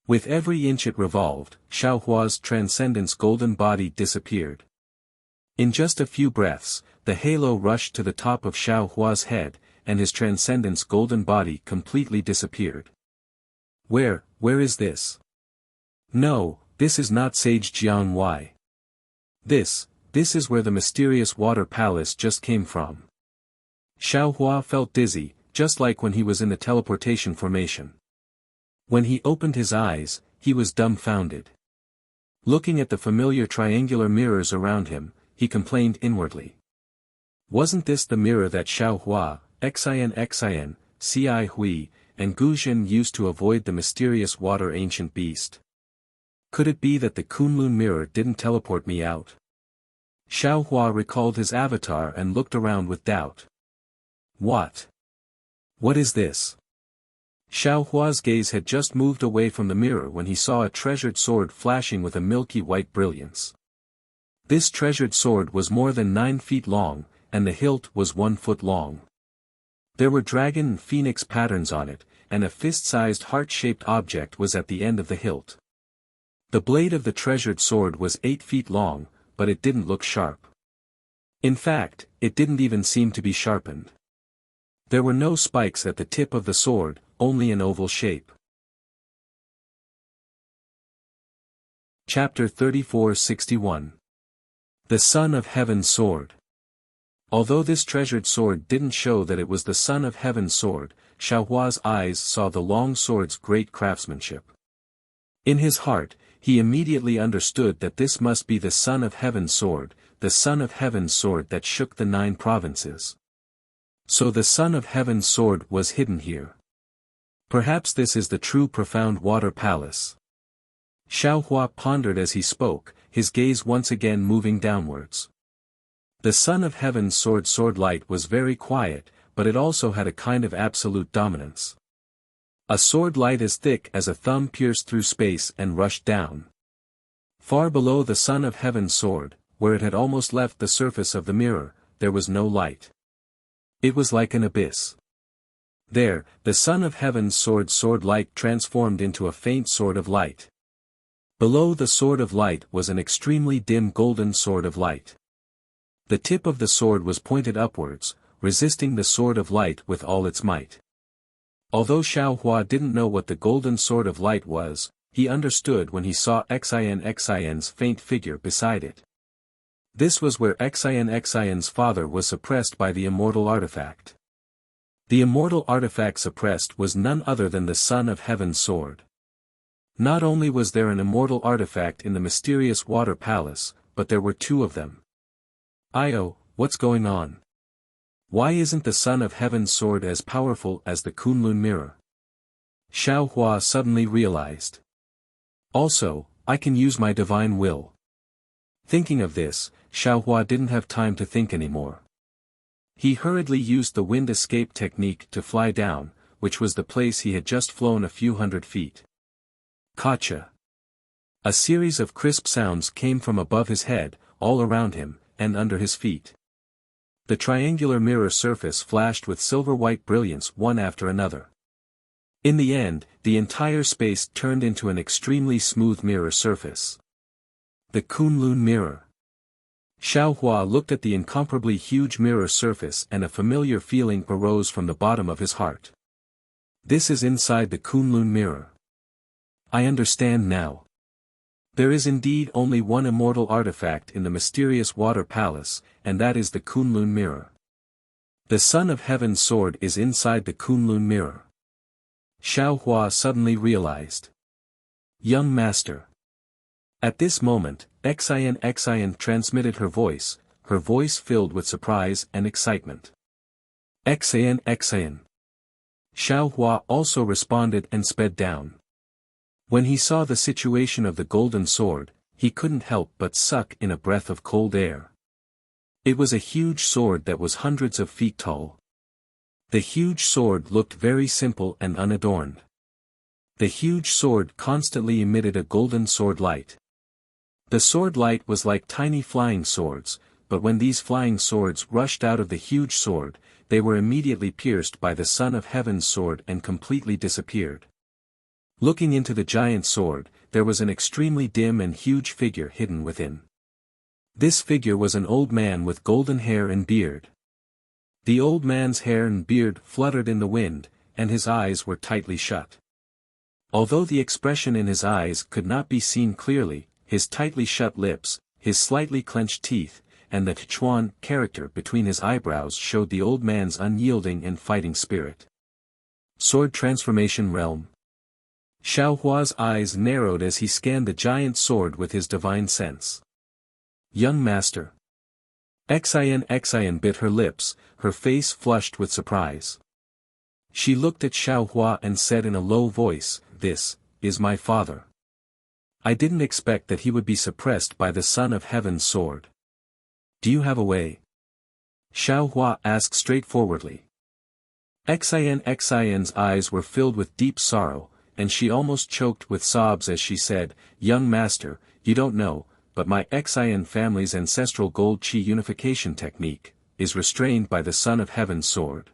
With every inch it revolved, Xiaohua's transcendence golden body disappeared. In just a few breaths, the halo rushed to the top of Xiaohua's head, and his transcendence golden body completely disappeared. Where is this? No, this is not Sage Jiangwei. This is where the mysterious water palace just came from. Xiaohua felt dizzy, just like when he was in the teleportation formation. When he opened his eyes, he was dumbfounded. Looking at the familiar triangular mirrors around him, he complained inwardly. Wasn't this the mirror that Xiaohua, Xian, Ci Hui, and Guzhen used to avoid the mysterious water ancient beast? Could it be that the Kunlun mirror didn't teleport me out? Xiaohua recalled his avatar and looked around with doubt. What is this? Xiaohua's gaze had just moved away from the mirror when he saw a treasured sword flashing with a milky white brilliance. This treasured sword was more than 9 feet long, and the hilt was 1 foot long. There were dragon and phoenix patterns on it, and a fist-sized heart-shaped object was at the end of the hilt. The blade of the treasured sword was 8 feet long, but it didn't look sharp. In fact, it didn't even seem to be sharpened. There were no spikes at the tip of the sword, only an oval shape. Chapter 3461. The Son of Heaven's Sword. Although this treasured sword didn't show that it was the Son of Heaven's sword, Xiaohua's eyes saw the long sword's great craftsmanship. In his heart, he immediately understood that this must be the Son of Heaven's sword, the Son of Heaven's sword that shook the 9 provinces. So the Son of Heaven's sword was hidden here. Perhaps this is the true profound water palace. Xiaohua pondered as he spoke, his gaze once again moving downwards. The Son of Heaven's sword light was very quiet, but it also had a kind of absolute dominance. A sword light as thick as a thumb pierced through space and rushed down. Far below the Son of Heaven's sword, where it had almost left the surface of the mirror, there was no light. It was like an abyss. There, the Son of Heaven's sword light transformed into a faint sword of light. Below the sword of light was an extremely dim golden sword of light. The tip of the sword was pointed upwards, resisting the sword of light with all its might. Although Xiaohua didn't know what the golden sword of light was, he understood when he saw Xian's faint figure beside it. This was where Xian's father was suppressed by the immortal artifact. The immortal artifact suppressed was none other than the Son of Heaven's sword. Not only was there an immortal artifact in the mysterious water palace, but there were two of them. Io, what's going on? Why isn't the Son of Heaven's sword as powerful as the Kunlun mirror? Xiao Hua suddenly realized. Also, I can use my divine will. Thinking of this, Xiao Hua didn't have time to think anymore. He hurriedly used the wind escape technique to fly down, which was the place he had just flown a few hundred feet. Gotcha. A series of crisp sounds came from above his head, all around him, and under his feet. The triangular mirror surface flashed with silver-white brilliance one after another. In the end, the entire space turned into an extremely smooth mirror surface. The Kunlun mirror. Xiao Hua looked at the incomparably huge mirror surface and a familiar feeling arose from the bottom of his heart. This is inside the Kunlun mirror. I understand now. There is indeed only one immortal artifact in the mysterious water palace, and that is the Kunlun mirror. The Son of Heaven's sword is inside the Kunlun mirror. Xiao Hua suddenly realized. Young Master. At this moment, Xian transmitted her voice filled with surprise and excitement. Xian. Xiao Hua also responded and sped down. When he saw the situation of the golden sword, he couldn't help but suck in a breath of cold air. It was a huge sword that was hundreds of feet tall. The huge sword looked very simple and unadorned. The huge sword constantly emitted a golden sword light. The sword light was like tiny flying swords, but when these flying swords rushed out of the huge sword, they were immediately pierced by the Son of Heaven's sword and completely disappeared. Looking into the giant sword, there was an extremely dim and huge figure hidden within. This figure was an old man with golden hair and beard. The old man's hair and beard fluttered in the wind, and his eyes were tightly shut. Although the expression in his eyes could not be seen clearly, his tightly shut lips, his slightly clenched teeth, and the Sichuan character between his eyebrows showed the old man's unyielding and fighting spirit. Sword Transformation Realm. Xiao Hua's eyes narrowed as he scanned the giant sword with his divine sense. Young Master. Xian bit her lips, her face flushed with surprise. She looked at Xiao Hua and said in a low voice, "This is my father. I didn't expect that he would be suppressed by the Son of Heaven's sword. Do you have a way?" Xiao Hua asked straightforwardly. Xian's eyes were filled with deep sorrow, and she almost choked with sobs as she said, "Young Master, you don't know, but my Xian family's ancestral gold qi unification technique is restrained by the Son of Heaven's sword.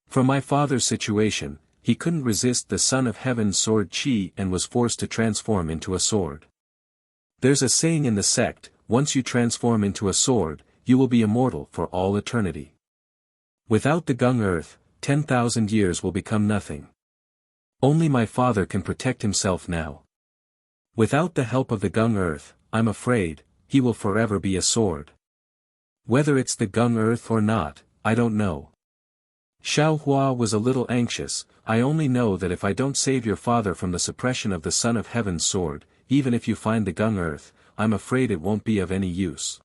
From my father's situation, he couldn't resist the Son of Heaven's sword qi and was forced to transform into a sword. There's a saying in the sect, once you transform into a sword, you will be immortal for all eternity. Without the Gung Earth, 10,000 years will become nothing. Only my father can protect himself now. Without the help of the Gung Earth, I'm afraid, he will forever be a sword. Whether it's the Gung Earth or not, I don't know." Xiao Hua was a little anxious. "I only know that if I don't save your father from the suppression of the Son of Heaven's sword, even if you find the Gung Earth, I'm afraid it won't be of any use."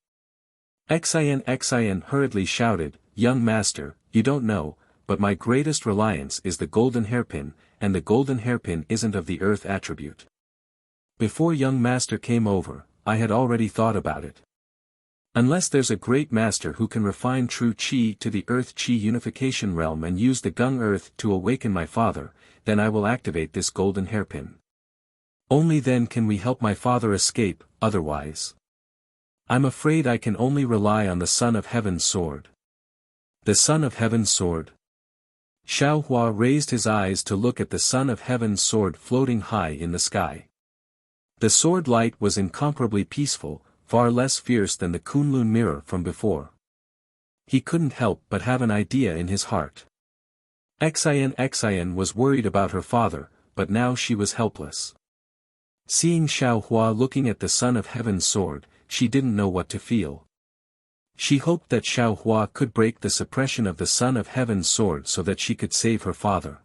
Xian hurriedly shouted, "Young Master, you don't know, but my greatest reliance is the golden hairpin, and the golden hairpin isn't of the earth attribute. Before young Master came over, I had already thought about it. Unless there's a great master who can refine true qi to the earth qi unification realm and use the Gung Earth to awaken my father, then I will activate this golden hairpin. Only then can we help my father escape, otherwise. I'm afraid I can only rely on the Son of Heaven's sword." The Son of Heaven's sword? Xiao Hua raised his eyes to look at the Son of Heaven's sword floating high in the sky. The sword light was incomparably peaceful, far less fierce than the Kunlun mirror from before. He couldn't help but have an idea in his heart. Xian was worried about her father, but now she was helpless. Seeing Xiao Hua looking at the Son of Heaven's sword, she didn't know what to feel. She hoped that Xiao Hua could break the suppression of the Son of Heaven's sword so that she could save her father.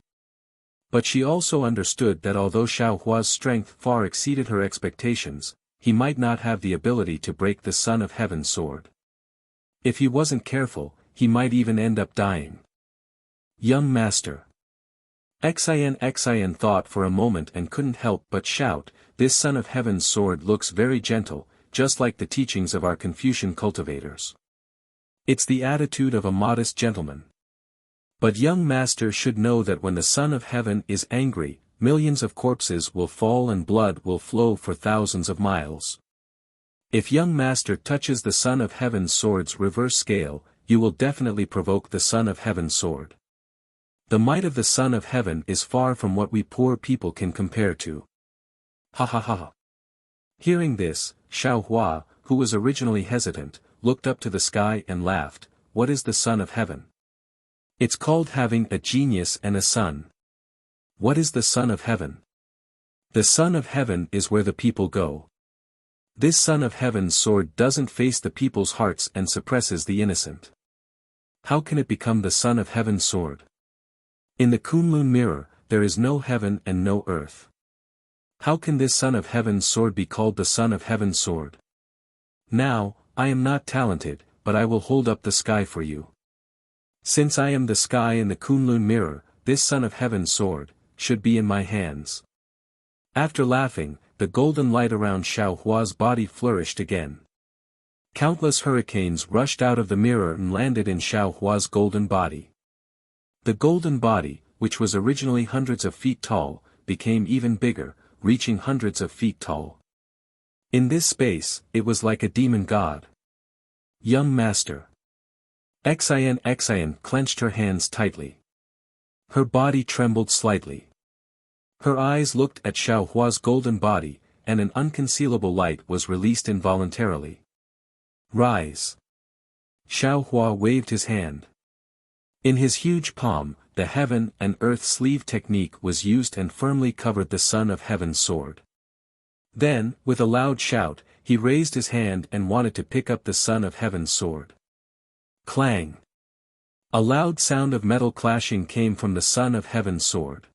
But she also understood that although Xiao Hua's strength far exceeded her expectations, he might not have the ability to break the Son of Heaven's sword. If he wasn't careful, he might even end up dying. Young Master. Xian thought for a moment and couldn't help but shout, "This Son of Heaven's sword looks very gentle, just like the teachings of our Confucian cultivators. It's the attitude of a modest gentleman. But young Master should know that when the Son of Heaven is angry, millions of corpses will fall and blood will flow for thousands of miles. If young Master touches the Son of Heaven's sword's reverse scale, you will definitely provoke the Son of Heaven's sword. The might of the Son of Heaven is far from what we poor people can compare to." Ha ha ha. Hearing this, Xiao Hua, who was originally hesitant, looked up to the sky and laughed. "What is the Son of Heaven? It's called having a genius and a son. What is the Son of Heaven? The Son of Heaven is where the people go. This Son of Heaven's sword doesn't face the people's hearts and suppresses the innocent. How can it become the Son of Heaven's sword? In the Kunlun mirror, there is no heaven and no earth. How can this Son of Heaven's sword be called the Son of Heaven's sword? Now, I am not talented, but I will hold up the sky for you. Since I am the sky in the Kunlun mirror, this Son of Heaven's sword should be in my hands." After laughing, the golden light around Xiao Hua's body flourished again. Countless hurricanes rushed out of the mirror and landed in Xiao Hua's golden body. The golden body, which was originally hundreds of feet tall, became even bigger, reaching hundreds of feet tall. In this space, it was like a demon god. Young Master. Xian clenched her hands tightly. Her body trembled slightly. Her eyes looked at Xiao Hua's golden body, and an unconcealable light was released involuntarily. "Rise." Xiao Hua waved his hand. In his huge palm, the heaven and earth sleeve technique was used and firmly covered the Son of Heaven's sword. Then, with a loud shout, he raised his hand and wanted to pick up the Son of Heaven's sword. Clang! A loud sound of metal clashing came from the Son of Heaven's sword.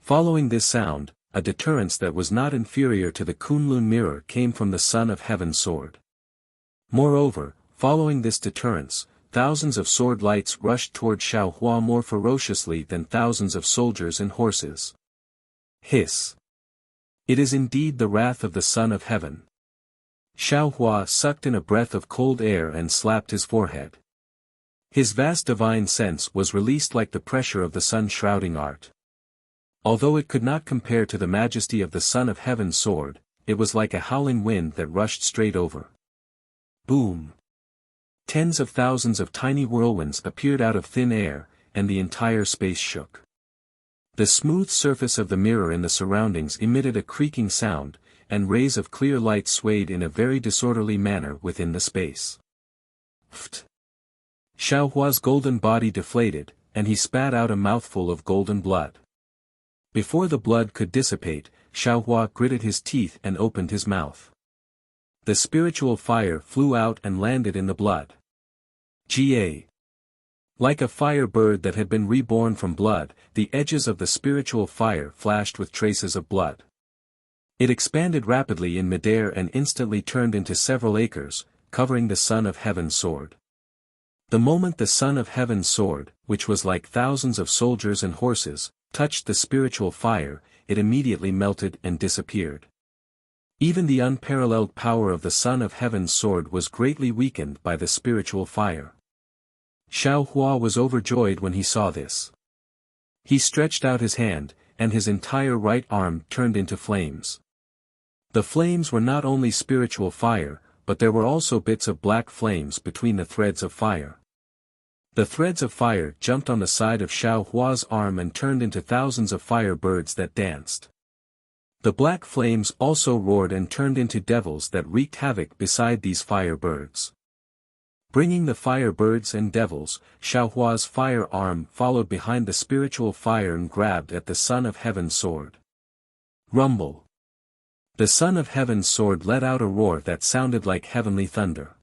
Following this sound, a deterrence that was not inferior to the Kunlun mirror came from the Son of Heaven's sword. Moreover, following this deterrence, thousands of sword lights rushed toward Xiao Hua more ferociously than thousands of soldiers and horses. Hiss! It is indeed the wrath of the Son of Heaven. Xiao Hua sucked in a breath of cold air and slapped his forehead. His vast divine sense was released like the pressure of the sun shrouding art. Although it could not compare to the majesty of the Son of Heaven's sword, it was like a howling wind that rushed straight over. Boom! Tens of thousands of tiny whirlwinds appeared out of thin air, and the entire space shook. The smooth surface of the mirror in the surroundings emitted a creaking sound, and rays of clear light swayed in a very disorderly manner within the space. Pfft! Xiao Hua's golden body deflated, and he spat out a mouthful of golden blood. Before the blood could dissipate, Xiao Hua gritted his teeth and opened his mouth. The spiritual fire flew out and landed in the blood. Ga. Like a fire bird that had been reborn from blood, the edges of the spiritual fire flashed with traces of blood. It expanded rapidly in midair and instantly turned into several acres, covering the Son of Heaven's sword. The moment the Son of Heaven's sword, which was like thousands of soldiers and horses, touched the spiritual fire, it immediately melted and disappeared. Even the unparalleled power of the Son of Heaven's sword was greatly weakened by the spiritual fire. Xiao Hua was overjoyed when he saw this. He stretched out his hand, and his entire right arm turned into flames. The flames were not only spiritual fire, but there were also bits of black flames between the threads of fire. The threads of fire jumped on the side of Xiao Hua's arm and turned into thousands of fire birds that danced. The black flames also roared and turned into devils that wreaked havoc beside these fire birds. Bringing the fire birds and devils, Xiao Hua's fire arm followed behind the spiritual fire and grabbed at the Son of Heaven's sword. Rumble! The Son of Heaven's sword let out a roar that sounded like heavenly thunder.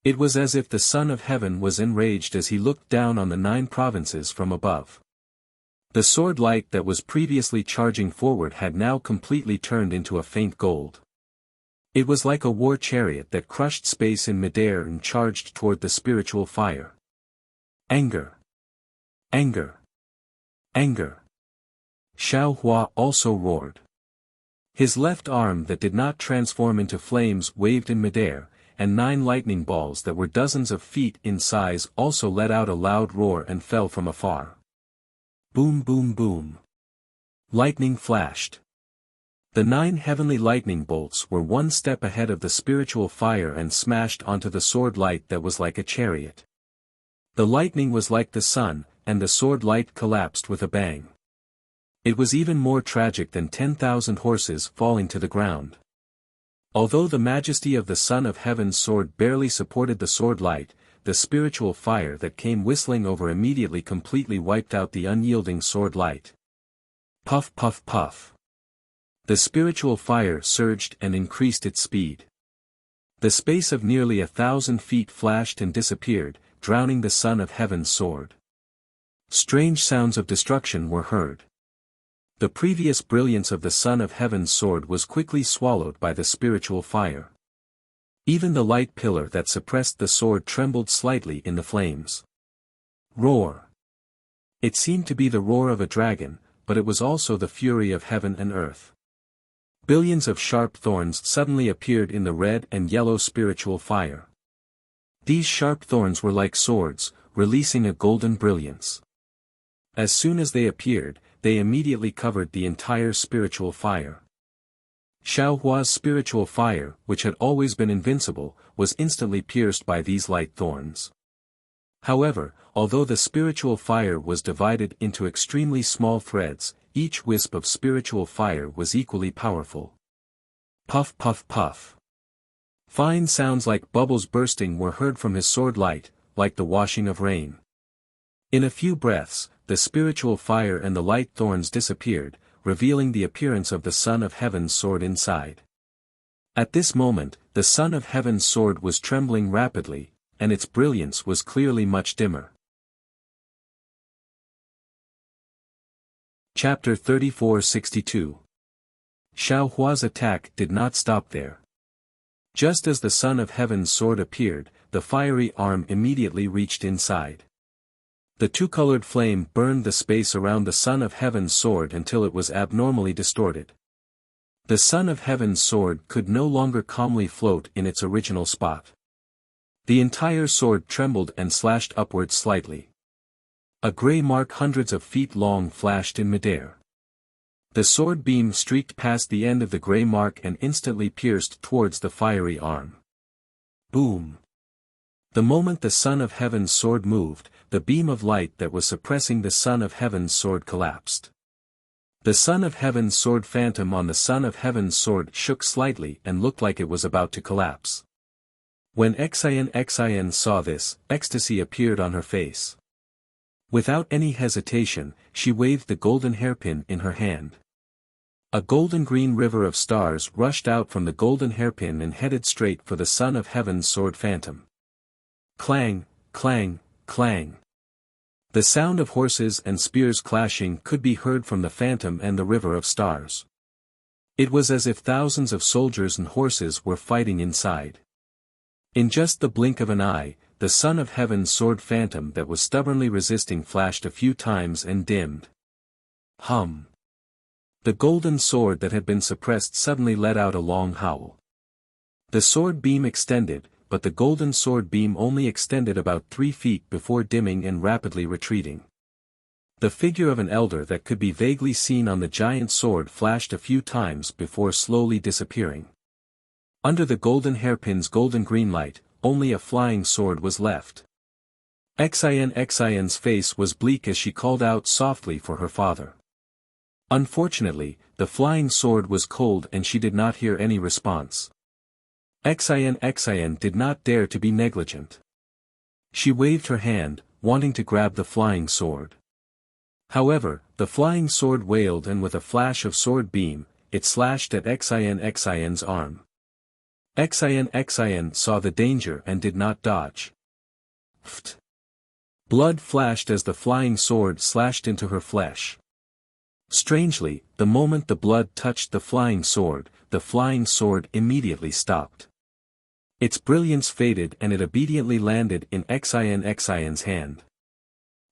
It was as if the Son of Heaven was enraged as he looked down on the 9 provinces from above. The sword light that was previously charging forward had now completely turned into a faint gold. It was like a war chariot that crushed space in midair and charged toward the spiritual fire. Anger. Anger. Anger. Xiao Hua also roared. His left arm that did not transform into flames waved in midair, and 9 lightning balls that were dozens of feet in size also let out a loud roar and fell from afar. Boom boom boom. Lightning flashed. The 9 heavenly lightning bolts were one step ahead of the spiritual fire and smashed onto the sword light that was like a chariot. The lightning was like the sun, and the sword light collapsed with a bang. It was even more tragic than 10,000 horses falling to the ground. Although the majesty of the Son of Heaven's sword barely supported the sword light, the spiritual fire that came whistling over immediately completely wiped out the unyielding sword light. Puff puff puff. The spiritual fire surged and increased its speed. The space of nearly 1,000 feet flashed and disappeared, drowning the Son of Heaven's sword. Strange sounds of destruction were heard. The previous brilliance of the Son of Heaven's sword was quickly swallowed by the spiritual fire. Even the light pillar that suppressed the sword trembled slightly in the flames. Roar. It seemed to be the roar of a dragon, but it was also the fury of heaven and earth. Billions of sharp thorns suddenly appeared in the red and yellow spiritual fire. These sharp thorns were like swords, releasing a golden brilliance. As soon as they appeared, they immediately covered the entire spiritual fire. Xiao Hua's spiritual fire, which had always been invincible, was instantly pierced by these light thorns. However, although the spiritual fire was divided into extremely small threads, each wisp of spiritual fire was equally powerful. Puff puff puff. Fine sounds like bubbles bursting were heard from his sword light, like the washing of rain. In a few breaths, the spiritual fire and the light thorns disappeared, revealing the appearance of the Son of Heaven's sword inside. At this moment, the Son of Heaven's sword was trembling rapidly, and its brilliance was clearly much dimmer. Chapter 34-62. Xiao Hua's attack did not stop there. Just as the Son of Heaven's sword appeared, the fiery arm immediately reached inside. The two-colored flame burned the space around the Son of Heaven's sword until it was abnormally distorted. The Son of Heaven's sword could no longer calmly float in its original spot. The entire sword trembled and slashed upward slightly. A gray mark hundreds of feet long flashed in midair. The sword beam streaked past the end of the gray mark and instantly pierced towards the fiery arm. Boom! The moment the Son of Heaven's sword moved, the beam of light that was suppressing the Son of Heaven's sword collapsed. The Son of Heaven's sword phantom on the Son of Heaven's sword shook slightly and looked like it was about to collapse. When Xian saw this, ecstasy appeared on her face. Without any hesitation, she waved the golden hairpin in her hand. A golden-green river of stars rushed out from the golden hairpin and headed straight for the Son of Heaven's sword phantom. Clang, clang, clang. The sound of horses and spears clashing could be heard from the phantom and the river of stars. It was as if thousands of soldiers and horses were fighting inside. In just the blink of an eye, the Son of Heaven's sword phantom that was stubbornly resisting flashed a few times and dimmed. Hum. The golden sword that had been suppressed suddenly let out a long howl. The sword beam extended, but the golden sword beam only extended about 3 feet before dimming and rapidly retreating. The figure of an elder that could be vaguely seen on the giant sword flashed a few times before slowly disappearing. Under the golden hairpin's golden green light, only a flying sword was left. Xian's face was bleak as she called out softly for her father. Unfortunately, the flying sword was cold and she did not hear any response. Xian did not dare to be negligent. She waved her hand, wanting to grab the flying sword. However, the flying sword wailed and with a flash of sword beam, it slashed at Xian's arm. Xian saw the danger and did not dodge. Pft! Blood flashed as the flying sword slashed into her flesh. Strangely, the moment the blood touched the flying sword immediately stopped. Its brilliance faded and it obediently landed in Xian's hand.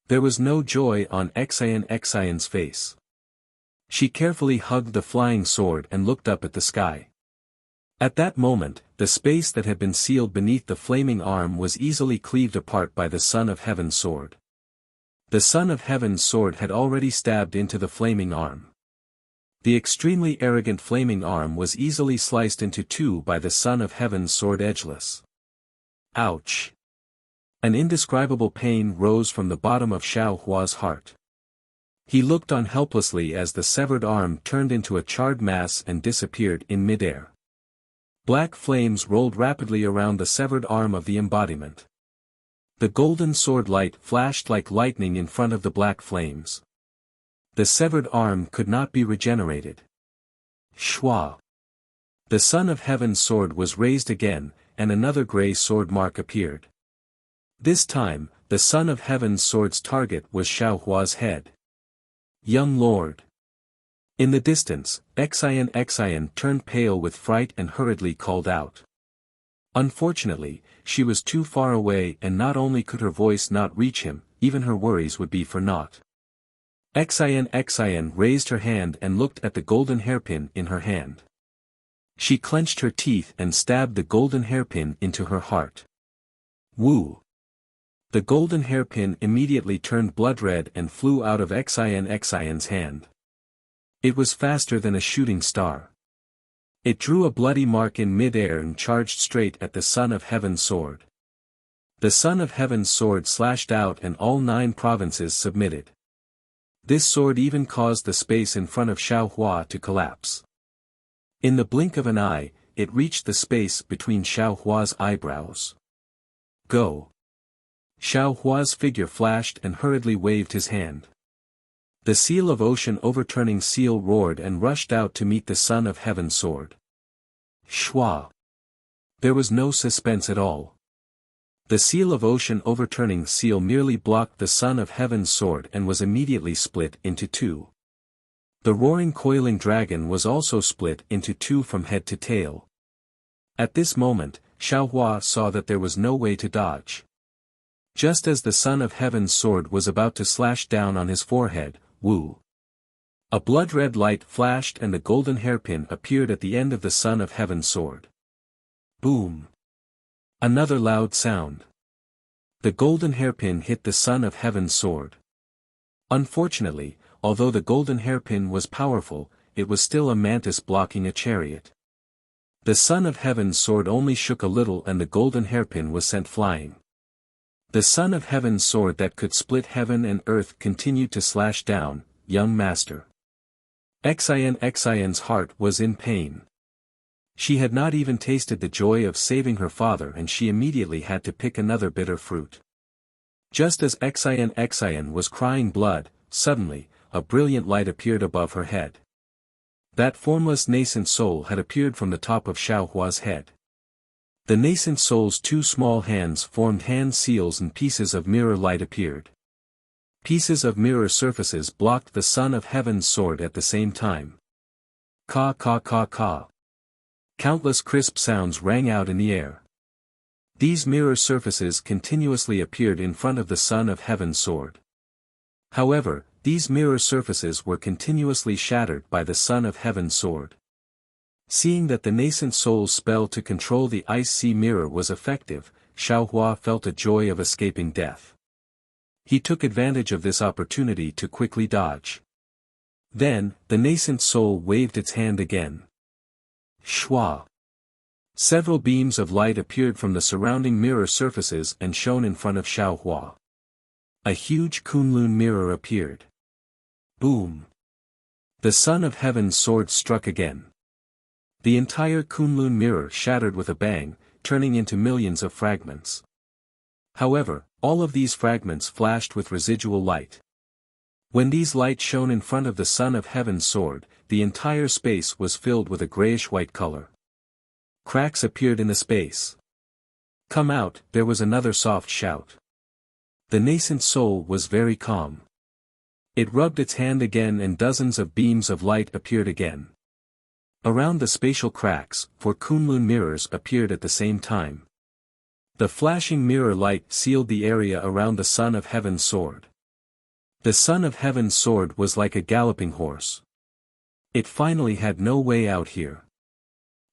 There was no joy on Xian's face. She carefully hugged the flying sword and looked up at the sky. At that moment, the space that had been sealed beneath the flaming arm was easily cleaved apart by the Son of Heaven's sword. The Son of Heaven's sword had already stabbed into the flaming arm. The extremely arrogant flaming arm was easily sliced into two by the Son of Heaven's sword edgeless. Ouch! An indescribable pain rose from the bottom of Xiao Hua's heart. He looked on helplessly as the severed arm turned into a charred mass and disappeared in midair. Black flames rolled rapidly around the severed arm of the embodiment. The golden sword light flashed like lightning in front of the black flames. The severed arm could not be regenerated. Shua! The Son of Heaven's sword was raised again, and another grey sword mark appeared. This time, the Son of Heaven's sword's target was Xiao Hua's head. Young Lord! In the distance, Xian turned pale with fright and hurriedly called out. Unfortunately, she was too far away and not only could her voice not reach him, even her worries would be for naught. Xian raised her hand and looked at the golden hairpin in her hand. She clenched her teeth and stabbed the golden hairpin into her heart. Woo! The golden hairpin immediately turned blood-red and flew out of Xian's hand. It was faster than a shooting star. It drew a bloody mark in mid-air and charged straight at the Son of Heaven's sword. The Son of Heaven's sword slashed out and all 9 provinces submitted. This sword even caused the space in front of Xiao Hua to collapse. In the blink of an eye, it reached the space between Xiao Hua's eyebrows. Go! Xiao Hua's figure flashed and hurriedly waved his hand. The seal of ocean overturning seal roared and rushed out to meet the Son of Heaven's sword. Shua! There was no suspense at all. The seal of ocean overturning seal merely blocked the Son of Heaven's sword and was immediately split into 2. The roaring coiling dragon was also split into 2 from head to tail. At this moment, Xiao Hua saw that there was no way to dodge. Just as the Son of Heaven's sword was about to slash down on his forehead, woo! A blood-red light flashed and a golden hairpin appeared at the end of the Son of Heaven's sword. Boom! Another loud sound. The golden hairpin hit the Son of Heaven's sword. Unfortunately, although the golden hairpin was powerful, it was still a mantis blocking a chariot. The Son of Heaven's sword only shook a little and the golden hairpin was sent flying. The Son of Heaven's sword that could split heaven and earth continued to slash down, young master. Xian's heart was in pain. She had not even tasted the joy of saving her father and she immediately had to pick another bitter fruit. Just as Xian was crying blood, suddenly, a brilliant light appeared above her head. That formless nascent soul had appeared from the top of Xiao Hua's head. The nascent soul's 2 small hands formed hand seals and pieces of mirror light appeared. Pieces of mirror surfaces blocked the Son of Heaven's sword at the same time. Ka ka ka ka. Countless crisp sounds rang out in the air. These mirror surfaces continuously appeared in front of the Son of Heaven's sword. However, these mirror surfaces were continuously shattered by the Son of Heaven's sword. Seeing that the nascent soul's spell to control the ice sea mirror was effective, Xiao Hua felt a joy of escaping death. He took advantage of this opportunity to quickly dodge. Then, the nascent soul waved its hand again. Shua! Several beams of light appeared from the surrounding mirror surfaces and shone in front of Xiao Hua. A huge Kunlun mirror appeared. Boom! The Son of Heaven's sword struck again. The entire Kunlun mirror shattered with a bang, turning into millions of fragments. However, all of these fragments flashed with residual light. When these lights shone in front of the Son of Heaven's sword, the entire space was filled with a grayish-white color. Cracks appeared in the space. Come out, there was another soft shout. The nascent soul was very calm. It rubbed its hand again and dozens of beams of light appeared again. Around the spatial cracks, 4 Kunlun mirrors appeared at the same time. The flashing mirror light sealed the area around the Son of Heaven's sword. The Son of Heaven's sword was like a galloping horse. It finally had no way out here.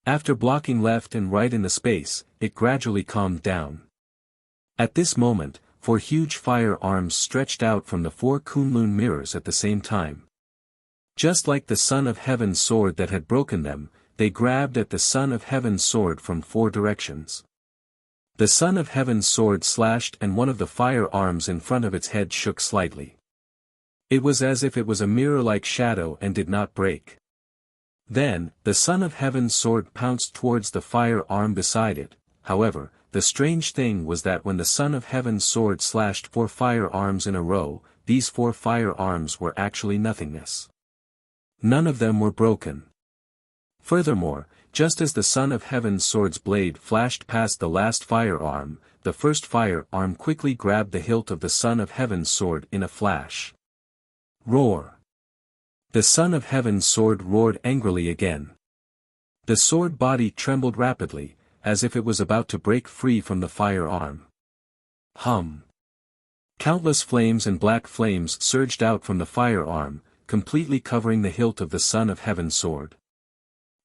After blocking left and right in the space, it gradually calmed down. At this moment, 4 huge fire arms stretched out from the 4 Kunlun mirrors at the same time. Just like the Son of Heaven's sword that had broken them, they grabbed at the Son of Heaven's sword from 4 directions. The Son of Heaven's sword slashed and one of the fire arms in front of its head shook slightly. It was as if it was a mirror-like shadow and did not break. Then, the Son of Heaven's sword pounced towards the fire arm beside it. However, the strange thing was that when the Son of Heaven's sword slashed 4 fire arms in a row, these 4 fire arms were actually nothingness. None of them were broken. Furthermore, just as the Son of Heaven's sword's blade flashed past the last fire arm, the first fire arm quickly grabbed the hilt of the Son of Heaven's sword in a flash. Roar! The Son of Heaven's sword roared angrily again. The sword body trembled rapidly, as if it was about to break free from the fire arm. Hum! Countless flames and black flames surged out from the fire arm, completely covering the hilt of the Son of Heaven's sword.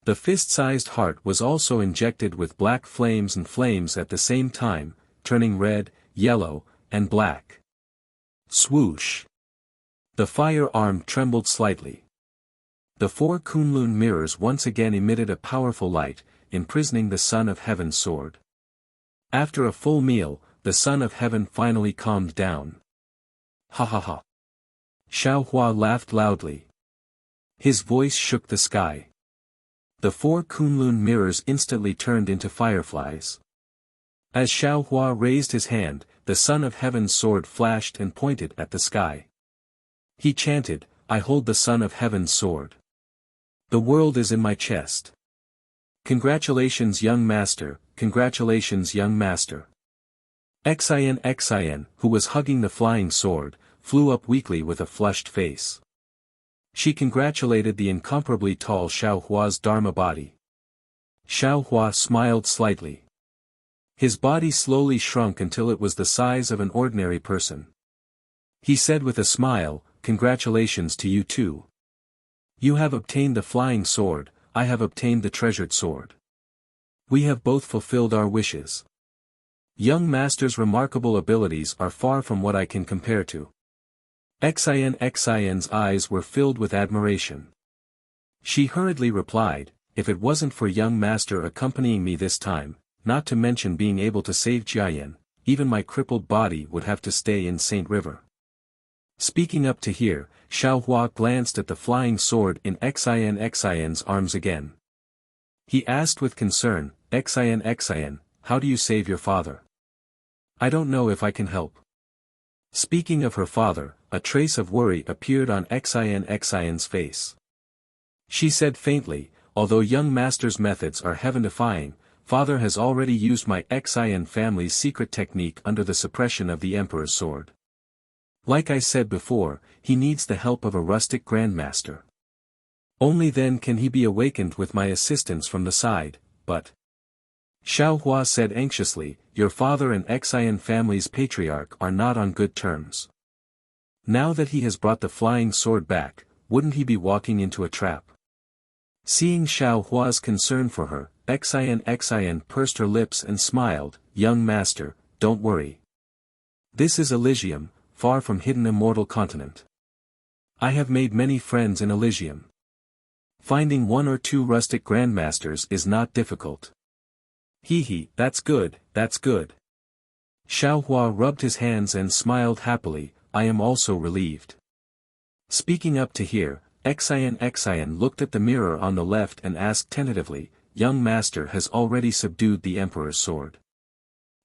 The fist-sized heart was also injected with black flames and flames at the same time, turning red, yellow, and black. Swoosh! The fire arm trembled slightly. The 4 Kunlun mirrors once again emitted a powerful light, imprisoning the Son of Heaven's sword. After a full meal, the Son of Heaven finally calmed down. Ha ha ha! Xiao Hua laughed loudly. His voice shook the sky. The 4 Kunlun mirrors instantly turned into fireflies. As Xiao Hua raised his hand, the Son of Heaven's sword flashed and pointed at the sky. He chanted, "I hold the Son of Heaven's sword. The world is in my chest. Congratulations, young master, congratulations, young master." Xin, who was hugging the flying sword, flew up weakly with a flushed face. She congratulated the incomparably tall Xiao Hua's Dharma body. Xiao Hua smiled slightly. His body slowly shrunk until it was the size of an ordinary person. He said with a smile, "Congratulations to you too. You have obtained the flying sword, I have obtained the treasured sword. We have both fulfilled our wishes. Young master's remarkable abilities are far from what I can compare to." Xin's eyes were filled with admiration. She hurriedly replied, "If it wasn't for young master accompanying me this time, not to mention being able to save Jiayan, even my crippled body would have to stay in Saint River." Speaking up to here, Xiao Hua glanced at the flying sword in Xin's arms again. He asked with concern, Xin, how do you save your father? I don't know if I can help." Speaking of her father, a trace of worry appeared on Xin's face. She said faintly, "Although young master's methods are heaven-defying, father has already used my Xin family's secret technique under the suppression of the Emperor's sword. Like I said before, he needs the help of a rustic grandmaster. Only then can he be awakened with my assistance from the side, but—" Xiao Hua said anxiously, "Your father and Xin family's patriarch are not on good terms. Now that he has brought the flying sword back, wouldn't he be walking into a trap?" Seeing Xiao Hua's concern for her, Xin pursed her lips and smiled, "Young master, don't worry. This is Elysium, far from hidden immortal continent. I have made many friends in Elysium. Finding 1 or 2 rustic grandmasters is not difficult." He, that's good, that's good." Xiao Hua rubbed his hands and smiled happily, "I am also relieved." Speaking up to here, Xin looked at the mirror on the left and asked tentatively, "Young master has already subdued the Emperor's sword.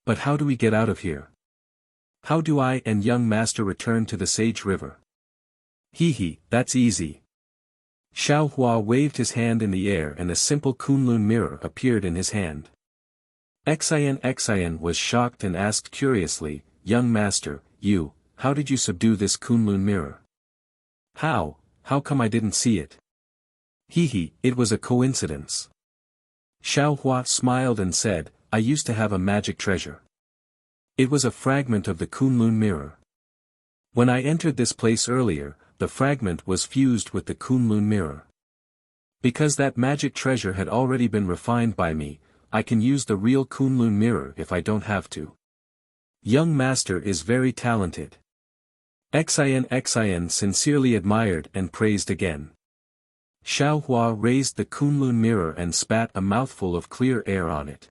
But how do we get out of here? How do I and young master return to the Sage River?" That's easy." Xiao Hua waved his hand in the air and a simple Kunlun mirror appeared in his hand. Xin was shocked and asked curiously, "Young master, how did you subdue this Kunlun mirror? How come I didn't see it? It was a coincidence. Xiao Hua smiled and said, I used to have a magic treasure. It was a fragment of the Kunlun mirror. When I entered this place earlier, the fragment was fused with the Kunlun mirror. Because that magic treasure had already been refined by me, I can use the real Kunlun mirror if I don't have to. Young master is very talented. Xian sincerely admired and praised again. Xiao Hua raised the Kunlun mirror and spat a mouthful of clear air on it.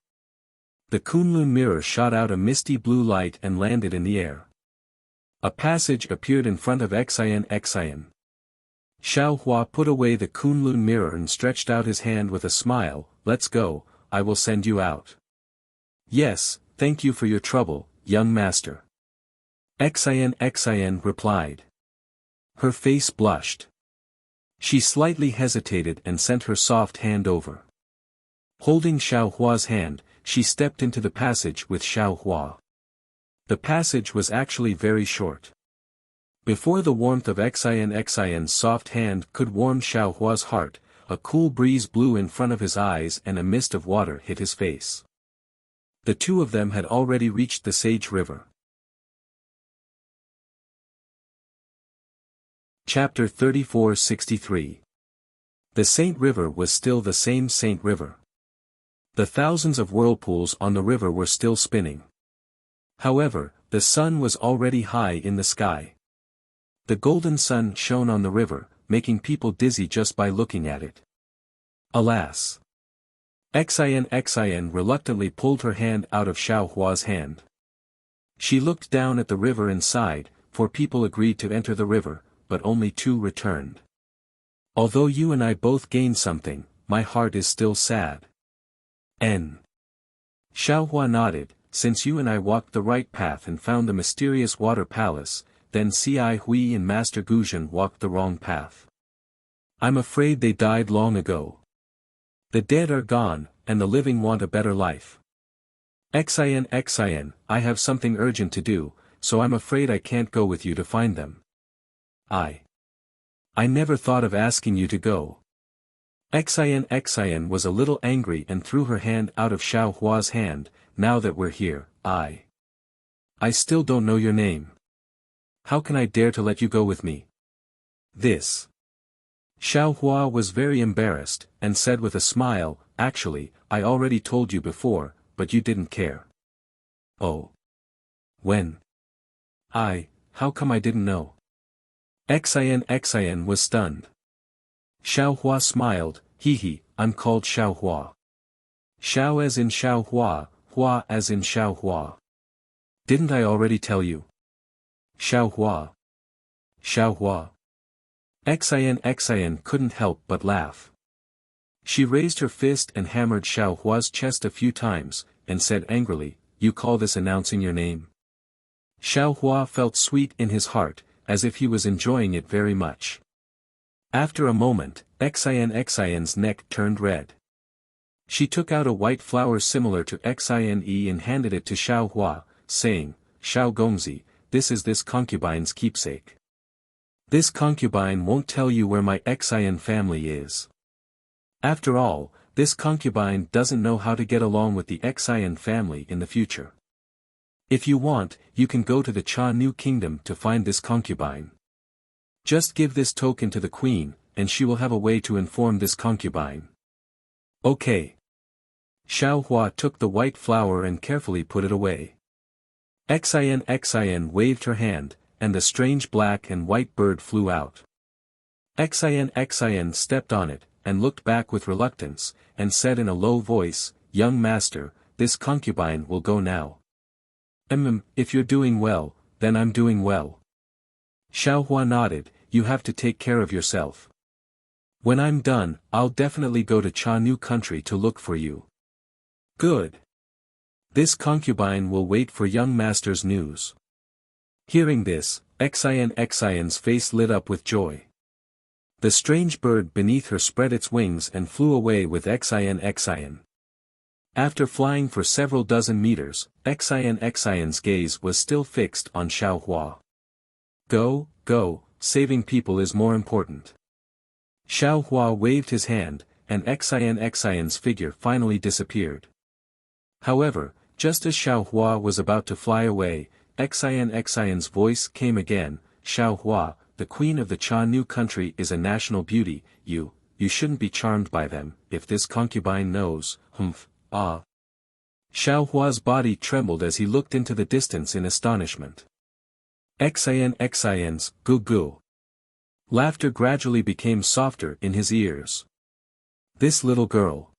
The Kunlun mirror shot out a misty blue light and landed in the air. A passage appeared in front of Xian. Xiao Hua put away the Kunlun mirror and stretched out his hand with a smile, let's go, I will send you out. Yes, thank you for your trouble, young master. Xian replied. Her face blushed. She slightly hesitated and sent her soft hand over. Holding Xiao Hua's hand, she stepped into the passage with Xiao Hua. The passage was actually very short. Before the warmth of Xian's soft hand could warm Xiao Hua's heart, a cool breeze blew in front of his eyes and a mist of water hit his face. The two of them had already reached the Sage River. Chapter 34-63. The Saint River was still the same Saint River. The thousands of whirlpools on the river were still spinning. However, the sun was already high in the sky. The golden sun shone on the river, making people dizzy just by looking at it. Alas! Xian reluctantly pulled her hand out of Xiao Hua's hand. She looked down at the river and sighed, for people agreed to enter the river, but only 2 returned. Although you and I both gained something, my heart is still sad. Xiao Hua nodded, since you and I walked the right path and found the mysterious water palace, then Ci Hui and Master Guzhen walked the wrong path. I'm afraid they died long ago. The dead are gone, and the living want a better life. Xian, I have something urgent to do, so I'm afraid I can't go with you to find them. I never thought of asking you to go. Xian was a little angry and threw her hand out of Xiao Hua's hand, now that we're here, I still don't know your name. How can I dare to let you go with me? This. Xiao Hua was very embarrassed, and said with a smile, actually, I already told you before, but you didn't care. Oh. When? How come I didn't know? Xian was stunned. Xiao Hua smiled, I'm called Xiao Hua. Xiao as in Xiao Hua, Hua as in Xiao Hua. Didn't I already tell you? Xiao Hua. Xiao Hua. Xian couldn't help but laugh. She raised her fist and hammered Xiao Hua's chest a few times, and said angrily, you call this announcing your name? Xiao Hua felt sweet in his heart, as if he was enjoying it very much. After a moment, Xian's neck turned red. She took out a white flower similar to Xine and handed it to Xiao Hua, saying, Xiao Gongzi, this is this concubine's keepsake. This concubine won't tell you where my Xine family is. After all, this concubine doesn't know how to get along with the Xine family in the future. If you want, you can go to the Cha New Kingdom to find this concubine. Just give this token to the queen, and she will have a way to inform this concubine. Okay. Xiao Hua took the white flower and carefully put it away. Xine waved her hand, and the strange black and white bird flew out. Xine stepped on it, and looked back with reluctance, and said in a low voice, young master, this concubine will go now. If you're doing well, then I'm doing well. Xiao Hua nodded, you have to take care of yourself. When I'm done, I'll definitely go to Cha New country to look for you. Good. This concubine will wait for young master's news. Hearing this, Xine's face lit up with joy. The strange bird beneath her spread its wings and flew away with Xine. After flying for several dozen meters, Xian's gaze was still fixed on Xiao Hua. Go, go, saving people is more important. Xiao Hua waved his hand, and Xian's figure finally disappeared. However, just as Xiao Hua was about to fly away, Xian's voice came again. Xiao Hua, the queen of the Cha Nu country is a national beauty, you shouldn't be charmed by them, if this concubine knows, humph, ah. Xiao Hua's body trembled as he looked into the distance in astonishment. Xian's, goo goo. Laughter gradually became softer in his ears. This little girl.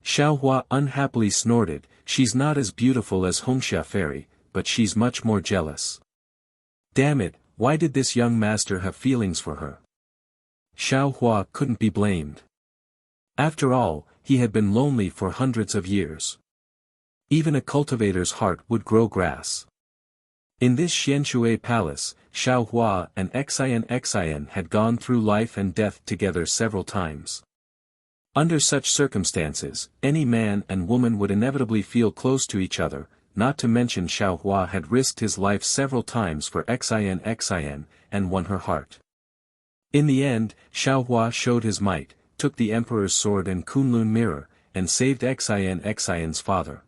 Xiao Hua unhappily snorted, she's not as beautiful as Hongxia Fairy, but she's much more jealous. Damn it, why did this young master have feelings for her? Xiao Hua couldn't be blamed. After all, he had been lonely for hundreds of years. Even a cultivator's heart would grow grass. In this Xianshui palace, Xiao Hua and Xian had gone through life and death together several times. Under such circumstances, any man and woman would inevitably feel close to each other, not to mention Xiao Hua had risked his life several times for Xian, and won her heart. In the end, Xiao Hua showed his might, took the emperor's sword and Kunlun mirror, and saved Xian's father.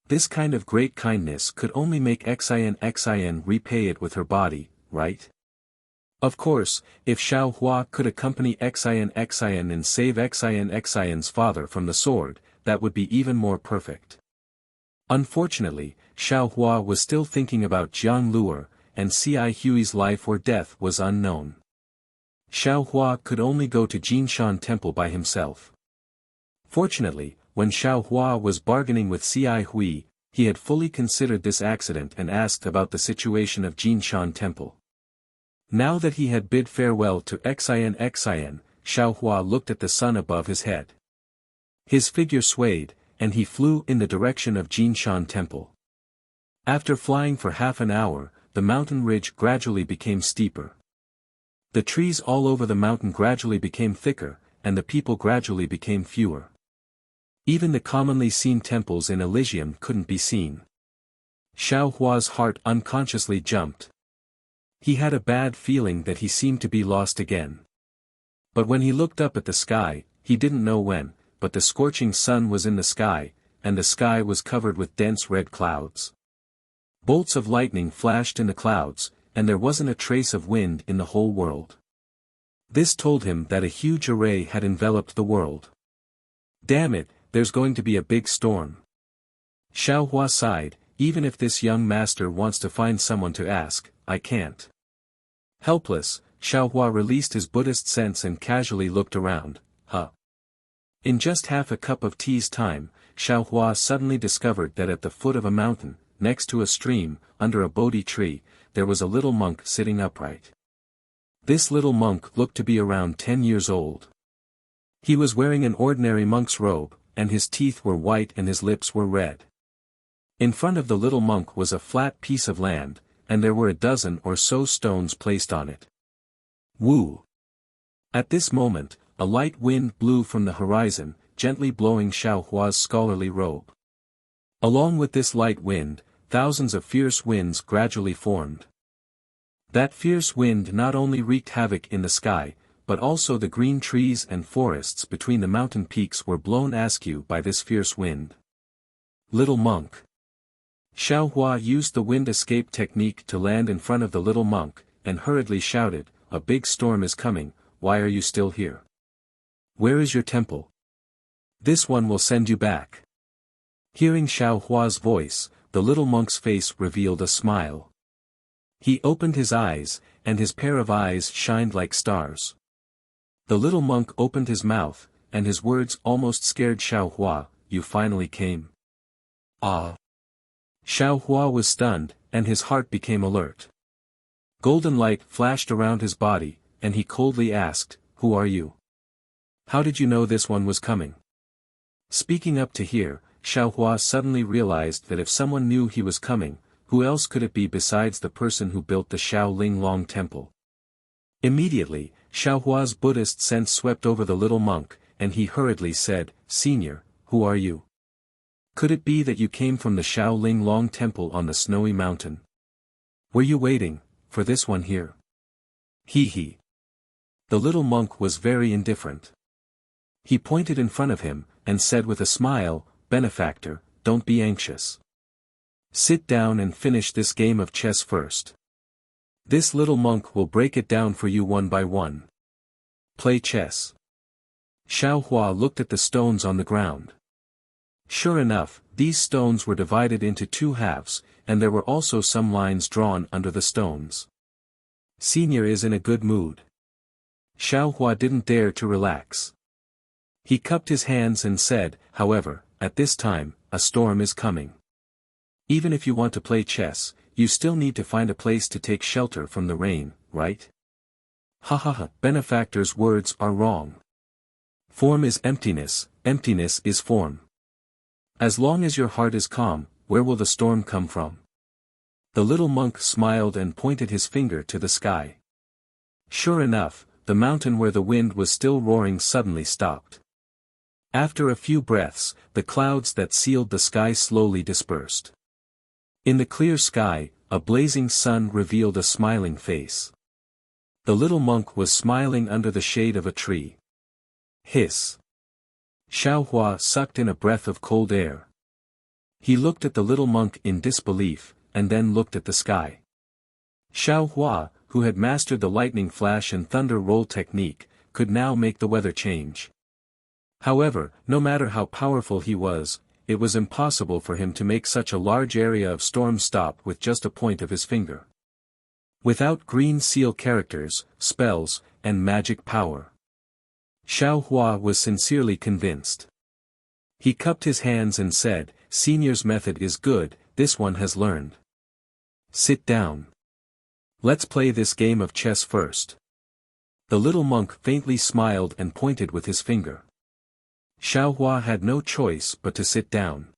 This kind of great kindness could only make Xian repay it with her body, right? Of course, if Xiao Hua could accompany Xian and save Xian's father from the sword, that would be even more perfect. Unfortunately, Xiao Hua was still thinking about Jiang Luer, and Ci Hui's life or death was unknown. Xiao Hua could only go to Jinshan Temple by himself. Fortunately, when Xiao Hua was bargaining with Ci Hui, he had fully considered this accident and asked about the situation of Jinshan Temple. Now that he had bid farewell to Xian, Xiao Hua looked at the sun above his head. His figure swayed, and he flew in the direction of Jinshan Temple. After flying for half an hour, the mountain ridge gradually became steeper. The trees all over the mountain gradually became thicker, and the people gradually became fewer. Even the commonly seen temples in Elysium couldn't be seen. Xiao Hua's heart unconsciously jumped. He had a bad feeling that he seemed to be lost again. But when he looked up at the sky, he didn't know when, but the scorching sun was in the sky, and the sky was covered with dense red clouds. Bolts of lightning flashed in the clouds, and there wasn't a trace of wind in the whole world. This told him that a huge array had enveloped the world. Damn it, there's going to be a big storm. Xiao Hua sighed, even if this young master wants to find someone to ask, I can't. Helpless, Xiao Hua released his Buddhist sense and casually looked around, In just half a cup of tea's time, Xiao Hua suddenly discovered that at the foot of a mountain, next to a stream, under a Bodhi tree, there was a little monk sitting upright. This little monk looked to be around 10 years old. He was wearing an ordinary monk's robe, and his teeth were white and his lips were red. In front of the little monk was a flat piece of land, and there were a dozen or so stones placed on it. Woo! At this moment, a light wind blew from the horizon, gently blowing Xiao Hua's scholarly robe. Along with this light wind, thousands of fierce winds gradually formed. That fierce wind not only wreaked havoc in the sky, but also the green trees and forests between the mountain peaks were blown askew by this fierce wind. Little monk. Xiao Hua used the wind escape technique to land in front of the little monk, and hurriedly shouted, a big storm is coming, why are you still here? Where is your temple? This one will send you back. Hearing Xiao Hua's voice, the little monk's face revealed a smile. He opened his eyes, and his pair of eyes shined like stars. The little monk opened his mouth, and his words almost scared Xiao Hua, you finally came. Ah! Xiao Hua was stunned, and his heart became alert. Golden light flashed around his body, and he coldly asked, who are you? How did you know this one was coming? Speaking up to hear, Xiao Hua suddenly realized that if someone knew he was coming, who else could it be besides the person who built the Shaolin Long Temple? Immediately, Xiao Hua's Buddhist sense swept over the little monk, and he hurriedly said, Senior, who are you? Could it be that you came from the Shaolin Long Temple on the snowy mountain? Were you waiting for this one here? He. The little monk was very indifferent. He pointed in front of him, and said with a smile, "Benefactor, don't be anxious. Sit down and finish this game of chess first. This little monk will break it down for you one by one. Play chess." Xiao Hua looked at the stones on the ground. Sure enough, these stones were divided into two halves, and there were also some lines drawn under the stones. Senior is in a good mood. Xiao Hua didn't dare to relax. He cupped his hands and said, "However, at this time, a storm is coming. Even if you want to play chess, you still need to find a place to take shelter from the rain, right?" Ha. Benefactor's words are wrong. Form is emptiness, emptiness is form. As long as your heart is calm, where will the storm come from? The little monk smiled and pointed his finger to the sky. Sure enough, the mountain where the wind was still roaring suddenly stopped. After a few breaths, the clouds that sealed the sky slowly dispersed. In the clear sky, a blazing sun revealed a smiling face. The little monk was smiling under the shade of a tree. Hiss. Xiao Hua sucked in a breath of cold air. He looked at the little monk in disbelief, and then looked at the sky. Xiao Hua, who had mastered the lightning flash and thunder roll technique, could now make the weather change. However, no matter how powerful he was, it was impossible for him to make such a large area of storm stop with just a point of his finger. Without green seal characters, spells, and magic power. Xiao Hua was sincerely convinced. He cupped his hands and said, "Senior's method is good, this one has learned. Sit down. Let's play this game of chess first." The little monk faintly smiled and pointed with his finger. Xiao Hua had no choice but to sit down.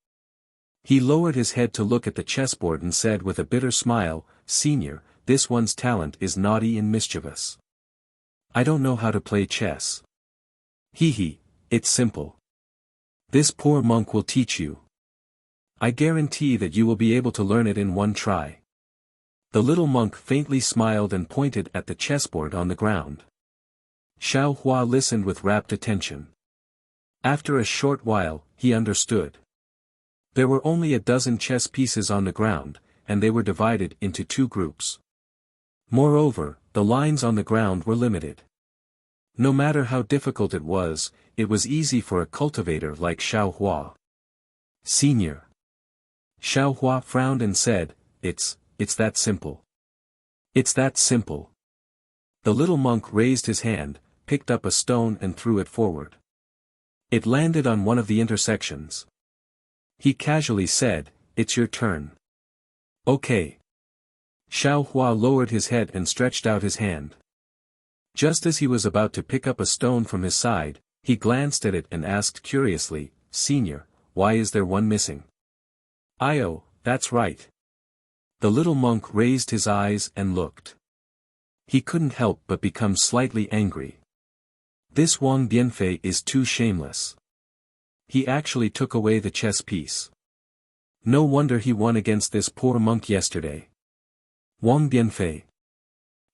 He lowered his head to look at the chessboard and said with a bitter smile, "Senior, this one's talent is naughty and mischievous. I don't know how to play chess." It's simple. This poor monk will teach you. I guarantee that you will be able to learn it in one try." The little monk faintly smiled and pointed at the chessboard on the ground. Xiao Hua listened with rapt attention. After a short while, he understood. There were only a dozen chess pieces on the ground, and they were divided into two groups. Moreover, the lines on the ground were limited. No matter how difficult it was easy for a cultivator like Xiao Hua. "Senior." Xiao Hua frowned and said, It's that simple. It's that simple." The little monk raised his hand, picked up a stone and threw it forward. It landed on one of the intersections. He casually said, "It's your turn." "Okay." Xiao Hua lowered his head and stretched out his hand. Just as he was about to pick up a stone from his side, he glanced at it and asked curiously, "Senior, why is there one missing?" "Oh, that's right." The little monk raised his eyes and looked. He couldn't help but become slightly angry. This Wang Bianfei is too shameless. He actually took away the chess piece. No wonder he won against this poor monk yesterday. Wang Bianfei.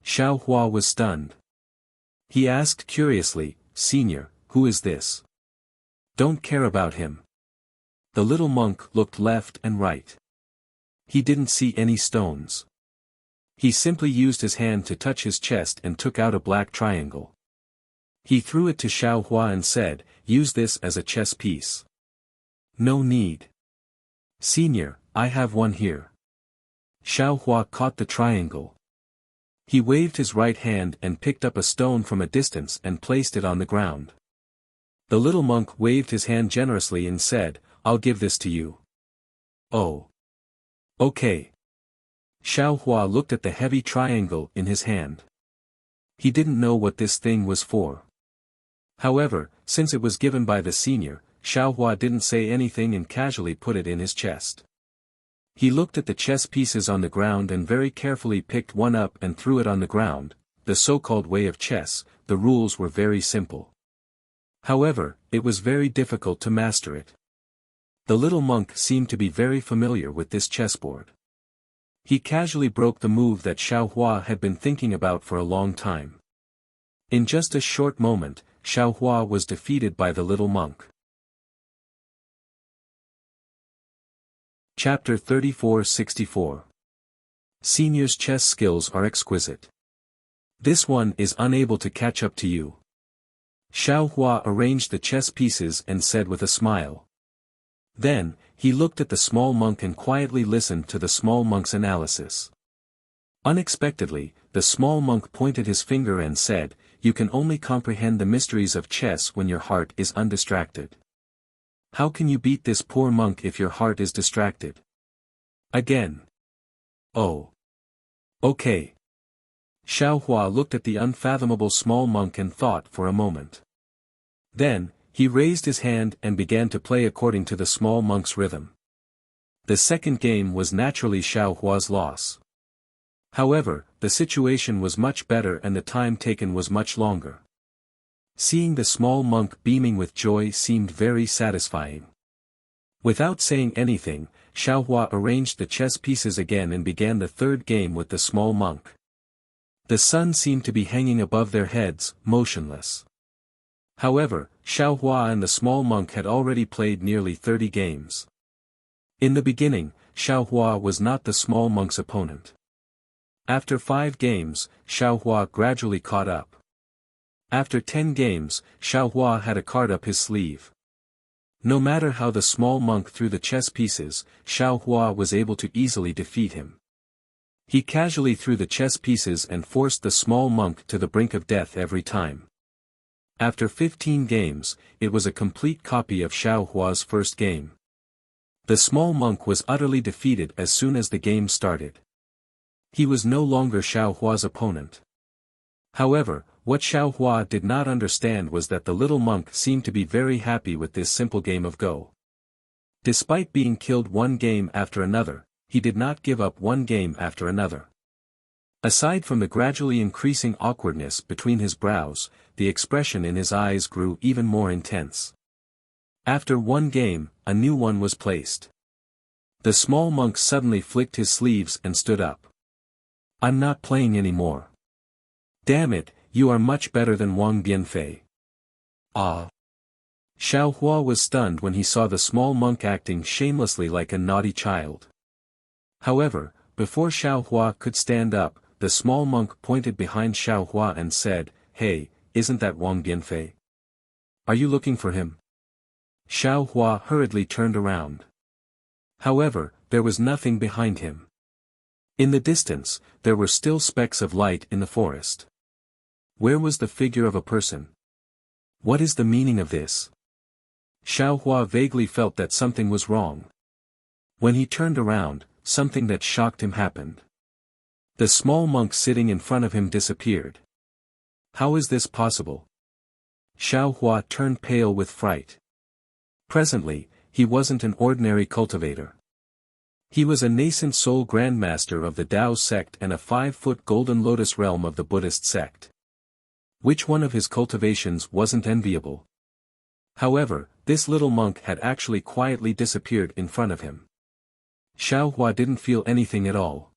Xiao Hua was stunned. He asked curiously, "Senior, who is this?" "Don't care about him." The little monk looked left and right. He didn't see any stones. He simply used his hand to touch his chest and took out a black triangle. He threw it to Xiao Hua and said, "Use this as a chess piece." "No need. Senior, I have one here." Xiao Hua caught the triangle. He waved his right hand and picked up a stone from a distance and placed it on the ground. The little monk waved his hand generously and said, "I'll give this to you." "Oh. Okay." Xiao Hua looked at the heavy triangle in his hand. He didn't know what this thing was for. However, since it was given by the senior, Xiao Hua didn't say anything and casually put it in his chest. He looked at the chess pieces on the ground and very carefully picked one up and threw it on the ground. The so-called way of chess, the rules were very simple. However, it was very difficult to master it. The little monk seemed to be very familiar with this chessboard. He casually broke the move that Xiao Hua had been thinking about for a long time. In just a short moment, Xiao Hua was defeated by the little monk. Chapter 34-64. Senior's chess skills are exquisite. This one is unable to catch up to you. Xiao Hua arranged the chess pieces and said with a smile. Then, he looked at the small monk and quietly listened to the small monk's analysis. Unexpectedly, the small monk pointed his finger and said, "You can only comprehend the mysteries of chess when your heart is undistracted. How can you beat this poor monk if your heart is distracted?" Again. Oh. Okay. Xiao Hua looked at the unfathomable small monk and thought for a moment. Then, he raised his hand and began to play according to the small monk's rhythm. The second game was naturally Xiao Hua's loss. However, the situation was much better and the time taken was much longer. Seeing the small monk beaming with joy seemed very satisfying. Without saying anything, Xiao Hua arranged the chess pieces again and began the third game with the small monk. The sun seemed to be hanging above their heads, motionless. However, Xiao Hua and the small monk had already played nearly 30 games. In the beginning, Xiao Hua was not the small monk's opponent. After 5 games, Xiao Hua gradually caught up. After 10 games, Xiao Hua had a card up his sleeve. No matter how the small monk threw the chess pieces, Xiao Hua was able to easily defeat him. He casually threw the chess pieces and forced the small monk to the brink of death every time. After 15 games, it was a complete copy of Xiao Hua's first game. The small monk was utterly defeated as soon as the game started. He was no longer Xiao Hua's opponent. However, what Xiao Hua did not understand was that the little monk seemed to be very happy with this simple game of Go. Despite being killed one game after another, he did not give up one game after another. Aside from the gradually increasing awkwardness between his brows, the expression in his eyes grew even more intense. After one game, a new one was placed. The small monk suddenly flicked his sleeves and stood up. "I'm not playing anymore. Damn it, you are much better than Wang Bianfei." Ah! Xiao Hua was stunned when he saw the small monk acting shamelessly like a naughty child. However, before Xiao Hua could stand up, the small monk pointed behind Xiao Hua and said, "Hey, isn't that Wang Bianfei? Are you looking for him?" Xiao Hua hurriedly turned around. However, there was nothing behind him. In the distance, there were still specks of light in the forest. Where was the figure of a person? What is the meaning of this? Xiao Hua vaguely felt that something was wrong. When he turned around, something that shocked him happened. The small monk sitting in front of him disappeared. How is this possible? Xiao Hua turned pale with fright. Presently, he wasn't an ordinary cultivator. He was a nascent soul grandmaster of the Tao sect and a 5-foot golden lotus realm of the Buddhist sect. Which one of his cultivations wasn't enviable? However, this little monk had actually quietly disappeared in front of him. Xiao Hua didn't feel anything at all.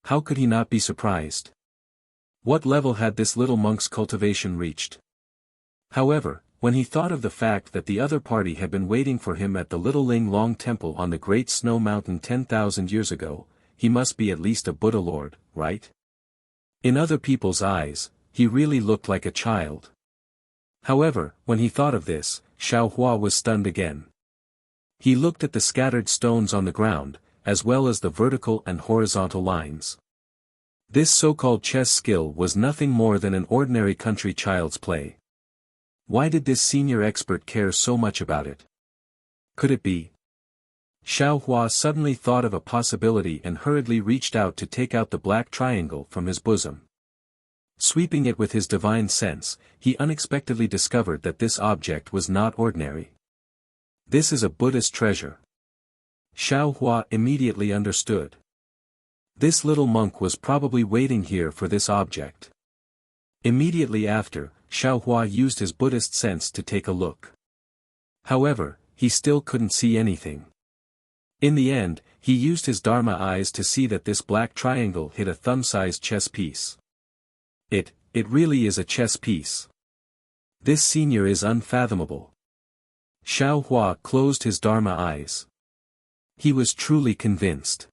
How could he not be surprised? What level had this little monk's cultivation reached? However, when he thought of the fact that the other party had been waiting for him at the Little Ling Long Temple on the Great Snow Mountain 10,000 years ago, he must be at least a Buddha Lord, right? In other people's eyes, he really looked like a child. However, when he thought of this, Xiao Hua was stunned again. He looked at the scattered stones on the ground, as well as the vertical and horizontal lines. This so-called chess skill was nothing more than an ordinary country child's play. Why did this senior expert care so much about it? Could it be? Xiao Hua suddenly thought of a possibility and hurriedly reached out to take out the black triangle from his bosom. Sweeping it with his divine sense, he unexpectedly discovered that this object was not ordinary. This is a Buddhist treasure. Xiao Hua immediately understood. This little monk was probably waiting here for this object. Immediately after, Xiao Hua used his Buddhist sense to take a look. However, he still couldn't see anything. In the end, he used his Dharma eyes to see that this black triangle hid a thumb-sized chess piece. It really is a chess piece. This senior is unfathomable. Xiao Hua closed his Dharma eyes. He was truly convinced.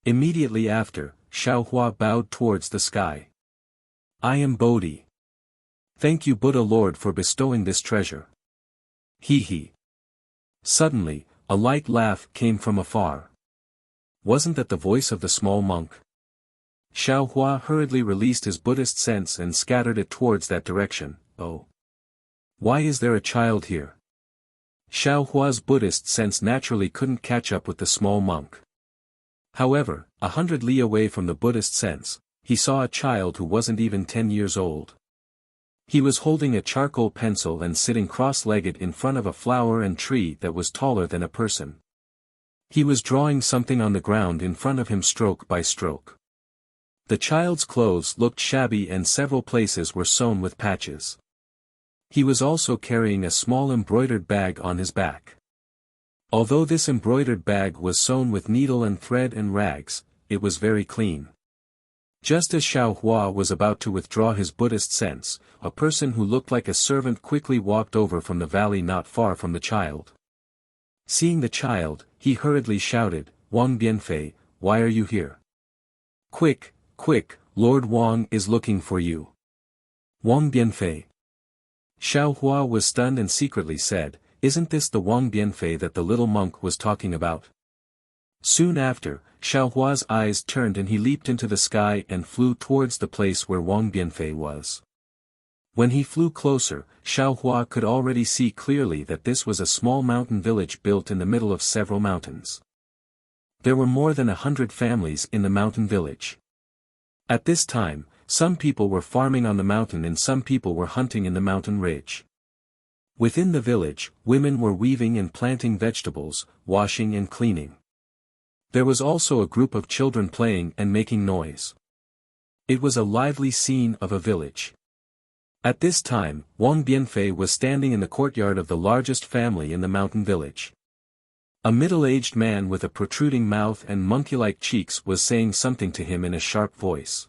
Immediately after, Xiao Hua bowed towards the sky. I am Bodhi. Thank you Buddha Lord for bestowing this treasure. He. Suddenly, a light laugh came from afar. Wasn't that the voice of the small monk? Xiao Hua hurriedly released his Buddhist sense and scattered it towards that direction. Oh. Why is there a child here? Xiao Hua's Buddhist sense naturally couldn't catch up with the small monk. However, 100 li away from the Buddhist sense, he saw a child who wasn't even 10 years old. He was holding a charcoal pencil and sitting cross-legged in front of a flower and tree that was taller than a person. He was drawing something on the ground in front of him stroke by stroke. The child's clothes looked shabby and several places were sewn with patches. He was also carrying a small embroidered bag on his back. Although this embroidered bag was sewn with needle and thread and rags, it was very clean. Just as Xiao Hua was about to withdraw his Buddhist sense, a person who looked like a servant quickly walked over from the valley not far from the child. Seeing the child, he hurriedly shouted, Wang Bianfei, why are you here? Quick, Lord Wang is looking for you. Wang Bianfei. Xiao Hua was stunned and secretly said, isn't this the Wang Bianfei that the little monk was talking about? Soon after, Xiao Hua's eyes turned and he leaped into the sky and flew towards the place where Wang Bianfei was. When he flew closer, Xiao Hua could already see clearly that this was a small mountain village built in the middle of several mountains. There were more than 100 families in the mountain village. At this time, some people were farming on the mountain and some people were hunting in the mountain ridge. Within the village, women were weaving and planting vegetables, washing and cleaning. There was also a group of children playing and making noise. It was a lively scene of a village. At this time, Wang Bianfei was standing in the courtyard of the largest family in the mountain village. A middle-aged man with a protruding mouth and monkey-like cheeks was saying something to him in a sharp voice.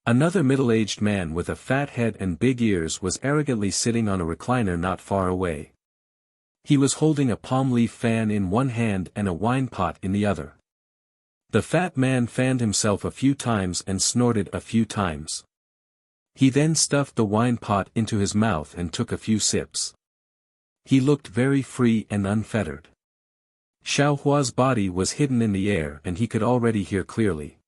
Another middle-aged man with a fat head and big ears was arrogantly sitting on a recliner not far away. He was holding a palm leaf fan in one hand and a wine pot in the other. The fat man fanned himself a few times and snorted a few times. He then stuffed the wine pot into his mouth and took a few sips. He looked very free and unfettered. Xiao Hua's body was hidden in the air and he could already hear clearly.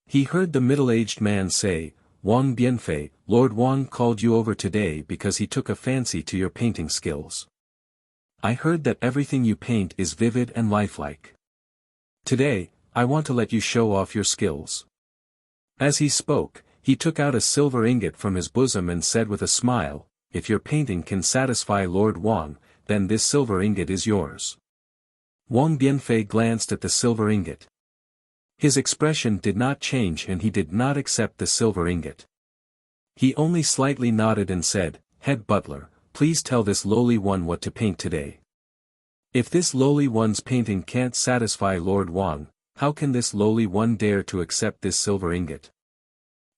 He heard the middle-aged man say, Wang Bianfei, Lord Wang called you over today because he took a fancy to your painting skills. I heard that everything you paint is vivid and lifelike. Today, I want to let you show off your skills. As he spoke, he took out a silver ingot from his bosom and said with a smile, if your painting can satisfy Lord Wang, then this silver ingot is yours. Wang Bianfei glanced at the silver ingot. His expression did not change and he did not accept the silver ingot. He only slightly nodded and said, Head butler, please tell this lowly one what to paint today. If this lowly one's painting can't satisfy Lord Wang, how can this lowly one dare to accept this silver ingot?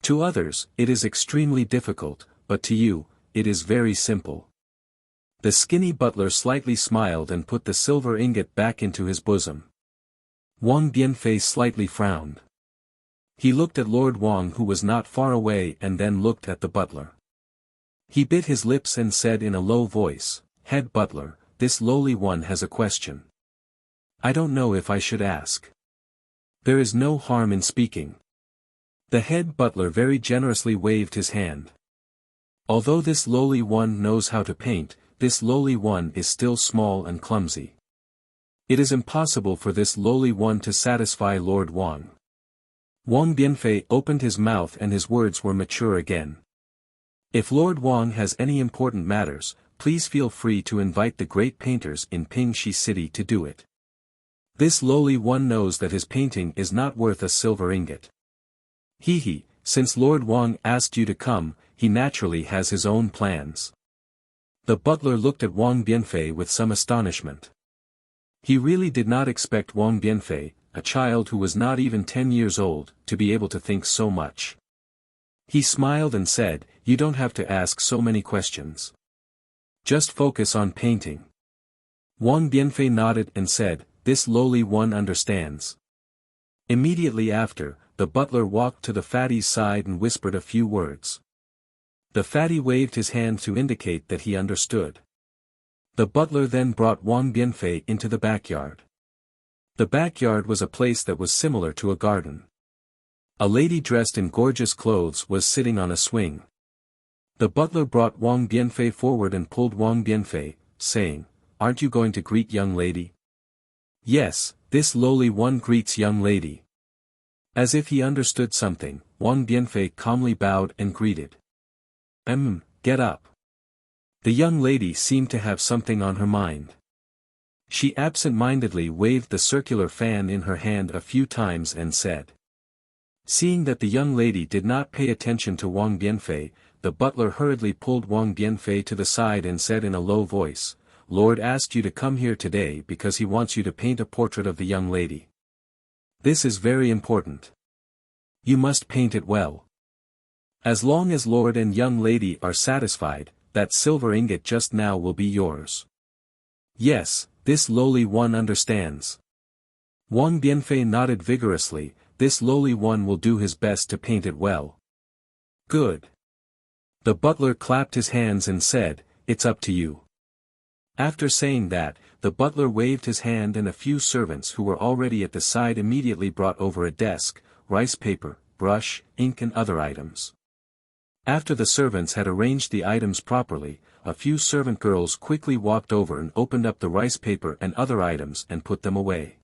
To others, it is extremely difficult, but to you, it is very simple. The skinny butler slightly smiled and put the silver ingot back into his bosom. Wang Bianfei slightly frowned. He looked at Lord Wang who was not far away and then looked at the butler. He bit his lips and said in a low voice, Head butler, this lowly one has a question. I don't know if I should ask. There is no harm in speaking. The head butler very generously waved his hand. Although this lowly one knows how to paint, this lowly one is still small and clumsy. It is impossible for this lowly one to satisfy Lord Wang. Wang Bianfei opened his mouth and his words were mature again. If Lord Wang has any important matters, please feel free to invite the great painters in Pingxi City to do it. This lowly one knows that his painting is not worth a silver ingot. Since Lord Wang asked you to come, he naturally has his own plans. The butler looked at Wang Bianfei with some astonishment. He really did not expect Wang Bianfei, a child who was not even 10 years old, to be able to think so much. He smiled and said, "You don't have to ask so many questions. Just focus on painting." Wang Bianfei nodded and said, "This lowly one understands." Immediately after, the butler walked to the fatty's side and whispered a few words. The fatty waved his hand to indicate that he understood. The butler then brought Wang Bianfei into the backyard. The backyard was a place that was similar to a garden. A lady dressed in gorgeous clothes was sitting on a swing. The butler brought Wang Bianfei forward and pulled Wang Bianfei, saying, "Aren't you going to greet young lady?" "Yes, this lowly one greets young lady." As if he understood something, Wang Bianfei calmly bowed and greeted. Get up." The young lady seemed to have something on her mind. She absent-mindedly waved the circular fan in her hand a few times and said. Seeing that the young lady did not pay attention to Wang Bianfei, the butler hurriedly pulled Wang Bianfei to the side and said in a low voice, "Lord asked you to come here today because he wants you to paint a portrait of the young lady. This is very important. You must paint it well. As long as Lord and young lady are satisfied, that silver ingot just now will be yours." "Yes, this lowly one understands." Wang Bianfei nodded vigorously. "This lowly one will do his best to paint it well." "Good." The butler clapped his hands and said, "It's up to you." After saying that, the butler waved his hand and a few servants who were already at the side immediately brought over a desk, rice paper, brush, ink and other items. After the servants had arranged the items properly, a few servant girls quickly walked over and opened up the rice paper and other items and put them away.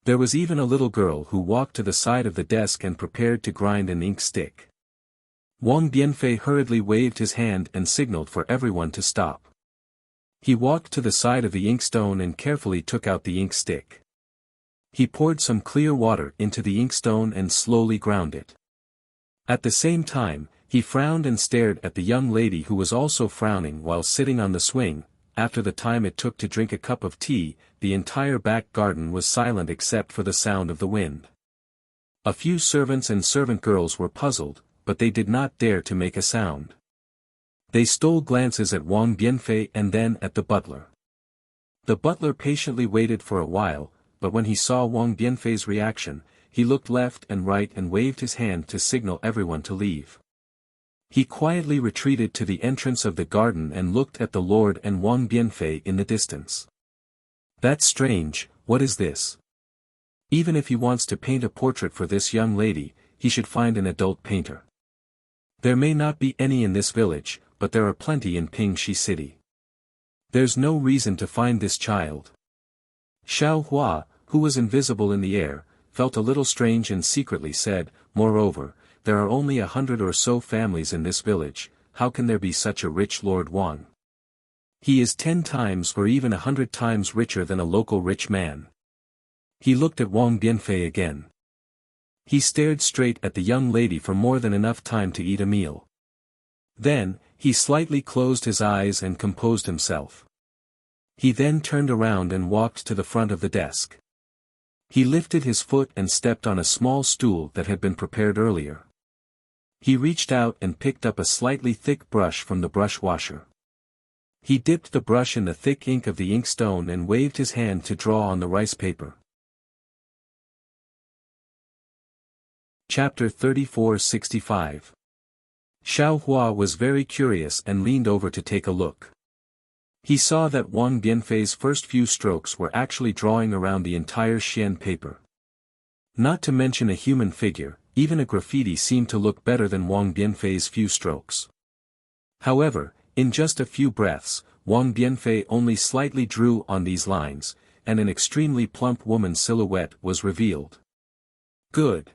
There was even a little girl who walked to the side of the desk and prepared to grind an ink stick. Wang Bianfei hurriedly waved his hand and signaled for everyone to stop. He walked to the side of the inkstone and carefully took out the ink stick. He poured some clear water into the inkstone and slowly ground it. At the same time, he frowned and stared at the young lady who was also frowning while sitting on the swing. After the time it took to drink a cup of tea, the entire back garden was silent except for the sound of the wind. A few servants and servant girls were puzzled, but they did not dare to make a sound. They stole glances at Wang Bianfei and then at the butler. The butler patiently waited for a while, but when he saw Wang Bianfei's reaction, he looked left and right and waved his hand to signal everyone to leave. He quietly retreated to the entrance of the garden and looked at the Lord and Wang Bianfei in the distance. "That's strange, what is this? Even if he wants to paint a portrait for this young lady, he should find an adult painter. There may not be any in this village, but there are plenty in Pingxi City. There's no reason to find this child." Xiao Hua, who was invisible in the air, felt a little strange and secretly said, "Moreover, there are only 100 or so families in this village, how can there be such a rich Lord Wang? He is 10 times or even 100 times richer than a local rich man." He looked at Wang Bianfei again. He stared straight at the young lady for more than enough time to eat a meal. Then, he slightly closed his eyes and composed himself. He then turned around and walked to the front of the desk. He lifted his foot and stepped on a small stool that had been prepared earlier. He reached out and picked up a slightly thick brush from the brush washer. He dipped the brush in the thick ink of the inkstone and waved his hand to draw on the rice paper. Chapter 3465. Xiao Hua was very curious and leaned over to take a look. He saw that Wang Bianfei's first few strokes were actually drawing around the entire Xian paper. Not to mention a human figure, even a graffiti seemed to look better than Wang Bianfei's few strokes. However, in just a few breaths, Wang Bianfei only slightly drew on these lines, and an extremely plump woman's silhouette was revealed. Good.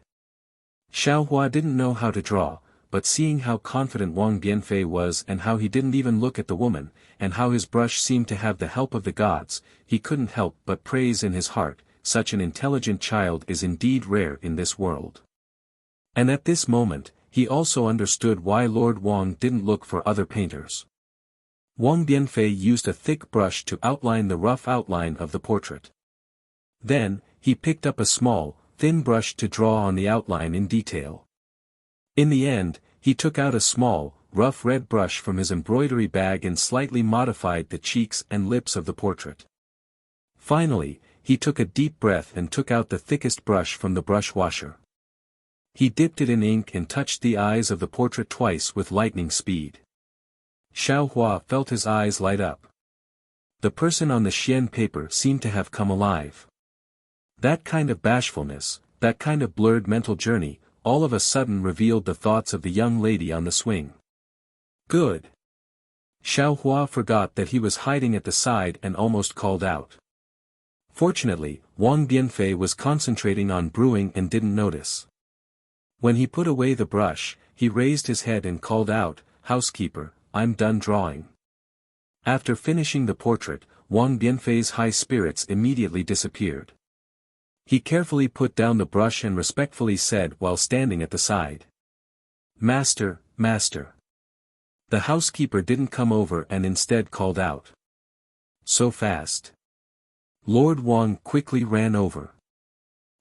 Xiao Hua didn't know how to draw, but seeing how confident Wang Bianfei was and how he didn't even look at the woman, and how his brush seemed to have the help of the gods, he couldn't help but praise in his heart, such an intelligent child is indeed rare in this world. And at this moment, he also understood why Lord Wang didn't look for other painters. Wang Bianfei used a thick brush to outline the rough outline of the portrait. Then, he picked up a small, thin brush to draw on the outline in detail. In the end, he took out a small, rough red brush from his embroidery bag and slightly modified the cheeks and lips of the portrait. Finally, he took a deep breath and took out the thickest brush from the brush washer. He dipped it in ink and touched the eyes of the portrait twice with lightning speed. Xiao Hua felt his eyes light up. The person on the xian paper seemed to have come alive. That kind of bashfulness, that kind of blurred mental journey, all of a sudden revealed the thoughts of the young lady on the swing. Good. Xiao Hua forgot that he was hiding at the side and almost called out. Fortunately, Wang Bianfei was concentrating on brewing and didn't notice. When he put away the brush, he raised his head and called out, "Housekeeper, I'm done drawing." After finishing the portrait, Wang Bianfei's high spirits immediately disappeared. He carefully put down the brush and respectfully said while standing at the side. "Master, master." The housekeeper didn't come over and instead called out. "So fast." Lord Wang quickly ran over.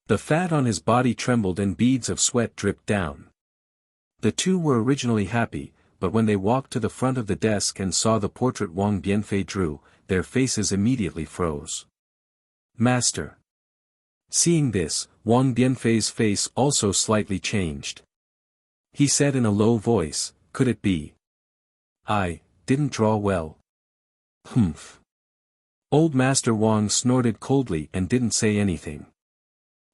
The fat on his body trembled and beads of sweat dripped down. The two were originally happy, but when they walked to the front of the desk and saw the portrait Wang Bianfei drew, their faces immediately froze. "Master." Seeing this, Wang Bianfei's face also slightly changed. He said in a low voice, "Could it be? I didn't draw well." "Humph." Old Master Wang snorted coldly and didn't say anything.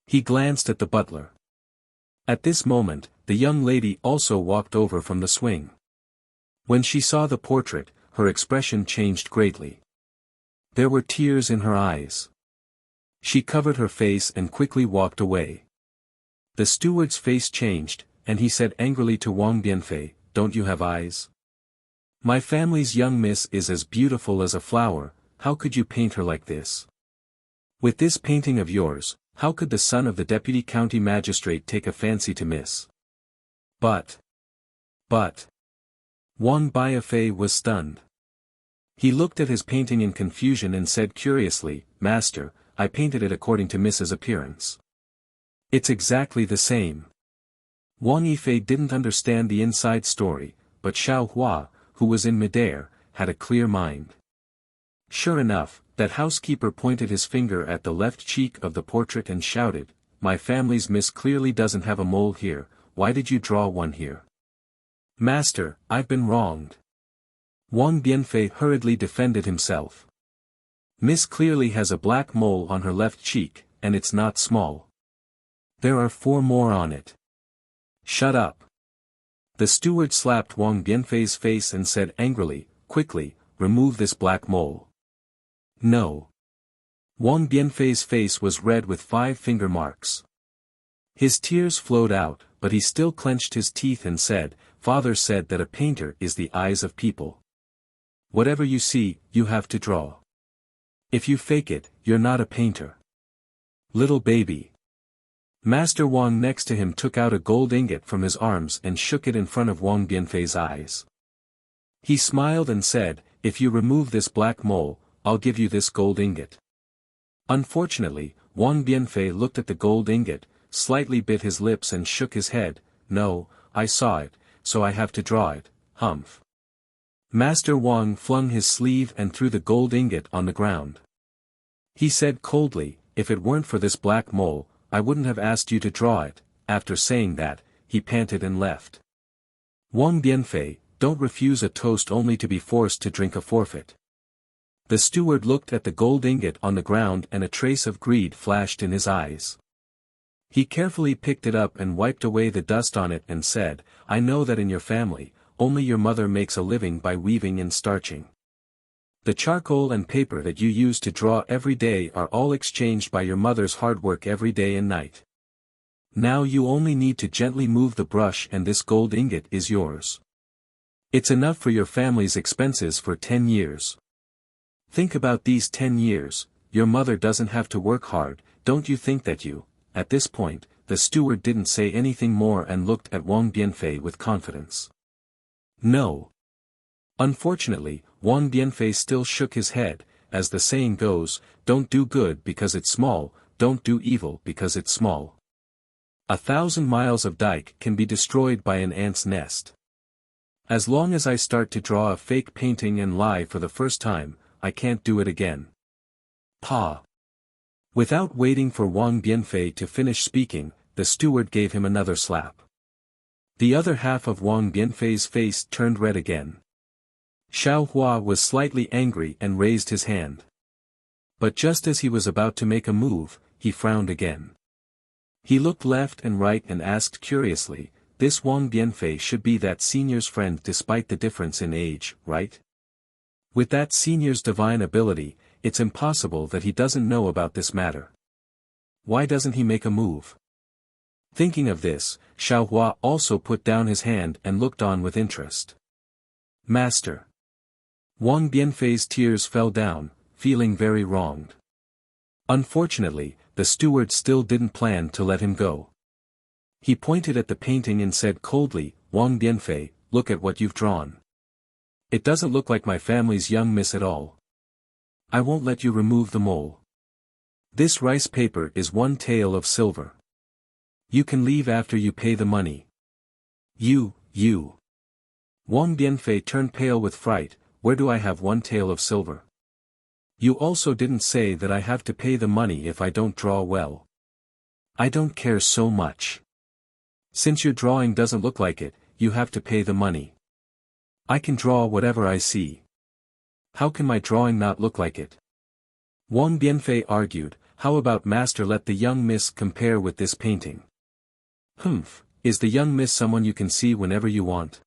He glanced at the butler. At this moment, the young lady also walked over from the swing. When she saw the portrait, her expression changed greatly. There were tears in her eyes. She covered her face and quickly walked away. The steward's face changed, and he said angrily to Wang Bianfei, "Don't you have eyes? My family's young miss is as beautiful as a flower, how could you paint her like this? With this painting of yours, how could the son of the deputy county magistrate take a fancy to miss?" But. Wang Bianfei was stunned. He looked at his painting in confusion and said curiously, "Master, I painted it according to Miss's appearance. It's exactly the same." Wang Yifei didn't understand the inside story, but Xiao Hua, who was in midair, had a clear mind. Sure enough, that housekeeper pointed his finger at the left cheek of the portrait and shouted, "My family's miss clearly doesn't have a mole here, why did you draw one here?" "Master, I've been wronged." Wang Bianfei hurriedly defended himself. "Miss clearly has a black mole on her left cheek, and it's not small. There are 4 more on it." "Shut up." The steward slapped Wang Bianfei's face and said angrily, "Quickly, remove this black mole." "No." Wang Bianfei's face was red with 5 finger marks. His tears flowed out, but he still clenched his teeth and said, "Father said that a painter is the eyes of people. Whatever you see, you have to draw. If you fake it, you're not a painter. Little baby." Master Wang next to him took out a gold ingot from his arms and shook it in front of Wang Bianfei's eyes. He smiled and said, "If you remove this black mole, I'll give you this gold ingot." Unfortunately, Wang Bianfei looked at the gold ingot, slightly bit his lips and shook his head. "No, I saw it, so I have to draw it, humph." Master Wang flung his sleeve and threw the gold ingot on the ground. He said coldly, "If it weren't for this black mole, I wouldn't have asked you to draw it." After saying that, he panted and left. "Wang Bianfei, don't refuse a toast only to be forced to drink a forfeit." The steward looked at the gold ingot on the ground and a trace of greed flashed in his eyes. He carefully picked it up and wiped away the dust on it and said, "I know that in your family, only your mother makes a living by weaving and starching. The charcoal and paper that you use to draw every day are all exchanged by your mother's hard work every day and night. Now you only need to gently move the brush and this gold ingot is yours. It's enough for your family's expenses for 10 years. Think about these 10 years, your mother doesn't have to work hard, don't you think that you..." At this point, the steward didn't say anything more and looked at Wang Bianfei with confidence. "No." Unfortunately, Wang Bianfei still shook his head, as the saying goes, don't do good because it's small, don't do evil because it's small. 1,000 miles of dike can be destroyed by an ant's nest. As long as I start to draw a fake painting and lie for the first time, I can't do it again. Pa. Without waiting for Wang Bianfei to finish speaking, the steward gave him another slap. The other half of Wang Bianfei's face turned red again. Xiao Hua was slightly angry and raised his hand. But just as he was about to make a move, he frowned again. He looked left and right and asked curiously, this Wang Bianfei should be that senior's friend despite the difference in age, right? With that senior's divine ability, it's impossible that he doesn't know about this matter. Why doesn't he make a move? Thinking of this, Xiao Hua also put down his hand and looked on with interest. Master. Wang Bianfei's tears fell down, feeling very wronged. Unfortunately, the steward still didn't plan to let him go. He pointed at the painting and said coldly, Wang Bianfei, look at what you've drawn. It doesn't look like my family's young miss at all. I won't let you remove the mole. This rice paper is 1 tael of silver. You can leave after you pay the money. You. Wang Bianfei turned pale with fright, where do I have 1 tael of silver? You also didn't say that I have to pay the money if I don't draw well. I don't care so much. Since your drawing doesn't look like it, you have to pay the money. I can draw whatever I see. How can my drawing not look like it? Wang Bianfei argued, how about master let the young miss compare with this painting? Humph, is the young miss someone you can see whenever you want?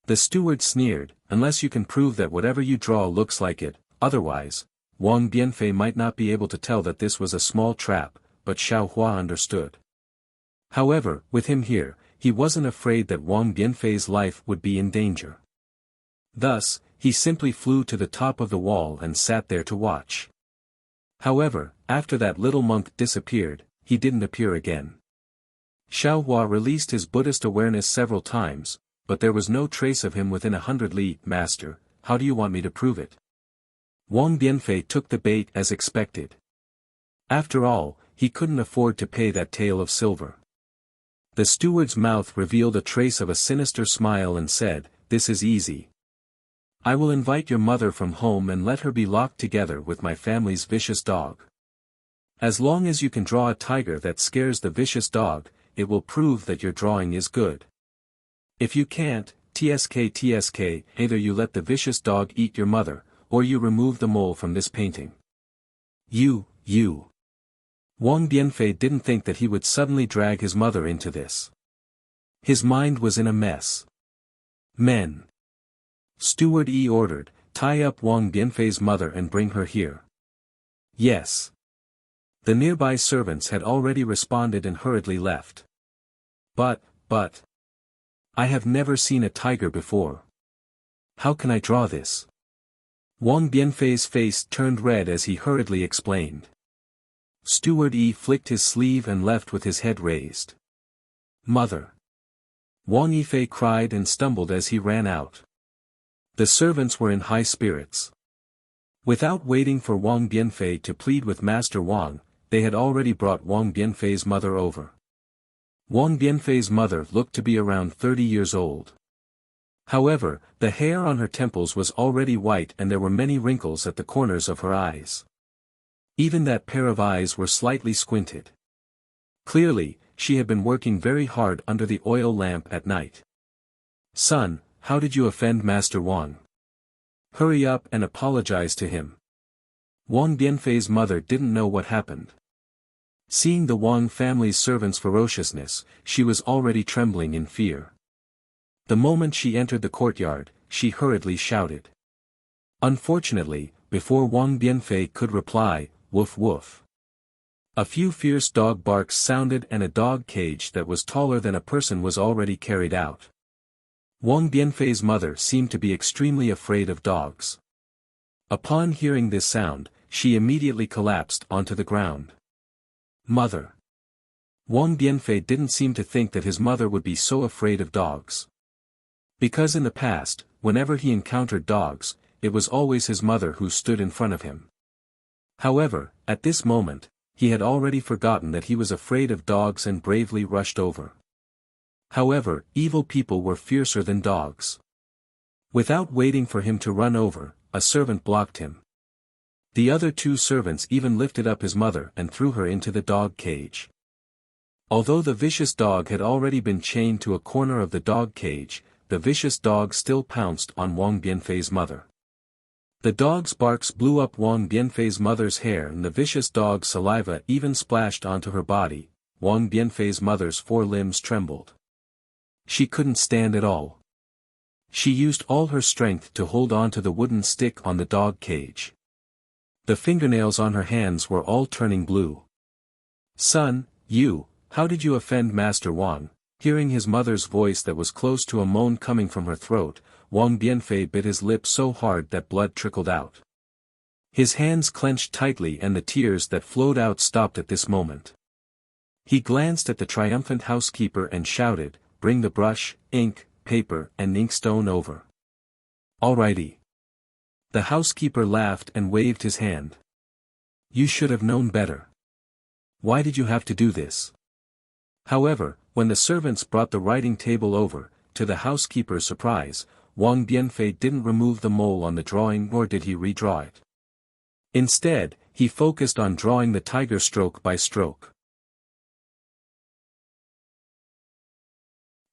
The steward sneered, unless you can prove that whatever you draw looks like it, otherwise, Wang Bianfei might not be able to tell that this was a small trap, but Xiao Hua understood. However, with him here, he wasn't afraid that Wang Bianfei's life would be in danger. Thus, he simply flew to the top of the wall and sat there to watch. However, after that little monk disappeared, he didn't appear again. Xiao Hua released his Buddhist awareness several times, but there was no trace of him within 100 li. Master, how do you want me to prove it? Wang Bianfei took the bait as expected. After all, he couldn't afford to pay that tael of silver. The steward's mouth revealed a trace of a sinister smile and said, this is easy. I will invite your mother from home and let her be locked together with my family's vicious dog. As long as you can draw a tiger that scares the vicious dog, it will prove that your drawing is good. If you can't, tsk, either you let the vicious dog eat your mother, or you remove the mole from this painting. You. Wang Bianfei didn't think that he would suddenly drag his mother into this. His mind was in a mess. Men. Steward E ordered, tie up Wang Bianfei's mother and bring her here. Yes. The nearby servants had already responded and hurriedly left. But. I have never seen a tiger before. How can I draw this? Wang Bianfei's face turned red as he hurriedly explained. Steward E flicked his sleeve and left with his head raised. Mother. Wang Yifei cried and stumbled as he ran out. The servants were in high spirits. Without waiting for Wang Bianfei to plead with Master Wang, they had already brought Wang Bianfei's mother over. Wang Bianfei's mother looked to be around 30 years old. However, the hair on her temples was already white and there were many wrinkles at the corners of her eyes. Even that pair of eyes were slightly squinted. Clearly, she had been working very hard under the oil lamp at night. Son, how did you offend Master Wang? Hurry up and apologize to him. Wang Bianfei's mother didn't know what happened. Seeing the Wang family's servants' ferociousness, she was already trembling in fear. The moment she entered the courtyard, she hurriedly shouted. Unfortunately, before Wang Bianfei could reply, woof woof. A few fierce dog barks sounded and a dog cage that was taller than a person was already carried out. Wang Bianfei's mother seemed to be extremely afraid of dogs. Upon hearing this sound, she immediately collapsed onto the ground. Mother. Wang Bianfei didn't seem to think that his mother would be so afraid of dogs. Because in the past, whenever he encountered dogs, it was always his mother who stood in front of him. However, at this moment, he had already forgotten that he was afraid of dogs and bravely rushed over. However, evil people were fiercer than dogs. Without waiting for him to run over, a servant blocked him. The other two servants even lifted up his mother and threw her into the dog cage. Although the vicious dog had already been chained to a corner of the dog cage, the vicious dog still pounced on Wang Bianfei's mother. The dog's barks blew up Wang Bianfei's mother's hair and the vicious dog's saliva even splashed onto her body. Wang Bianfei's mother's 4 limbs trembled. She couldn't stand at all. She used all her strength to hold on to the wooden stick on the dog cage. The fingernails on her hands were all turning blue. "Son, how did you offend Master Wang?" Hearing his mother's voice that was close to a moan coming from her throat, Wang Bianfei bit his lip so hard that blood trickled out. His hands clenched tightly and the tears that flowed out stopped at this moment. He glanced at the triumphant housekeeper and shouted, "Bring the brush, ink, paper and inkstone over." "Alrighty." The housekeeper laughed and waved his hand. "You should have known better. Why did you have to do this?" However, when the servants brought the writing table over, to the housekeeper's surprise, Wang Bianfei didn't remove the mole on the drawing nor did he redraw it. Instead, he focused on drawing the tiger stroke by stroke.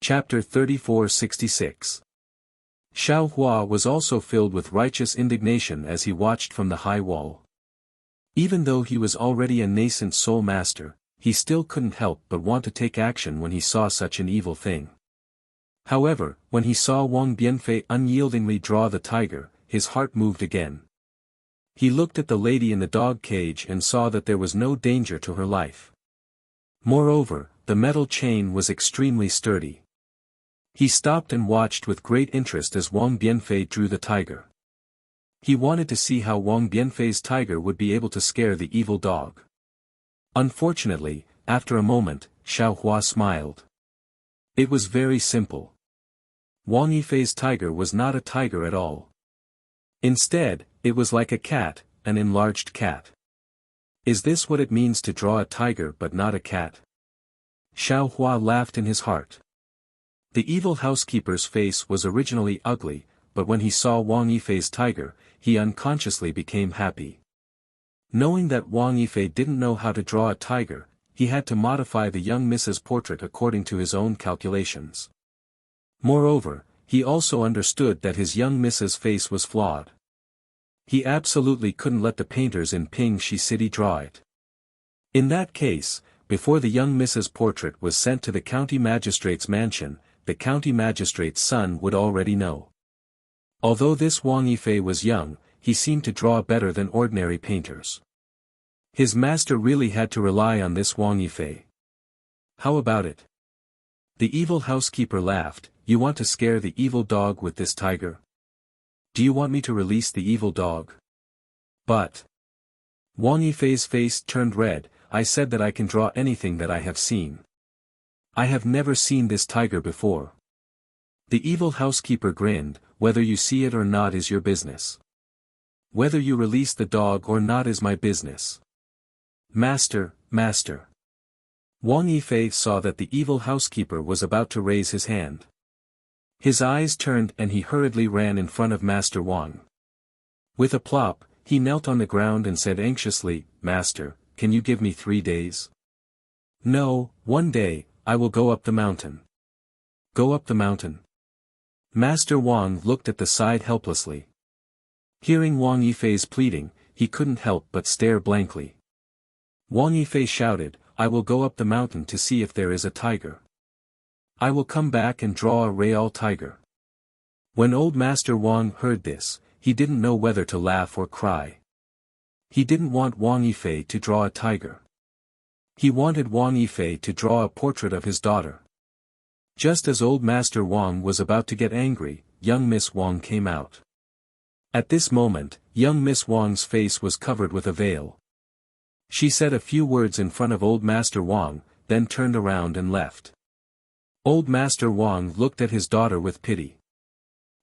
Chapter 3466. Xiao Hua was also filled with righteous indignation as he watched from the high wall. Even though he was already a nascent soul master, he still couldn't help but want to take action when he saw such an evil thing. However, when he saw Wang Bianfei unyieldingly draw the tiger, his heart moved again. He looked at the lady in the dog cage and saw that there was no danger to her life. Moreover, the metal chain was extremely sturdy. He stopped and watched with great interest as Wang Bianfei drew the tiger. He wanted to see how Wang Bianfei's tiger would be able to scare the evil dog. Unfortunately, after a moment, Xiao Hua smiled. It was very simple. Wang Yifei's tiger was not a tiger at all. Instead, it was like a cat, an enlarged cat. Is this what it means to draw a tiger but not a cat? Xiao Hua laughed in his heart. The evil housekeeper's face was originally ugly, but when he saw Wang Yifei's tiger, he unconsciously became happy. Knowing that Wang Yifei didn't know how to draw a tiger, he had to modify the young Mrs. portrait according to his own calculations. Moreover, he also understood that his young Mrs. face was flawed. He absolutely couldn't let the painters in Pingxi City draw it. In that case, before the young Mrs. portrait was sent to the county magistrate's mansion, the county magistrate's son would already know. Although this Wang Yifei was young, he seemed to draw better than ordinary painters. His master really had to rely on this Wang Yifei. How about it? The evil housekeeper laughed. You want to scare the evil dog with this tiger? Do you want me to release the evil dog? But Wang Yifei's face turned red. I said that I can draw anything that I have seen. I have never seen this tiger before. The evil housekeeper grinned. Whether you see it or not is your business. Whether you release the dog or not is my business. Master. Wang Yifei saw that the evil housekeeper was about to raise his hand. His eyes turned and he hurriedly ran in front of Master Wang. With a plop, he knelt on the ground and said anxiously, Master, can you give me 3 days? No, 1 day, I will go up the mountain. Go up the mountain. Master Wang looked at the side helplessly. Hearing Wang Yifei's pleading, he couldn't help but stare blankly. Wang Yifei shouted, I will go up the mountain to see if there is a tiger. I will come back and draw a real tiger. When old Master Wang heard this, he didn't know whether to laugh or cry. He didn't want Wang Yifei to draw a tiger. He wanted Wang Yifei to draw a portrait of his daughter. Just as old Master Wang was about to get angry, young Miss Wang came out. At this moment, young Miss Wang's face was covered with a veil. She said a few words in front of old Master Wang, then turned around and left. Old Master Wang looked at his daughter with pity.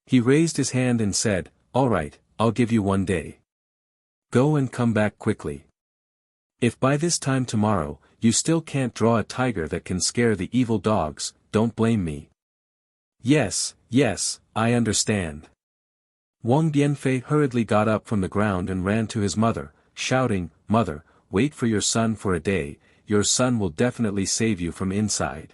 He raised his hand and said, All right, I'll give you 1 day. Go and come back quickly. If by this time tomorrow, you still can't draw a tiger that can scare the evil dogs, don't blame me. Yes, yes, I understand. Wang Bianfei hurriedly got up from the ground and ran to his mother, shouting, "Mother, wait for your son for a day, your son will definitely save you from inside."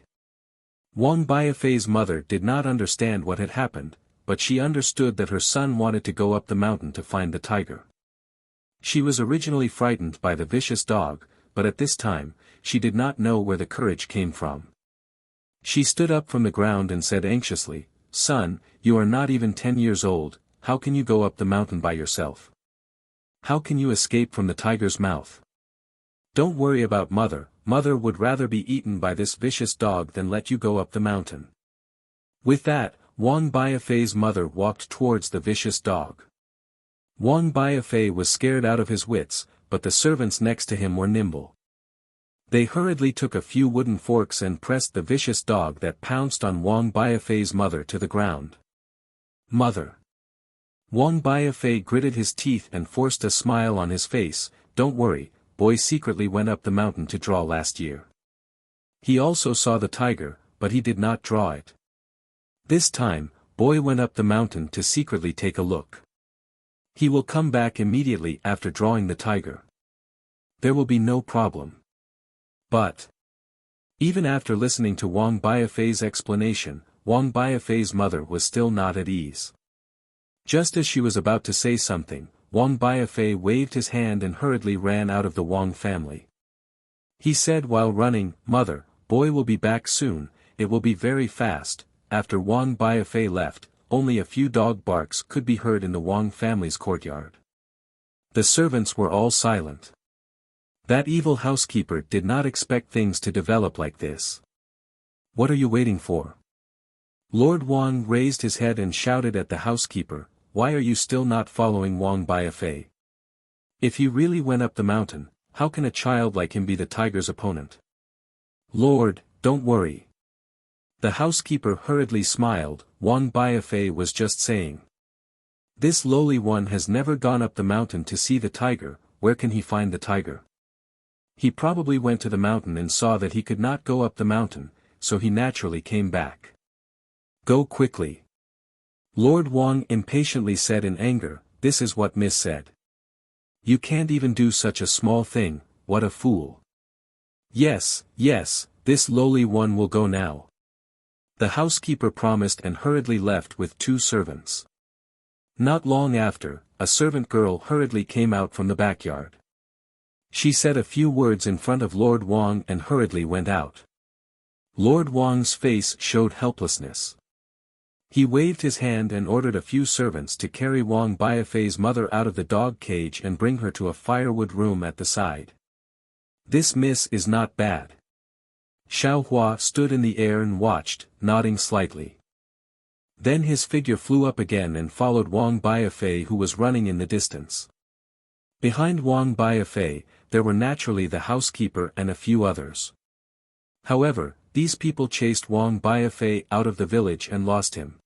Wang Biafei's mother did not understand what had happened, but she understood that her son wanted to go up the mountain to find the tiger. She was originally frightened by the vicious dog, but at this time, she did not know where the courage came from. She stood up from the ground and said anxiously, "Son, you are not even 10 years old, how can you go up the mountain by yourself? How can you escape from the tiger's mouth? Don't worry about mother, mother would rather be eaten by this vicious dog than let you go up the mountain." With that, Wang Biafei's mother walked towards the vicious dog. Wang Biafei was scared out of his wits, but the servants next to him were nimble. They hurriedly took a few wooden forks and pressed the vicious dog that pounced on Wang Biafei's mother to the ground. "Mother." Wang Biafei gritted his teeth and forced a smile on his face. "Don't worry, boy secretly went up the mountain to draw last year. He also saw the tiger, but he did not draw it. This time, boy went up the mountain to secretly take a look. He will come back immediately after drawing the tiger. There will be no problem." But even after listening to Wang Biafei's explanation, Wang Biafei's mother was still not at ease. Just as she was about to say something, Wang Biafei waved his hand and hurriedly ran out of the Wang family. He said while running, "Mother, boy will be back soon, it will be very fast." After Wang Biafei left, only a few dog barks could be heard in the Wang family's courtyard. The servants were all silent. That evil housekeeper did not expect things to develop like this. "What are you waiting for?" Lord Wang raised his head and shouted at the housekeeper, "Why are you still not following Wang Biafei? If he really went up the mountain, how can a child like him be the tiger's opponent?" "Lord, don't worry." The housekeeper hurriedly smiled. Wang Biafei was just saying. "This lowly one has never gone up the mountain to see the tiger, where can he find the tiger? He probably went to the mountain and saw that he could not go up the mountain, so he naturally came back. Go quickly." Lord Wang impatiently said in anger, "This is what Miss said. You can't even do such a small thing, what a fool." "Yes, yes, this lowly one will go now." The housekeeper promised and hurriedly left with 2 servants. Not long after, a servant girl hurriedly came out from the backyard. She said a few words in front of Lord Wang and hurriedly went out. Lord Wang's face showed helplessness. He waved his hand and ordered a few servants to carry Wang Biafei's mother out of the dog cage and bring her to a firewood room at the side. "This miss is not bad." Xiao Hua stood in the air and watched, nodding slightly. Then his figure flew up again and followed Wang Biafei, who was running in the distance. Behind Wang Biafei, there were naturally the housekeeper and a few others. However, these people chased Wang Biafei out of the village and lost him.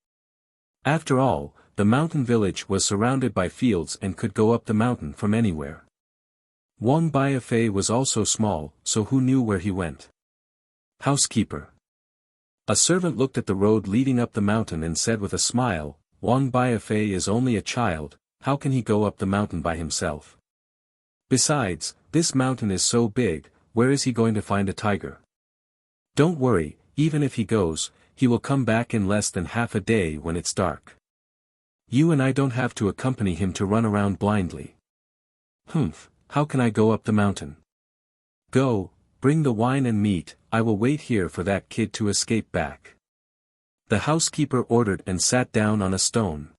After all, the mountain village was surrounded by fields and could go up the mountain from anywhere. Wang Biafei was also small, so who knew where he went? Housekeeper. A servant looked at the road leading up the mountain and said with a smile, "Wang Biafei is only a child, how can he go up the mountain by himself? Besides, this mountain is so big, where is he going to find a tiger? Don't worry, even if he goes, he will come back in less than half a day when it's dark. You and I don't have to accompany him to run around blindly." "Humph, how can I go up the mountain?" "Go, bring the wine and meat, I will wait here for that kid to escape back." The housekeeper ordered and sat down on a stone.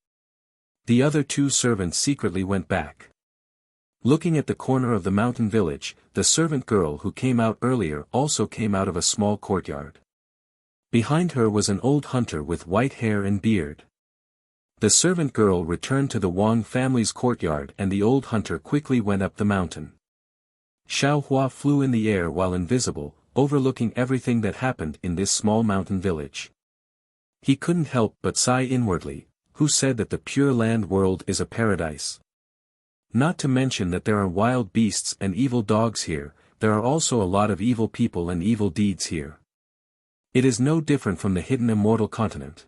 The other 2 servants secretly went back. Looking at the corner of the mountain village, the servant girl who came out earlier also came out of a small courtyard. Behind her was an old hunter with white hair and beard. The servant girl returned to the Wang family's courtyard and the old hunter quickly went up the mountain. Xiao Hua flew in the air while invisible, overlooking everything that happened in this small mountain village. He couldn't help but sigh inwardly, who said that the Pure Land world is a paradise? Not to mention that there are wild beasts and evil dogs here, there are also a lot of evil people and evil deeds here. It is no different from the hidden immortal continent.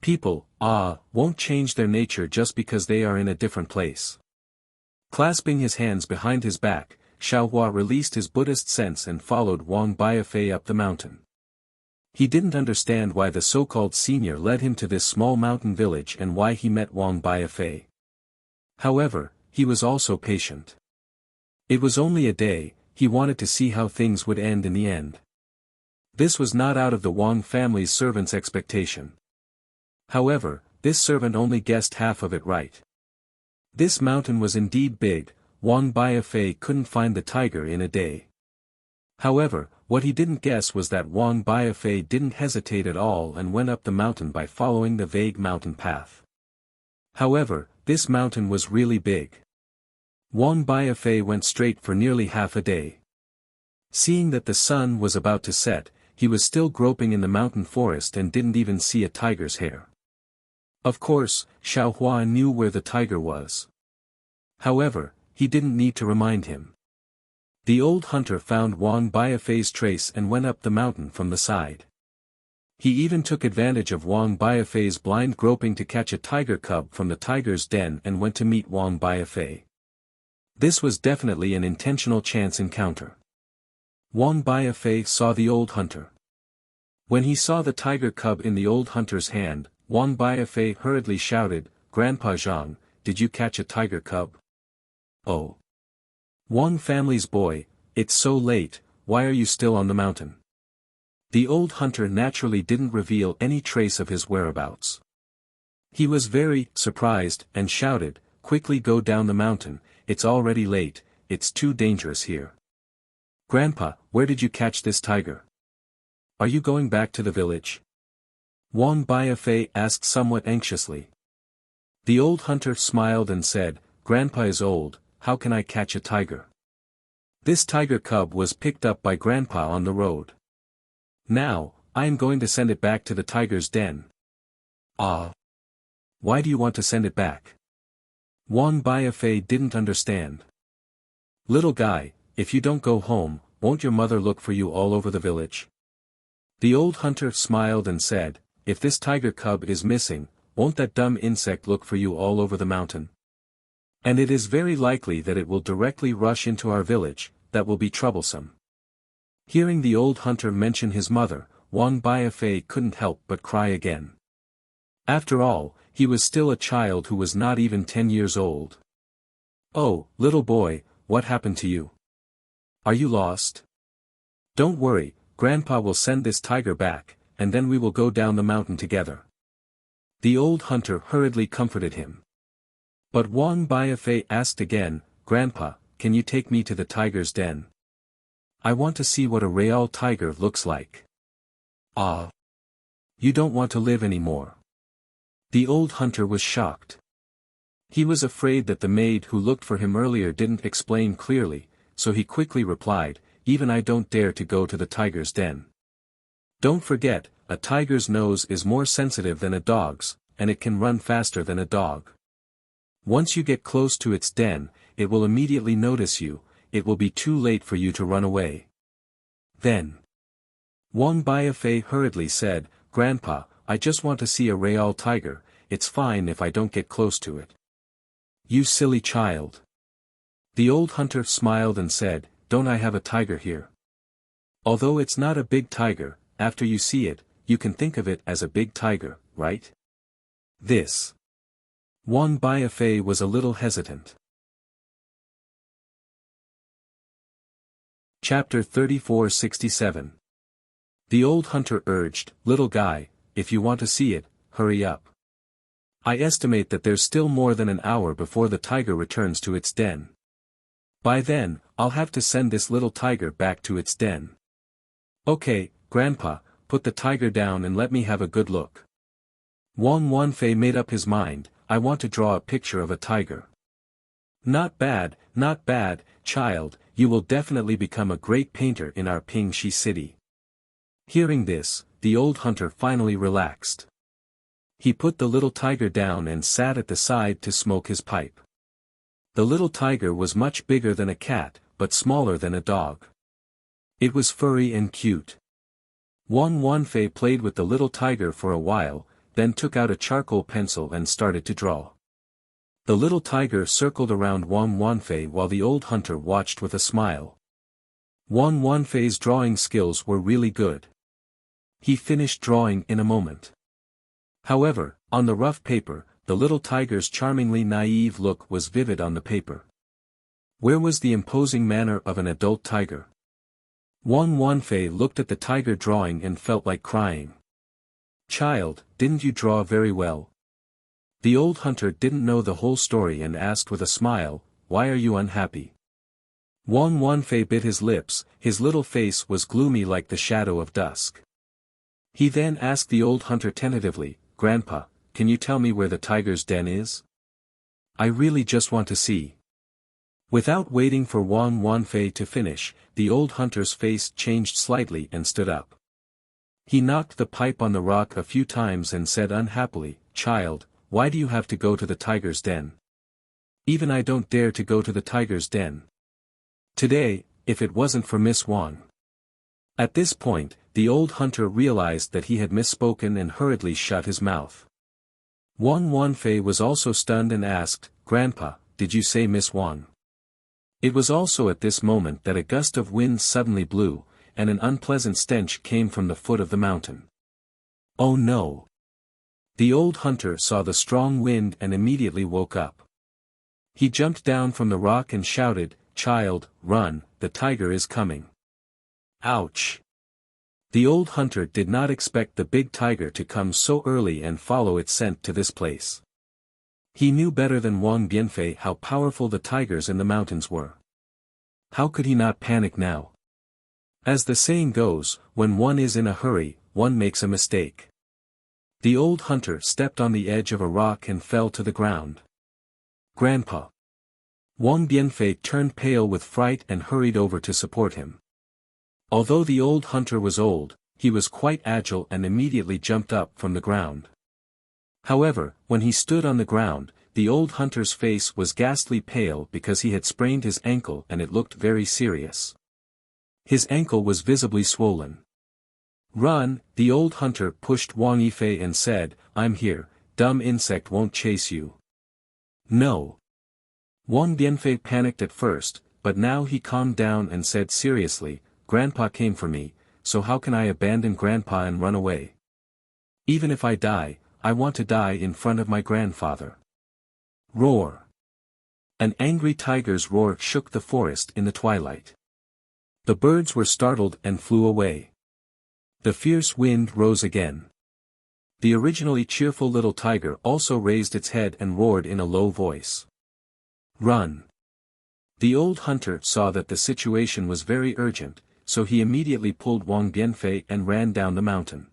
People, won't change their nature just because they are in a different place. Clasping his hands behind his back, Xiaohua released his Buddhist sense and followed Wang Biafei up the mountain. He didn't understand why the so-called senior led him to this small mountain village and why he met Wang Biafei. However, he was also patient. It was only a day, he wanted to see how things would end in the end. This was not out of the Wang family's servant's expectation. However, this servant only guessed half of it right. This mountain was indeed big, Wang Biafei couldn't find the tiger in a day. However, what he didn't guess was that Wang Biafei didn't hesitate at all and went up the mountain by following the vague mountain path. However, this mountain was really big. Wang Biafei went straight for nearly half a day. Seeing that the sun was about to set, he was still groping in the mountain forest and didn't even see a tiger's hair. Of course, Xiaohua knew where the tiger was. However, he didn't need to remind him. The old hunter found Wang Biafei's trace and went up the mountain from the side. He even took advantage of Wang Biafei's blind groping to catch a tiger cub from the tiger's den and went to meet Wang Biafei. This was definitely an intentional chance encounter. Wang Biafei saw the old hunter. When he saw the tiger cub in the old hunter's hand, Wang Biafei hurriedly shouted, "Grandpa Zhang, did you catch a tiger cub?" "Oh. Wang family's boy, it's so late, why are you still on the mountain?" The old hunter naturally didn't reveal any trace of his whereabouts. He was very surprised and shouted, "Quickly go down the mountain, it's already late, it's too dangerous here." "Grandpa, where did you catch this tiger? Are you going back to the village?" Wang Biafei asked somewhat anxiously. The old hunter smiled and said, "Grandpa is old, how can I catch a tiger? This tiger cub was picked up by Grandpa on the road. Now, I am going to send it back to the tiger's den." "Ah. Why do you want to send it back?" Wang Biafei didn't understand. "Little guy, if you don't go home, won't your mother look for you all over the village?" The old hunter smiled and said, "If this tiger cub is missing, won't that dumb insect look for you all over the mountain? And it is very likely that it will directly rush into our village, that will be troublesome." Hearing the old hunter mention his mother, Wang Biafei couldn't help but cry again. After all, he was still a child who was not even 10 years old. "Oh, little boy, what happened to you? Are you lost? Don't worry, Grandpa will send this tiger back, and then we will go down the mountain together." The old hunter hurriedly comforted him. But Wang Biafei asked again, "Grandpa, can you take me to the tiger's den? I want to see what a real tiger looks like." "Ah. You don't want to live anymore." The old hunter was shocked. He was afraid that the maid who looked for him earlier didn't explain clearly, so he quickly replied, "Even I don't dare to go to the tiger's den. Don't forget, a tiger's nose is more sensitive than a dog's, and it can run faster than a dog. Once you get close to its den, it will immediately notice you, it will be too late for you to run away." Then Wang Biafei hurriedly said, "Grandpa, I just want to see a real tiger, it's fine if I don't get close to it." "You silly child." The old hunter smiled and said, "Don't I have a tiger here? Although it's not a big tiger, after you see it, you can think of it as a big tiger, right?" This. Wang Biafei was a little hesitant. Chapter 3467. The old hunter urged, "Little guy, if you want to see it, hurry up. I estimate that there's still more than an hour before the tiger returns to its den. By then, I'll have to send this little tiger back to its den." "Okay, Grandpa, put the tiger down and let me have a good look." Wang Wanfei made up his mind, "I want to draw a picture of a tiger." Not bad, child, you will definitely become a great painter in our Pingxi city." Hearing this, the old hunter finally relaxed. He put the little tiger down and sat at the side to smoke his pipe. The little tiger was much bigger than a cat, but smaller than a dog. It was furry and cute. Wang Wanfei played with the little tiger for a while, then took out a charcoal pencil and started to draw. The little tiger circled around Wang Wanfei while the old hunter watched with a smile. Wang Wanfei's drawing skills were really good. He finished drawing in a moment. However, on the rough paper, the little tiger's charmingly naive look was vivid on the paper. Where was the imposing manner of an adult tiger? Wang Wanfei looked at the tiger drawing and felt like crying. "Child, didn't you draw very well?" The old hunter didn't know the whole story and asked with a smile, "Why are you unhappy?" Wang Wanfei bit his lips, his little face was gloomy like the shadow of dusk. He then asked the old hunter tentatively, "Grandpa, can you tell me where the tiger's den is? I really just want to see." Without waiting for Wang Wanfei to finish, the old hunter's face changed slightly and stood up. He knocked the pipe on the rock a few times and said unhappily, "Child, why do you have to go to the tiger's den? Even I don't dare to go to the tiger's den. Today, if it wasn't for Miss Wang." At this point, the old hunter realized that he had misspoken and hurriedly shut his mouth. Wang Wanfei was also stunned and asked, "Grandpa, did you say Miss Wang?" It was also at this moment that a gust of wind suddenly blew, and an unpleasant stench came from the foot of the mountain. "Oh no!" The old hunter saw the strong wind and immediately woke up. He jumped down from the rock and shouted, "Child, run, the tiger is coming." Ouch! The old hunter did not expect the big tiger to come so early and follow its scent to this place. He knew better than Wang Bianfei how powerful the tigers in the mountains were. How could he not panic now? As the saying goes, when one is in a hurry, one makes a mistake. The old hunter stepped on the edge of a rock and fell to the ground. "Grandpa!" Wang Bianfei turned pale with fright and hurried over to support him. Although the old hunter was old, he was quite agile and immediately jumped up from the ground. However, when he stood on the ground, the old hunter's face was ghastly pale because he had sprained his ankle and it looked very serious. His ankle was visibly swollen. "Run!" The old hunter pushed Wang Yifei and said, "I'm here, dumb insect won't chase you." "No." Wang Bianfei panicked at first, but now he calmed down and said seriously, "Grandpa came for me, so how can I abandon Grandpa and run away? Even if I die, I want to die in front of my grandfather." Roar! An angry tiger's roar shook the forest in the twilight. The birds were startled and flew away. The fierce wind rose again. The originally cheerful little tiger also raised its head and roared in a low voice. "Run!" The old hunter saw that the situation was very urgent, so he immediately pulled Wang Bianfei and ran down the mountain.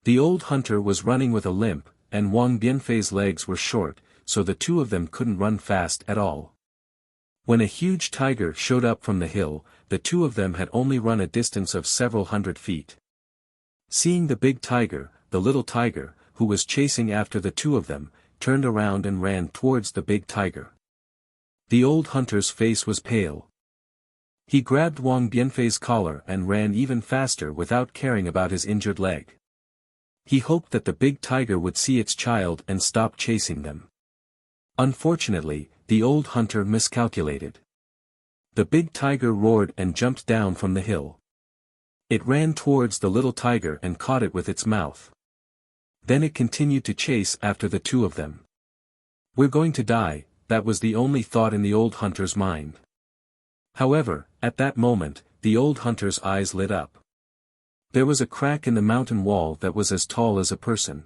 The old hunter was running with a limp, and Wang Bianfei's legs were short, so the two of them couldn't run fast at all. When a huge tiger showed up from the hill, the two of them had only run a distance of several hundred feet. Seeing the big tiger, the little tiger, who was chasing after the two of them, turned around and ran towards the big tiger. The old hunter's face was pale. He grabbed Wang Bianfei's collar and ran even faster without caring about his injured leg. He hoped that the big tiger would see its child and stop chasing them. Unfortunately, the old hunter miscalculated. The big tiger roared and jumped down from the hill. It ran towards the little tiger and caught it with its mouth. Then it continued to chase after the two of them. "We're going to die," that was the only thought in the old hunter's mind. However, at that moment, the old hunter's eyes lit up. There was a crack in the mountain wall that was as tall as a person.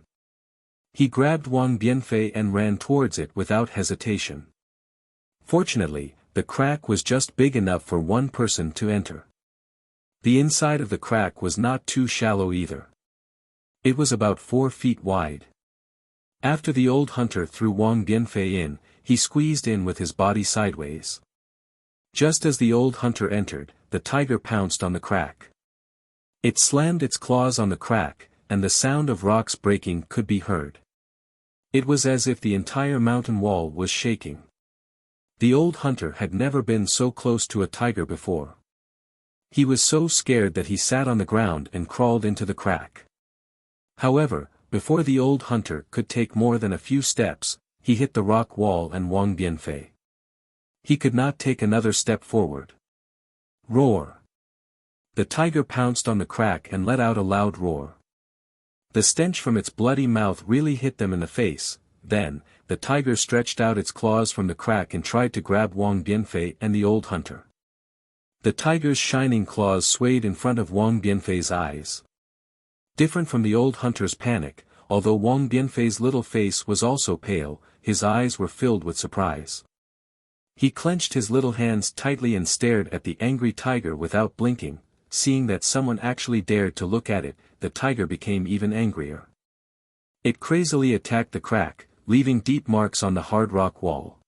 He grabbed Wang Bianfei and ran towards it without hesitation. Fortunately, the crack was just big enough for one person to enter. The inside of the crack was not too shallow either. It was about 4 feet wide. After the old hunter threw Wang Bianfei in, he squeezed in with his body sideways. Just as the old hunter entered, the tiger pounced on the crack. It slammed its claws on the crack, and the sound of rocks breaking could be heard. It was as if the entire mountain wall was shaking. The old hunter had never been so close to a tiger before. He was so scared that he sat on the ground and crawled into the crack. However, before the old hunter could take more than a few steps, he hit the rock wall and Wang Bianfei. He could not take another step forward. Roar! The tiger pounced on the crack and let out a loud roar. The stench from its bloody mouth really hit them in the face. Then, the tiger stretched out its claws from the crack and tried to grab Wang Bianfei and the old hunter. The tiger's shining claws swayed in front of Wang Bianfei's eyes. Different from the old hunter's panic, although Wang Bianfei's little face was also pale, his eyes were filled with surprise. He clenched his little hands tightly and stared at the angry tiger without blinking. Seeing that someone actually dared to look at it, the tiger became even angrier. It crazily attacked the crack, leaving deep marks on the hard rock wall.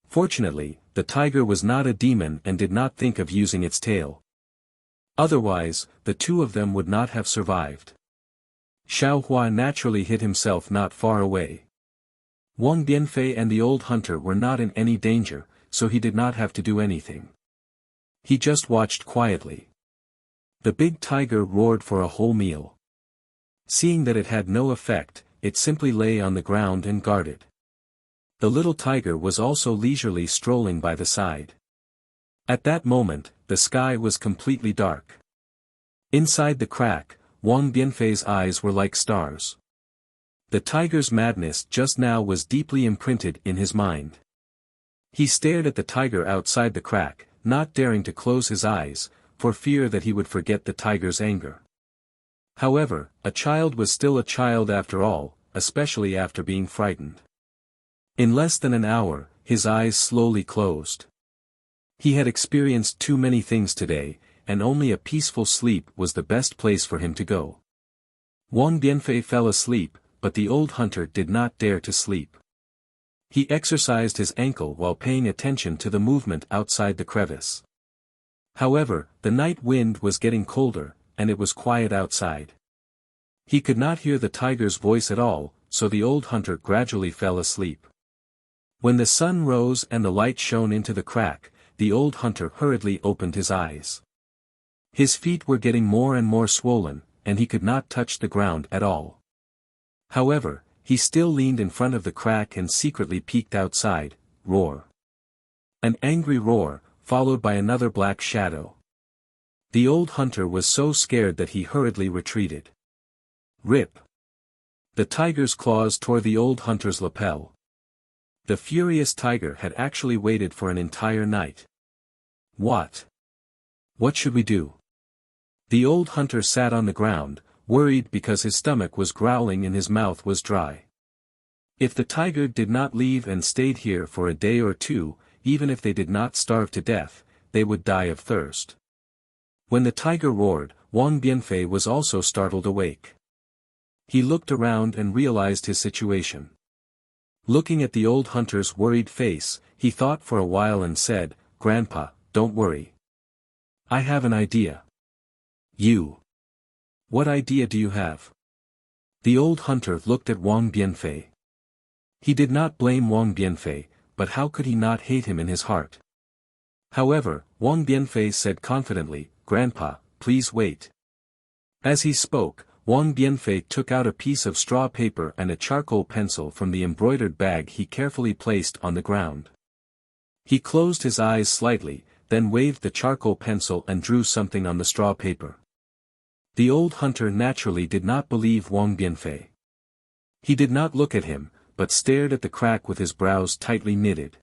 Fortunately, the tiger was not a demon and did not think of using its tail. Otherwise, the two of them would not have survived. Xiao Hua naturally hid himself not far away. Wang Bianfei and the old hunter were not in any danger, so he did not have to do anything. He just watched quietly. The big tiger roared for a whole meal. Seeing that it had no effect, it simply lay on the ground and guarded. The little tiger was also leisurely strolling by the side. At that moment, the sky was completely dark. Inside the crack, Wang Bianfei's eyes were like stars. The tiger's madness just now was deeply imprinted in his mind. He stared at the tiger outside the crack, not daring to close his eyes, for fear that he would forget the tiger's anger. However, a child was still a child after all, especially after being frightened. In less than an hour, his eyes slowly closed. He had experienced too many things today, and only a peaceful sleep was the best place for him to go. Wang Bianfei fell asleep, but the old hunter did not dare to sleep. He exercised his ankle while paying attention to the movement outside the crevice. However, the night wind was getting colder, and it was quiet outside. He could not hear the tiger's voice at all, so the old hunter gradually fell asleep. When the sun rose and the light shone into the crack, the old hunter hurriedly opened his eyes. His feet were getting more and more swollen, and he could not touch the ground at all. However, he still leaned in front of the crack and secretly peeked outside. Roar! An angry roar, followed by another black shadow. The old hunter was so scared that he hurriedly retreated. Rip! The tiger's claws tore the old hunter's lapel. The furious tiger had actually waited for an entire night. What? What should we do? The old hunter sat on the ground, worried because his stomach was growling and his mouth was dry. If the tiger did not leave and stayed here for a day or two, even if they did not starve to death, they would die of thirst. When the tiger roared, Wang Bianfei was also startled awake. He looked around and realized his situation. Looking at the old hunter's worried face, he thought for a while and said, "Grandpa, don't worry. I have an idea." "You? What idea do you have?" The old hunter looked at Wang Bianfei. He did not blame Wang Bianfei, but how could he not hate him in his heart? However, Wang Bianfei said confidently, "Grandpa, please wait." As he spoke, Wang Bianfei took out a piece of straw paper and a charcoal pencil from the embroidered bag he carefully placed on the ground. He closed his eyes slightly, then waved the charcoal pencil and drew something on the straw paper. The old hunter naturally did not believe Wang Bianfei. He did not look at him, but stared at the crack with his brows tightly knitted.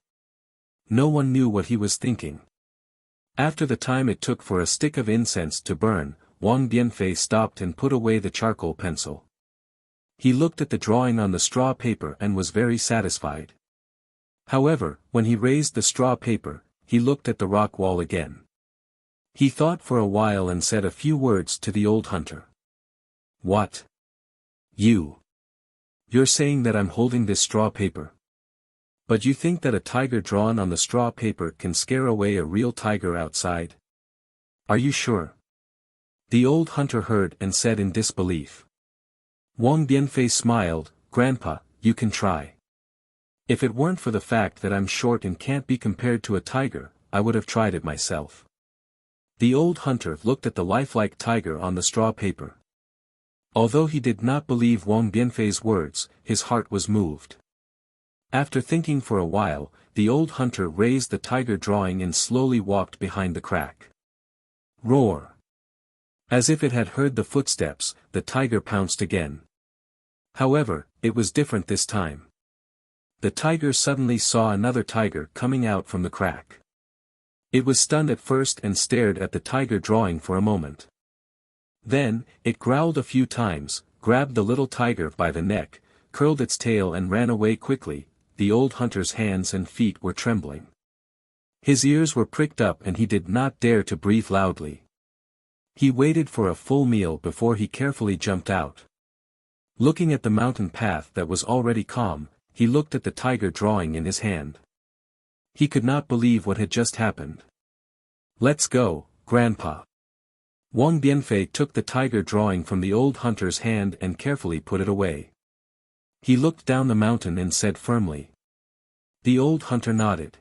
No one knew what he was thinking. After the time it took for a stick of incense to burn, Wang Bianfei stopped and put away the charcoal pencil. He looked at the drawing on the straw paper and was very satisfied. However, when he raised the straw paper, he looked at the rock wall again. He thought for a while and said a few words to the old hunter. "What? You're saying that I'm holding this straw paper? But you think that a tiger drawn on the straw paper can scare away a real tiger outside? Are you sure?" The old hunter heard and said in disbelief. Wang Bianfei smiled, "Grandpa, you can try. If it weren't for the fact that I'm short and can't be compared to a tiger, I would have tried it myself." The old hunter looked at the lifelike tiger on the straw paper. Although he did not believe Wang Bianfei's words, his heart was moved. After thinking for a while, the old hunter raised the tiger drawing and slowly walked behind the crack. Roar! As if it had heard the footsteps, the tiger pounced again. However, it was different this time. The tiger suddenly saw another tiger coming out from the crack. It was stunned at first and stared at the tiger drawing for a moment. Then, it growled a few times, grabbed the little tiger by the neck, curled its tail and ran away quickly. The old hunter's hands and feet were trembling. His ears were pricked up and he did not dare to breathe loudly. He waited for a full meal before he carefully jumped out. Looking at the mountain path that was already calm, he looked at the tiger drawing in his hand. He could not believe what had just happened. "Let's go, Grandpa." Wang Bianfei took the tiger drawing from the old hunter's hand and carefully put it away. He looked down the mountain and said firmly. The old hunter nodded.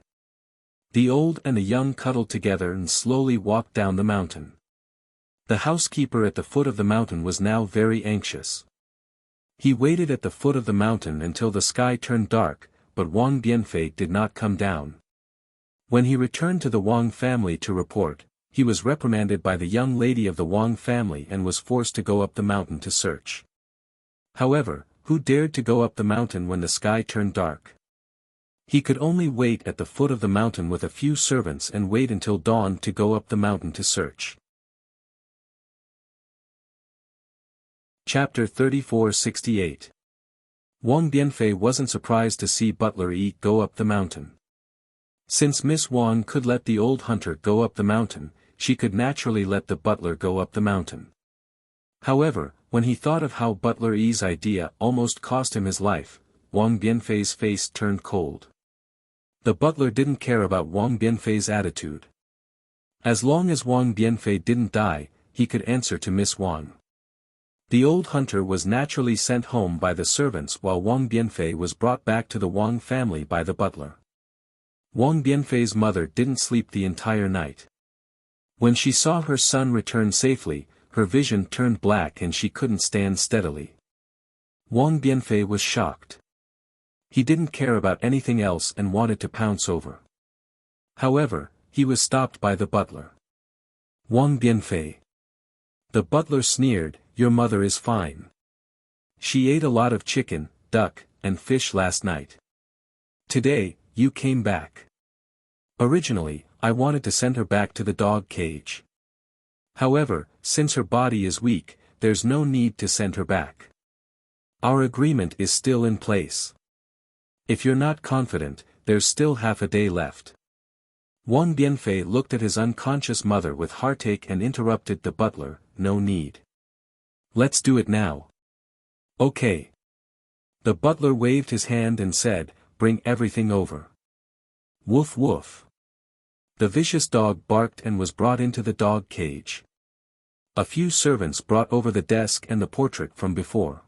The old and the young cuddled together and slowly walked down the mountain. The housekeeper at the foot of the mountain was now very anxious. He waited at the foot of the mountain until the sky turned dark, but Wang Bianfei did not come down. When he returned to the Wang family to report, he was reprimanded by the young lady of the Wang family and was forced to go up the mountain to search. However, who dared to go up the mountain when the sky turned dark? He could only wait at the foot of the mountain with a few servants and wait until dawn to go up the mountain to search. Chapter 3468. Wang Bianfei wasn't surprised to see Butler Yi go up the mountain. Since Miss Wang could let the old hunter go up the mountain, she could naturally let the butler go up the mountain. However, when he thought of how Butler Yi's idea almost cost him his life, Wang Bianfei's face turned cold. The butler didn't care about Wang Bianfei's attitude. As long as Wang Bianfei didn't die, he could answer to Miss Wang. The old hunter was naturally sent home by the servants while Wang Bianfei was brought back to the Wang family by the butler. Wang Bianfei's mother didn't sleep the entire night. When she saw her son return safely, her vision turned black and she couldn't stand steadily. Wang Bianfei was shocked. He didn't care about anything else and wanted to pounce over. However, he was stopped by the butler. "Wang Bianfei." The butler sneered, "Your mother is fine. She ate a lot of chicken, duck, and fish last night. Today, you came back. Originally, I wanted to send her back to the dog cage. However, since her body is weak, there's no need to send her back. Our agreement is still in place. If you're not confident, there's still half a day left." Wang Bianfei looked at his unconscious mother with heartache and interrupted the butler, "No need. Let's do it now." "Okay." The butler waved his hand and said, "Bring everything over." Woof woof. The vicious dog barked and was brought into the dog cage. A few servants brought over the desk and the portrait from before.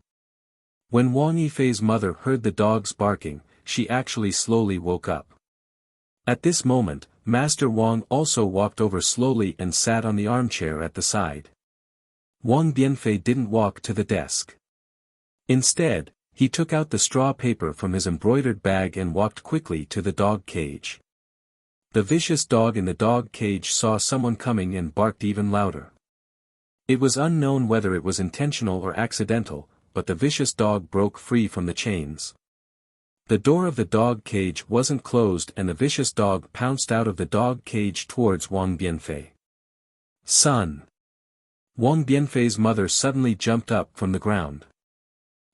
When Wang Yifei's mother heard the dogs barking, she actually slowly woke up. At this moment, Master Wang also walked over slowly and sat on the armchair at the side. Wang Bianfei didn't walk to the desk. Instead, he took out the straw paper from his embroidered bag and walked quickly to the dog cage. The vicious dog in the dog cage saw someone coming and barked even louder. It was unknown whether it was intentional or accidental, but the vicious dog broke free from the chains. The door of the dog cage wasn't closed and the vicious dog pounced out of the dog cage towards Wang Bianfei. "Son!" Wang Bianfei's mother suddenly jumped up from the ground.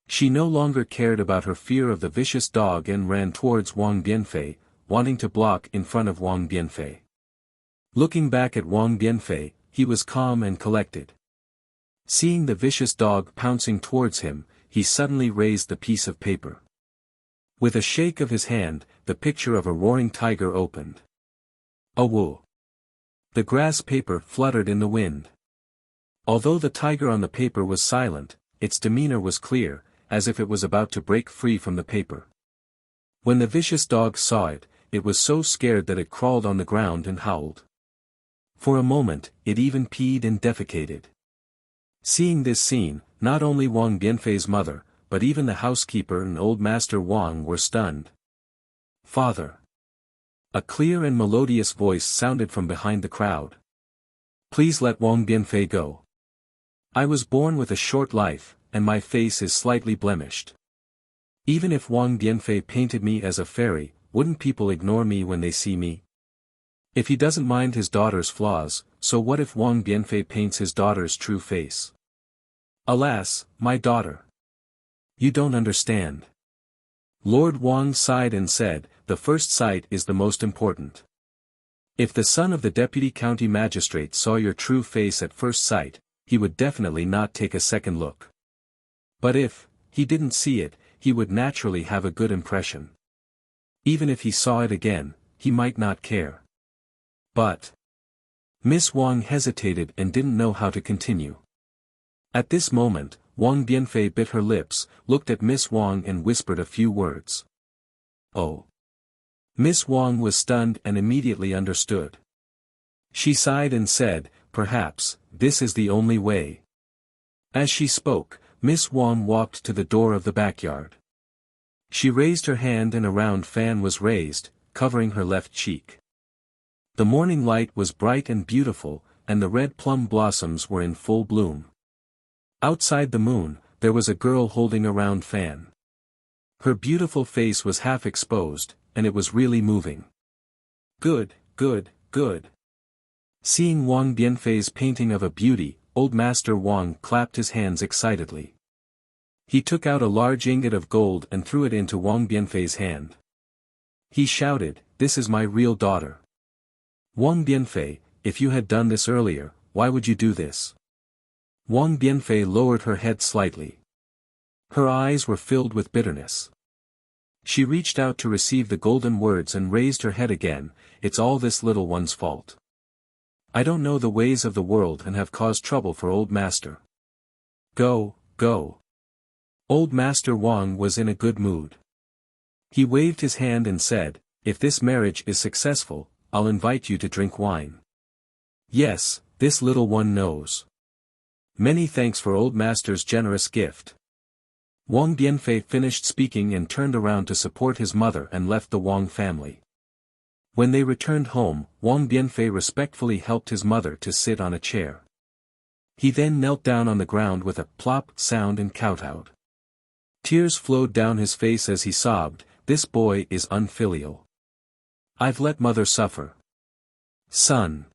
She no longer cared about her fear of the vicious dog and ran towards Wang Bianfei, wanting to block in front of Wang Bianfei. Looking back at Wang Bianfei, he was calm and collected. Seeing the vicious dog pouncing towards him, he suddenly raised the piece of paper. With a shake of his hand, the picture of a roaring tiger opened. "Awoo!" The grass paper fluttered in the wind. Although the tiger on the paper was silent, its demeanor was clear, as if it was about to break free from the paper. When the vicious dog saw it, it was so scared that it crawled on the ground and howled. For a moment, it even peed and defecated. Seeing this scene, not only Wang Bianfei's mother, but even the housekeeper and old Master Wang were stunned. "Father!" A clear and melodious voice sounded from behind the crowd. "Please let Wang Bianfei go. I was born with a short life, and my face is slightly blemished. Even if Wang Bianfei painted me as a fairy, wouldn't people ignore me when they see me? If he doesn't mind his daughter's flaws, so what if Wang Bianfei paints his daughter's true face? Alas, my daughter! You don't understand." Lord Wang sighed and said, "The first sight is the most important. If the son of the deputy county magistrate saw your true face at first sight, he would definitely not take a second look. But if he didn't see it, he would naturally have a good impression. Even if he saw it again, he might not care." But Miss Wang hesitated and didn't know how to continue. At this moment, Wang Bianfei bit her lips, looked at Miss Wang and whispered a few words. "Oh." Miss Wang was stunned and immediately understood. She sighed and said, "Perhaps, this is the only way." As she spoke, Miss Wang walked to the door of the backyard. She raised her hand and a round fan was raised, covering her left cheek. The morning light was bright and beautiful, and the red plum blossoms were in full bloom. Outside the moon, there was a girl holding a round fan. Her beautiful face was half exposed, and it was really moving. "Good, good, good." Seeing Wang Bianfei's painting of a beauty, old Master Wang clapped his hands excitedly. He took out a large ingot of gold and threw it into Wang Bianfei's hand. He shouted, "This is my real daughter. Wang Bianfei, if you had done this earlier, why would you do this?" Wang Bianfei lowered her head slightly. Her eyes were filled with bitterness. She reached out to receive the golden words and raised her head again. "It's all this little one's fault. I don't know the ways of the world and have caused trouble for old master. Go, go." Old Master Wang was in a good mood. He waved his hand and said, "If this marriage is successful, I'll invite you to drink wine. Yes, this little one knows. Many thanks for old master's generous gift." Wang Bianfei finished speaking and turned around to support his mother and left the Wang family. When they returned home, Wang Bianfei respectfully helped his mother to sit on a chair. He then knelt down on the ground with a plop sound and kowtowed. Tears flowed down his face as he sobbed, "This boy is unfilial. I've let mother suffer. Son."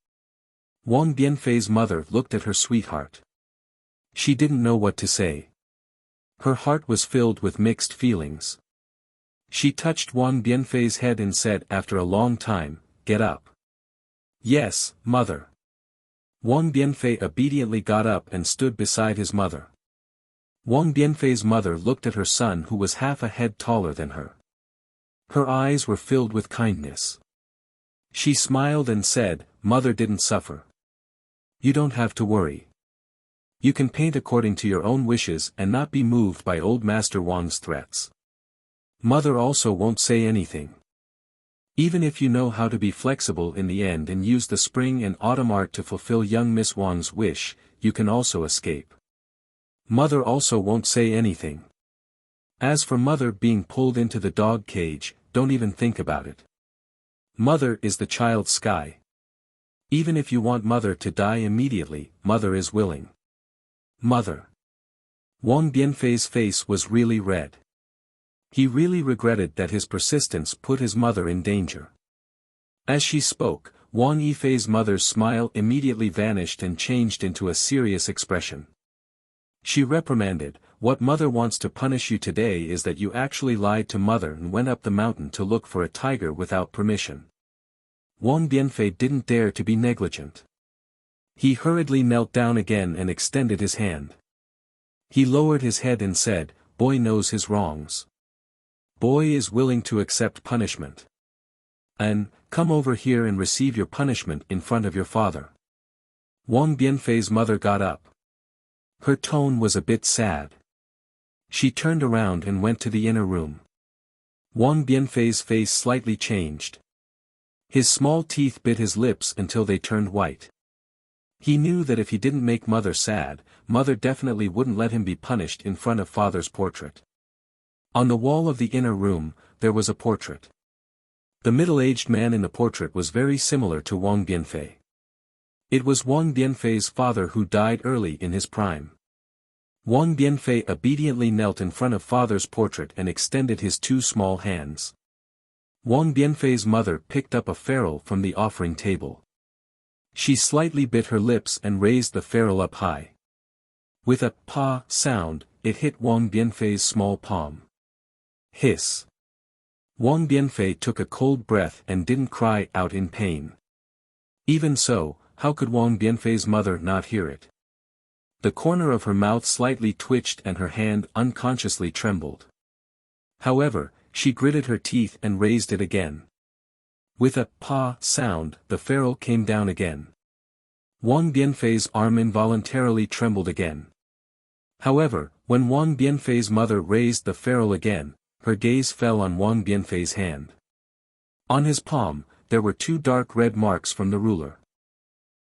Wang Bianfei's mother looked at her sweetheart. She didn't know what to say. Her heart was filled with mixed feelings. She touched Wang Bianfei's head and said after a long time, "Get up." "Yes, mother." Wang Bianfei obediently got up and stood beside his mother. Wang Bianfei's mother looked at her son who was half a head taller than her. Her eyes were filled with kindness. She smiled and said, "Mother didn't suffer. You don't have to worry. You can paint according to your own wishes and not be moved by old Master Wang's threats. Mother also won't say anything. Even if you know how to be flexible in the end and use the spring and autumn art to fulfill young Miss Wang's wish, you can also escape. Mother also won't say anything. As for mother being pulled into the dog cage, don't even think about it. Mother is the child's sky. Even if you want mother to die immediately, mother is willing." Mother. Wang Bianfei's face was really red. He really regretted that his persistence put his mother in danger. As she spoke, Wang Yifei's mother's smile immediately vanished and changed into a serious expression. She reprimanded, "What mother wants to punish you today is that you actually lied to mother and went up the mountain to look for a tiger without permission." Wang Bianfei didn't dare to be negligent. He hurriedly knelt down again and extended his hand. He lowered his head and said, "Boy knows his wrongs. Boy is willing to accept punishment. And, come over here and receive your punishment in front of your father." Wang Bianfei's mother got up. Her tone was a bit sad. She turned around and went to the inner room. Wang Bianfei's face slightly changed. His small teeth bit his lips until they turned white. He knew that if he didn't make Mother sad, Mother definitely wouldn't let him be punished in front of Father's portrait. On the wall of the inner room, there was a portrait. The middle-aged man in the portrait was very similar to Wang Bianfei. It was Wang Bianfei's father who died early in his prime. Wang Bianfei obediently knelt in front of Father's portrait and extended his two small hands. Wang Bianfei's mother picked up a ferule from the offering table. She slightly bit her lips and raised the ferule up high. With a "pa" sound, it hit Wang Bianfei's small palm. Hiss. Wang Bianfei took a cold breath and didn't cry out in pain. Even so, how could Wang Bianfei's mother not hear it? The corner of her mouth slightly twitched and her hand unconsciously trembled. However, she gritted her teeth and raised it again. With a "pa" sound, the ferule came down again. Wang Bianfei's arm involuntarily trembled again. However, when Wang Bianfei's mother raised the ferule again, her gaze fell on Wang Bianfei's hand. On his palm, there were two dark red marks from the ruler.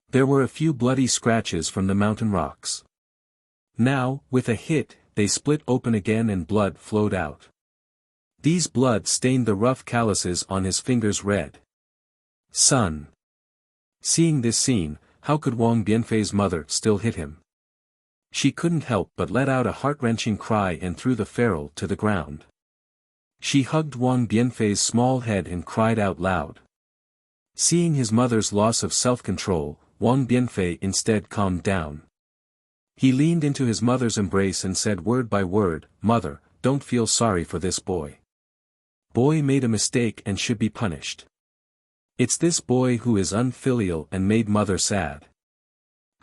There were a few bloody scratches from the mountain rocks. Now, with a hit, they split open again and blood flowed out. These blood stained the rough calluses on his fingers red. Son. Seeing this scene, how could Wang Bianfei's mother still hit him? She couldn't help but let out a heart-wrenching cry and threw the ferule to the ground. She hugged Wang Bianfei's small head and cried out loud. Seeing his mother's loss of self-control, Wang Bianfei instead calmed down. He leaned into his mother's embrace and said word by word, "Mother, don't feel sorry for this boy. Boy made a mistake and should be punished. It's this boy who is unfilial and made Mother sad."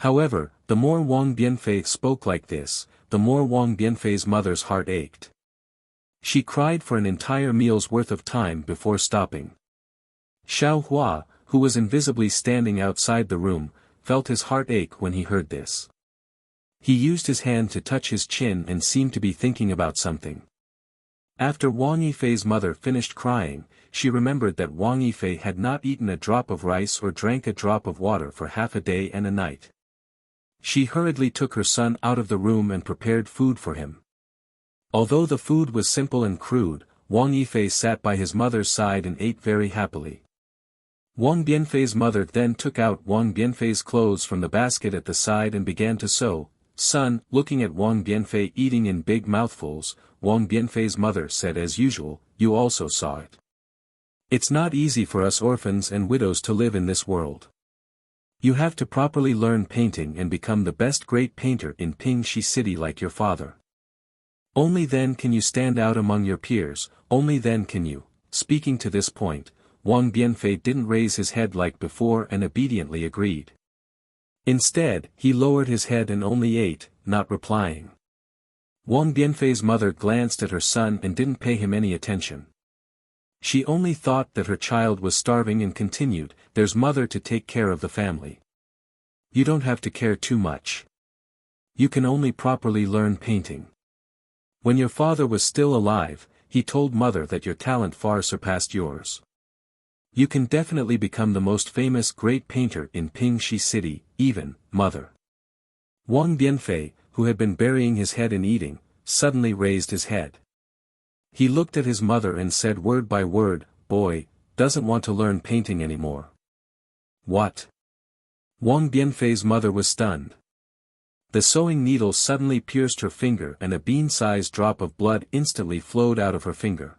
However, the more Wang Bianfei spoke like this, the more Wang Bianfei's mother's heart ached. She cried for an entire meal's worth of time before stopping. Xiao Hua, who was invisibly standing outside the room, felt his heart ache when he heard this. He used his hand to touch his chin and seemed to be thinking about something. After Wang Yifei's mother finished crying, she remembered that Wang Yifei had not eaten a drop of rice or drank a drop of water for half a day and a night. She hurriedly took her son out of the room and prepared food for him. Although the food was simple and crude, Wang Yifei sat by his mother's side and ate very happily. Wang Bianfei's mother then took out Wang Bianfei's clothes from the basket at the side and began to sew. "Son," looking at Wang Bianfei eating in big mouthfuls, Wang Bianfei's mother said as usual, "You also saw it. It's not easy for us orphans and widows to live in this world. You have to properly learn painting and become the best great painter in Pingxi City like your father. Only then can you stand out among your peers, only then can you." Speaking to this point, Wang Bianfei didn't raise his head like before and obediently agreed. Instead, he lowered his head and only ate, not replying. Wang Bianfei's mother glanced at her son and didn't pay him any attention. She only thought that her child was starving and continued, "There's Mother to take care of the family. You don't have to care too much. You can only properly learn painting. When your father was still alive, he told Mother that your talent far surpassed yours. You can definitely become the most famous great painter in Pingxi City, even, Mother." Wang Bianfei, who had been burying his head in eating, suddenly raised his head. He looked at his mother and said word by word, "Boy, doesn't want to learn painting anymore." "What?" Wang Bianfei's mother was stunned. The sewing needle suddenly pierced her finger and a bean-sized drop of blood instantly flowed out of her finger.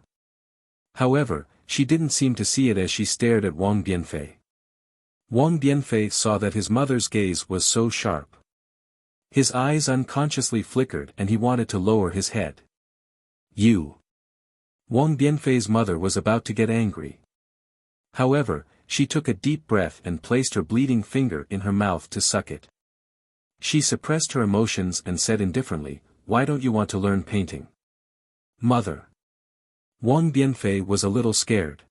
However, she didn't seem to see it as she stared at Wang Bianfei. Wang Bianfei saw that his mother's gaze was so sharp. His eyes unconsciously flickered and he wanted to lower his head. "You." Wang Bianfei's mother was about to get angry. However, she took a deep breath and placed her bleeding finger in her mouth to suck it. She suppressed her emotions and said indifferently, "Why don't you want to learn painting?" "Mother." Wang Bianfei was a little scared.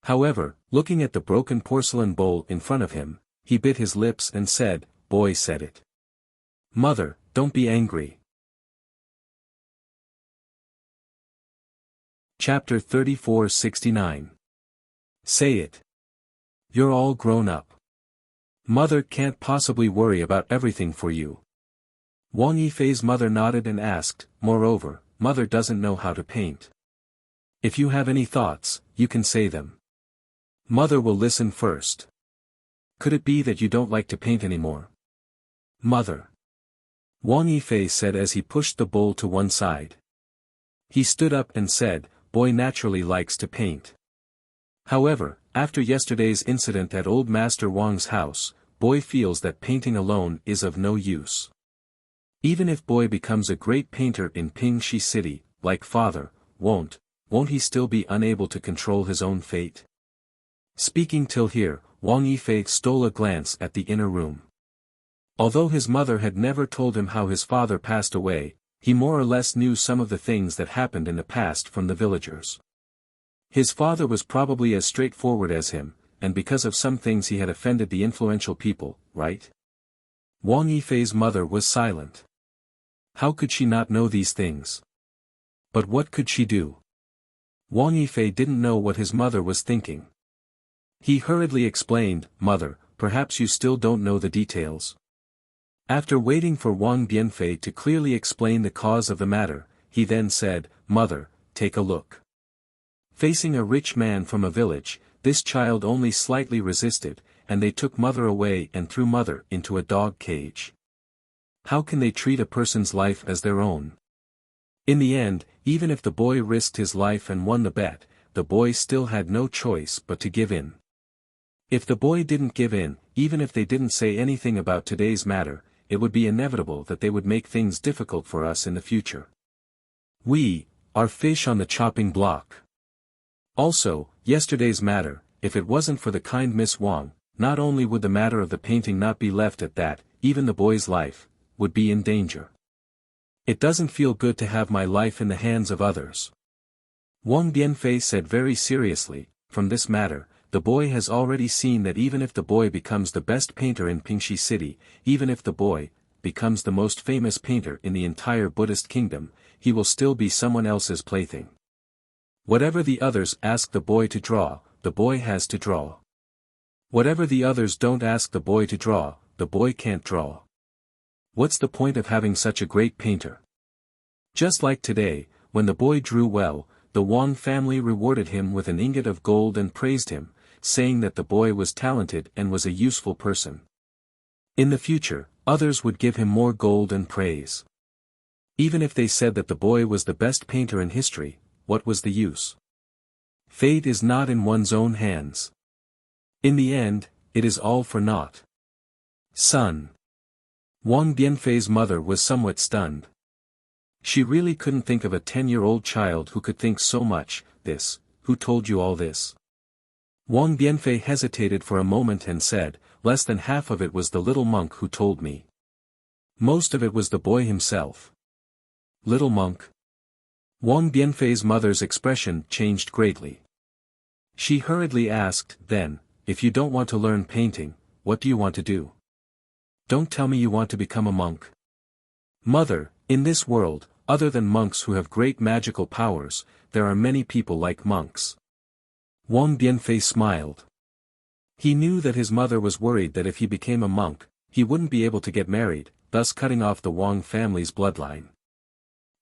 However, looking at the broken porcelain bowl in front of him, he bit his lips and said, "Boy said it." "Mother, don't be angry. Chapter 3469. Say it. You're all grown up. Mother can't possibly worry about everything for you. Wang Yifei's mother nodded and asked, moreover, Mother doesn't know how to paint. If you have any thoughts, you can say them. Mother will listen first. Could it be that you don't like to paint anymore? Mother. Wang Yifei said as he pushed the bowl to one side. He stood up and said, Boy naturally likes to paint. However, after yesterday's incident at old Master Wang's house, Boy feels that painting alone is of no use. Even if Boy becomes a great painter in Pingxi City, like father, won't he still be unable to control his own fate? Speaking till here, Wang Yifei stole a glance at the inner room. Although his mother had never told him how his father passed away, he more or less knew some of the things that happened in the past from the villagers. His father was probably as straightforward as him, and because of some things he had offended the influential people, right? Wang Yifei's mother was silent. How could she not know these things? But what could she do? Wang Yifei didn't know what his mother was thinking. He hurriedly explained, Mother, perhaps you still don't know the details. After waiting for Wang Bianfei to clearly explain the cause of the matter, he then said, Mother, take a look. Facing a rich man from a village, this child only slightly resisted, and they took Mother away and threw Mother into a dog cage. How can they treat a person's life as their own? In the end, even if the boy risked his life and won the bet, the boy still had no choice but to give in. If the boy didn't give in, even if they didn't say anything about today's matter, it would be inevitable that they would make things difficult for us in the future. We are fish on the chopping block. Also, yesterday's matter, if it wasn't for the kind Miss Wang, not only would the matter of the painting not be left at that, even the boy's life would be in danger. It doesn't feel good to have my life in the hands of others. Wang Bianfei said very seriously, from this matter, the boy has already seen that even if the boy becomes the best painter in Pingxi City, even if the boy becomes the most famous painter in the entire Buddhist kingdom, he will still be someone else's plaything. Whatever the others ask the boy to draw, the boy has to draw. Whatever the others don't ask the boy to draw, the boy can't draw. What's the point of having such a great painter? Just like today, when the boy drew well, the Wang family rewarded him with an ingot of gold and praised him, saying that the boy was talented and was a useful person. In the future, others would give him more gold and praise. Even if they said that the boy was the best painter in history, what was the use? Fate is not in one's own hands. In the end, it is all for naught. Son. Wang Bianfei's mother was somewhat stunned. She really couldn't think of a 10-year-old child who could think so much. Who told you all this? Wang Bianfei hesitated for a moment and said, less than half of it was the little monk who told me. Most of it was the boy himself. Little monk? Wang Bianfei's mother's expression changed greatly. She hurriedly asked, then, if you don't want to learn painting, what do you want to do? Don't tell me you want to become a monk. Mother, in this world, other than monks who have great magical powers, there are many people like monks. Wang Bianfei smiled. He knew that his mother was worried that if he became a monk, he wouldn't be able to get married, thus cutting off the Wang family's bloodline.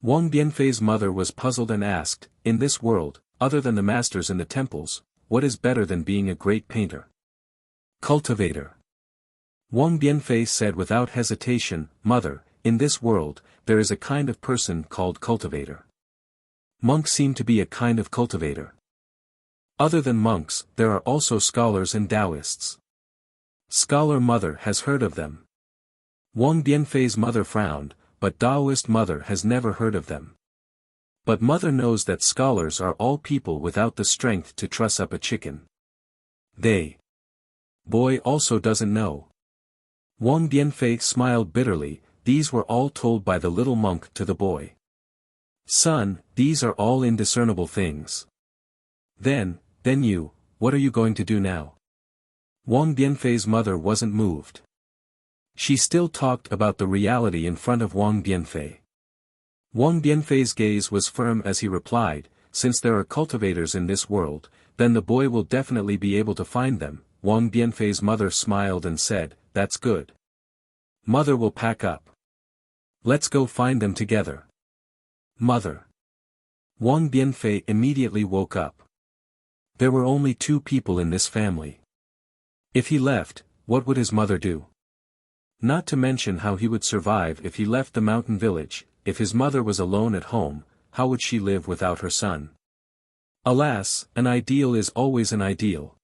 Wang Bianfei's mother was puzzled and asked, in this world, other than the masters in the temples, what is better than being a great painter? Cultivator. Wang Bianfei said without hesitation, Mother, in this world, there is a kind of person called cultivator. Monks seem to be a kind of cultivator. Other than monks, there are also scholars and Taoists. Scholar mother has heard of them. Wang Bianfei's mother frowned, but Taoist mother has never heard of them. But mother knows that scholars are all people without the strength to truss up a chicken. Boy also doesn't know. Wang Bianfei smiled bitterly, these were all told by the little monk to the boy. Son, these are all indiscernible things. Then you, what are you going to do now? Wang Bianfei's mother wasn't moved. She still talked about the reality in front of Wang Bianfei. Wang Bianfei's gaze was firm as he replied, since there are cultivators in this world, then the boy will definitely be able to find them. Wang Bianfei's mother smiled and said, that's good. Mother will pack up. Let's go find them together. Mother. Wang Bianfei immediately woke up. There were only 2 people in this family. If he left, what would his mother do? Not to mention how he would survive if he left the mountain village. If his mother was alone at home, how would she live without her son? Alas, an ideal is always an ideal.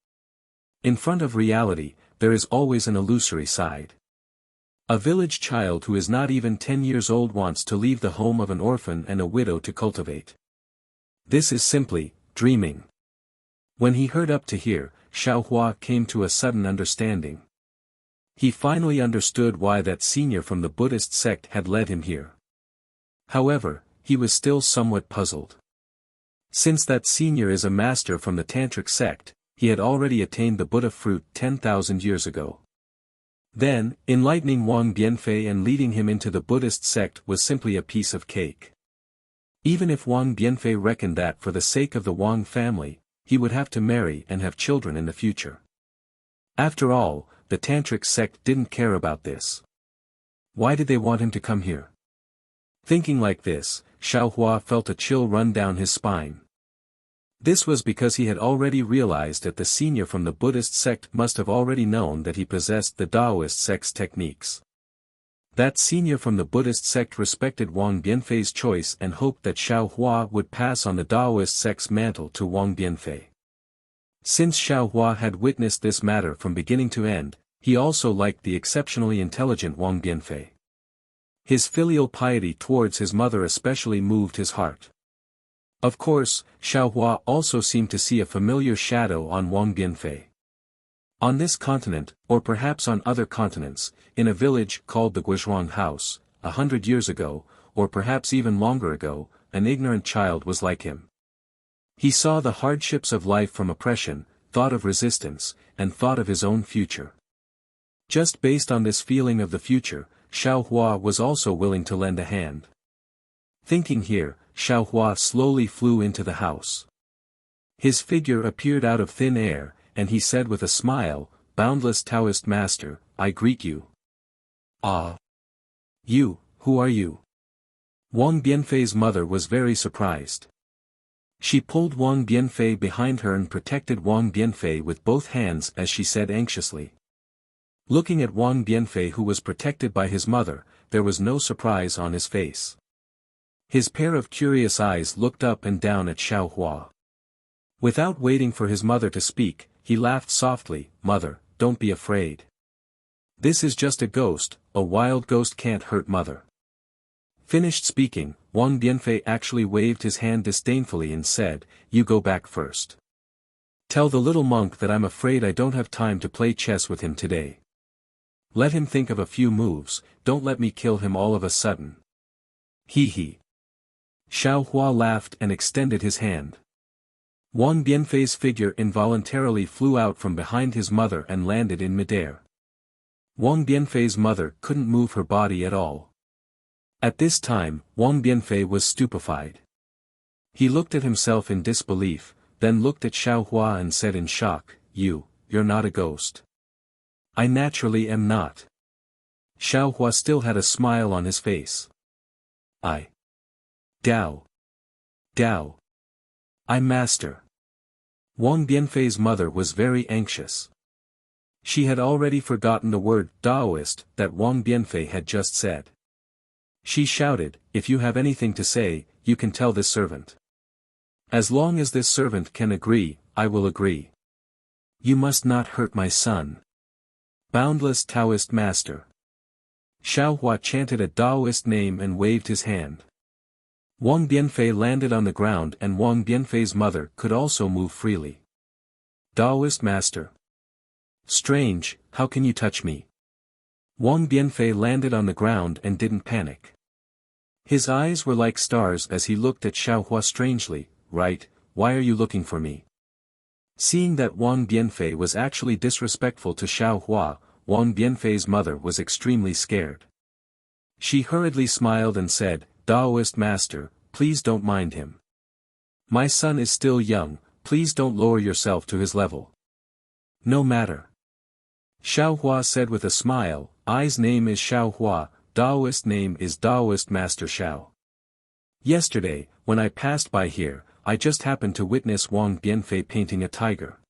In front of reality, there is always an illusory side. A village child who is not even 10 years old wants to leave the home of an orphan and a widow to cultivate. This is simply dreaming. When he heard up to here, Xiaohua came to a sudden understanding. He finally understood why that senior from the Buddhist sect had led him here. However, he was still somewhat puzzled. Since that senior is a master from the Tantric sect, he had already attained the Buddha fruit 10,000 years ago. Then, enlightening Wang Bianfei and leading him into the Buddhist sect was simply a piece of cake. Even if Wang Bianfei reckoned that for the sake of the Wang family, he would have to marry and have children in the future. After all, the Tantric sect didn't care about this. Why did they want him to come here? Thinking like this, Xiaohua felt a chill run down his spine. This was because he had already realized that the senior from the Buddhist sect must have already known that he possessed the Taoist sect's techniques. That senior from the Buddhist sect respected Wang Bianfei's choice and hoped that Xiaohua would pass on the Taoist sect's mantle to Wang Bianfei. Since Xiaohua had witnessed this matter from beginning to end, he also liked the exceptionally intelligent Wang Bianfei. His filial piety towards his mother especially moved his heart. Of course, Xiaohua also seemed to see a familiar shadow on Wang Bianfei. On this continent, or perhaps on other continents, in a village called the Guizhuang House, 100 years ago, or perhaps even longer ago, an ignorant child was like him. He saw the hardships of life from oppression, thought of resistance, and thought of his own future. Just based on this feeling of the future, Xiaohua was also willing to lend a hand. Thinking here, Xiaohua slowly flew into the house. His figure appeared out of thin air, and he said with a smile, "Boundless Taoist Master, I greet you." "Ah! You, who are you?" Wang Bianfei's mother was very surprised. She pulled Wang Bianfei behind her and protected Wang Bianfei with both hands as she said anxiously. Looking at Wang Bianfei who was protected by his mother, there was no surprise on his face. His pair of curious eyes looked up and down at Xiaohua. Without waiting for his mother to speak, he laughed softly, "Mother, don't be afraid. This is just a ghost, a wild ghost can't hurt mother." Finished speaking, Wang Bianfei actually waved his hand disdainfully and said, "You go back first. Tell the little monk that I'm afraid I don't have time to play chess with him today. Let him think of a few moves, don't let me kill him all of a sudden." He. Xiaohua laughed and extended his hand. Wang Bianfei's figure involuntarily flew out from behind his mother and landed in midair. Wang Bianfei's mother couldn't move her body at all. At this time, Wang Bianfei was stupefied. He looked at himself in disbelief, then looked at Xiaohua and said in shock, You're not a ghost." "I naturally am not." Xiaohua still had a smile on his face. "I. Dao. I master." Wang Bianfei's mother was very anxious. She had already forgotten the word Taoist that Wang Bianfei had just said. She shouted, "If you have anything to say, you can tell this servant. As long as this servant can agree, I will agree. You must not hurt my son. Boundless Taoist Master." Xiaohua chanted a Taoist name and waved his hand. Wang Bianfei landed on the ground and Wang Bianfei's mother could also move freely. "Taoist Master. Strange, how can you touch me?" Wang Bianfei landed on the ground and didn't panic. His eyes were like stars as he looked at Xiaohua strangely. "Right, why are you looking for me?" Seeing that Wang Bianfei was actually disrespectful to Xiaohua, Wang Bianfei's mother was extremely scared. She hurriedly smiled and said, "Daoist master, please don't mind him. My son is still young, please don't lower yourself to his level." "No matter." Xiaohua said with a smile, "I's name is Xiaohua, Daoist name is Daoist Master Xiao. Yesterday, when I passed by here, I just happened to witness Wang Bianfei painting a tiger.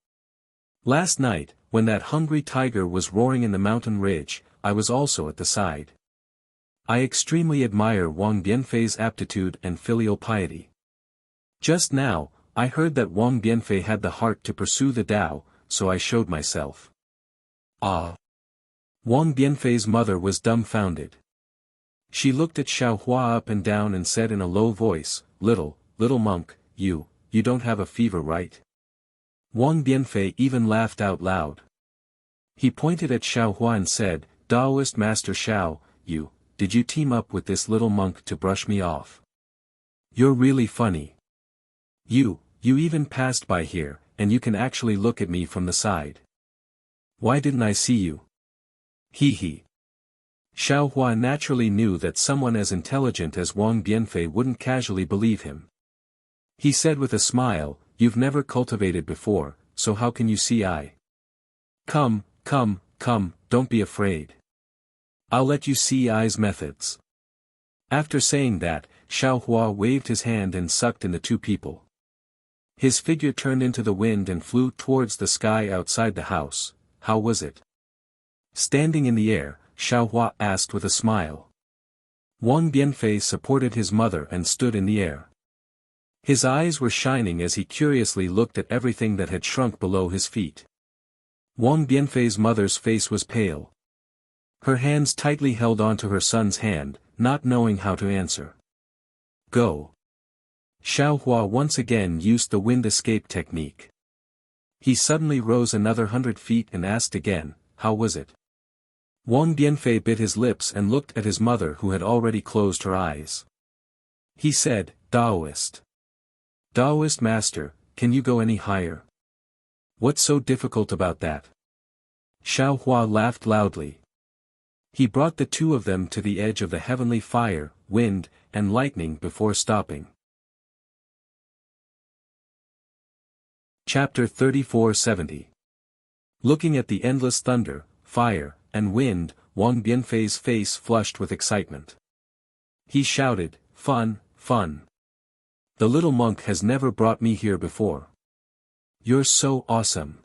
Last night, when that hungry tiger was roaring in the mountain ridge, I was also at the side. I extremely admire Wang Bianfei's aptitude and filial piety. Just now, I heard that Wang Bianfei had the heart to pursue the Tao, so I showed myself." "Ah!" Wang Bianfei's mother was dumbfounded. She looked at Xiaohua up and down and said in a low voice, Little monk, you don't have a fever, right?" Wang Bianfei even laughed out loud. He pointed at Xiaohua and said, "Daoist Master Xiao, did you team up with this little monk to brush me off? You're really funny. You even passed by here, and you can actually look at me from the side. Why didn't I see you? Hee." Xiaohua naturally knew that someone as intelligent as Wang Bianfei wouldn't casually believe him. He said with a smile, "You've never cultivated before, so how can you see I? Come, don't be afraid. I'll let you see I's methods." After saying that, Xiaohua waved his hand and sucked in the two people. His figure turned into the wind and flew towards the sky outside the house. "How was it?" Standing in the air, Xiaohua asked with a smile. Wang Bianfei supported his mother and stood in the air. His eyes were shining as he curiously looked at everything that had shrunk below his feet. Wang Bianfei's mother's face was pale. Her hands tightly held onto her son's hand, not knowing how to answer. "Go." Xiaohua once again used the wind escape technique. He suddenly rose another 100 feet and asked again, "How was it?" Wang Bianfei bit his lips and looked at his mother who had already closed her eyes. He said, "Daoist. Daoist master, can you go any higher? What's so difficult about that?" Xiaohua laughed loudly. He brought the two of them to the edge of the heavenly fire, wind, and lightning before stopping. Chapter 3470. Looking at the endless thunder, fire, and wind, Wang Bianfei's face flushed with excitement. He shouted, "Fun! The little monk has never brought me here before. You're so awesome."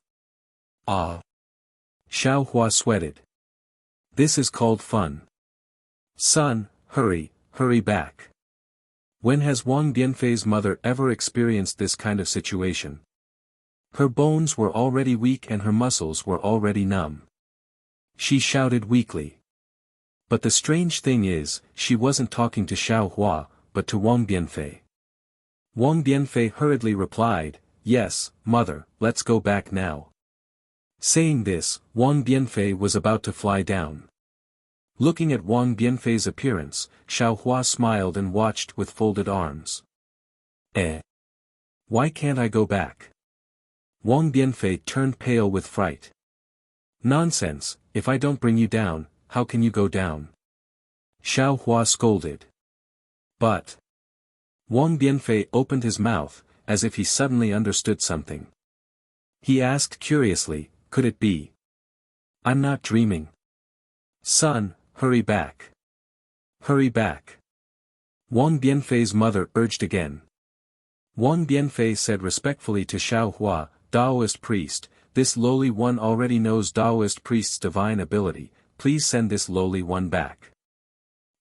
"Ah!" Xiaohua sweated. "This is called fun. Son, hurry back." When has Wang Bianfei's mother ever experienced this kind of situation? Her bones were already weak and her muscles were already numb. She shouted weakly. But the strange thing is, she wasn't talking to Xiaohua, but to Wang Bianfei. Wang Bianfei hurriedly replied, "Yes, mother, let's go back now." Saying this, Wang Bianfei was about to fly down. Looking at Wang Bianfei's appearance, Xiaohua smiled and watched with folded arms. Why can't I go back?" Wang Bianfei turned pale with fright. "Nonsense, if I don't bring you down, how can you go down?" Xiaohua scolded. "But..." Wang Bianfei opened his mouth, as if he suddenly understood something. He asked curiously, "Could it be? I'm not dreaming? Son, hurry back. Hurry back." Wang Bianfei's mother urged again. Wang Bianfei said respectfully to Xiaohua, "Daoist priest, this lowly one already knows Daoist priest's divine ability, please send this lowly one back."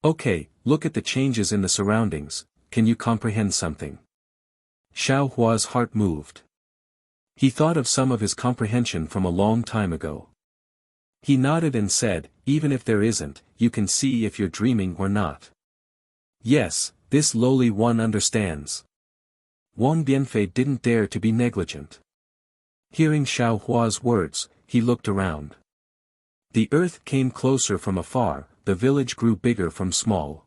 "Okay, look at the changes in the surroundings, can you comprehend something?" Xiaohua's heart moved. He thought of some of his comprehension from a long time ago. He nodded and said, "Even if there isn't, you can see if you're dreaming or not." "Yes, this lowly one understands." Wang Bianfei didn't dare to be negligent. Hearing Xiaohua's words, he looked around. The earth came closer from afar, the village grew bigger from small.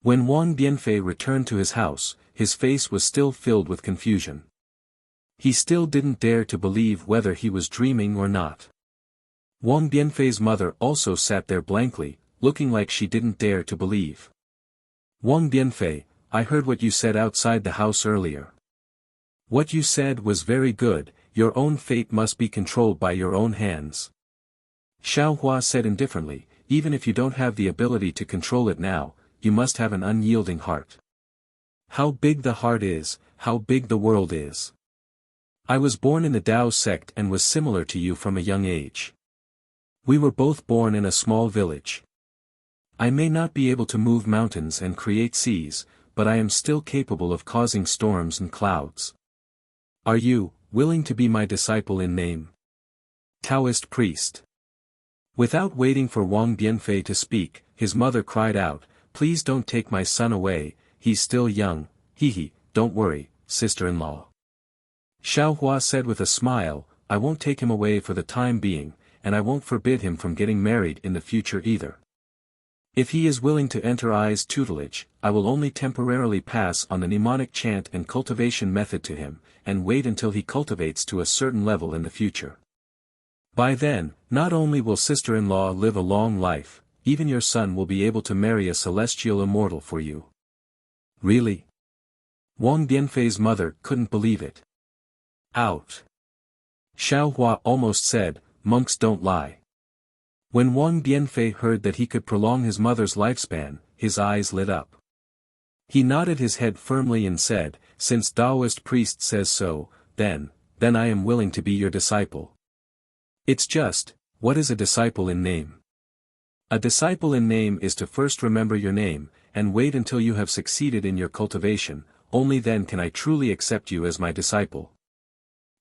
When Wang Bianfei returned to his house, his face was still filled with confusion. He still didn't dare to believe whether he was dreaming or not. Wang Bianfei's mother also sat there blankly, looking like she didn't dare to believe. Wang Bianfei, I heard what you said outside the house earlier. What you said was very good, your own fate must be controlled by your own hands. Xiao Hua said indifferently, even if you don't have the ability to control it now, you must have an unyielding heart. How big the heart is, how big the world is. I was born in the Tao sect and was similar to you from a young age. We were both born in a small village. I may not be able to move mountains and create seas, but I am still capable of causing storms and clouds. Are you willing to be my disciple in name? Taoist priest. Without waiting for Wang Bianfei to speak, his mother cried out, please don't take my son away, he's still young, don't worry, sister-in-law. Xiao Hua said with a smile, I won't take him away for the time being, and I won't forbid him from getting married in the future either. If he is willing to enter I's tutelage, I will only temporarily pass on the mnemonic chant and cultivation method to him, and wait until he cultivates to a certain level in the future. By then, not only will sister-in-law live a long life, even your son will be able to marry a celestial immortal for you. Really? Wang Bianfei's mother couldn't believe it. Out. Xiao Hua almost said, monks don't lie. When Wang Bianfei heard that he could prolong his mother's lifespan, his eyes lit up. He nodded his head firmly and said, since Taoist priest says so, then I am willing to be your disciple. It's just, what is a disciple in name? A disciple in name is to first remember your name, and wait until you have succeeded in your cultivation, only then can I truly accept you as my disciple.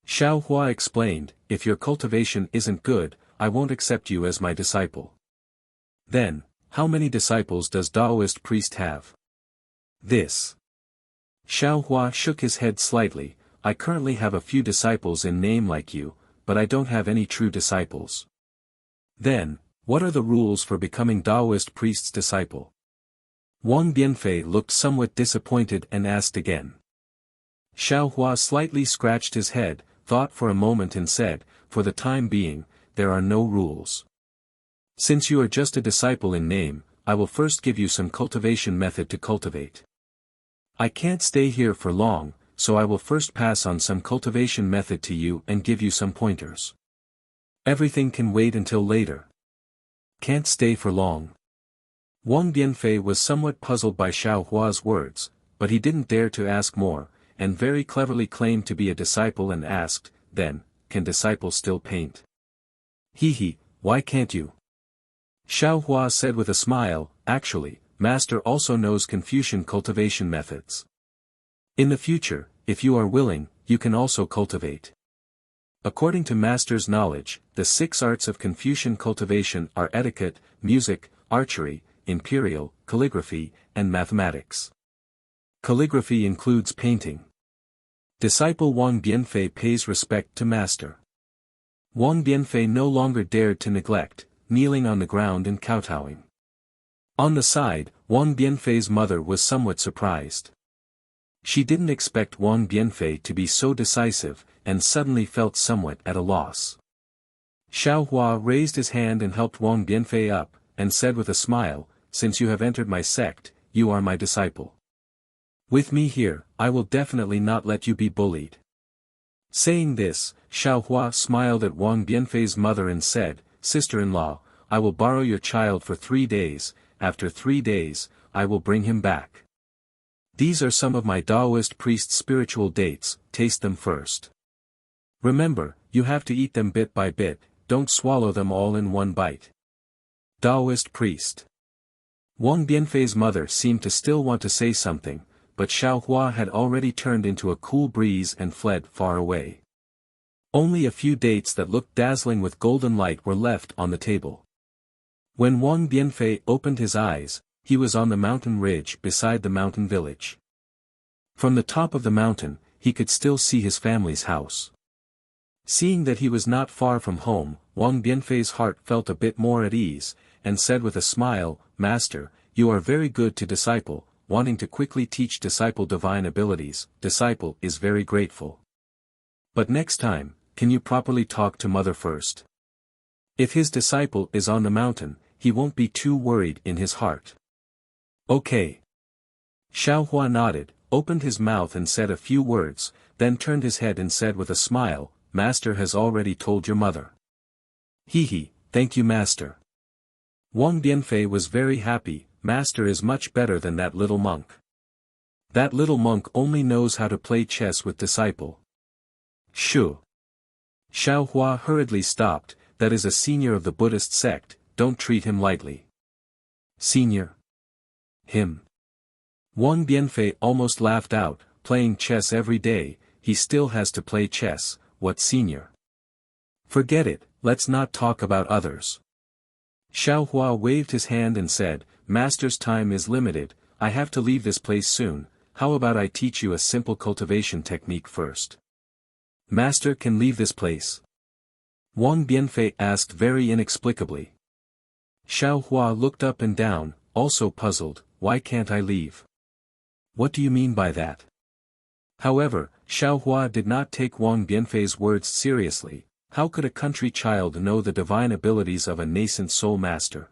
Xiao Hua explained, if your cultivation isn't good, I won't accept you as my disciple. Then, how many disciples does Taoist priest have? This. Xiao Hua shook his head slightly, I currently have a few disciples in name like you, but I don't have any true disciples. Then, what are the rules for becoming Taoist priest's disciple? Wang Bianfei looked somewhat disappointed and asked again. Xiao Hua slightly scratched his head, thought for a moment and said, for the time being, there are no rules. Since you are just a disciple in name, I will first give you some cultivation method to cultivate. I can't stay here for long, so I will first pass on some cultivation method to you and give you some pointers. Everything can wait until later. Can't stay for long. Wang Bianfei was somewhat puzzled by Xiao Hua's words, but he didn't dare to ask more, and very cleverly claimed to be a disciple and asked, then, can disciples still paint? Why can't you? Xiao Hua said with a smile, actually, Master also knows Confucian cultivation methods. In the future, if you are willing, you can also cultivate. According to Master's knowledge, the 6 arts of Confucian cultivation are etiquette, music, archery, imperial, calligraphy, and mathematics. Calligraphy includes painting. Disciple Wang Bianfei pays respect to Master. Wang Bianfei no longer dared to neglect, kneeling on the ground and kowtowing. On the side, Wang Bianfei's mother was somewhat surprised. She didn't expect Wang Bianfei to be so decisive, and suddenly felt somewhat at a loss. Xiao Hua raised his hand and helped Wang Bianfei up, and said with a smile, since you have entered my sect, you are my disciple. With me here, I will definitely not let you be bullied. Saying this, Xiao Hua smiled at Wang Bianfei's mother and said, sister-in-law, I will borrow your child for 3 days, after 3 days, I will bring him back. These are some of my Taoist priest's spiritual dates, taste them first. Remember, you have to eat them bit by bit, don't swallow them all in one bite. Taoist priest. Wang Bianfei's mother seemed to still want to say something, but Xiao Hua had already turned into a cool breeze and fled far away. Only a few dates that looked dazzling with golden light were left on the table. When Wang Bianfei opened his eyes, he was on the mountain ridge beside the mountain village. From the top of the mountain, he could still see his family's house. Seeing that he was not far from home, Wang Bianfei's heart felt a bit more at ease, and said with a smile, Master, you are very good to disciple, wanting to quickly teach disciple divine abilities, disciple is very grateful. But next time, can you properly talk to mother first? If his disciple is on the mountain, he won't be too worried in his heart. Okay. Xiaohua nodded, opened his mouth and said a few words, then turned his head and said with a smile, Master has already told your mother. Hehe, thank you Master. Wang Bianfei was very happy. Master is much better than that little monk. That little monk only knows how to play chess with disciple. Shoo. Xiaohua hurriedly stopped, that is a senior of the Buddhist sect, don't treat him lightly. Senior? Him. Wang Bianfei almost laughed out, playing chess every day, he still has to play chess, what senior? Forget it, let's not talk about others. Xiaohua waved his hand and said, Master's time is limited, I have to leave this place soon, how about I teach you a simple cultivation technique first? Master can leave this place? Wang Bianfei asked very inexplicably. Xiaohua looked up and down, also puzzled, why can't I leave? What do you mean by that? However, Xiaohua did not take Wang Bianfei's words seriously. How could a country child know the divine abilities of a nascent soul master?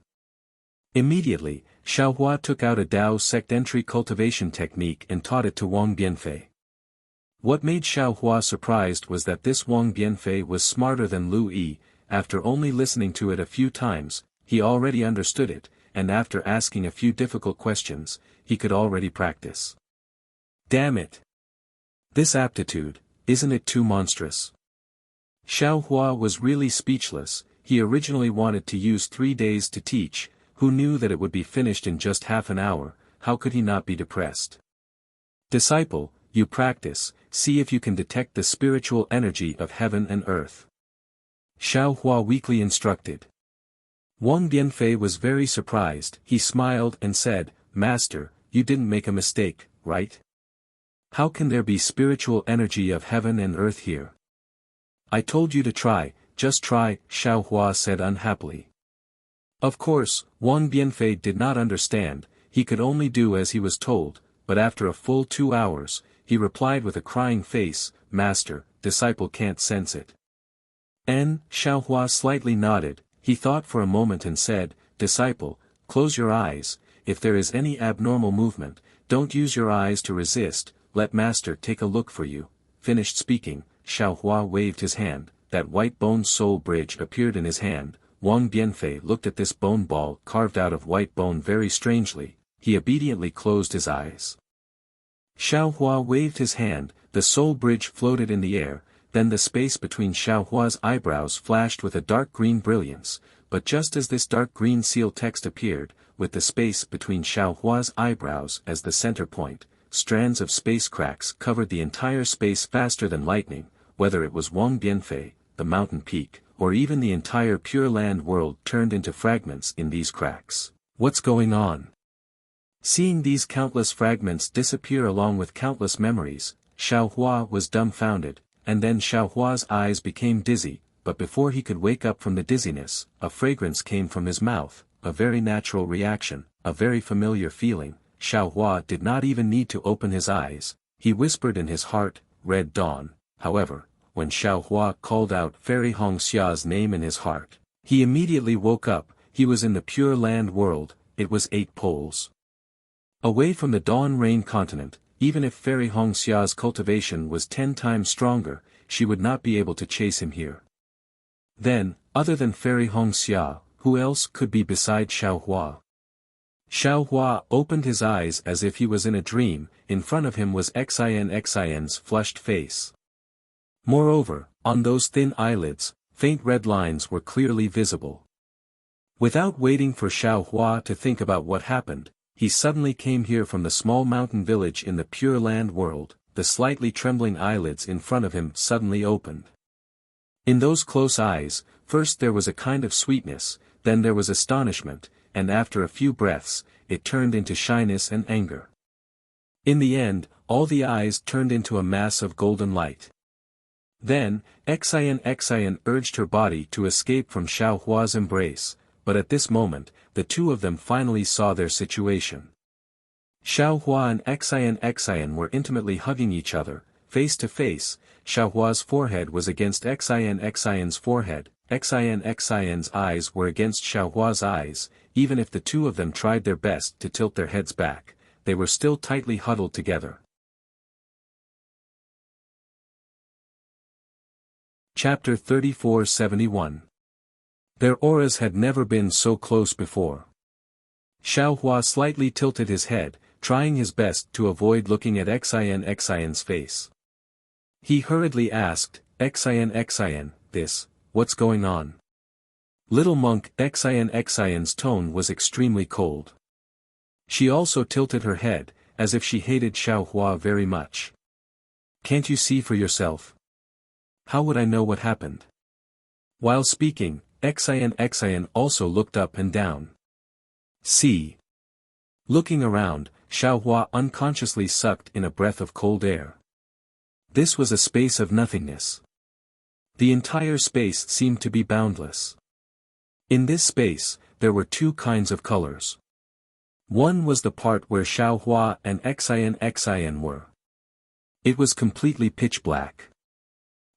Immediately, Xiaohua took out a Dao sect entry cultivation technique and taught it to Wang Bianfei. What made Xiaohua surprised was that this Wang Bianfei was smarter than Lu Yi. After only listening to it a few times, he already understood it, and after asking a few difficult questions, he could already practice. Damn it! This aptitude, isn't it too monstrous? Xiaohua was really speechless. He originally wanted to use 3 days to teach, who knew that it would be finished in just half an hour, how could he not be depressed? Disciple, you practice, see if you can detect the spiritual energy of heaven and earth. Xiaohua weakly instructed. Wang Bianfei was very surprised, he smiled and said, Master, you didn't make a mistake, right? How can there be spiritual energy of heaven and earth here? I told you to try, just try, Xiaohua said unhappily. Of course, Wang Bianfei did not understand, he could only do as he was told, but after a full 2 hours, he replied with a crying face, Master, disciple can't sense it. Xiaohua slightly nodded, he thought for a moment and said, Disciple, close your eyes, if there is any abnormal movement, don't use your eyes to resist, let Master take a look for you. Finished speaking, Xiaohua waved his hand, that white bone soul bridge appeared in his hand. Wang Bianfei looked at this bone ball carved out of white bone very strangely, he obediently closed his eyes. Xiaohua waved his hand, the soul bridge floated in the air, then the space between Xiaohua's eyebrows flashed with a dark green brilliance, but just as this dark green seal text appeared, with the space between Xiaohua's eyebrows as the center point, strands of space cracks covered the entire space faster than lightning, whether it was Wang Bianfei, the mountain peak, or even the entire Pure Land world turned into fragments in these cracks. What's going on? Seeing these countless fragments disappear along with countless memories, Xiaohua was dumbfounded, and then Xiaohua's eyes became dizzy, but before he could wake up from the dizziness, a fragrance came from his mouth, a very natural reaction, a very familiar feeling. Xiaohua did not even need to open his eyes, he whispered in his heart, Red Dawn. However, when Xiaohua called out Fairy Hongxia's name in his heart, he immediately woke up, he was in the Pure Land world, it was 8 poles away from the Dawn Rain continent. Even if Fairy Hongxia's cultivation was 10 times stronger, she would not be able to chase him here. Then, other than Fairy Hongxia, who else could be beside Xiaohua? Xiaohua opened his eyes as if he was in a dream, in front of him was Xin's flushed face. Moreover, on those thin eyelids, faint red lines were clearly visible. Without waiting for Xiaohua to think about what happened, he suddenly came here from the small mountain village in the Pure Land world, the slightly trembling eyelids in front of him suddenly opened. In those close eyes, first there was a kind of sweetness, then there was astonishment, and after a few breaths, it turned into shyness and anger. In the end, all the eyes turned into a mass of golden light. Then, Xin urged her body to escape from Xiaohua's embrace, but at this moment, the two of them finally saw their situation. Xiaohua and Xin were intimately hugging each other, face to face. Xiaohua's forehead was against Xin's forehead, Xin's eyes were against Xiaohua's eyes. Even if the two of them tried their best to tilt their heads back, they were still tightly huddled together. Chapter 34-71. Their auras had never been so close before. Xiaohua slightly tilted his head, trying his best to avoid looking at Xin's face. He hurriedly asked, Xin, what's going on? Little monk. Xin's tone was extremely cold. She also tilted her head, as if she hated Xiaohua very much. Can't you see for yourself? How would I know what happened? While speaking, Xin also looked up and down. See. Looking around, Xiaohua unconsciously sucked in a breath of cold air. This was a space of nothingness. The entire space seemed to be boundless. In this space, there were two kinds of colors. One was the part where Xiaohua and Xin were. It was completely pitch black.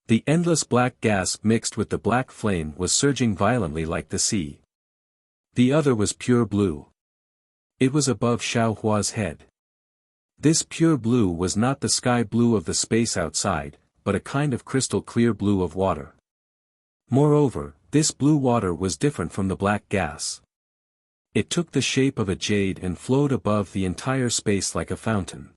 The endless black gas mixed with the black flame was surging violently like the sea. The other was pure blue. It was above Xiaohua's head. This pure blue was not the sky blue of the space outside, but a kind of crystal clear blue of water. Moreover, this blue water was different from the black gas. It took the shape of a jade and flowed above the entire space like a fountain.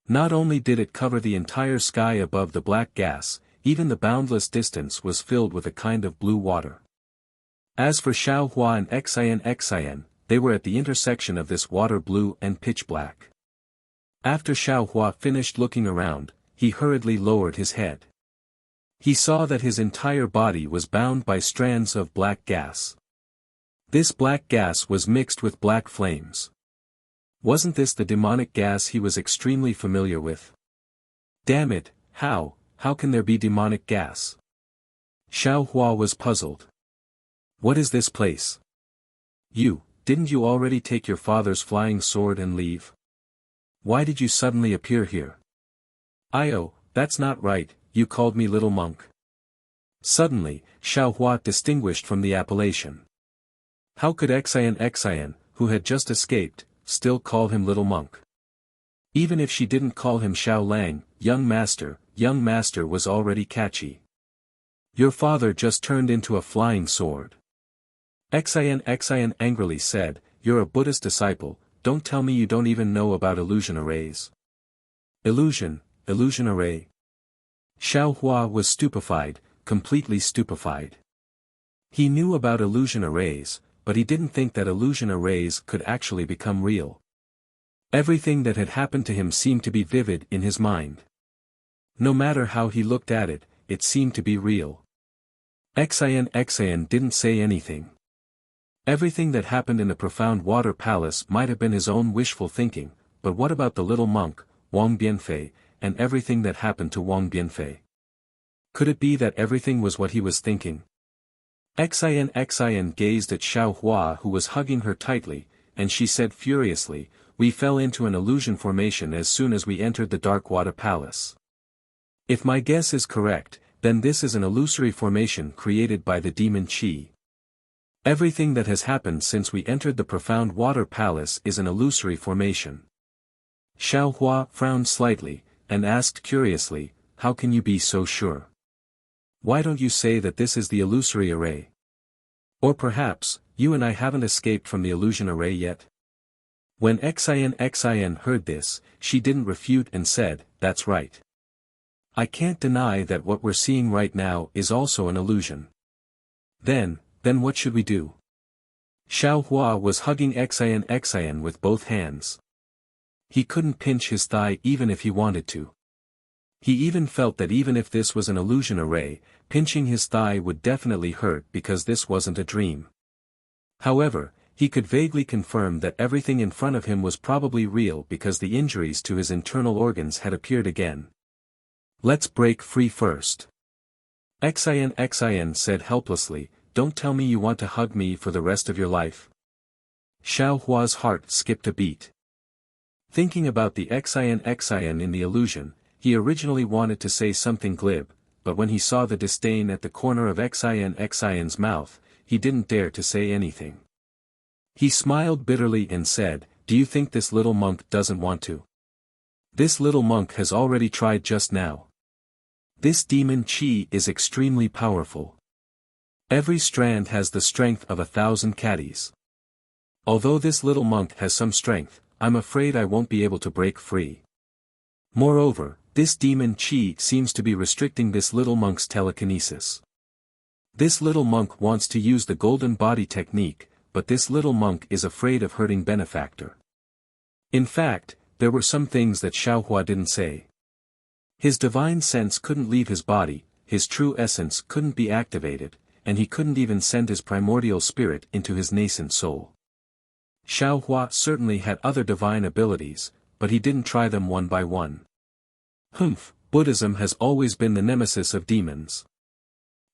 Not only did it cover the entire sky above the black gas, even the boundless distance was filled with a kind of blue water. As for Xiaohua and Xin, they were at the intersection of this water blue and pitch black. After Xiaohua finished looking around, he hurriedly lowered his head. He saw that his entire body was bound by strands of black gas. This black gas was mixed with black flames. Wasn't this the demonic gas he was extremely familiar with? Damn it, how can there be demonic gas? Xiaohua was puzzled. What is this place? Didn't you already take your father's flying sword and leave? Why did you suddenly appear here? That's not right, you called me little monk. Suddenly, Xiaohua distinguished from the appellation. How could Xin, who had just escaped, still call him little monk? Even if she didn't call him Xiao Lang, young master was already catchy. Your father just turned into a flying sword. Xin angrily said, you're a Buddhist disciple, don't tell me you don't even know about illusion arrays. Illusion array. Xiaohua was stupefied, completely stupefied. He knew about illusion arrays, but he didn't think that illusion arrays could actually become real. Everything that had happened to him seemed to be vivid in his mind. No matter how he looked at it, it seemed to be real. Xin didn't say anything. Everything that happened in the profound water palace might have been his own wishful thinking, but what about the little monk, Wang Bianfei, and everything that happened to Wang Bianfei? Could it be that everything was what he was thinking? Xin gazed at Xiaohua, who was hugging her tightly, and she said furiously, we fell into an illusion formation as soon as we entered the dark water palace. If my guess is correct, then this is an illusory formation created by the demon Qi. Everything that has happened since we entered the profound water palace is an illusory formation. Xiaohua frowned slightly, and asked curiously, how can you be so sure? Why don't you say that this is the illusory array? Or perhaps, you and I haven't escaped from the illusion array yet? When Xin heard this, she didn't refute and said, that's right. I can't deny that what we're seeing right now is also an illusion. Then what should we do? Xiaohua was hugging Xin with both hands. He couldn't pinch his thigh even if he wanted to. He even felt that even if this was an illusion array, pinching his thigh would definitely hurt because this wasn't a dream. However, he could vaguely confirm that everything in front of him was probably real because the injuries to his internal organs had appeared again. Let's break free first. Xin said helplessly, don't tell me you want to hug me for the rest of your life. Xiaohua's heart skipped a beat. Thinking about the Xin in the illusion, he originally wanted to say something glib, but when he saw the disdain at the corner of Xian's mouth, he didn't dare to say anything. He smiled bitterly and said, "Do you think this little monk doesn't want to? This little monk has already tried just now. This demon chi is extremely powerful. Every strand has the strength of 1,000 caddies. Although this little monk has some strength, I'm afraid I won't be able to break free. Moreover, this demon chi seems to be restricting this little monk's telekinesis. This little monk wants to use the golden body technique, but this little monk is afraid of hurting benefactor." In fact, there were some things that Xiaohua didn't say. His divine sense couldn't leave his body, his true essence couldn't be activated, and he couldn't even send his primordial spirit into his nascent soul. Xiaohua certainly had other divine abilities, but he didn't try them one by one. Buddhism has always been the nemesis of demons.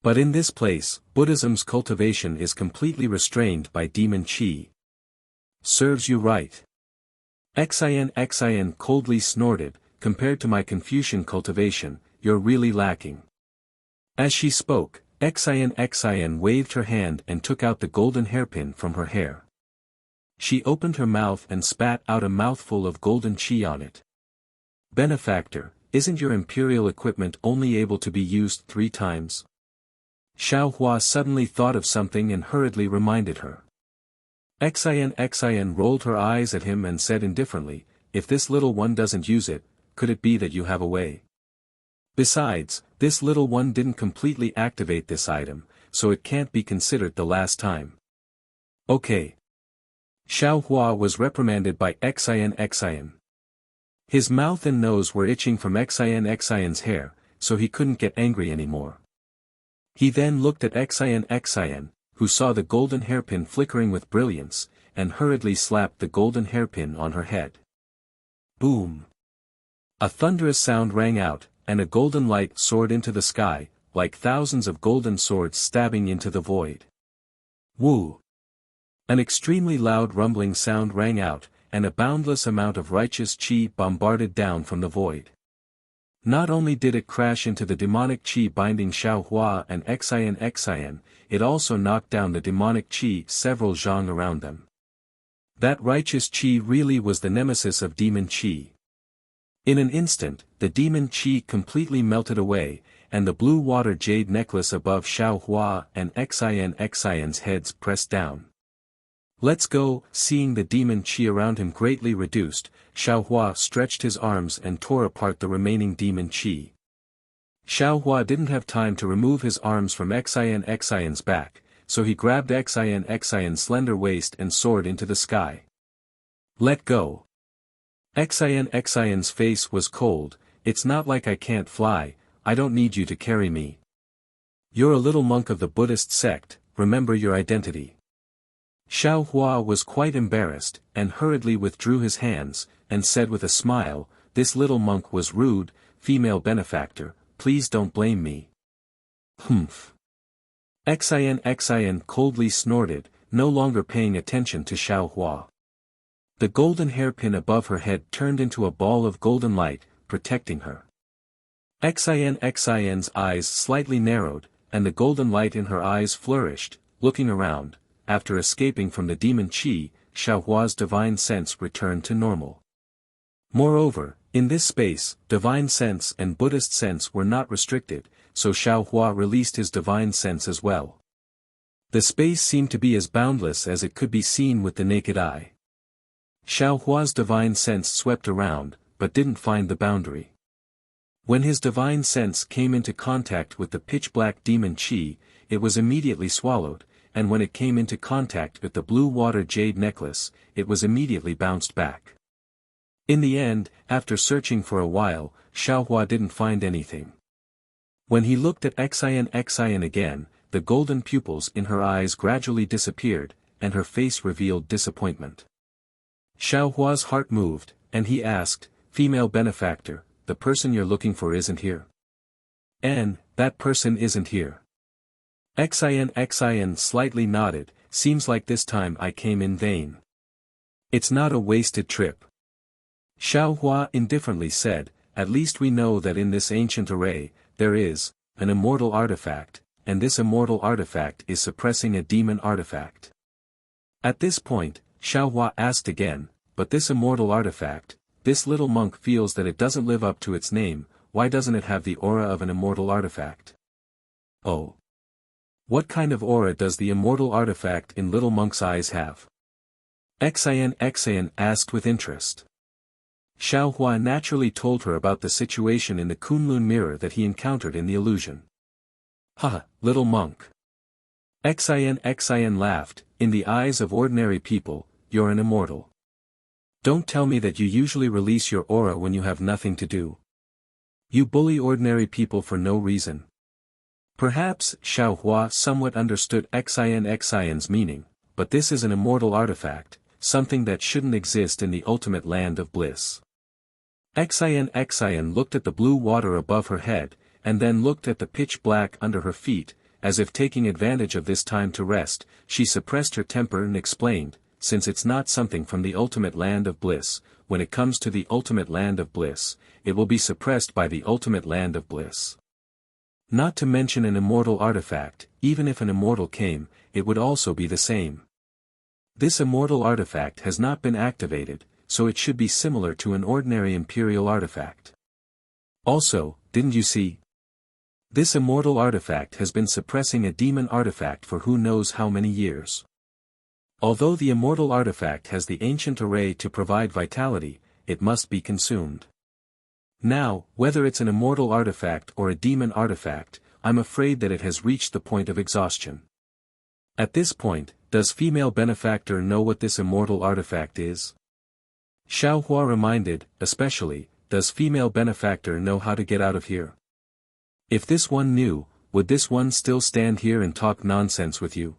But in this place, Buddhism's cultivation is completely restrained by demon chi. Serves you right. Xian coldly snorted, "Compared to my Confucian cultivation, you're really lacking." As she spoke, Xian waved her hand and took out the golden hairpin from her hair. She opened her mouth and spat out a mouthful of golden chi on it. "Benefactor, isn't your imperial equipment only able to be used 3 times? Xiaohua suddenly thought of something and hurriedly reminded her. Xian rolled her eyes at him and said indifferently, "If this little one doesn't use it, could it be that you have a way? Besides, this little one didn't completely activate this item, so it can't be considered the last time." "Okay." Xiaohua was reprimanded by Xian. His mouth and nose were itching from Xian's hair, so he couldn't get angry anymore. He then looked at Xian, who saw the golden hairpin flickering with brilliance, and hurriedly slapped the golden hairpin on her head. Boom! A thunderous sound rang out, and a golden light soared into the sky, like thousands of golden swords stabbing into the void. Woo! An extremely loud rumbling sound rang out, and a boundless amount of righteous chi bombarded down from the void. Not only did it crash into the demonic chi binding Xiaohua and Xian, it also knocked down the demonic chi several zhang around them. That righteous chi really was the nemesis of demon chi. In an instant, the demon chi completely melted away, and the blue water jade necklace above Xiaohua and Xian's heads pressed down. "Let's go." Seeing the demon chi around him greatly reduced, Xiaohua stretched his arms and tore apart the remaining demon chi. Xiaohua didn't have time to remove his arms from Xian's back, so he grabbed Xian's slender waist and soared into the sky. "Let go." Xian's face was cold. "It's not like I can't fly, I don't need you to carry me. You're a little monk of the Buddhist sect, remember your identity." Xiaohua was quite embarrassed, and hurriedly withdrew his hands, and said with a smile, "This little monk was rude, female benefactor, please don't blame me." Xian coldly snorted, no longer paying attention to Xiaohua. The golden hairpin above her head turned into a ball of golden light, protecting her. Xian's eyes slightly narrowed, and the golden light in her eyes flourished. Looking around, after escaping from the demon chi, Xiaohua's divine sense returned to normal. Moreover, in this space, divine sense and Buddhist sense were not restricted, so Xiaohua released his divine sense as well. The space seemed to be as boundless as it could be seen with the naked eye. Xiaohua's divine sense swept around, but didn't find the boundary. When his divine sense came into contact with the pitch-black demon chi, it was immediately swallowed, and when it came into contact with the blue water jade necklace, it was immediately bounced back. In the end, after searching for a while, Xiaohua didn't find anything. When he looked at Xian again, the golden pupils in her eyes gradually disappeared, and her face revealed disappointment. Xiaohua's heart moved, and he asked, "Female benefactor, the person you're looking for isn't here?" That person isn't here." Xian slightly nodded, "Seems like this time I came in vain. It's not a wasted trip." Xiaohua indifferently said, "At least we know that in this ancient array, there is an immortal artifact, and this immortal artifact is suppressing a demon artifact. At this point, Xiaohua asked again, but this immortal artifact, this little monk feels that it doesn't live up to its name, why doesn't it have the aura of an immortal artifact? Oh. What kind of aura does the immortal artifact in little monk's eyes have? Xian asked with interest. Xiaohua naturally told her about the situation in the Kunlun mirror that he encountered in the illusion. Haha, little monk. Xian laughed, in the eyes of ordinary people, you're an immortal. Don't tell me that you usually release your aura when you have nothing to do. You bully ordinary people for no reason. Perhaps Xiaohua somewhat understood Xian's meaning, but this is an immortal artifact, something that shouldn't exist in the ultimate land of bliss. Xian looked at the blue water above her head, and then looked at the pitch black under her feet, as if taking advantage of this time to rest. She suppressed her temper and explained, since it's not something from the ultimate land of bliss, when it comes to the ultimate land of bliss, it will be suppressed by the ultimate land of bliss. Not to mention an immortal artifact, even if an immortal came, it would also be the same. This immortal artifact has not been activated, so it should be similar to an ordinary imperial artifact. Also, didn't you see? This immortal artifact has been suppressing a demon artifact for who knows how many years. Although the immortal artifact has the ancient array to provide vitality, it must be consumed. Now, whether it's an immortal artifact or a demon artifact, I'm afraid that it has reached the point of exhaustion. At this point, does female benefactor know what this immortal artifact is? Xiaohua reminded, especially, does female benefactor know how to get out of here? If this one knew, would this one still stand here and talk nonsense with you?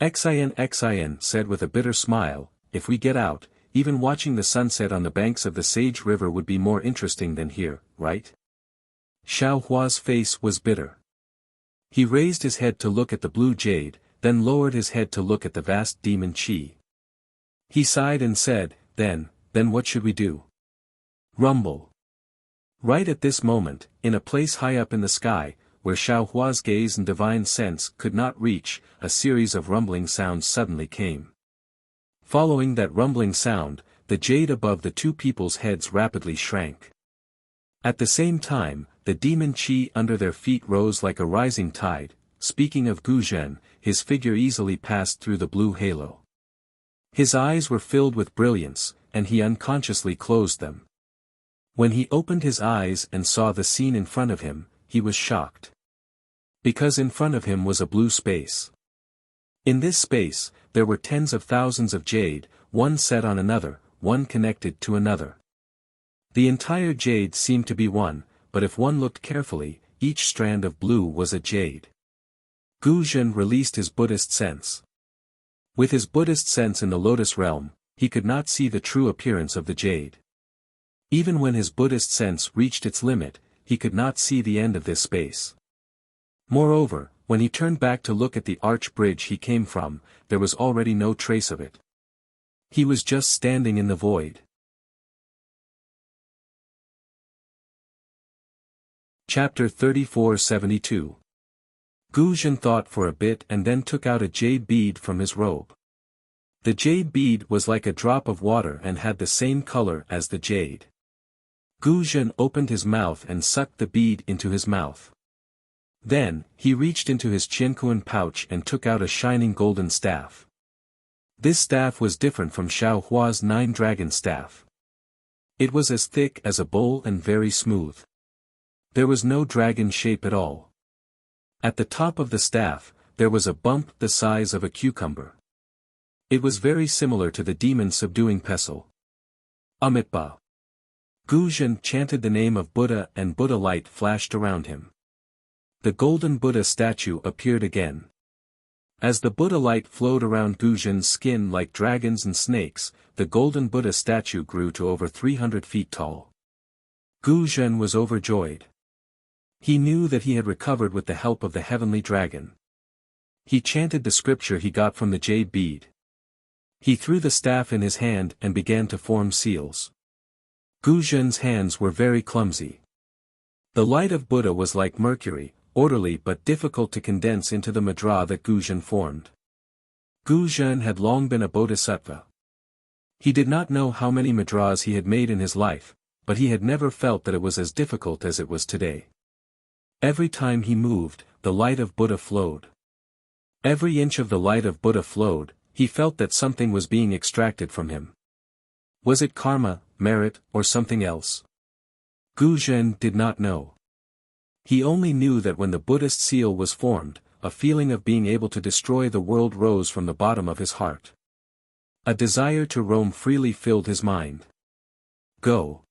Xian said with a bitter smile, if we get out, even watching the sunset on the banks of the Sage River would be more interesting than here, right? Xiaohua's face was bitter. He raised his head to look at the blue jade, then lowered his head to look at the vast demon qi. He sighed and said, then what should we do? Rumble. Right at this moment, in a place high up in the sky, where Xiaohua's gaze and divine sense could not reach, a series of rumbling sounds suddenly came. Following that rumbling sound, the jade above the two people's heads rapidly shrank. At the same time, the demon qi under their feet rose like a rising tide. Speaking of Gu Zhen, his figure easily passed through the blue halo. His eyes were filled with brilliance, and he unconsciously closed them. When he opened his eyes and saw the scene in front of him, he was shocked. Because in front of him was a blue space. In this space, there were tens of thousands of jade, one set on another, one connected to another. The entire jade seemed to be one, but if one looked carefully, each strand of blue was a jade. Gu Zhen released his Buddhist sense. With his Buddhist sense in the Lotus realm, he could not see the true appearance of the jade. Even when his Buddhist sense reached its limit, he could not see the end of this space. Moreover, when he turned back to look at the arch bridge he came from, there was already no trace of it. He was just standing in the void. Chapter 3472. Gu Zhen thought for a bit and then took out a jade bead from his robe. The jade bead was like a drop of water and had the same color as the jade. Gu Zhen opened his mouth and sucked the bead into his mouth. Then, he reached into his Qiankuan pouch and took out a shining golden staff. This staff was different from Xiaohua's 9-dragon staff. It was as thick as a bowl and very smooth. There was no dragon shape at all. At the top of the staff, there was a bump the size of a cucumber. It was very similar to the demon subduing pestle. Amitabha. Gu Zhen chanted the name of Buddha and Buddha light flashed around him. The golden Buddha statue appeared again. As the Buddha light flowed around Gu Zhen's skin like dragons and snakes, the golden Buddha statue grew to over 300 feet tall. Gu Zhen was overjoyed. He knew that he had recovered with the help of the heavenly dragon. He chanted the scripture he got from the jade bead. He threw the staff in his hand and began to form seals. Gu Zhen's hands were very clumsy. The light of Buddha was like mercury, orderly but difficult to condense into the mudra that Guzhen formed. Guzhen had long been a bodhisattva. He did not know how many mudras he had made in his life, but he had never felt that it was as difficult as it was today. Every time he moved, the light of Buddha flowed. Every inch of the light of Buddha flowed, he felt that something was being extracted from him. Was it karma, merit, or something else? Guzhen did not know. He only knew that when the Buddhist seal was formed, a feeling of being able to destroy the world rose from the bottom of his heart. A desire to roam freely filled his mind. Go.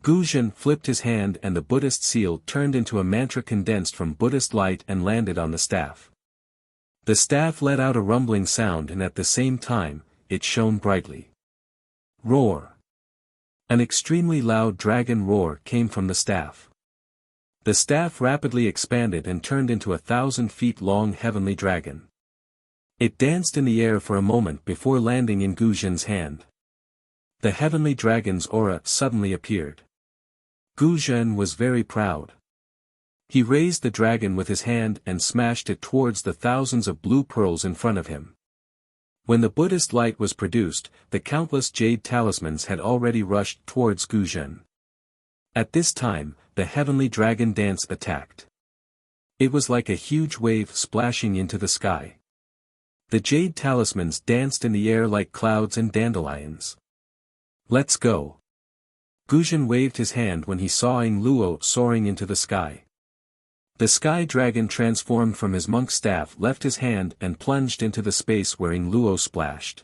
Guzhen flipped his hand and the Buddhist seal turned into a mantra condensed from Buddhist light and landed on the staff. The staff let out a rumbling sound and at the same time, it shone brightly. Roar. An extremely loud dragon roar came from the staff. The staff rapidly expanded and turned into a 1,000 feet long heavenly dragon. It danced in the air for a moment before landing in Guzhen's hand. The heavenly dragon's aura suddenly appeared. Guzhen was very proud. He raised the dragon with his hand and smashed it towards the thousands of blue pearls in front of him. When the Buddhist light was produced, the countless jade talismans had already rushed towards Guzhen. At this time, the heavenly dragon dance attacked. It was like a huge wave splashing into the sky. The jade talismans danced in the air like clouds and dandelions. Let's go. Guzhen waved his hand when he saw Ing Luo soaring into the sky. The sky dragon transformed from his monk staff left his hand and plunged into the space where Ing Luo splashed.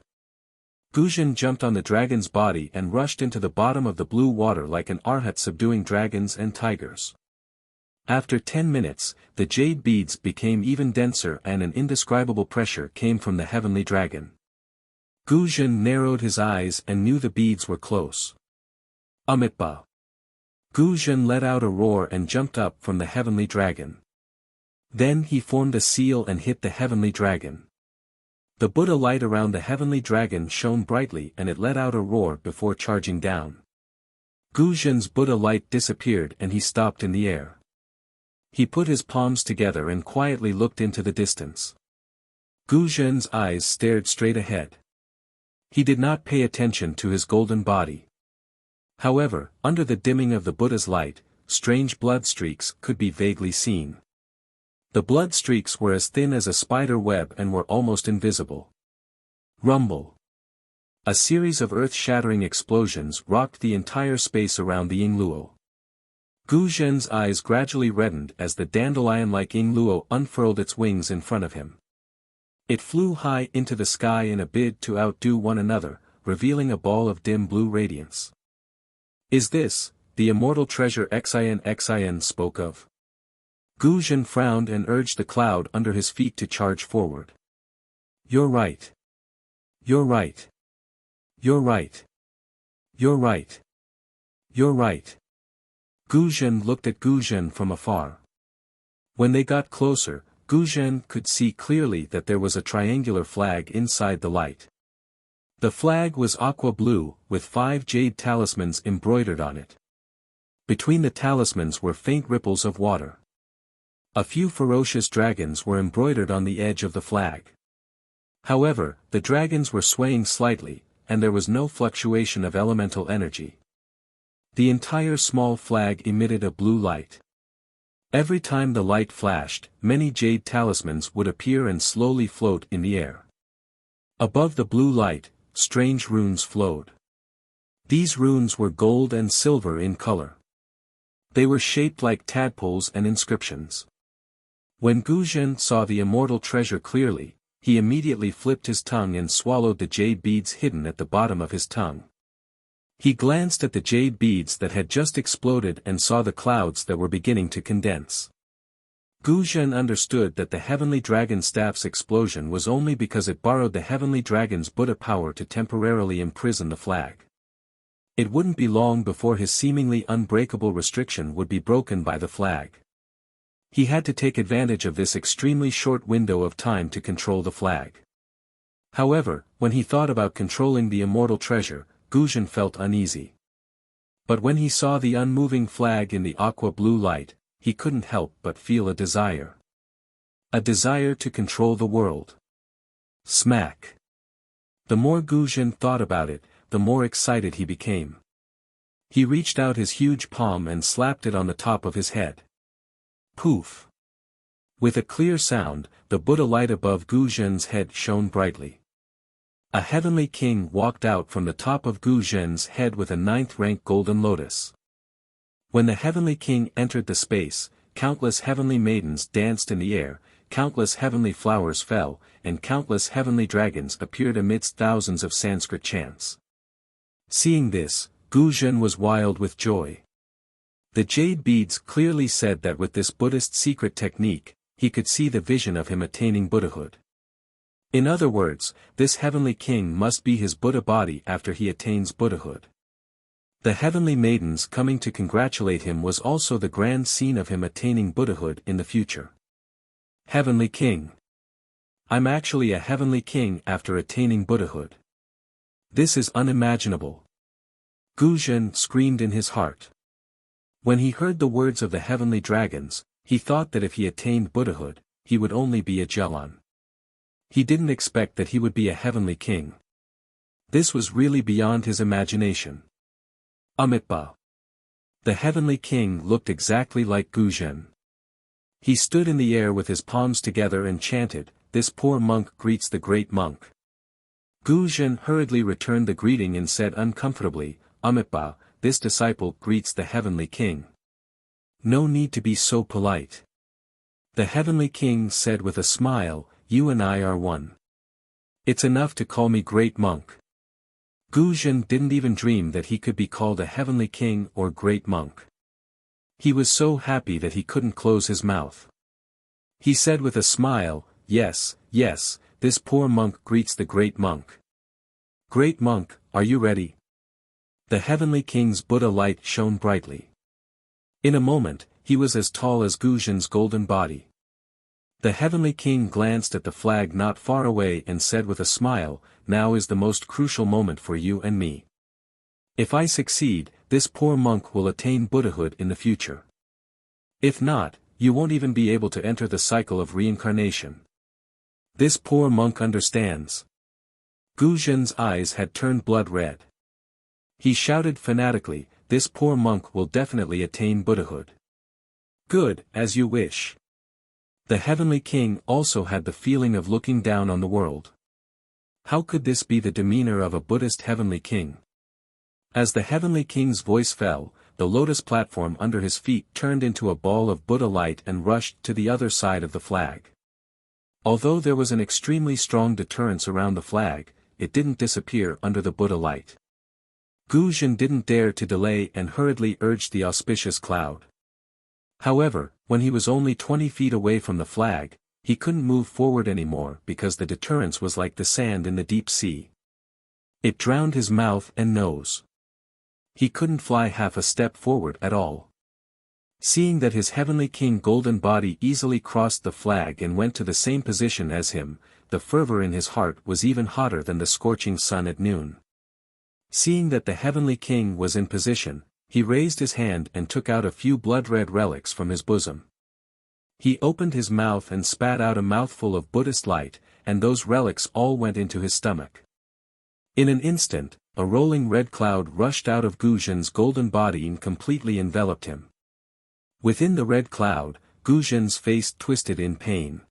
Guzhen jumped on the dragon's body and rushed into the bottom of the blue water like an arhat subduing dragons and tigers. After 10 minutes, the jade beads became even denser and an indescribable pressure came from the heavenly dragon. Guzhen narrowed his eyes and knew the beads were close. Amitba. Guzhen let out a roar and jumped up from the heavenly dragon. Then he formed a seal and hit the heavenly dragon. The Buddha light around the heavenly dragon shone brightly and it let out a roar before charging down. Guzhen's Buddha light disappeared and he stopped in the air. He put his palms together and quietly looked into the distance. Guzhen's eyes stared straight ahead. He did not pay attention to his golden body. However, under the dimming of the Buddha's light, strange blood streaks could be vaguely seen. The blood streaks were as thin as a spider web and were almost invisible. Rumble. A series of earth-shattering explosions rocked the entire space around the Ing Luo. Guzhen's eyes gradually reddened as the dandelion-like Ing Luo unfurled its wings in front of him. It flew high into the sky in a bid to outdo one another, revealing a ball of dim blue radiance. Is this, the immortal treasure Xin spoke of? Guzhen frowned and urged the cloud under his feet to charge forward. You're right. You're right. You're right. You're right. You're right. Guzhen looked at Guzhen from afar. When they got closer, Guzhen could see clearly that there was a triangular flag inside the light. The flag was aqua blue, with 5 jade talismans embroidered on it. Between the talismans were faint ripples of water. A few ferocious dragons were embroidered on the edge of the flag. However, the dragons were swaying slightly, and there was no fluctuation of elemental energy. The entire small flag emitted a blue light. Every time the light flashed, many jade talismans would appear and slowly float in the air. Above the blue light, strange runes flowed. These runes were gold and silver in color. They were shaped like tadpoles and inscriptions. When Guzhen saw the immortal treasure clearly, he immediately flipped his tongue and swallowed the jade beads hidden at the bottom of his tongue. He glanced at the jade beads that had just exploded and saw the clouds that were beginning to condense. Guzhen understood that the heavenly dragon staff's explosion was only because it borrowed the heavenly dragon's Buddha power to temporarily imprison the flag. It wouldn't be long before his seemingly unbreakable restriction would be broken by the flag. He had to take advantage of this extremely short window of time to control the flag. However, when he thought about controlling the immortal treasure, Guzhen felt uneasy. But when he saw the unmoving flag in the aqua blue light, he couldn't help but feel a desire. A desire to control the world. Smack. The more Guzhen thought about it, the more excited he became. He reached out his huge palm and slapped it on the top of his head. Poof. With a clear sound, the Buddha light above Guzhen's head shone brightly. A heavenly king walked out from the top of Guzhen's head with a 9th-rank golden lotus. When the heavenly king entered the space, countless heavenly maidens danced in the air, countless heavenly flowers fell, and countless heavenly dragons appeared amidst thousands of Sanskrit chants. Seeing this, Guzhen was wild with joy. The jade beads clearly said that with this Buddhist secret technique, he could see the vision of him attaining Buddhahood. In other words, this heavenly king must be his Buddha body after he attains Buddhahood. The heavenly maidens coming to congratulate him was also the grand scene of him attaining Buddhahood in the future. Heavenly King. I'm actually a heavenly king after attaining Buddhahood. This is unimaginable. Guzhen screamed in his heart. When he heard the words of the heavenly dragons, he thought that if he attained Buddhahood, he would only be a Jelan. He didn't expect that he would be a heavenly king. This was really beyond his imagination. Amitba. The heavenly king looked exactly like Guzhen. He stood in the air with his palms together and chanted, "This poor monk greets the great monk." Guzhen hurriedly returned the greeting and said uncomfortably, "Amitba, this disciple greets the heavenly king. No need to be so polite." The heavenly king said with a smile, "You and I are one. It's enough to call me great monk." Guzhen didn't even dream that he could be called a heavenly king or great monk. He was so happy that he couldn't close his mouth. He said with a smile, "Yes, yes, this poor monk greets the great monk. Great monk, are you ready?" The heavenly king's Buddha light shone brightly. In a moment, he was as tall as Guzhen's golden body. The heavenly king glanced at the flag not far away and said with a smile, "Now is the most crucial moment for you and me. If I succeed, this poor monk will attain Buddhahood in the future. If not, you won't even be able to enter the cycle of reincarnation. This poor monk understands." Guzhen's eyes had turned blood red. He shouted fanatically, "This poor monk will definitely attain Buddhahood." "Good, as you wish." The heavenly king also had the feeling of looking down on the world. How could this be the demeanor of a Buddhist heavenly king? As the heavenly king's voice fell, the lotus platform under his feet turned into a ball of Buddha light and rushed to the other side of the flag. Although there was an extremely strong deterrence around the flag, it didn't disappear under the Buddha light. Guzhen didn't dare to delay and hurriedly urged the auspicious cloud. However, when he was only 20 feet away from the flag, he couldn't move forward anymore because the deterrence was like the sand in the deep sea. It drowned his mouth and nose. He couldn't fly half a step forward at all. Seeing that his heavenly king golden body easily crossed the flag and went to the same position as him, the fervor in his heart was even hotter than the scorching sun at noon. Seeing that the heavenly king was in position, he raised his hand and took out a few blood-red relics from his bosom. He opened his mouth and spat out a mouthful of Buddhist light, and those relics all went into his stomach. In an instant, a rolling red cloud rushed out of Guzhen's golden body and completely enveloped him. Within the red cloud, Guzhen's face twisted in pain.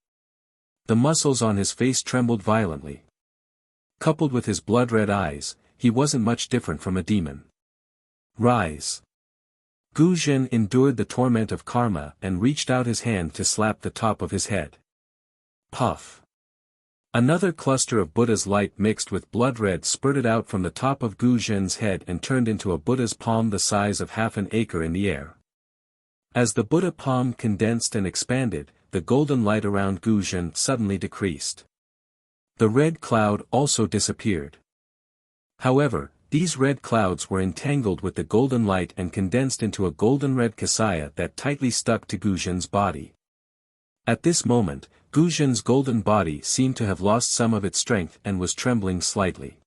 The muscles on his face trembled violently. Coupled with his blood-red eyes, he wasn't much different from a demon. "Rise." Guzhen endured the torment of karma and reached out his hand to slap the top of his head. Puff. Another cluster of Buddha's light mixed with blood red spurted out from the top of Guzhen's head and turned into a Buddha's palm the size of half an acre in the air. As the Buddha palm condensed and expanded, the golden light around Guzhen suddenly decreased. The red cloud also disappeared. However, these red clouds were entangled with the golden light and condensed into a golden-red kasaya that tightly stuck to Guzhen's body. At this moment, Guzhen's golden body seemed to have lost some of its strength and was trembling slightly.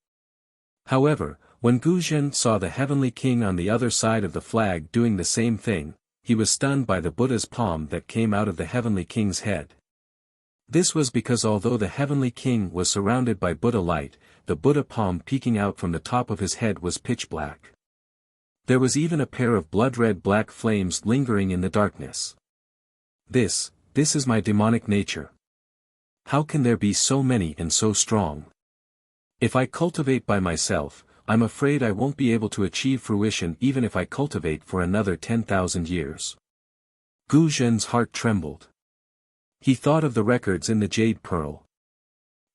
However, when Guzhen saw the heavenly king on the other side of the flag doing the same thing, he was stunned by the Buddha's palm that came out of the Heavenly King's head. This was because although the Heavenly King was surrounded by Buddha light, the Buddha palm peeking out from the top of his head was pitch black. There was even a pair of blood-red black flames lingering in the darkness. This is my demonic nature. How can there be so many and so strong? If I cultivate by myself, I'm afraid I won't be able to achieve fruition even if I cultivate for another 10,000 years. Gu Zhen's heart trembled. He thought of the records in the Jade Pearl.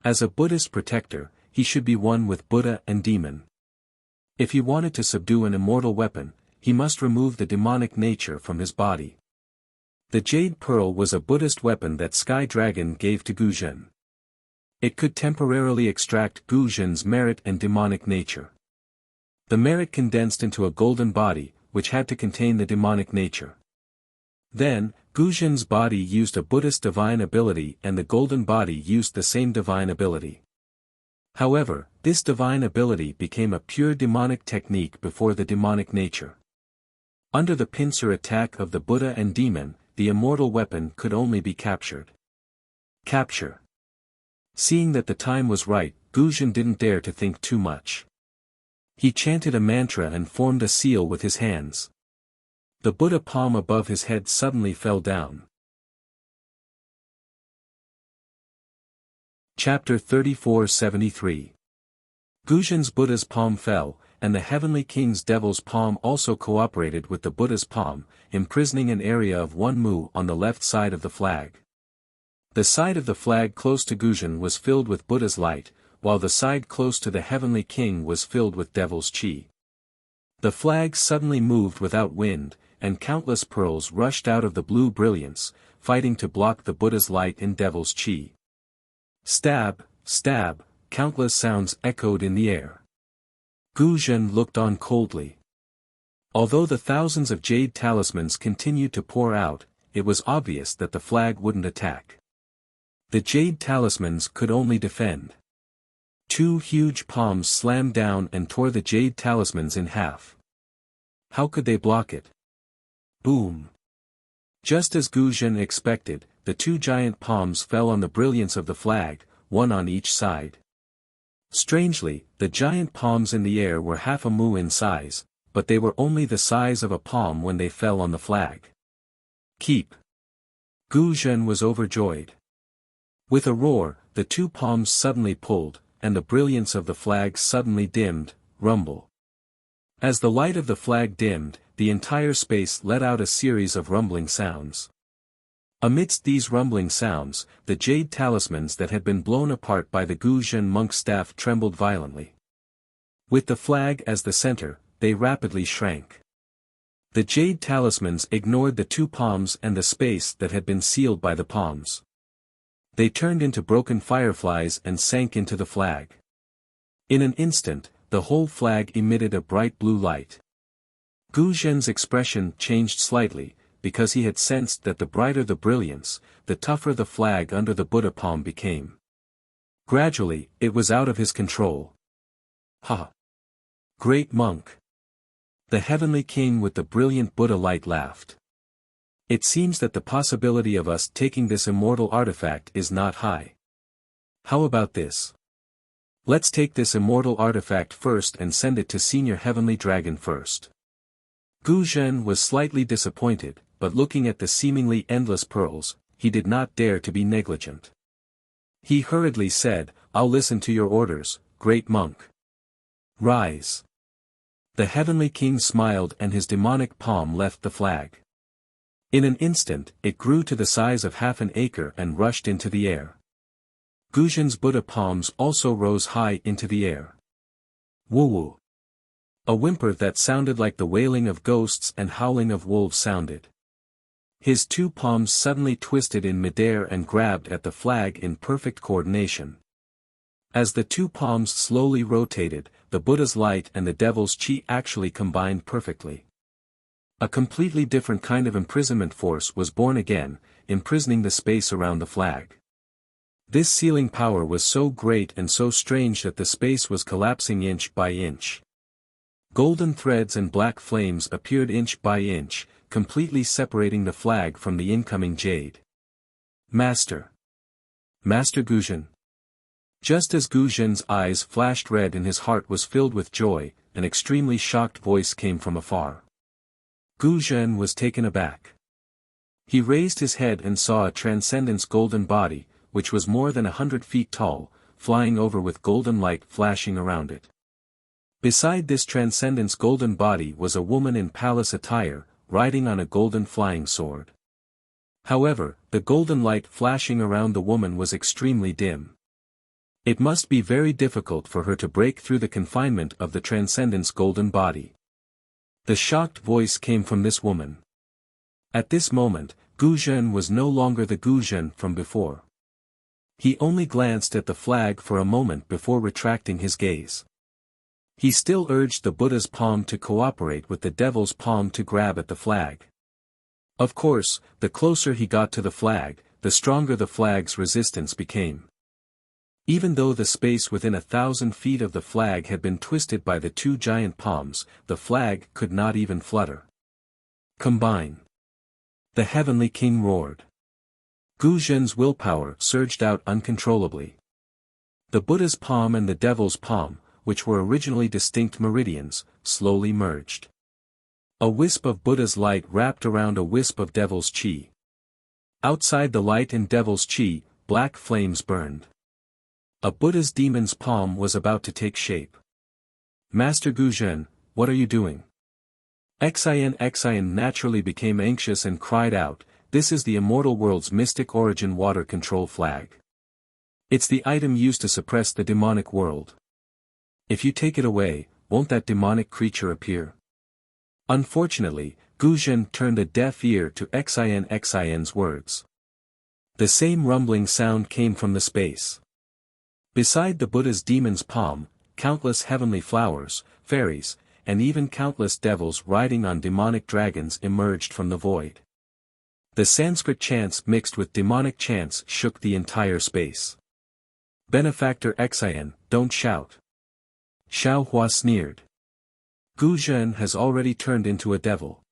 As a Buddhist protector, he should be one with Buddha and demon. If he wanted to subdue an immortal weapon, he must remove the demonic nature from his body. The Jade Pearl was a Buddhist weapon that Sky Dragon gave to Gu Zhen. It could temporarily extract Gu Zhen's merit and demonic nature. The merit condensed into a golden body, which had to contain the demonic nature. Then, Gu Zhen's body used a Buddhist divine ability and the golden body used the same divine ability. However, this divine ability became a pure demonic technique before the demonic nature. Under the pincer attack of the Buddha and demon, the immortal weapon could only be captured. Capture. Seeing that the time was right, Gu Zhen didn't dare to think too much. He chanted a mantra and formed a seal with his hands. The Buddha palm above his head suddenly fell down. Chapter 34-73. Gu Zhen's Buddha's palm fell, and the Heavenly King's Devil's palm also cooperated with the Buddha's palm, imprisoning an area of 1 mu on the left side of the flag. The side of the flag close to Gu Zhen was filled with Buddha's light, while the side close to the Heavenly King was filled with Devil's chi. The flag suddenly moved without wind, and countless pearls rushed out of the blue brilliance, fighting to block the Buddha's light and Devil's chi. Stab, stab, countless sounds echoed in the air. Gu Zhen looked on coldly. Although the thousands of jade talismans continued to pour out, it was obvious that the flag wouldn't attack. The jade talismans could only defend. 2 huge palms slammed down and tore the jade talismans in half. How could they block it? Boom! Just as Gu Zhen expected, the 2 giant palms fell on the brilliance of the flag, one on each side. Strangely, the giant palms in the air were half a mu in size, but they were only the size of a palm when they fell on the flag. Keep! Gu Zhen was overjoyed. With a roar, the 2 palms suddenly pulled, and the brilliance of the flag suddenly dimmed. Rumble. As the light of the flag dimmed, the entire space let out a series of rumbling sounds. Amidst these rumbling sounds, the jade talismans that had been blown apart by the Gu Zhen monk's staff trembled violently. With the flag as the center, they rapidly shrank. The jade talismans ignored the 2 palms and the space that had been sealed by the palms. They turned into broken fireflies and sank into the flag. In an instant, the whole flag emitted a bright blue light. Gu Zhen's expression changed slightly, because he had sensed that the brighter the brilliance, the tougher the flag under the Buddha palm became. Gradually, it was out of his control. Ha! Great monk! The Heavenly King with the brilliant Buddha light laughed. It seems that the possibility of us taking this immortal artifact is not high. How about this? Let's take this immortal artifact first and send it to Senior Heavenly Dragon first. Gu Zhen was slightly disappointed, but looking at the seemingly endless pearls, he did not dare to be negligent. He hurriedly said, "I'll listen to your orders, great monk. Rise." The Heavenly King smiled and his demonic palm left the flag. In an instant, it grew to the size of half an acre and rushed into the air. Gu Zhen's Buddha palms also rose high into the air. Woo-woo. A whimper that sounded like the wailing of ghosts and howling of wolves sounded. His 2 palms suddenly twisted in midair and grabbed at the flag in perfect coordination. As the 2 palms slowly rotated, the Buddha's light and the Devil's chi actually combined perfectly. A completely different kind of imprisonment force was born again, imprisoning the space around the flag. This sealing power was so great and so strange that the space was collapsing inch by inch. Golden threads and black flames appeared inch by inch, completely separating the flag from the incoming jade. Master! Master Guzhen! Just as Guzhen's eyes flashed red and his heart was filled with joy, an extremely shocked voice came from afar. Guzhen was taken aback. He raised his head and saw a transcendence golden body, which was more than 100 feet tall, flying over with golden light flashing around it. Beside this transcendence golden body was a woman in palace attire, riding on a golden flying sword. However, the golden light flashing around the woman was extremely dim. It must be very difficult for her to break through the confinement of the transcendence golden body. The shocked voice came from this woman. At this moment, Guzhen was no longer the Guzhen from before. He only glanced at the flag for a moment before retracting his gaze. He still urged the Buddha's palm to cooperate with the devil's palm to grab at the flag. Of course, the closer he got to the flag, the stronger the flag's resistance became. Even though the space within 1,000 feet of the flag had been twisted by the two giant palms, the flag could not even flutter. Combine! The Heavenly King roared. Guzhen's willpower surged out uncontrollably. The Buddha's palm and the devil's palm, which were originally distinct meridians, slowly merged. A wisp of Buddha's light wrapped around a wisp of devil's chi. Outside the light and devil's chi, black flames burned. A Buddha's demon's palm was about to take shape. Master Guzhen, what are you doing? Xian naturally became anxious and cried out, "This is the immortal world's mystic origin water control flag. It's the item used to suppress the demonic world. If you take it away, won't that demonic creature appear?" Unfortunately, Guzhen turned a deaf ear to Xian's words. The same rumbling sound came from the space. Beside the Buddha's demon's palm, countless heavenly flowers, fairies, and even countless devils riding on demonic dragons emerged from the void. The Sanskrit chants mixed with demonic chants shook the entire space. Benefactor Xian, don't shout. Xiao Hua sneered. Guzhen has already turned into a devil.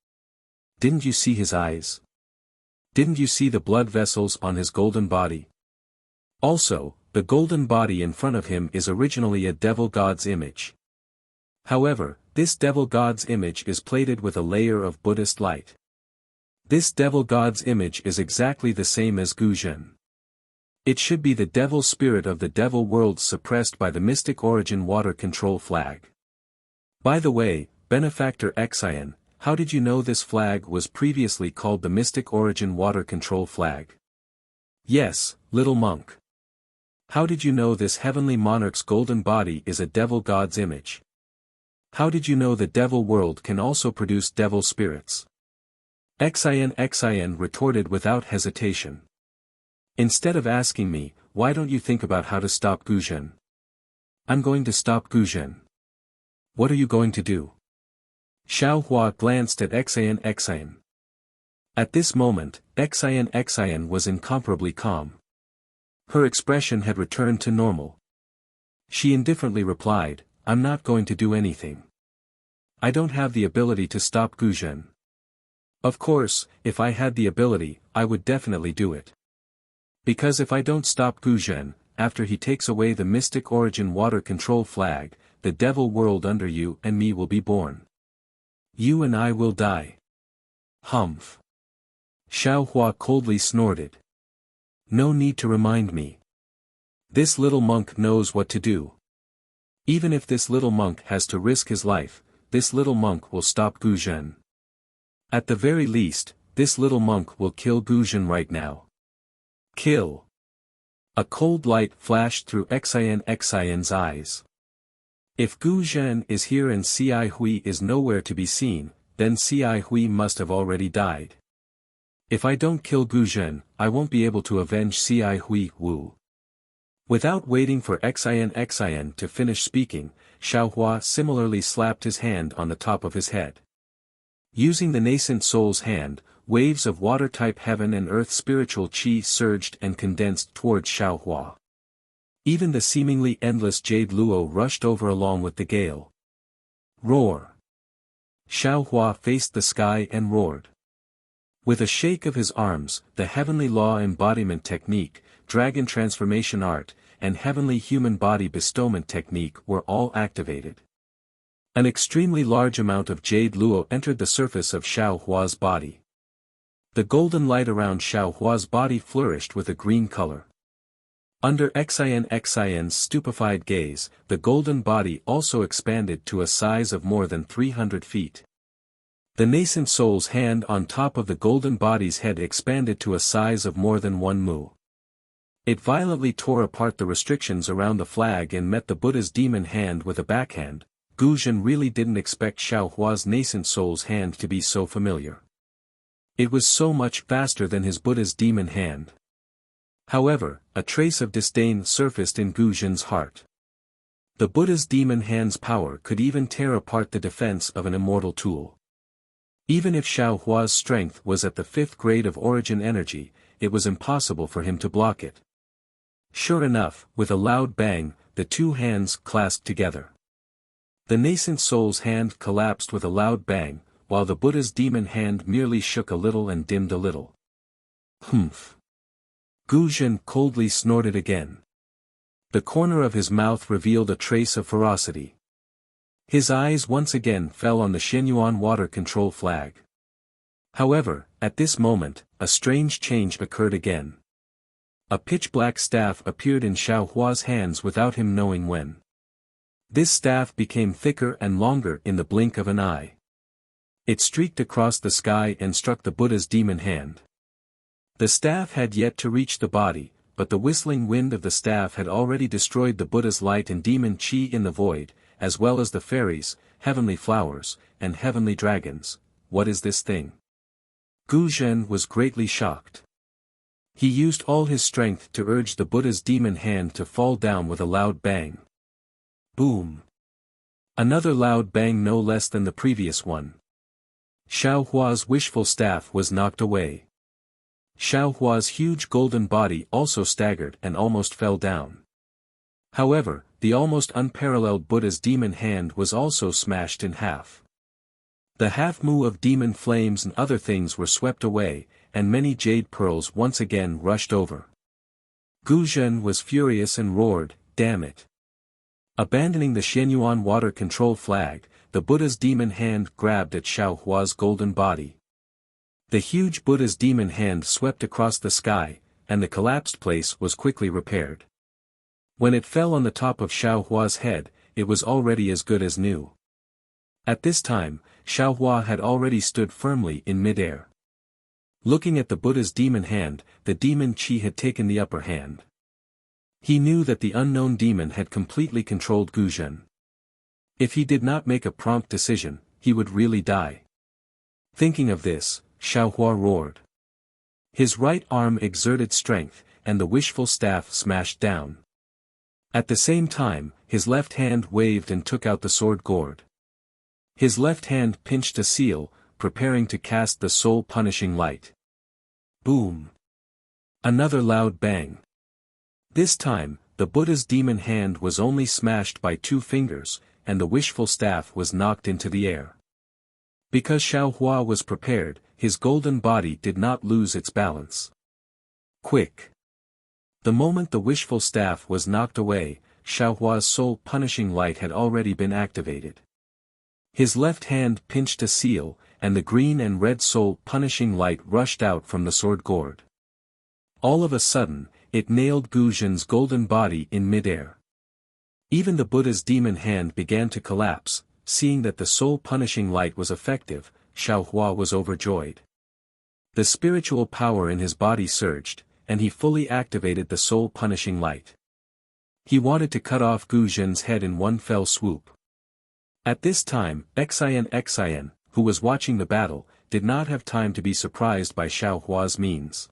Didn't you see his eyes? Didn't you see the blood vessels on his golden body? Also, the golden body in front of him is originally a devil god's image. However, this devil god's image is plated with a layer of Buddhist light. This devil god's image is exactly the same as Guzhen. It should be the devil spirit of the devil world suppressed by the mystic origin water control flag. By the way, Benefactor Xian, how did you know this flag was previously called the mystic origin water control flag? Yes, little monk. How did you know this heavenly monarch's golden body is a devil god's image? How did you know the devil world can also produce devil spirits? Xian retorted without hesitation. Instead of asking me, why don't you think about how to stop Guzhen? I'm going to stop Guzhen. What are you going to do? Xiao Hua glanced at Xian. At this moment, Xian was incomparably calm. Her expression had returned to normal. She indifferently replied, I'm not going to do anything. I don't have the ability to stop Guzhen. Of course, if I had the ability, I would definitely do it. Because if I don't stop Guzhen, after he takes away the mystic origin water control flag, the devil world under you and me will be born. You and I will die. Humph. Xiao Hua coldly snorted. No need to remind me. This little monk knows what to do. Even if this little monk has to risk his life, this little monk will stop Guzhen. At the very least, this little monk will kill Guzhen right now. Kill. A cold light flashed through Xian's eyes. If Guzhen is here and Ci Hui is nowhere to be seen, then Ci Hui must have already died. If I don't kill Guzhen, I won't be able to avenge Ci Hui Wu. Without waiting for Xian to finish speaking, Xiao Hua similarly slapped his hand on the top of his head. Using the nascent soul's hand, waves of water-type heaven and earth spiritual chi surged and condensed towards Xiao Hua. Even the seemingly endless jade luo rushed over along with the gale. Roar! Xiao Hua faced the sky and roared. With a shake of his arms, the heavenly law embodiment technique, dragon transformation art, and heavenly human body bestowment technique were all activated. An extremely large amount of jade luo entered the surface of Xiao Hua's body. The golden light around Xiao Hua's body flourished with a green color. Under Xin's stupefied gaze, the golden body also expanded to a size of more than 300 feet. The nascent soul's hand on top of the golden body's head expanded to a size of more than 1 mu. It violently tore apart the restrictions around the flag and met the Buddha's demon hand with a backhand. Guzhen really didn't expect Xiao Hua's nascent soul's hand to be so familiar. It was so much faster than his Buddha's demon hand. However, a trace of disdain surfaced in Guzhen's heart. The Buddha's demon hand's power could even tear apart the defense of an immortal tool. Even if Xiao Hua's strength was at the 5th grade of origin energy, it was impossible for him to block it. Sure enough, with a loud bang, the two hands clasped together. The nascent soul's hand collapsed with a loud bang, while the Buddha's demon hand merely shook a little and dimmed a little. Humph! Guzhen coldly snorted again. The corner of his mouth revealed a trace of ferocity. His eyes once again fell on the Shenyuan water control flag. However, at this moment, a strange change occurred again. A pitch-black staff appeared in Xiao Hua's hands without him knowing when. This staff became thicker and longer in the blink of an eye. It streaked across the sky and struck the Buddha's demon hand. The staff had yet to reach the body, but the whistling wind of the staff had already destroyed the Buddha's light and demon chi in the void, as well as the fairies, heavenly flowers, and heavenly dragons. What is this thing? Guzhen was greatly shocked. He used all his strength to urge the Buddha's demon hand to fall down with a loud bang. Boom! Another loud bang no less than the previous one. Xiao Hua's wishful staff was knocked away. Xiao Hua's huge golden body also staggered and almost fell down. However, the almost unparalleled Buddha's demon hand was also smashed in half. The half-mu of demon flames and other things were swept away, and many jade pearls once again rushed over. Guzhen was furious and roared, "Damn it!" Abandoning the Shenyuan water control flag, the Buddha's demon hand grabbed at Xiao Hua's golden body. The huge Buddha's demon hand swept across the sky, and the collapsed place was quickly repaired. When it fell on the top of Xiao Hua's head, it was already as good as new. At this time, Xiao Hua had already stood firmly in midair. Looking at the Buddha's demon hand, the demon chi had taken the upper hand. He knew that the unknown demon had completely controlled Guzhen. If he did not make a prompt decision, he would really die. Thinking of this, Xiao Hua roared. His right arm exerted strength, and the wishful staff smashed down. At the same time, his left hand waved and took out the sword gourd. His left hand pinched a seal, preparing to cast the soul-punishing light. Boom! Another loud bang. This time, the Buddha's demon hand was only smashed by 2 fingers, and the wishful staff was knocked into the air. Because Xiao Hua was prepared, his golden body did not lose its balance. Quick! The moment the wishful staff was knocked away, Xiao Hua's soul-punishing light had already been activated. His left hand pinched a seal, and the green and red soul-punishing light rushed out from the sword gourd. All of a sudden, it nailed Guzhen's golden body in midair. Even the Buddha's demon hand began to collapse. Seeing that the soul-punishing light was effective, Xiao Hua was overjoyed. The spiritual power in his body surged, and he fully activated the soul-punishing light. He wanted to cut off Guzhen's head in one fell swoop. At this time, Xin, who was watching the battle, did not have time to be surprised by Xiao Hua's means.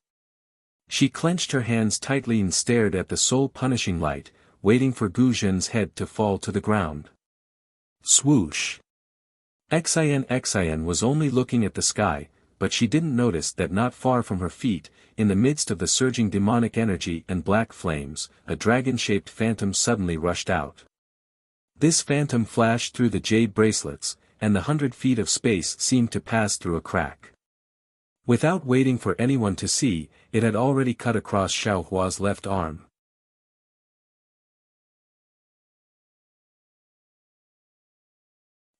She clenched her hands tightly and stared at the soul-punishing light, waiting for Guzhen's head to fall to the ground. Swoosh! Xin was only looking at the sky, but she didn't notice that not far from her feet, in the midst of the surging demonic energy and black flames, a dragon-shaped phantom suddenly rushed out. This phantom flashed through the jade bracelets, and the 100 feet of space seemed to pass through a crack. Without waiting for anyone to see, it had already cut across Xiaohua's left arm.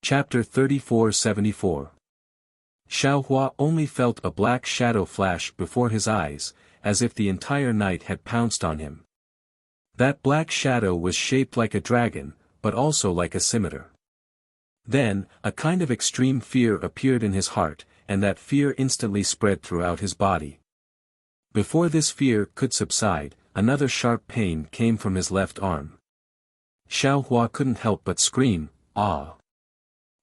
Chapter 3474. Xiaohua only felt a black shadow flash before his eyes, as if the entire night had pounced on him. That black shadow was shaped like a dragon, but also like a scimitar. Then, a kind of extreme fear appeared in his heart, and that fear instantly spread throughout his body. Before this fear could subside, another sharp pain came from his left arm. Xiaohua couldn't help but scream, "Ah!"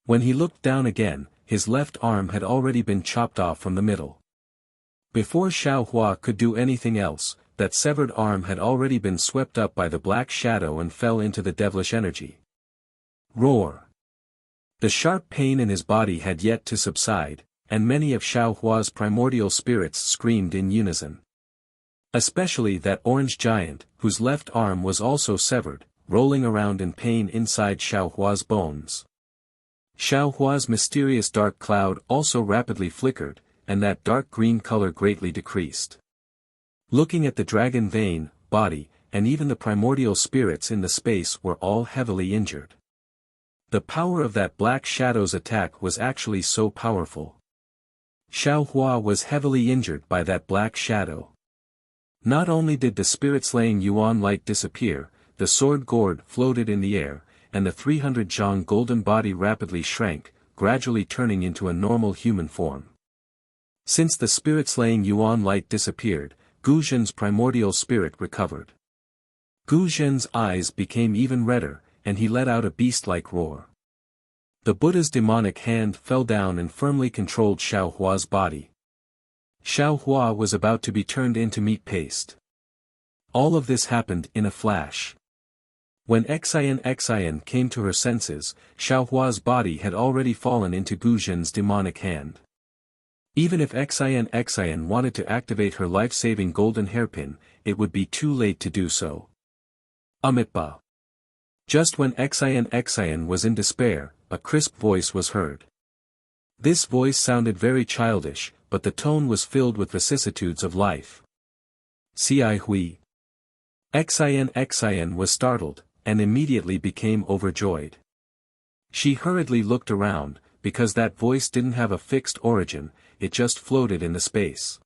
When he looked down again, his left arm had already been chopped off from the middle. Before Xiaohua could do anything else, that severed arm had already been swept up by the black shadow and fell into the devilish energy. Roar! The sharp pain in his body had yet to subside, and many of Xiaohua's primordial spirits screamed in unison. Especially that orange giant, whose left arm was also severed, rolling around in pain inside Xiaohua's bones. Xiaohua's mysterious dark cloud also rapidly flickered, and that dark green color greatly decreased. Looking at the dragon vein, body, and even the primordial spirits in the space were all heavily injured. The power of that black shadow's attack was actually so powerful. Xiaohua was heavily injured by that black shadow. Not only did the spirit-slaying Yuan light disappear, the sword gourd floated in the air, and the 300 zhang golden body rapidly shrank, gradually turning into a normal human form. Since the spirit-slaying Yuan light disappeared, Gu Zhen's primordial spirit recovered. Gu Zhen's eyes became even redder, and he let out a beast-like roar. The Buddha's demonic hand fell down and firmly controlled Xiaohua's body. Xiaohua was about to be turned into meat paste. All of this happened in a flash. When Xian came to her senses, Xiaohua's body had already fallen into Gu Zhen's demonic hand. Even if Xian wanted to activate her life-saving golden hairpin, it would be too late to do so. Amitba. Just when Xian was in despair, a crisp voice was heard. This voice sounded very childish, but the tone was filled with vicissitudes of life. Ci Hui. Xian was startled, and immediately became overjoyed. She hurriedly looked around, because that voice didn't have a fixed origin, it just floated in the space.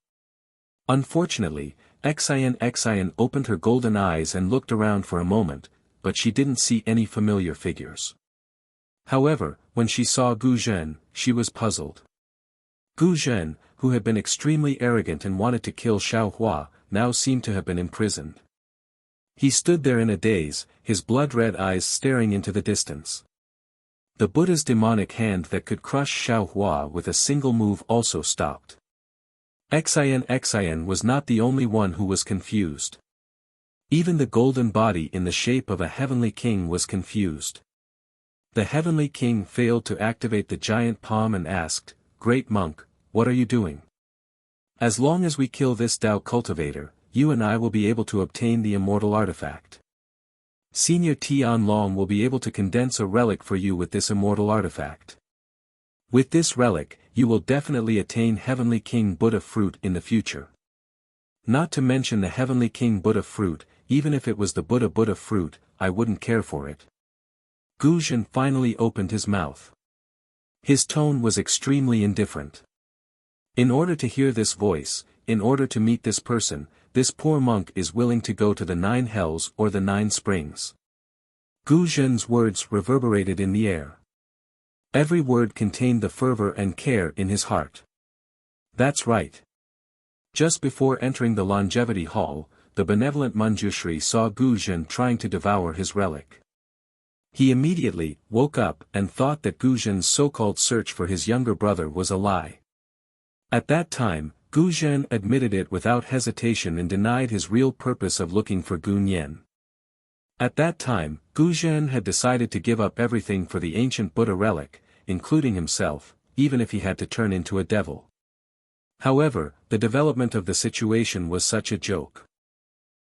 Unfortunately, Xian opened her golden eyes and looked around for a moment, but she didn't see any familiar figures. However, when she saw Gu Zhen, she was puzzled. Gu Zhen, who had been extremely arrogant and wanted to kill Xiaohua, now seemed to have been imprisoned. He stood there in a daze, his blood-red eyes staring into the distance. The Buddha's demonic hand that could crush Xiaohua with a single move also stopped. Xian was not the only one who was confused. Even the golden body in the shape of a heavenly king was confused. The heavenly king failed to activate the giant palm and asked, "Great monk, what are you doing? As long as we kill this Tao cultivator, you and I will be able to obtain the immortal artifact. Senior Tian Long will be able to condense a relic for you with this immortal artifact. With this relic, you will definitely attain Heavenly King Buddha fruit in the future. Not to mention the Heavenly King Buddha fruit, even if it was the Buddha fruit, I wouldn't care for it." Gu Zhen finally opened his mouth. His tone was extremely indifferent. In order to hear this voice, in order to meet this person, this poor monk is willing to go to the 9 hells or the 9 springs. Gu Zhen's words reverberated in the air. Every word contained the fervor and care in his heart. That's right. Just before entering the longevity hall, the benevolent Manjushri saw Gu Zhen trying to devour his relic. He immediately woke up and thought that Gu Zhen's so-called search for his younger brother was a lie. At that time, Gu Zhen admitted it without hesitation and denied his real purpose of looking for Gu Nian. At that time, Gu Zhen had decided to give up everything for the ancient Buddha relic, including himself, even if he had to turn into a devil. However, the development of the situation was such a joke.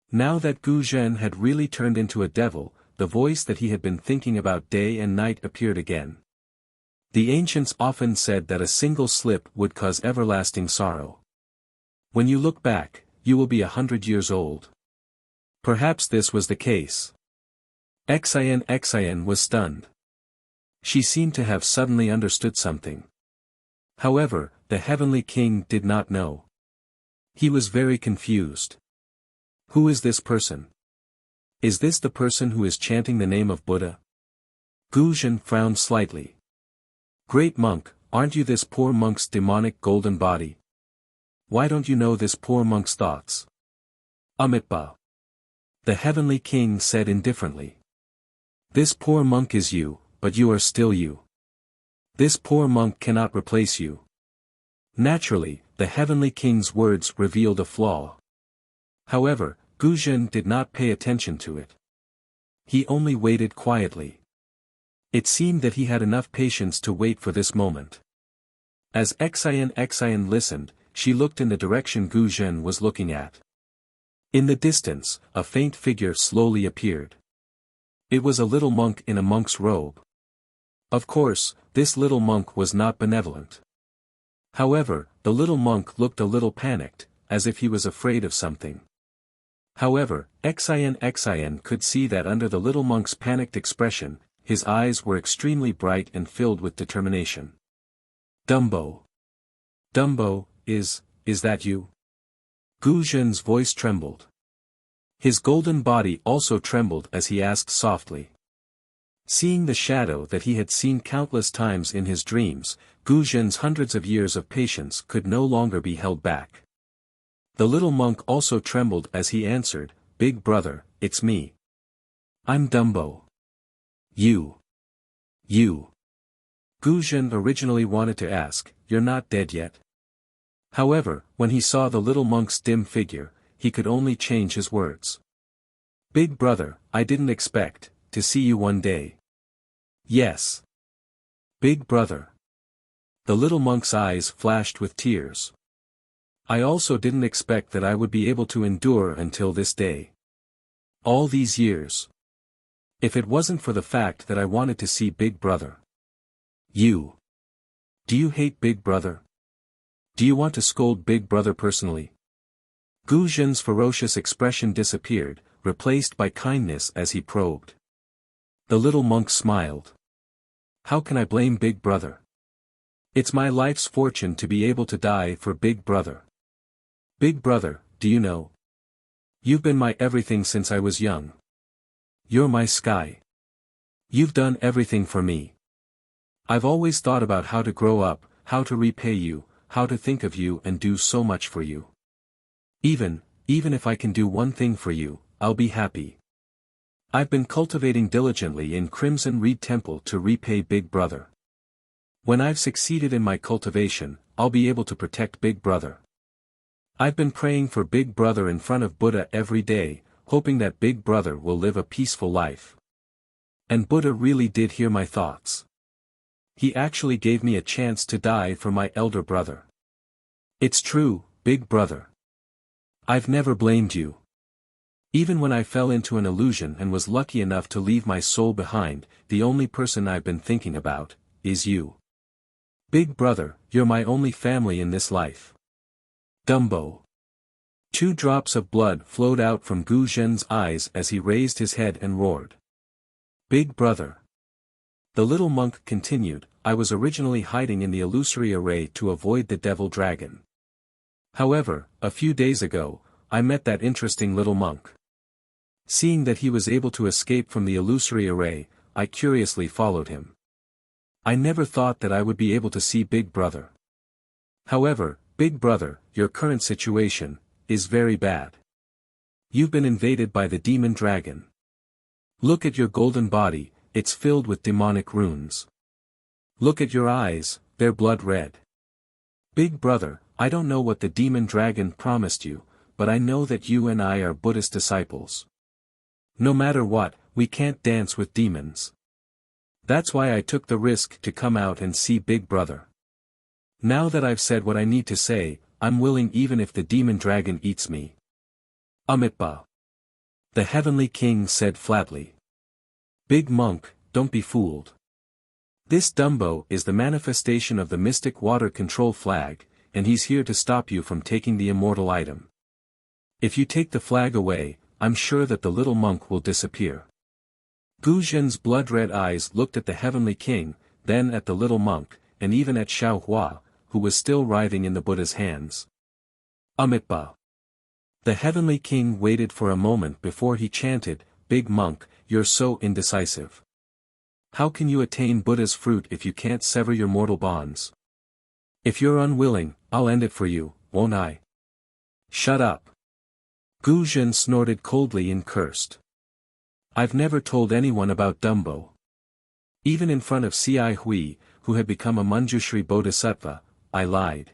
Now that Gu Zhen had really turned into a devil, the voice that he had been thinking about day and night appeared again. The ancients often said that a single slip would cause everlasting sorrow. When you look back, you will be 100 years old. Perhaps this was the case. Xian was stunned. She seemed to have suddenly understood something. However, the Heavenly King did not know. He was very confused. Who is this person? Is this the person who is chanting the name of Buddha? Gu Zhen frowned slightly. Great monk, aren't you this poor monk's demonic golden body? Why don't you know this poor monk's thoughts? Amitabha. The Heavenly King said indifferently. This poor monk is you, but you are still you. This poor monk cannot replace you. Naturally, the Heavenly King's words revealed a flaw. However, Gu Zhen did not pay attention to it. He only waited quietly. It seemed that he had enough patience to wait for this moment. As Xian listened, she looked in the direction Gu Zhen was looking at. In the distance, a faint figure slowly appeared. It was a little monk in a monk's robe. Of course, this little monk was not benevolent. However, the little monk looked a little panicked, as if he was afraid of something. However, Xian could see that under the little monk's panicked expression, his eyes were extremely bright and filled with determination. Dumbo. Dumbo, is that you? Gu Zhen's voice trembled. His golden body also trembled as he asked softly. Seeing the shadow that he had seen countless times in his dreams, Gu Zhen's hundreds of years of patience could no longer be held back. The little monk also trembled as he answered, Big brother, it's me. I'm Dumbo. You. Gu Zhen originally wanted to ask, you're not dead yet? However, when he saw the little monk's dim figure, he could only change his words. Big brother, I didn't expect to see you one day. Yes. Big brother. The little monk's eyes flashed with tears. I also didn't expect that I would be able to endure until this day. All these years. If it wasn't for the fact that I wanted to see Big brother. You. Do you hate Big brother? Do you want to scold Big brother personally? Gu Zhen's ferocious expression disappeared, replaced by kindness as he probed. The little monk smiled. How can I blame Big brother? It's my life's fortune to be able to die for Big brother. Big brother, do you know? You've been my everything since I was young. You're my sky. You've done everything for me. I've always thought about how to grow up, how to repay you, how to think of you and do so much for you. Even if I can do one thing for you, I'll be happy. I've been cultivating diligently in Crimson Reed Temple to repay Big brother. When I've succeeded in my cultivation, I'll be able to protect Big brother. I've been praying for Big brother in front of Buddha every day, hoping that Big brother will live a peaceful life. And Buddha really did hear my thoughts. He actually gave me a chance to die for my elder brother. It's true, Big brother. I've never blamed you. Even when I fell into an illusion and was lucky enough to leave my soul behind, the only person I've been thinking about is you. Big brother, you're my only family in this life. Dumbo. 2 drops of blood flowed out from Gu Zhen's eyes as he raised his head and roared. Big brother. The little monk continued, I was originally hiding in the illusory array to avoid the devil dragon. However, a few days ago, I met that interesting little monk. Seeing that he was able to escape from the illusory array, I curiously followed him. I never thought that I would be able to see Big brother. However, Big brother, your current situation is very bad. You've been invaded by the demon dragon. Look at your golden body, it's filled with demonic runes. Look at your eyes, they're blood red. Big brother, I don't know what the demon dragon promised you, but I know that you and I are Buddhist disciples. No matter what, we can't dance with demons. That's why I took the risk to come out and see Big brother. Now that I've said what I need to say, I'm willing even if the demon dragon eats me. Amitabha. The Heavenly King said flatly. Big monk, don't be fooled. This Dumbo is the manifestation of the mystic water control flag, and he's here to stop you from taking the immortal item. If you take the flag away, I'm sure that the little monk will disappear. Gu Zhen's blood-red eyes looked at the heavenly king, then at the little monk, and even at Xiao Hua, who was still writhing in the Buddha's hands. Amitabha. The heavenly king waited for a moment before he chanted, "Big monk, you're so indecisive. How can you attain Buddha's fruit if you can't sever your mortal bonds? If you're unwilling, I'll end it for you, won't I?" "Shut up." Gu Zhen snorted coldly and cursed. "I've never told anyone about Dumbo. Even in front of Ci Hui, who had become a Manjushri Bodhisattva, I lied.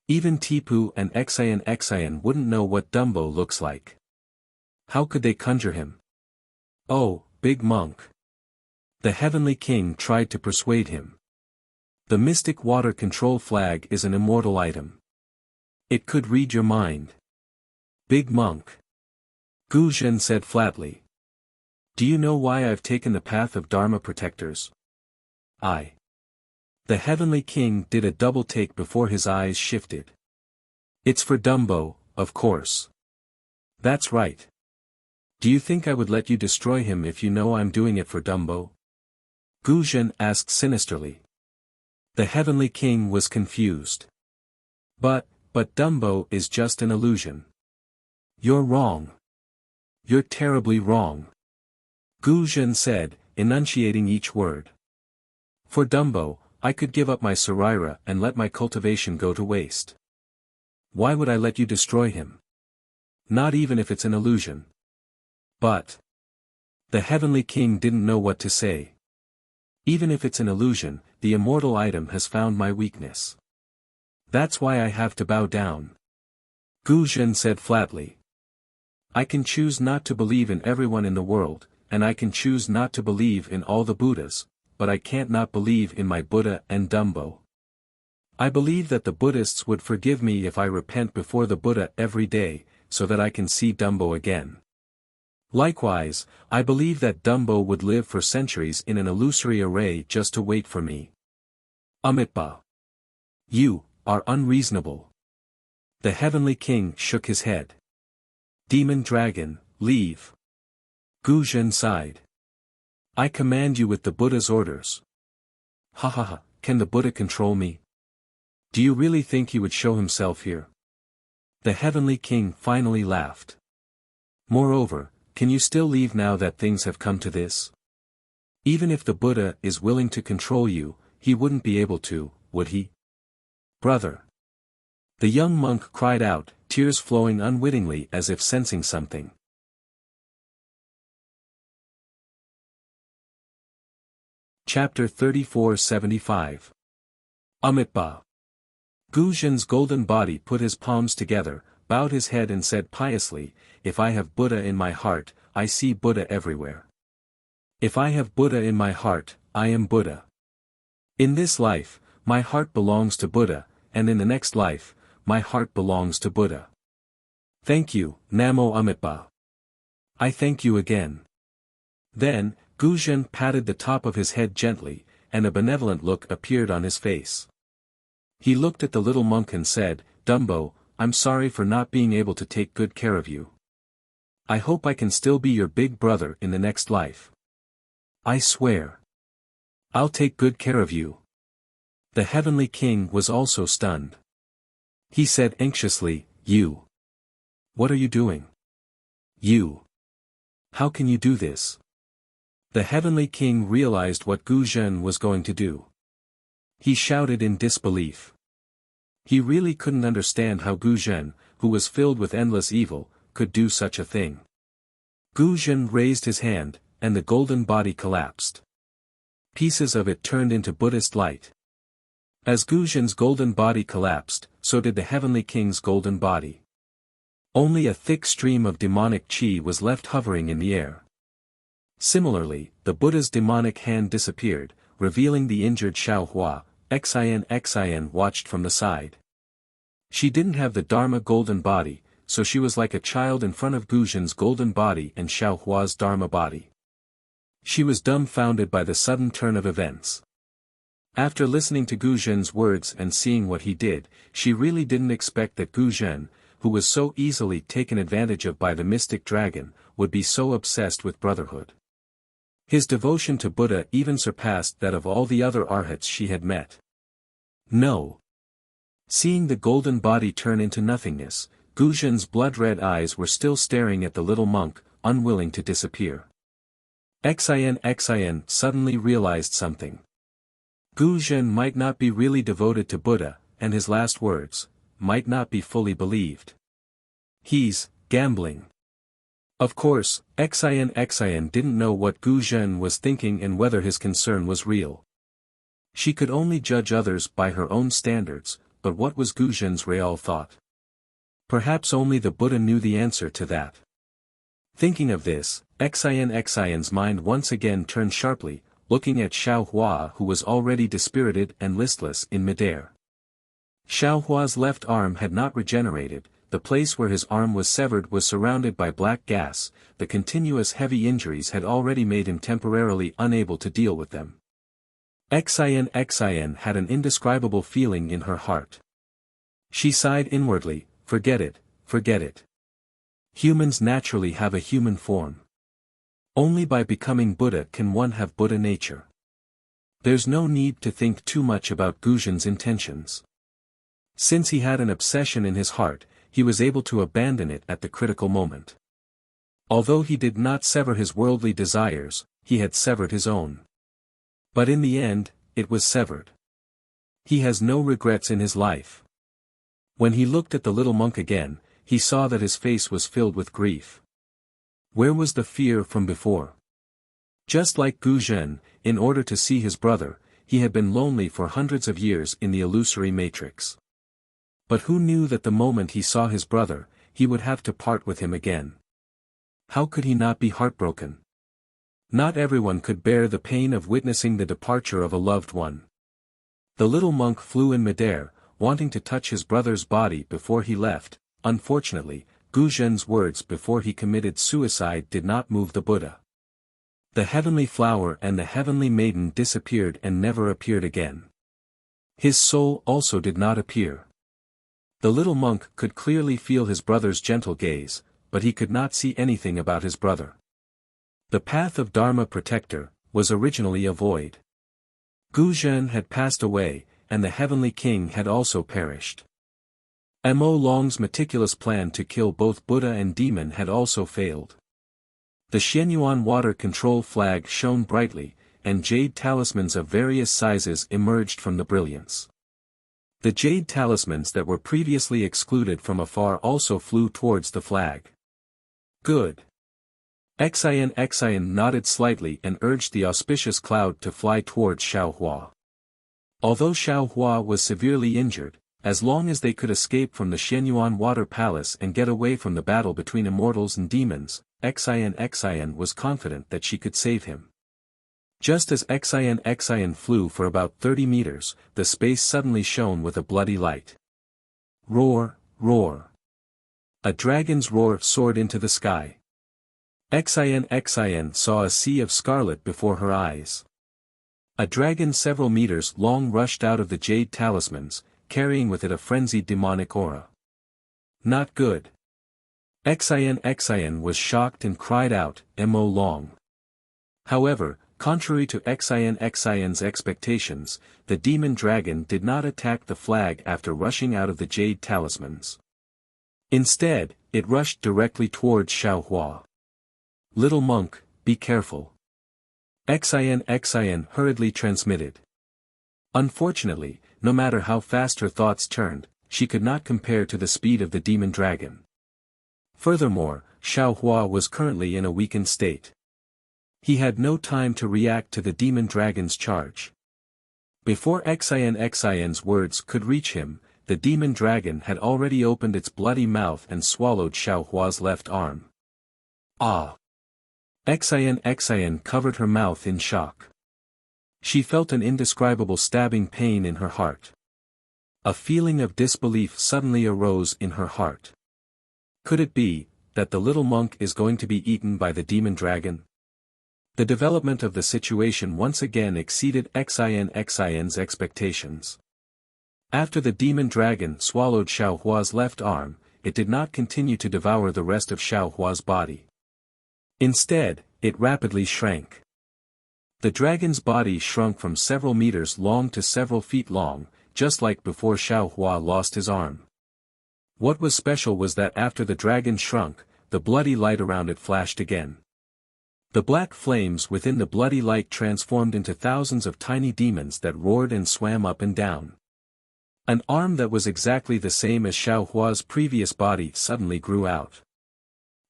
Even Tipu and Xian wouldn't know what Dumbo looks like. How could they conjure him?" "Oh, big monk." The heavenly king tried to persuade him. "The mystic water control flag is an immortal item. It could read your mind." "Big monk," Gu Zhen said flatly. "Do you know why I've taken the path of Dharma protectors? The heavenly king did a double take before his eyes shifted. "It's for Dumbo, of course." "That's right. Do you think I would let you destroy him if you know I'm doing it for Dumbo?" Gu Zhen asked sinisterly. The heavenly king was confused. But Dumbo is just an illusion." "You're wrong. You're terribly wrong," Gu Zhen said, enunciating each word. "For Dumbo, I could give up my Sarira and let my cultivation go to waste. Why would I let you destroy him? Not even if it's an illusion." "But..." The heavenly king didn't know what to say. "Even if it's an illusion, the immortal item has found my weakness. That's why I have to bow down," Gu Zhen said flatly. "I can choose not to believe in everyone in the world, and I can choose not to believe in all the Buddhas, but I can't not believe in my Buddha and Dumbo. I believe that the Buddhists would forgive me if I repent before the Buddha every day, so that I can see Dumbo again. Likewise, I believe that Dumbo would live for centuries in an illusory array just to wait for me." "Amitabha. You are unreasonable." The heavenly king shook his head. "Demon dragon, leave." Gu Zhen sighed. "I command you with the Buddha's orders." "Ha ha ha, can the Buddha control me? Do you really think he would show himself here?" The heavenly king finally laughed. "Moreover, can you still leave now that things have come to this? Even if the Buddha is willing to control you, he wouldn't be able to, would he?" "Brother." The young monk cried out, tears flowing unwittingly as if sensing something. Chapter 3475. Amitabha. Gu Zhen's golden body put his palms together, bowed his head and said piously, "If I have Buddha in my heart, I see Buddha everywhere. If I have Buddha in my heart, I am Buddha. In this life, my heart belongs to Buddha, and in the next life, my heart belongs to Buddha. Thank you, Namo Amitabha. I thank you again." Then, Gu Zhen patted the top of his head gently, and a benevolent look appeared on his face. He looked at the little monk and said, "Dumbo, I'm sorry for not being able to take good care of you. I hope I can still be your big brother in the next life. I swear. I'll take good care of you." The heavenly king was also stunned. He said anxiously, "You. What are you doing? You. How can you do this?" The heavenly king realized what Gu Zhen was going to do. He shouted in disbelief. He really couldn't understand how Gu Zhen, who was filled with endless evil, could do such a thing. Gu Zhen raised his hand, and the golden body collapsed. Pieces of it turned into Buddhist light. As Gu Zhen's golden body collapsed, so did the heavenly king's golden body. Only a thick stream of demonic chi was left hovering in the air. Similarly, the Buddha's demonic hand disappeared, revealing the injured Xiao Hua. Xian watched from the side. She didn't have the Dharma golden body, so she was like a child in front of Gu Zhen's golden body and Xiao Hua's Dharma body. She was dumbfounded by the sudden turn of events. After listening to Gu Zhen's words and seeing what he did, she really didn't expect that Gu Zhen, who was so easily taken advantage of by the mystic dragon, would be so obsessed with brotherhood. His devotion to Buddha even surpassed that of all the other arhats she had met. No. Seeing the golden body turn into nothingness, Gu Zhen's blood-red eyes were still staring at the little monk, unwilling to disappear. Xin suddenly realized something. Gu Zhen might not be really devoted to Buddha, and his last words might not be fully believed. He's gambling. Of course, Xin didn't know what Gu Zhen was thinking and whether his concern was real. She could only judge others by her own standards, but what was Gu Zhen's real thought? Perhaps only the Buddha knew the answer to that. Thinking of this, Xin's mind once again turned sharply, looking at Xiao Hua, who was already dispirited and listless in midair. Xiao Hua's left arm had not regenerated, the place where his arm was severed was surrounded by black gas, the continuous heavy injuries had already made him temporarily unable to deal with them. Xin had an indescribable feeling in her heart. She sighed inwardly, forget it, forget it. Humans naturally have a human form. Only by becoming Buddha can one have Buddha nature. There's no need to think too much about Gu Zhen's intentions. Since he had an obsession in his heart, he was able to abandon it at the critical moment. Although he did not sever his worldly desires, he had severed his own. But in the end, it was severed. He has no regrets in his life. When he looked at the little monk again, he saw that his face was filled with grief. Where was the fear from before? Just like Gu Zhen, in order to see his brother, he had been lonely for hundreds of years in the illusory matrix. But who knew that the moment he saw his brother, he would have to part with him again? How could he not be heartbroken? Not everyone could bear the pain of witnessing the departure of a loved one. The little monk flew in midair, wanting to touch his brother's body before he left. Unfortunately, Gu Zhen's words before he committed suicide did not move the Buddha. The heavenly flower and the heavenly maiden disappeared and never appeared again. His soul also did not appear. The little monk could clearly feel his brother's gentle gaze, but he could not see anything about his brother. The path of Dharma protector was originally a void. Gu Zhen had passed away, and the heavenly king had also perished. Mo Long's meticulous plan to kill both Buddha and demon had also failed. The Xianyuan water control flag shone brightly, and jade talismans of various sizes emerged from the brilliance. The jade talismans that were previously excluded from afar also flew towards the flag. Good. Xin nodded slightly and urged the auspicious cloud to fly towards Xiao Hua. Although Xiao Hua was severely injured, as long as they could escape from the Xianyuan water palace and get away from the battle between immortals and demons, Xin was confident that she could save him. Just as Xin flew for about 30 meters, the space suddenly shone with a bloody light. Roar, roar. A dragon's roar soared into the sky. Xin saw a sea of scarlet before her eyes. A dragon several meters long rushed out of the jade talismans, carrying with it a frenzied demonic aura. Not good. Xin was shocked and cried out, Mo Long. However, contrary to Xin's expectations, the demon dragon did not attack the flag after rushing out of the jade talismans. Instead, it rushed directly towards Xiao Hua. Little monk, be careful. Xin hurriedly transmitted. Unfortunately, no matter how fast her thoughts turned, she could not compare to the speed of the demon dragon. Furthermore, Xiao Hua was currently in a weakened state. He had no time to react to the demon dragon's charge. Before Xin's words could reach him, the demon dragon had already opened its bloody mouth and swallowed Xiao Hua's left arm. Ah! Xin covered her mouth in shock. She felt an indescribable stabbing pain in her heart. A feeling of disbelief suddenly arose in her heart. Could it be that the little monk is going to be eaten by the demon dragon? The development of the situation once again exceeded Xin's expectations. After the demon dragon swallowed Xiaohua's left arm, it did not continue to devour the rest of Xiaohua's body. Instead, it rapidly shrank. The dragon's body shrunk from several meters long to several feet long, just like before Xiaohua lost his arm. What was special was that after the dragon shrunk, the bloody light around it flashed again. The black flames within the bloody light transformed into thousands of tiny demons that roared and swam up and down. An arm that was exactly the same as Xiaohua's previous body suddenly grew out.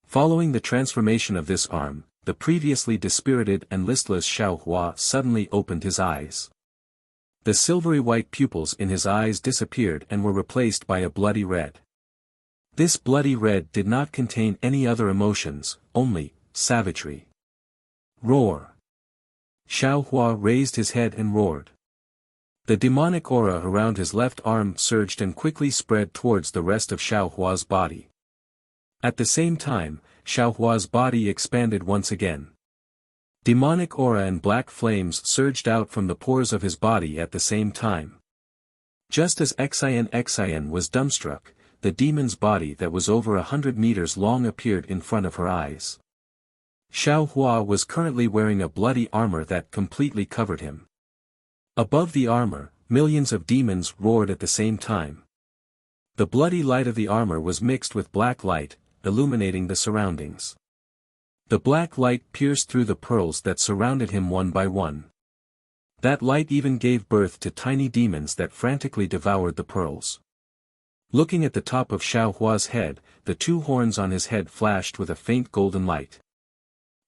Following the transformation of this arm, the previously dispirited and listless Xiaohua suddenly opened his eyes. The silvery white pupils in his eyes disappeared and were replaced by a bloody red. This bloody red did not contain any other emotions, only savagery. Roar! Xiaohua raised his head and roared. The demonic aura around his left arm surged and quickly spread towards the rest of Xiaohua's body. At the same time, Xiaohua's body expanded once again. Demonic aura and black flames surged out from the pores of his body at the same time. Just as Xin was dumbstruck, the demon's body that was over 100 meters long appeared in front of her eyes. Xiaohua was currently wearing a bloody armor that completely covered him. Above the armor, millions of demons roared at the same time. The bloody light of the armor was mixed with black light, illuminating the surroundings. The black light pierced through the pearls that surrounded him one by one. That light even gave birth to tiny demons that frantically devoured the pearls. Looking at the top of Xiaohua's head, the two horns on his head flashed with a faint golden light.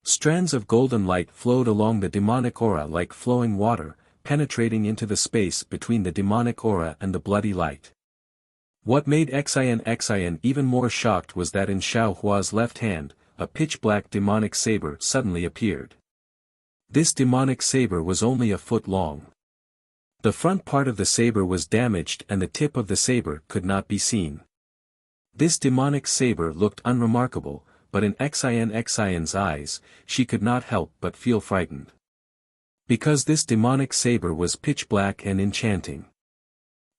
Strands of golden light flowed along the demonic aura like flowing water, penetrating into the space between the demonic aura and the bloody light. What made Xin even more shocked was that in Xiaohua's left hand, a pitch-black demonic saber suddenly appeared. This demonic saber was only a foot long. The front part of the saber was damaged and the tip of the saber could not be seen. This demonic saber looked unremarkable, but in Xin's eyes, she could not help but feel frightened. Because this demonic saber was pitch-black and enchanting.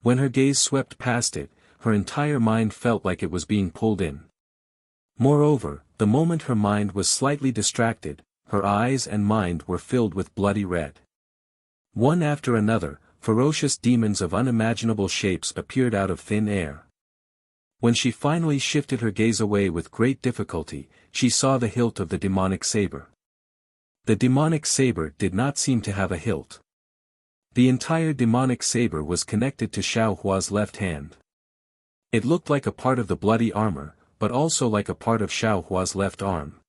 When her gaze swept past it, her entire mind felt like it was being pulled in. Moreover, the moment her mind was slightly distracted, her eyes and mind were filled with bloody red. One after another, ferocious demons of unimaginable shapes appeared out of thin air. When she finally shifted her gaze away with great difficulty, she saw the hilt of the demonic saber. The demonic saber did not seem to have a hilt. The entire demonic saber was connected to Xiaohua's left hand. It looked like a part of the bloody armor, but also like a part of Xiaohua's left arm.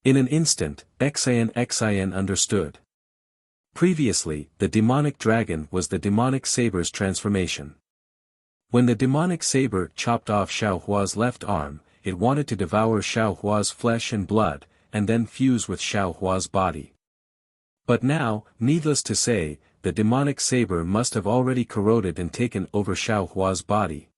In an instant, Xin understood. Previously, the demonic dragon was the demonic saber's transformation. When the demonic saber chopped off Xiaohua's left arm, it wanted to devour Xiaohua's flesh and blood, and then fuse with Xiaohua's body. But now, needless to say, the demonic saber must have already corroded and taken over Xiaohua's body.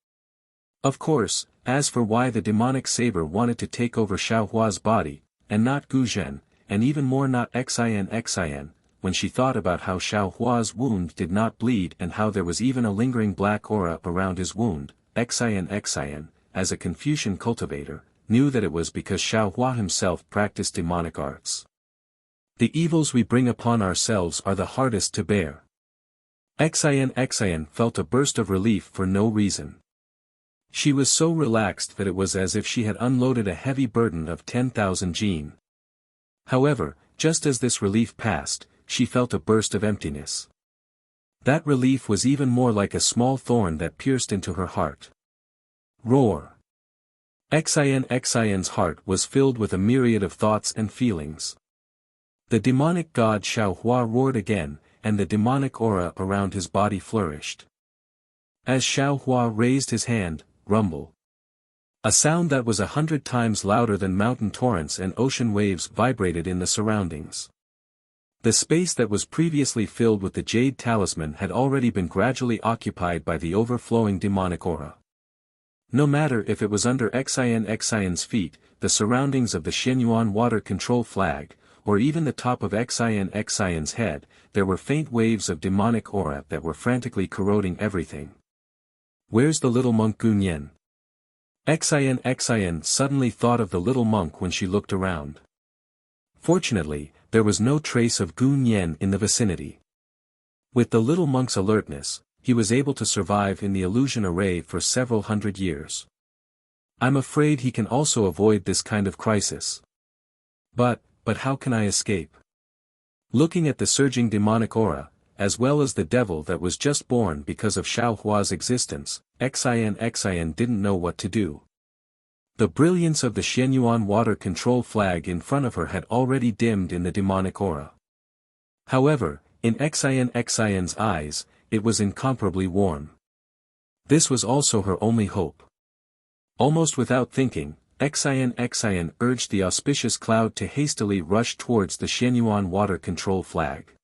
Of course, as for why the demonic saber wanted to take over Xiaohua's body, and not Guzhen, and even more not Xin, when she thought about how Xiaohua's wound did not bleed and how there was even a lingering black aura around his wound, Xin, as a Confucian cultivator, knew that it was because Xiaohua himself practiced demonic arts. The evils we bring upon ourselves are the hardest to bear. Xin felt a burst of relief for no reason. She was so relaxed that it was as if she had unloaded a heavy burden of 10,000 jin. However, just as this relief passed, she felt a burst of emptiness. That relief was even more like a small thorn that pierced into her heart. Roar! Xin's heart was filled with a myriad of thoughts and feelings. The demonic god Xiaohua roared again, and the demonic aura around his body flourished. As Xiaohua raised his hand, rumble. A sound that was 100 times louder than mountain torrents and ocean waves vibrated in the surroundings. The space that was previously filled with the jade talisman had already been gradually occupied by the overflowing demonic aura. No matter if it was under Xin's feet, the surroundings of the Xianyuan water control flag, or even the top of Xian's head, there were faint waves of demonic aura that were frantically corroding everything. Where's the little monk Gunyan? Xian suddenly thought of the little monk when she looked around. Fortunately, there was no trace of Gunyan in the vicinity. With the little monk's alertness, he was able to survive in the illusion array for several hundred years. I'm afraid he can also avoid this kind of crisis. But how can I escape? Looking at the surging demonic aura, as well as the devil that was just born because of Xiaohua's existence, Xian didn't know what to do. The brilliance of the Xianyuan water control flag in front of her had already dimmed in the demonic aura. However, in Xian's eyes, it was incomparably warm. This was also her only hope. Almost without thinking, Xian urged the auspicious cloud to hastily rush towards the Xianyuan water control flag.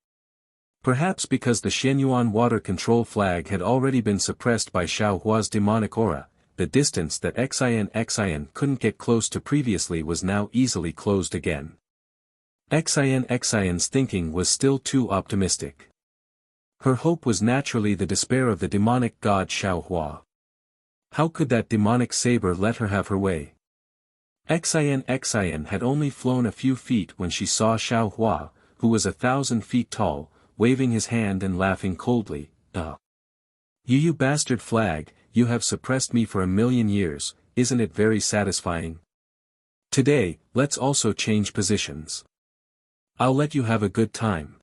Perhaps because the Xianyuan water control flag had already been suppressed by Xiaohua's demonic aura, the distance that Xian couldn't get close to previously was now easily closed again. Xian's thinking was still too optimistic. Her hope was naturally the despair of the demonic god Xiaohua. How could that demonic saber let her have her way? Xian had only flown a few feet when she saw Xiaohua, who was 1,000 feet tall, waving his hand and laughing coldly. You bastard flag, you have suppressed me for 1,000,000 years, isn't it very satisfying? Today, let's also change positions. I'll let you have a good time.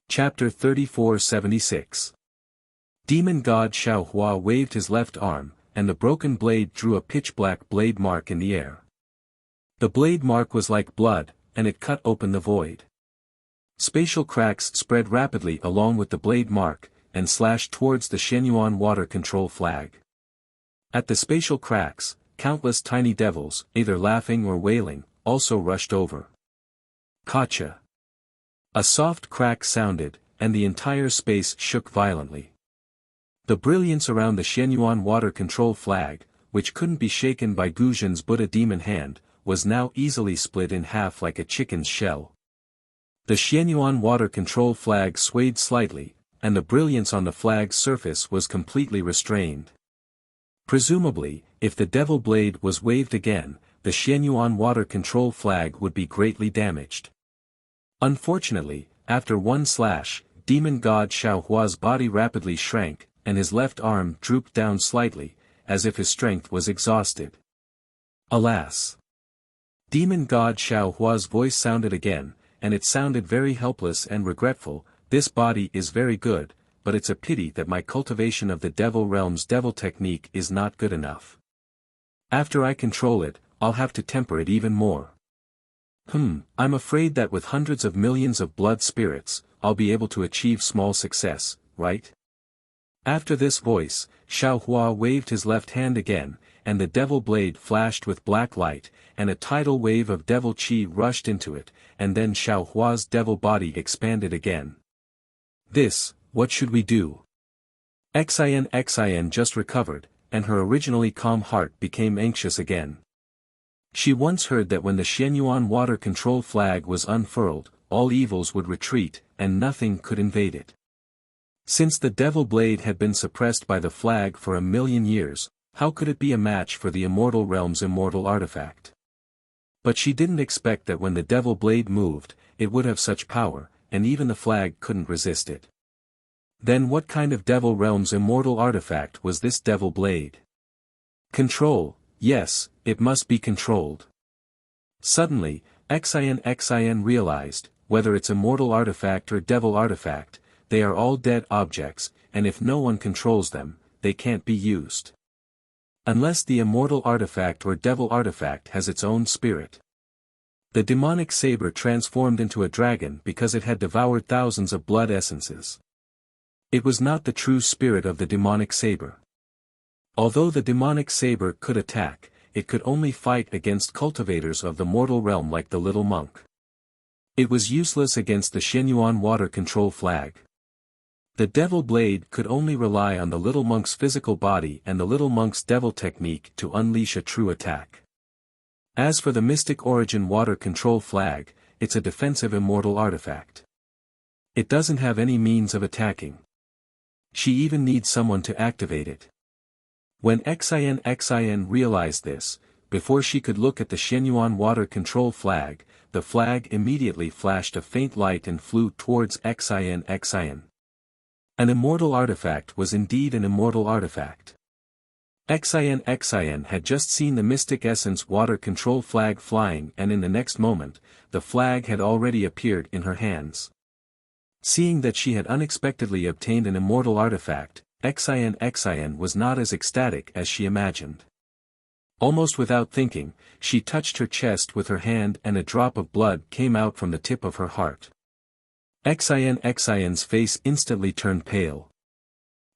Chapter 3476. Demon god Xiaohua waved his left arm, and the broken blade drew a pitch-black blade mark in the air. The blade mark was like blood, and it cut open the void. Spatial cracks spread rapidly along with the blade mark, and slashed towards the Xianyuan water control flag. At the spatial cracks, countless tiny devils, either laughing or wailing, also rushed over. Gotcha! A soft crack sounded, and the entire space shook violently. The brilliance around the Xianyuan water control flag, which couldn't be shaken by Guzhen's Buddha demon hand, was now easily split in half like a chicken's shell. The Xianyuan water control flag swayed slightly, and the brilliance on the flag's surface was completely restrained. Presumably, if the devil blade was waved again, the Xianyuan water control flag would be greatly damaged. Unfortunately, after one slash, demon god Xiaohua's body rapidly shrank, and his left arm drooped down slightly, as if his strength was exhausted. Alas! Demon god Xiaohua's voice sounded again, and it sounded very helpless and regretful. This body is very good, but it's a pity that my cultivation of the devil realm's devil technique is not good enough. After I control it, I'll have to temper it even more. I'm afraid that with hundreds of millions of blood spirits, I'll be able to achieve small success, right? After this voice, Xiaohua waved his left hand again, and the devil blade flashed with black light, and a tidal wave of devil chi rushed into it, and then Xiaohua's devil body expanded again. What should we do? Xian just recovered, and her originally calm heart became anxious again. She once heard that when the Xianyuan water control flag was unfurled, all evils would retreat, and nothing could invade it. Since the devil blade had been suppressed by the flag for 1,000,000 years, how could it be a match for the immortal realm's immortal artifact? But she didn't expect that when the devil blade moved, it would have such power, and even the flag couldn't resist it. Then what kind of devil realm's immortal artifact was this devil blade? Control, yes, it must be controlled. Suddenly, Xian realized, whether it's immortal artifact or devil artifact, they are all dead objects, and if no one controls them, they can't be used. Unless the immortal artifact or devil artifact has its own spirit. The demonic saber transformed into a dragon because it had devoured thousands of blood essences. It was not the true spirit of the demonic saber. Although the demonic saber could attack, it could only fight against cultivators of the mortal realm like the little monk. It was useless against the Xianyuan water control flag. The devil blade could only rely on the little monk's physical body and the little monk's devil technique to unleash a true attack. As for the Mystic Origin Water Control Flag, it's a defensive immortal artifact. It doesn't have any means of attacking. She even needs someone to activate it. When Xin realized this, before she could look at the Shenyuan Water Control Flag, the flag immediately flashed a faint light and flew towards Xin. An immortal artifact was indeed an immortal artifact. Xin had just seen the Mystic Essence Water Control Flag flying, and in the next moment, the flag had already appeared in her hands. Seeing that she had unexpectedly obtained an immortal artifact, Xin was not as ecstatic as she imagined. Almost without thinking, she touched her chest with her hand and a drop of blood came out from the tip of her heart. Xin's face instantly turned pale.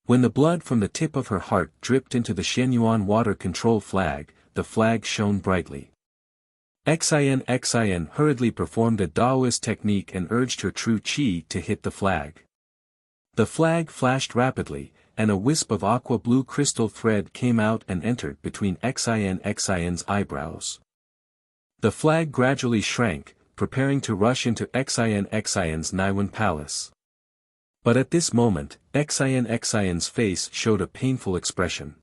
When the blood from the tip of her heart dripped into the Shenyuan Water Control Flag, the flag shone brightly. Xin hurriedly performed a Daoist technique and urged her true qi to hit the flag. The flag flashed rapidly, and a wisp of aqua-blue crystal thread came out and entered between Xin's eyebrows. The flag gradually shrank, preparing to rush into Xin's Naiwan palace. But at this moment, Xin's face showed a painful expression.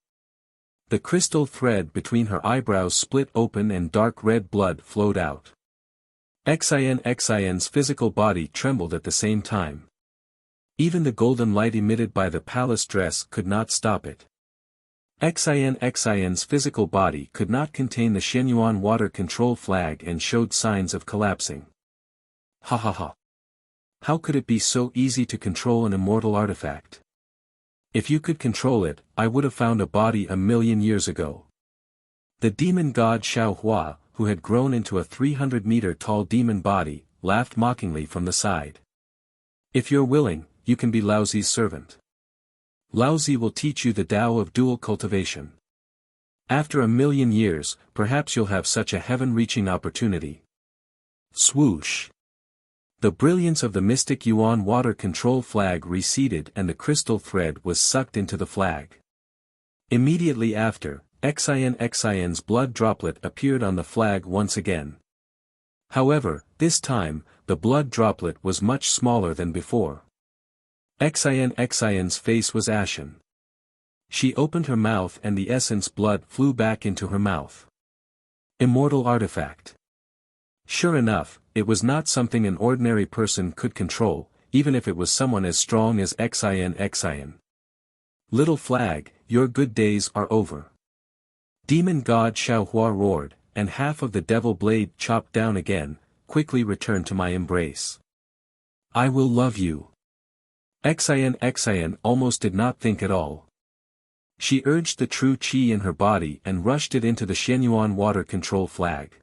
The crystal thread between her eyebrows split open and dark red blood flowed out. Xin's physical body trembled at the same time. Even the golden light emitted by the palace dress could not stop it. Xin's physical body could not contain the Shenyuan Water Control Flag and showed signs of collapsing. Ha ha ha. How could it be so easy to control an immortal artifact? If you could control it, I would have found a body 1,000,000 years ago. The demon god Xiaohua, who had grown into a 300-meter-tall demon body, laughed mockingly from the side. If you're willing, you can be Laozi's servant. Laozi will teach you the Tao of dual cultivation. After 1,000,000 years, perhaps you'll have such a heaven-reaching opportunity. Swoosh! The brilliance of the Mystic Yuan Water Control Flag receded and the crystal thread was sucked into the flag. Immediately after, Xin's blood droplet appeared on the flag once again. However, this time, the blood droplet was much smaller than before. Xin's face was ashen. She opened her mouth and the essence blood flew back into her mouth. Immortal artifact. Sure enough, it was not something an ordinary person could control, even if it was someone as strong as Xin. Little flag, your good days are over. Demon god Xiaohua roared, and half of the devil blade chopped down again. Quickly return to my embrace. I will love you. Xin almost did not think at all. She urged the true qi in her body and rushed it into the Shenyuan Water Control Flag.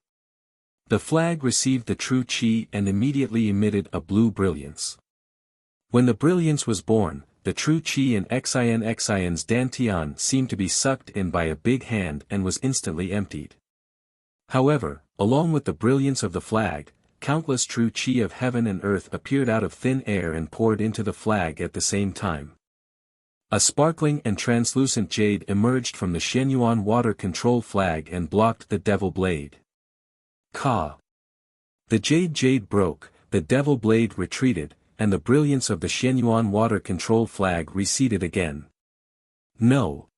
The flag received the true qi and immediately emitted a blue brilliance. When the brilliance was born, the true qi in Xin's dantian seemed to be sucked in by a big hand and was instantly emptied. However, along with the brilliance of the flag, countless true qi of heaven and earth appeared out of thin air and poured into the flag at the same time. A sparkling and translucent jade emerged from the Shenyuan Water Control Flag and blocked the devil blade. Ka. The jade broke, the devil blade retreated, and the brilliance of the Shenyuan Water Control Flag receded again. No.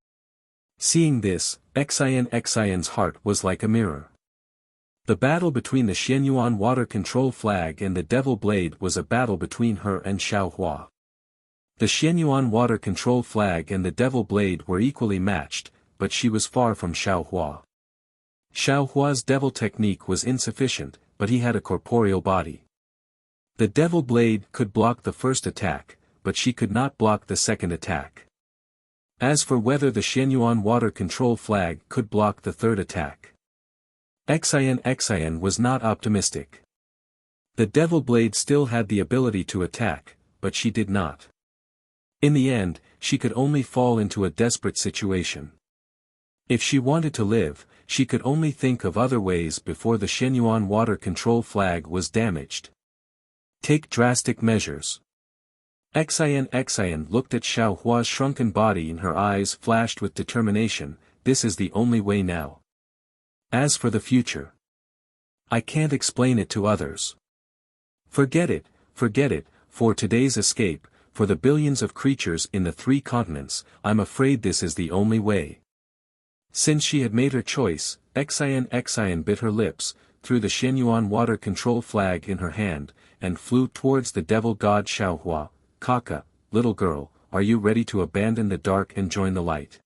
Seeing this, Xin's heart was like a mirror. The battle between the Shenyuan Water Control Flag and the devil blade was a battle between her and Xiaohua. The Shenyuan Water Control Flag and the devil blade were equally matched, but she was far from Xiaohua. Xiaohua's devil technique was insufficient, but he had a corporeal body. The devil blade could block the first attack, but she could not block the second attack. As for whether the Shenyuan Water Control Flag could block the third attack, Xin was not optimistic. The devil blade still had the ability to attack, but she did not. In the end, she could only fall into a desperate situation. If she wanted to live, she could only think of other ways before the Shenyuan Water Control Flag was damaged. Take drastic measures. Xin looked at Xiaohua's shrunken body and her eyes flashed with determination. This is the only way now. As for the future, I can't explain it to others. Forget it, for today's escape, for the billions of creatures in the 3 continents, I'm afraid this is the only way. Since she had made her choice, Xian bit her lips, threw the Shenyuan water control flag in her hand, and flew towards the devil god Xiaohua. Kaka, little girl, are you ready to abandon the dark and join the light?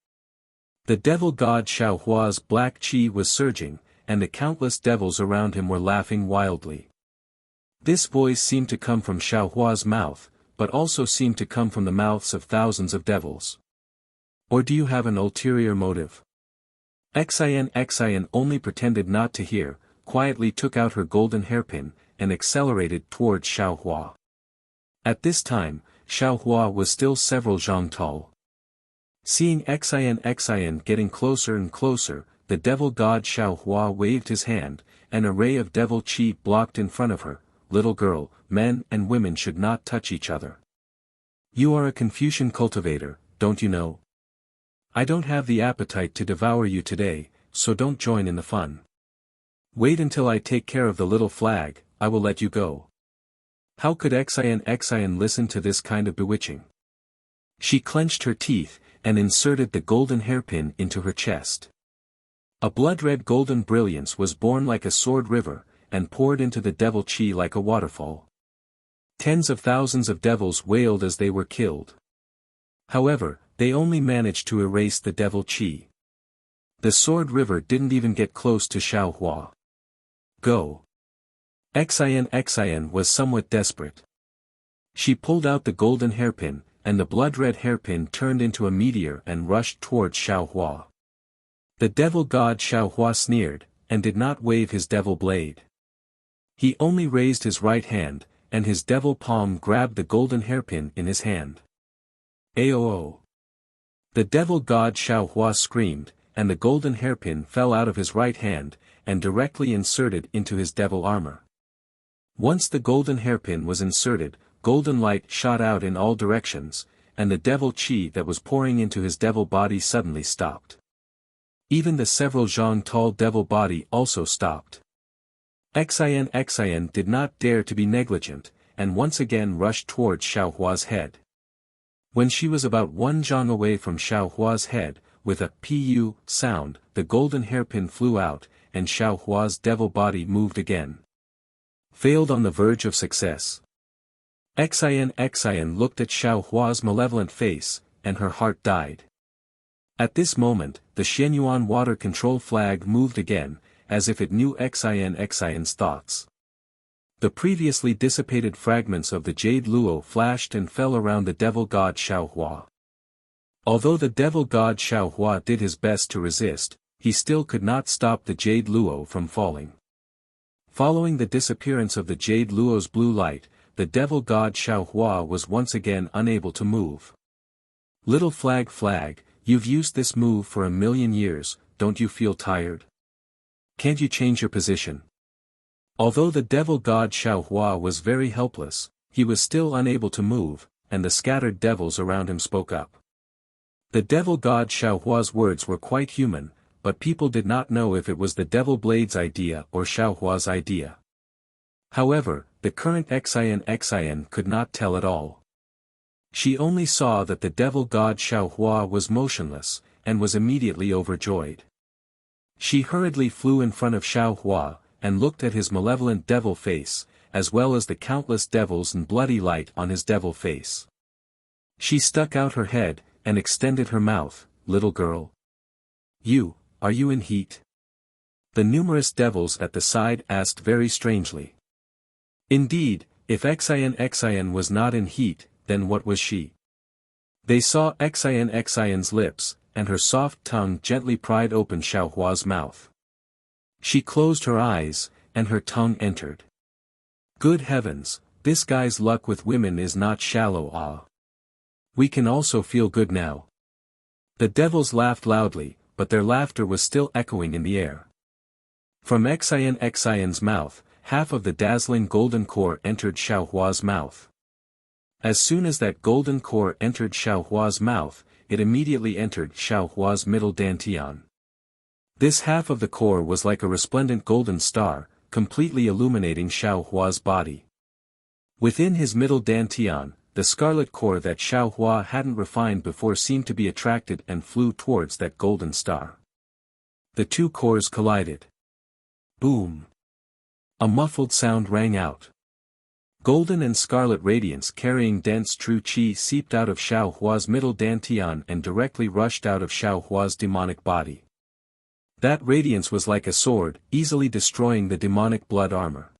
The devil god Xiaohua's black qi was surging, and the countless devils around him were laughing wildly. This voice seemed to come from Xiaohua's mouth, but also seemed to come from the mouths of thousands of devils. Or do you have an ulterior motive? Xian only pretended not to hear, quietly took out her golden hairpin, and accelerated towards Xiaohua. At this time, Xiaohua was still several zhang tall. Seeing Xian getting closer and closer, the devil god Xiaohua waved his hand, an array of devil qi blocked in front of her. Little girl, men and women should not touch each other. You are a Confucian cultivator, don't you know? I don't have the appetite to devour you today, so don't join in the fun. Wait until I take care of the little flag, I will let you go. How could Xian listen to this kind of bewitching? She clenched her teeth, and inserted the golden hairpin into her chest. A blood-red golden brilliance was born like a sword river, and poured into the devil qi like a waterfall. Tens of thousands of devils wailed as they were killed. However, they only managed to erase the devil qi. The sword river didn't even get close to Xiaohua. Go. Xian was somewhat desperate. She pulled out the golden hairpin, and the blood-red hairpin turned into a meteor and rushed towards Xiaohua. The devil god Xiaohua sneered, and did not wave his devil blade. He only raised his right hand, and his devil palm grabbed the golden hairpin in his hand. Aoo! The devil god Xiaohua screamed, and the golden hairpin fell out of his right hand, and directly inserted into his devil armor. Once the golden hairpin was inserted, golden light shot out in all directions, and the devil qi that was pouring into his devil body suddenly stopped. Even the several zhang tall devil body also stopped. Xian did not dare to be negligent, and once again rushed towards Xiaohua's head. When she was about 1 zhang away from Xiaohua's head, with a pu sound, the golden hairpin flew out, and Xiaohua's devil body moved again. Failed on the verge of success. Xian looked at Xiaohua's malevolent face, and her heart died. At this moment, the Shenyuan water control flag moved again, as if it knew Xian's thoughts. The previously dissipated fragments of the jade luo flashed and fell around the devil god Xiaohua. Although the devil god Xiaohua did his best to resist, he still could not stop the jade luo from falling. Following the disappearance of the jade luo's blue light, the devil god Xiaohua was once again unable to move. Little flag, you've used this move for 1,000,000 years, don't you feel tired? Can't you change your position? Although the devil god Xiaohua was very helpless, he was still unable to move, and the scattered devils around him spoke up. The devil god Xiaohua's words were quite human, but people did not know if it was the devil blade's idea or Xiaohua's idea. However, the current Xian could not tell at all. She only saw that the devil god Xiaohua was motionless, and was immediately overjoyed. She hurriedly flew in front of Xiaohua, and looked at his malevolent devil face, as well as the countless devils and bloody light on his devil face. She stuck out her head, and extended her mouth. Little girl. Are you in heat? The numerous devils at the side asked very strangely. Indeed, if Xian was not in heat, then what was she? They saw Xian's lips, and her soft tongue gently pried open Xiaohua's mouth. She closed her eyes, and her tongue entered. Good heavens, this guy's luck with women is not shallow. We can also feel good now. The devils laughed loudly, but their laughter was still echoing in the air. From Xian's mouth, half of the dazzling golden core entered Xiaohua's mouth. As soon as that golden core entered Xiaohua's mouth, it immediately entered Xiaohua's middle dantian. This half of the core was like a resplendent golden star, completely illuminating Xiao Hua's body. Within his middle dantian, the scarlet core that Xiao Hua hadn't refined before seemed to be attracted and flew towards that golden star. The two cores collided. Boom! A muffled sound rang out. Golden and scarlet radiance carrying dense true qi seeped out of Xiao Hua's middle dantian and directly rushed out of Xiao Hua's demonic body. That radiance was like a sword, easily destroying the demonic blood armor.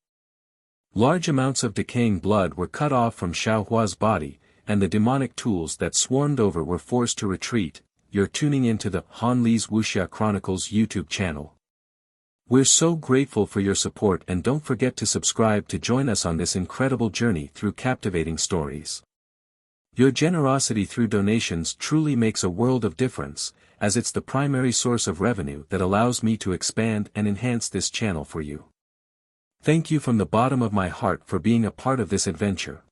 Large amounts of decaying blood were cut off from Xiao Hua's body, and the demonic tools that swarmed over were forced to retreat. You're tuning into the Han Li's Wuxia Chronicles YouTube channel. We're so grateful for your support, and don't forget to subscribe to join us on this incredible journey through captivating stories. Your generosity through donations truly makes a world of difference, as it's the primary source of revenue that allows me to expand and enhance this channel for you. Thank you from the bottom of my heart for being a part of this adventure.